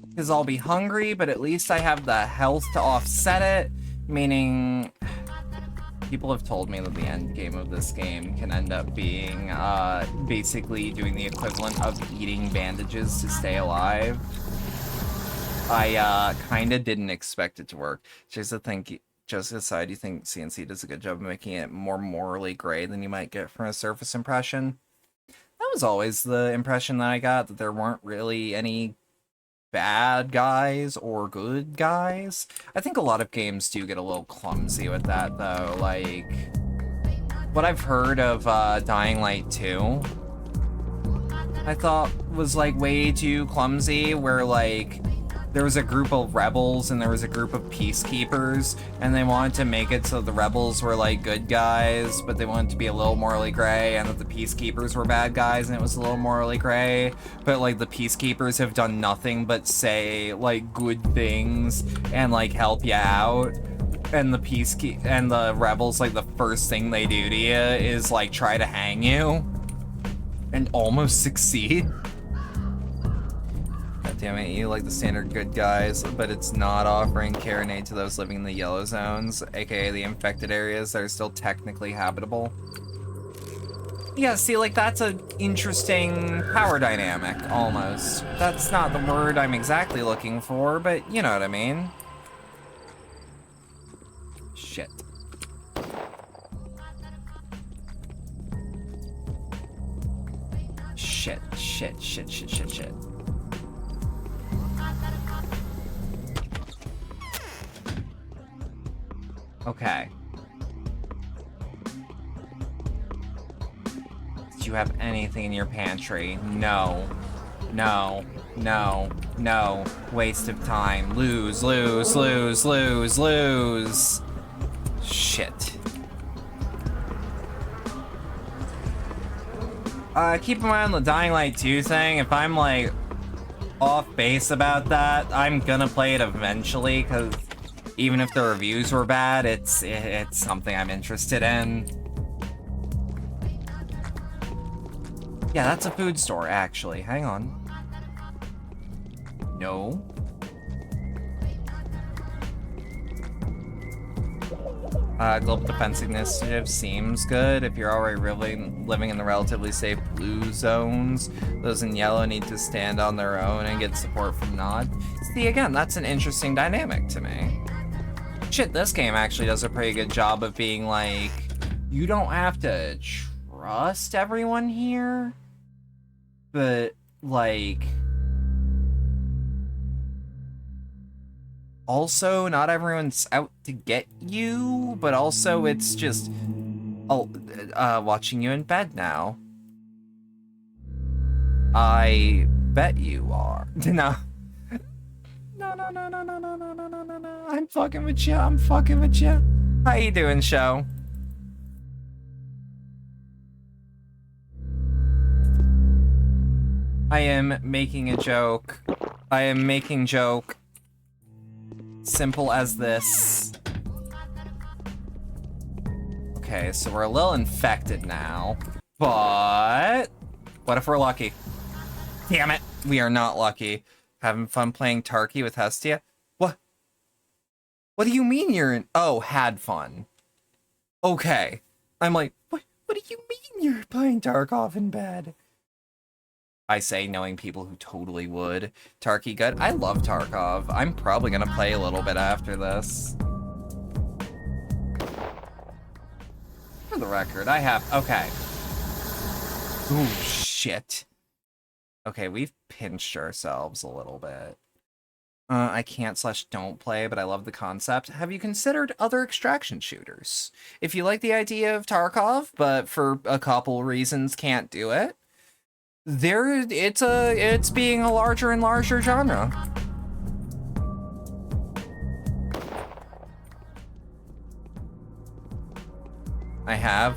because I'll be hungry, but at least I have the health to offset it, meaning people have told me that the end game of this game can end up being basically doing the equivalent of eating bandages to stay alive. I kind of didn't expect it to work. Just aside, you think CNC does a good job of making it more morally gray than you might get from a surface impression? That was always the impression that I got, that there weren't really any bad guys or good guys. I think a lot of games do get a little clumsy with that, though. Like, what I've heard of Dying Light 2, I thought was, like, way too clumsy, where, like, there was a group of rebels and there was a group of peacekeepers, and they wanted to make it so the rebels were like good guys, but they wanted to be a little morally gray, and that the peacekeepers were bad guys and it was a little morally gray. But like the peacekeepers have done nothing but say like good things and like help you out, and the rebels, like the first thing they do to you is like try to hang you and almost succeed. God damn it, you like the standard good guys, but it's not offering care and aid to those living in the yellow zones, aka the infected areas that are still technically habitable. Yeah, see, like, that's an interesting power dynamic, almost. That's not the word I'm exactly looking for, but you know what I mean. Shit. Shit. Okay. Do you have anything in your pantry? No. Waste of time. Lose. Shit. Keep in mind on the Dying Light 2 thing, if I'm like off base about that, I'm gonna play it eventually, because even if the reviews were bad, it's something I'm interested in. Yeah, that's a food store, actually. Hang on. No. Global Defense Initiative seems good. If you're already really living in the relatively safe blue zones, those in yellow need to stand on their own and get support from NOD. See, again, that's an interesting dynamic to me. Shit, this game actually does a pretty good job of being like, you don't have to trust everyone here, but like, also not everyone's out to get you, but also it's just watching you in bed now. I bet you are. No. No. I'm fucking with you. How you doing, show? I am making a joke. Simple as this. Okay, so we're a little infected now, but what if we're lucky? Damn it, we are not lucky. Having fun playing Tarky with Hestia? What? What do you mean you're in? Oh, had fun. Okay. I'm like, what do you mean you're playing Tarkov in bed? I say, knowing people who totally would. Tarky good? I love Tarkov. I'm probably gonna play a little bit after this. For the record, I have... Okay. Ooh, shit. Okay, we've pinched ourselves a little bit. I can't/don't play, but I love the concept. Have you considered other extraction shooters? If you like the idea of Tarkov, but for a couple reasons can't do it, it's being a larger and larger genre.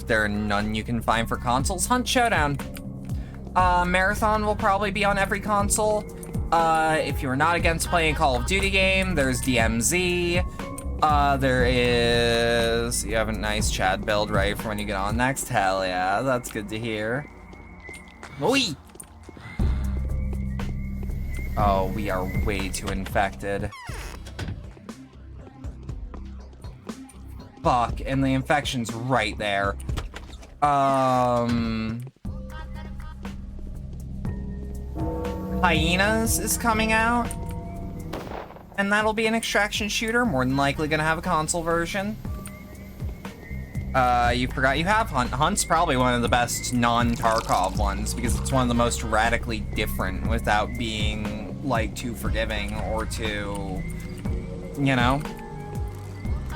There are none you can find for consoles. Hunt Showdown. Marathon will probably be on every console. If you're not against playing a Call of Duty game, there's DMZ. You have a nice Chad build right for when you get on next. Hell yeah, that's good to hear. Oi! Oh, we are way too infected. Fuck, and the infection's right there. Hyenas is coming out. And that'll be an extraction shooter, more than likely gonna have a console version. You forgot you have Hunt. Hunt's probably one of the best non-Tarkov ones because it's one of the most radically different without being, like, too forgiving or too, you know?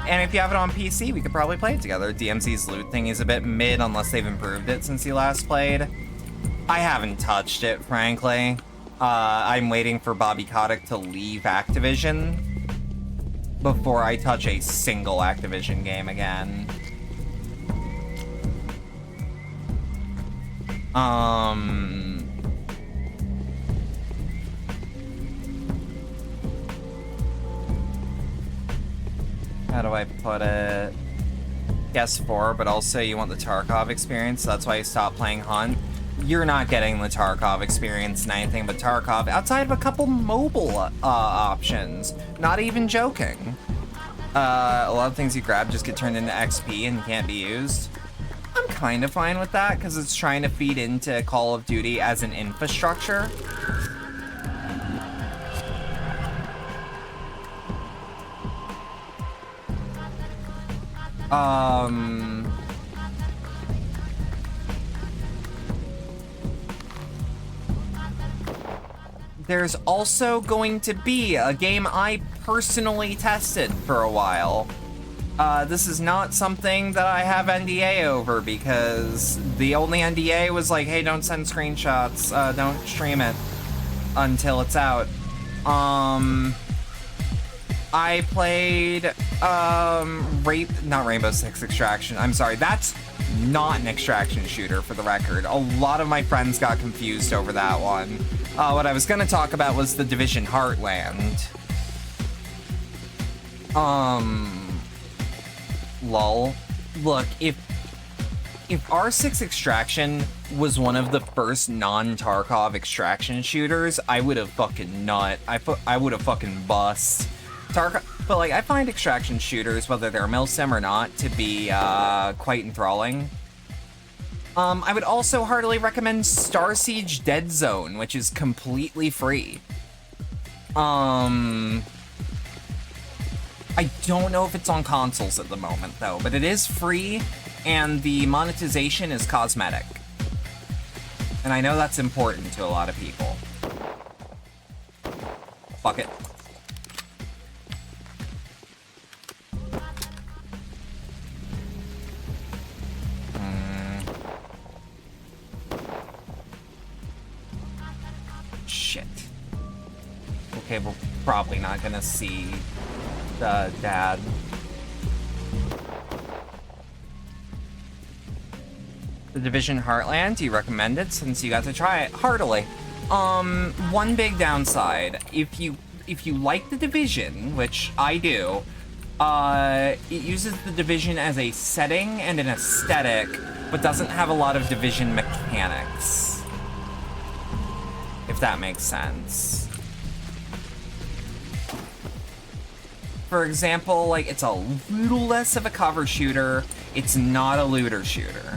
And if you have it on PC, we could probably play it together. DMC's loot thing is a bit mid unless they've improved it since you last played. I haven't touched it, frankly. I'm waiting for Bobby Kotick to leave Activision before I touch a single Activision game again. How do I put it? PS4, but also you want the Tarkov experience, so that's why you stopped playing Hunt. You're not getting the Tarkov experience in anything but Tarkov, outside of a couple mobile options. Not even joking. A lot of things you grab just get turned into XP and can't be used. I'm kind of fine with that, because it's trying to feed into Call of Duty as an infrastructure. There's also going to be a game I personally tested for a while. This is not something that I have NDA over because the only NDA was like, hey, don't send screenshots, don't stream it until it's out. I played, not Rainbow Six Extraction. I'm sorry, that's not an extraction shooter for the record. A lot of my friends got confused over that one. What I was gonna talk about was The Division Heartland. Lol. Look, if R6 Extraction was one of the first non-Tarkov extraction shooters, I would have fucking nut. I would have fucking bust. But like, I find extraction shooters, whether they're milsim or not, to be quite enthralling. I would also heartily recommend Star Siege Dead Zone, which is completely free. I don't know if it's on consoles at the moment, though, but it is free, and the monetization is cosmetic. And I know that's important to a lot of people. Fuck it. Shit. Okay, we're probably not gonna see the dad. The Division Heartland, do you recommend it since you got to try it? Heartily. One big downside, if you like the Division, which I do, it uses the Division as a setting and an aesthetic, but doesn't have a lot of Division mechanics. If that makes sense. For example, like, it's a little less of a cover shooter. It's not a looter shooter.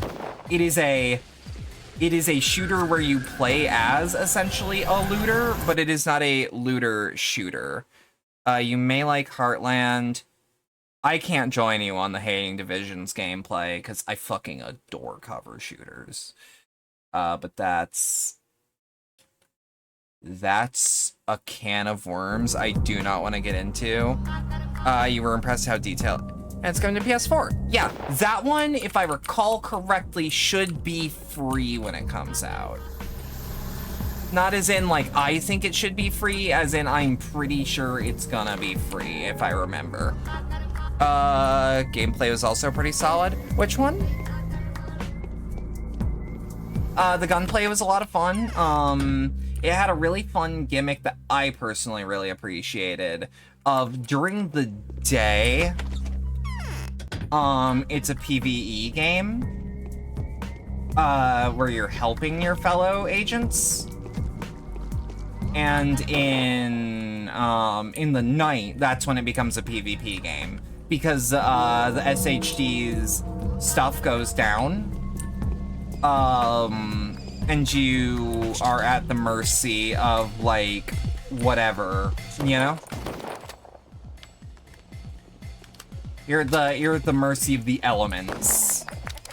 It is a shooter where you play as essentially a looter, but it is not a looter shooter. You may like Heartland. I can't join you on the hating Division's gameplay because I fucking adore cover shooters. But that's a can of worms I do not want to get into. You were impressed how detailed. And it's coming to PS4. Yeah, that one, if I recall correctly, should be free when it comes out. Not as in, like, I think it should be free, as in I'm pretty sure it's gonna be free, if I remember. Gameplay was also pretty solid. Which one? The gunplay was a lot of fun. It had a really fun gimmick that I personally really appreciated. During the day, it's a PvE game. where you're helping your fellow agents. And in the night, that's when it becomes a PvP game. Because the SHD's stuff goes down. And you are at the mercy of, like, whatever, you know? You're at the mercy of the elements.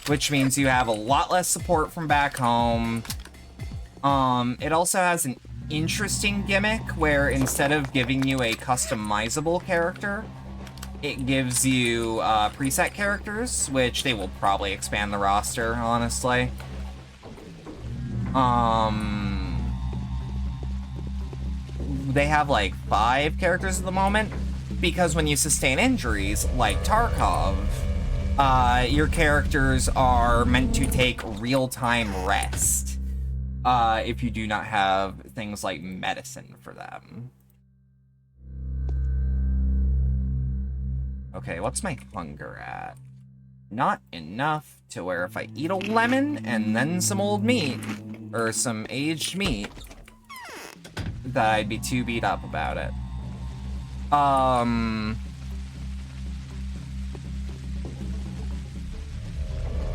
Which means you have a lot less support from back home. It also has an interesting gimmick where instead of giving you a customizable character, it gives you preset characters, which they will probably expand the roster, honestly. They have like 5 characters at the moment, because when you sustain injuries, like Tarkov, your characters are meant to take real-time rest, if you do not have things like medicine for them. Okay, what's my hunger at? Not enough to where if I eat a lemon and then some old meat, or some aged meat, that I'd be too beat up about it.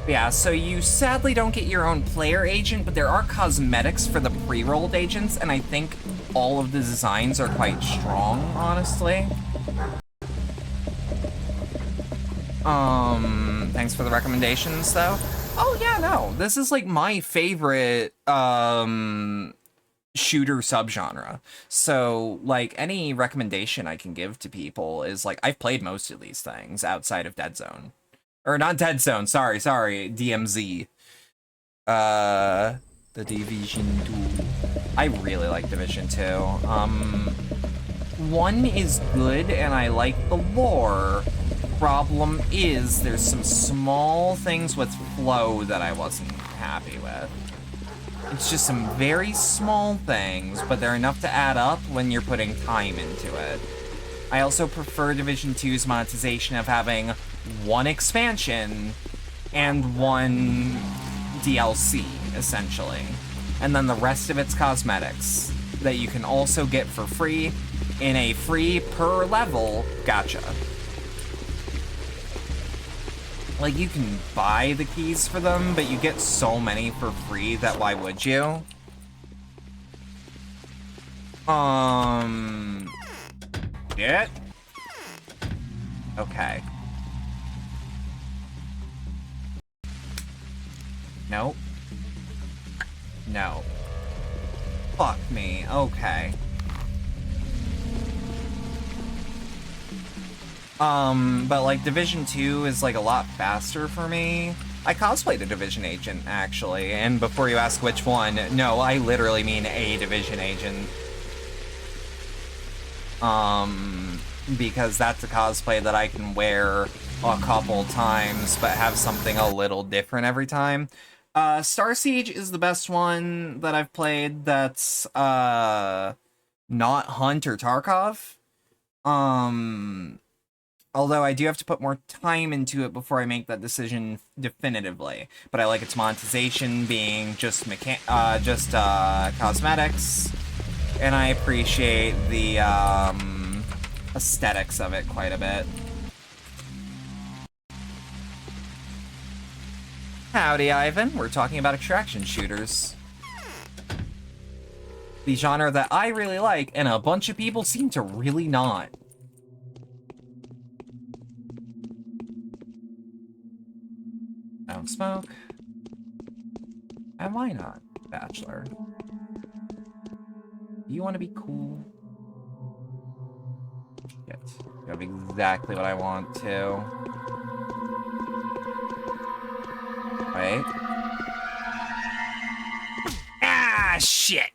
Yeah, so you sadly don't get your own player agent, but there are cosmetics for the pre-rolled agents, and I think all of the designs are quite strong, honestly. Thanks for the recommendations, though. Oh, yeah, no, this is, like, my favorite, shooter subgenre. So, like, any recommendation I can give to people is, like, I've played most of these things outside of Dead Zone. Or not Dead Zone, sorry, DMZ. The Division 2. I really like Division 2. 1 is good, and I like the lore. Problem is, there's some small things with flow that I wasn't happy with. It's just some very small things, but they're enough to add up when you're putting time into it. I also prefer Division 2's monetization of having 1 expansion and 1 DLC, essentially. And then the rest of it's cosmetics that you can also get for free in a free per level gacha. Like, you can buy the keys for them, but you get so many for free that why would you? Yeah. Okay. Nope. No. Fuck me. Okay. But like Division 2 is like a lot faster for me. I cosplayed a Division agent, actually, and before you ask which one, no, I literally mean a Division agent. Because that's a cosplay that I can wear a couple times, but have something a little different every time. Star Siege is the best one that I've played that's, not Hunt or Tarkov. Although I do have to put more time into it before I make that decision definitively. But I like its monetization being just cosmetics. And I appreciate the, aesthetics of it quite a bit. Howdy, Ivan. We're talking about extraction shooters. The genre that I really like, and a bunch of people seem to really not. Don't smoke. And why not, Bachelor? You want to be cool? Shit. You have exactly what I want to. Wait. Ah, shit!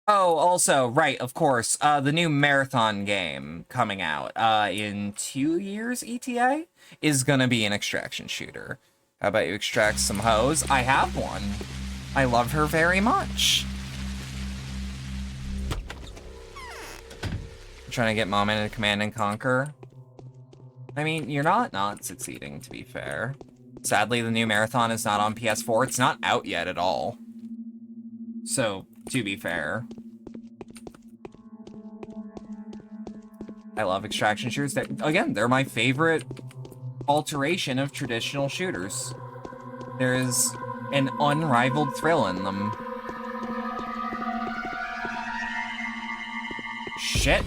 Oh, also, right, of course, the new Marathon game coming out, in 2 years, ETA, is gonna be an extraction shooter. How about you extract some hoes? I have one. I love her very much. I'm trying to get Mom into Command and Conquer. I mean, you're not succeeding, to be fair. Sadly, the new Marathon is not on PS4. It's not out yet at all. So, to be fair. I love extraction shooters. Again, they're my favorite alteration of traditional shooters. There's an unrivaled thrill in them. Shit.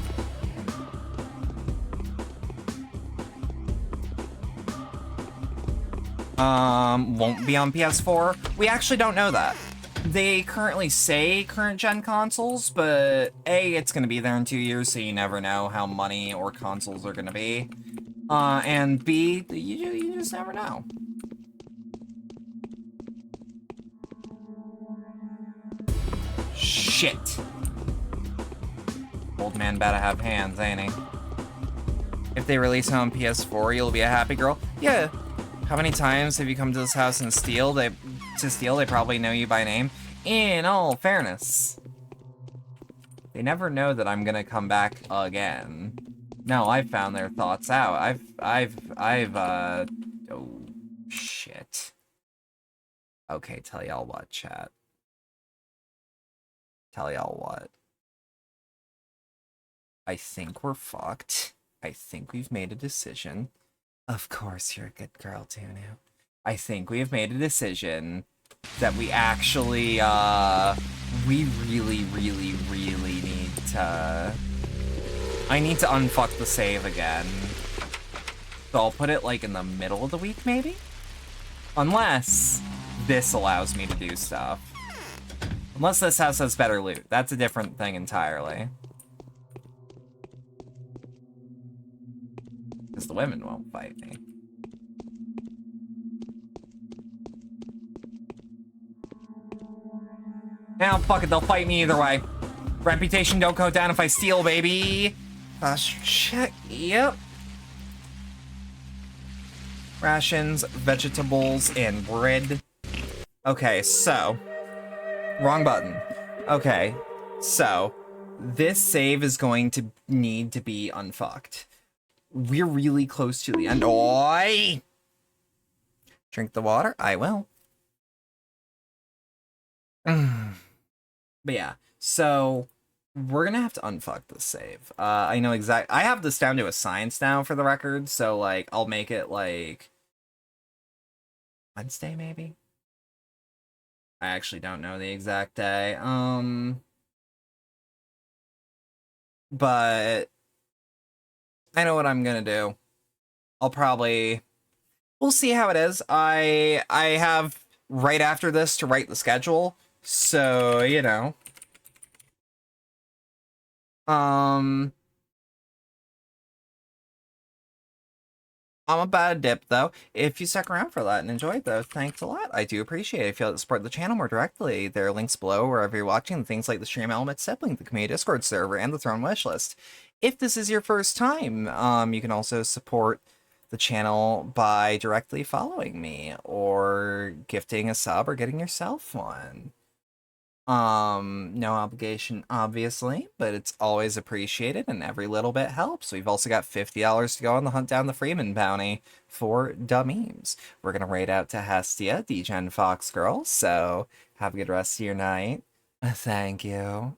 Won't be on PS4. We actually don't know that. They currently say current gen consoles, but A, it's gonna be there in 2 years, so you never know how money or consoles are gonna be. And B, you just never know. Shit. Old man better have hands, ain't he? If they release it on PS4, you'll be a happy girl. Yeah. How many times have you come to this house and steal? They probably know you by name. In all fairness, they never know that I'm gonna come back again. No, I've found their thoughts out. Oh, shit. Okay, tell y'all what, chat. Tell y'all what. I think we're fucked. I think we've made a decision. Of course, you're a good girl, Tunu. I think we have made a decision that we actually, we really need to... I need to unfuck the save again. So I'll put it, like, in the middle of the week, maybe? Unless this allows me to do stuff. Unless this house has better loot. That's a different thing entirely. Because the women won't fight me. Now, fuck it, they'll fight me either way. Reputation don't go down if I steal, baby. Check, yep. Rations, vegetables, and bread. Okay, so. Wrong button. Okay, so. This save is going to need to be unfucked. We're really close to the end. Oi! Drink the water? I will. But yeah, so we're gonna have to unfuck this save. I know I have this down to a science now for the record, so like I'll make it like Wednesday maybe? I actually don't know the exact day. But I know what I'm gonna do. We'll see how it is. I have right after this to write the schedule. So, you know. I'm about to dip, though. If you stuck around for that and enjoyed, though, thanks a lot. I do appreciate it. If you'd like to support the channel more directly, there are links below wherever you're watching, things like the Stream Element Sibling, the Community Discord server, and the Throne Wishlist. If this is your first time, you can also support the channel by directly following me, or gifting a sub, or getting yourself one. No obligation, obviously, but it's always appreciated, and every little bit helps. We've also got $50 to go on the hunt down the Freeman bounty for dummies. We're gonna raid out to Hestia, D-Gen Fox Girl, so have a good rest of your night. Thank you.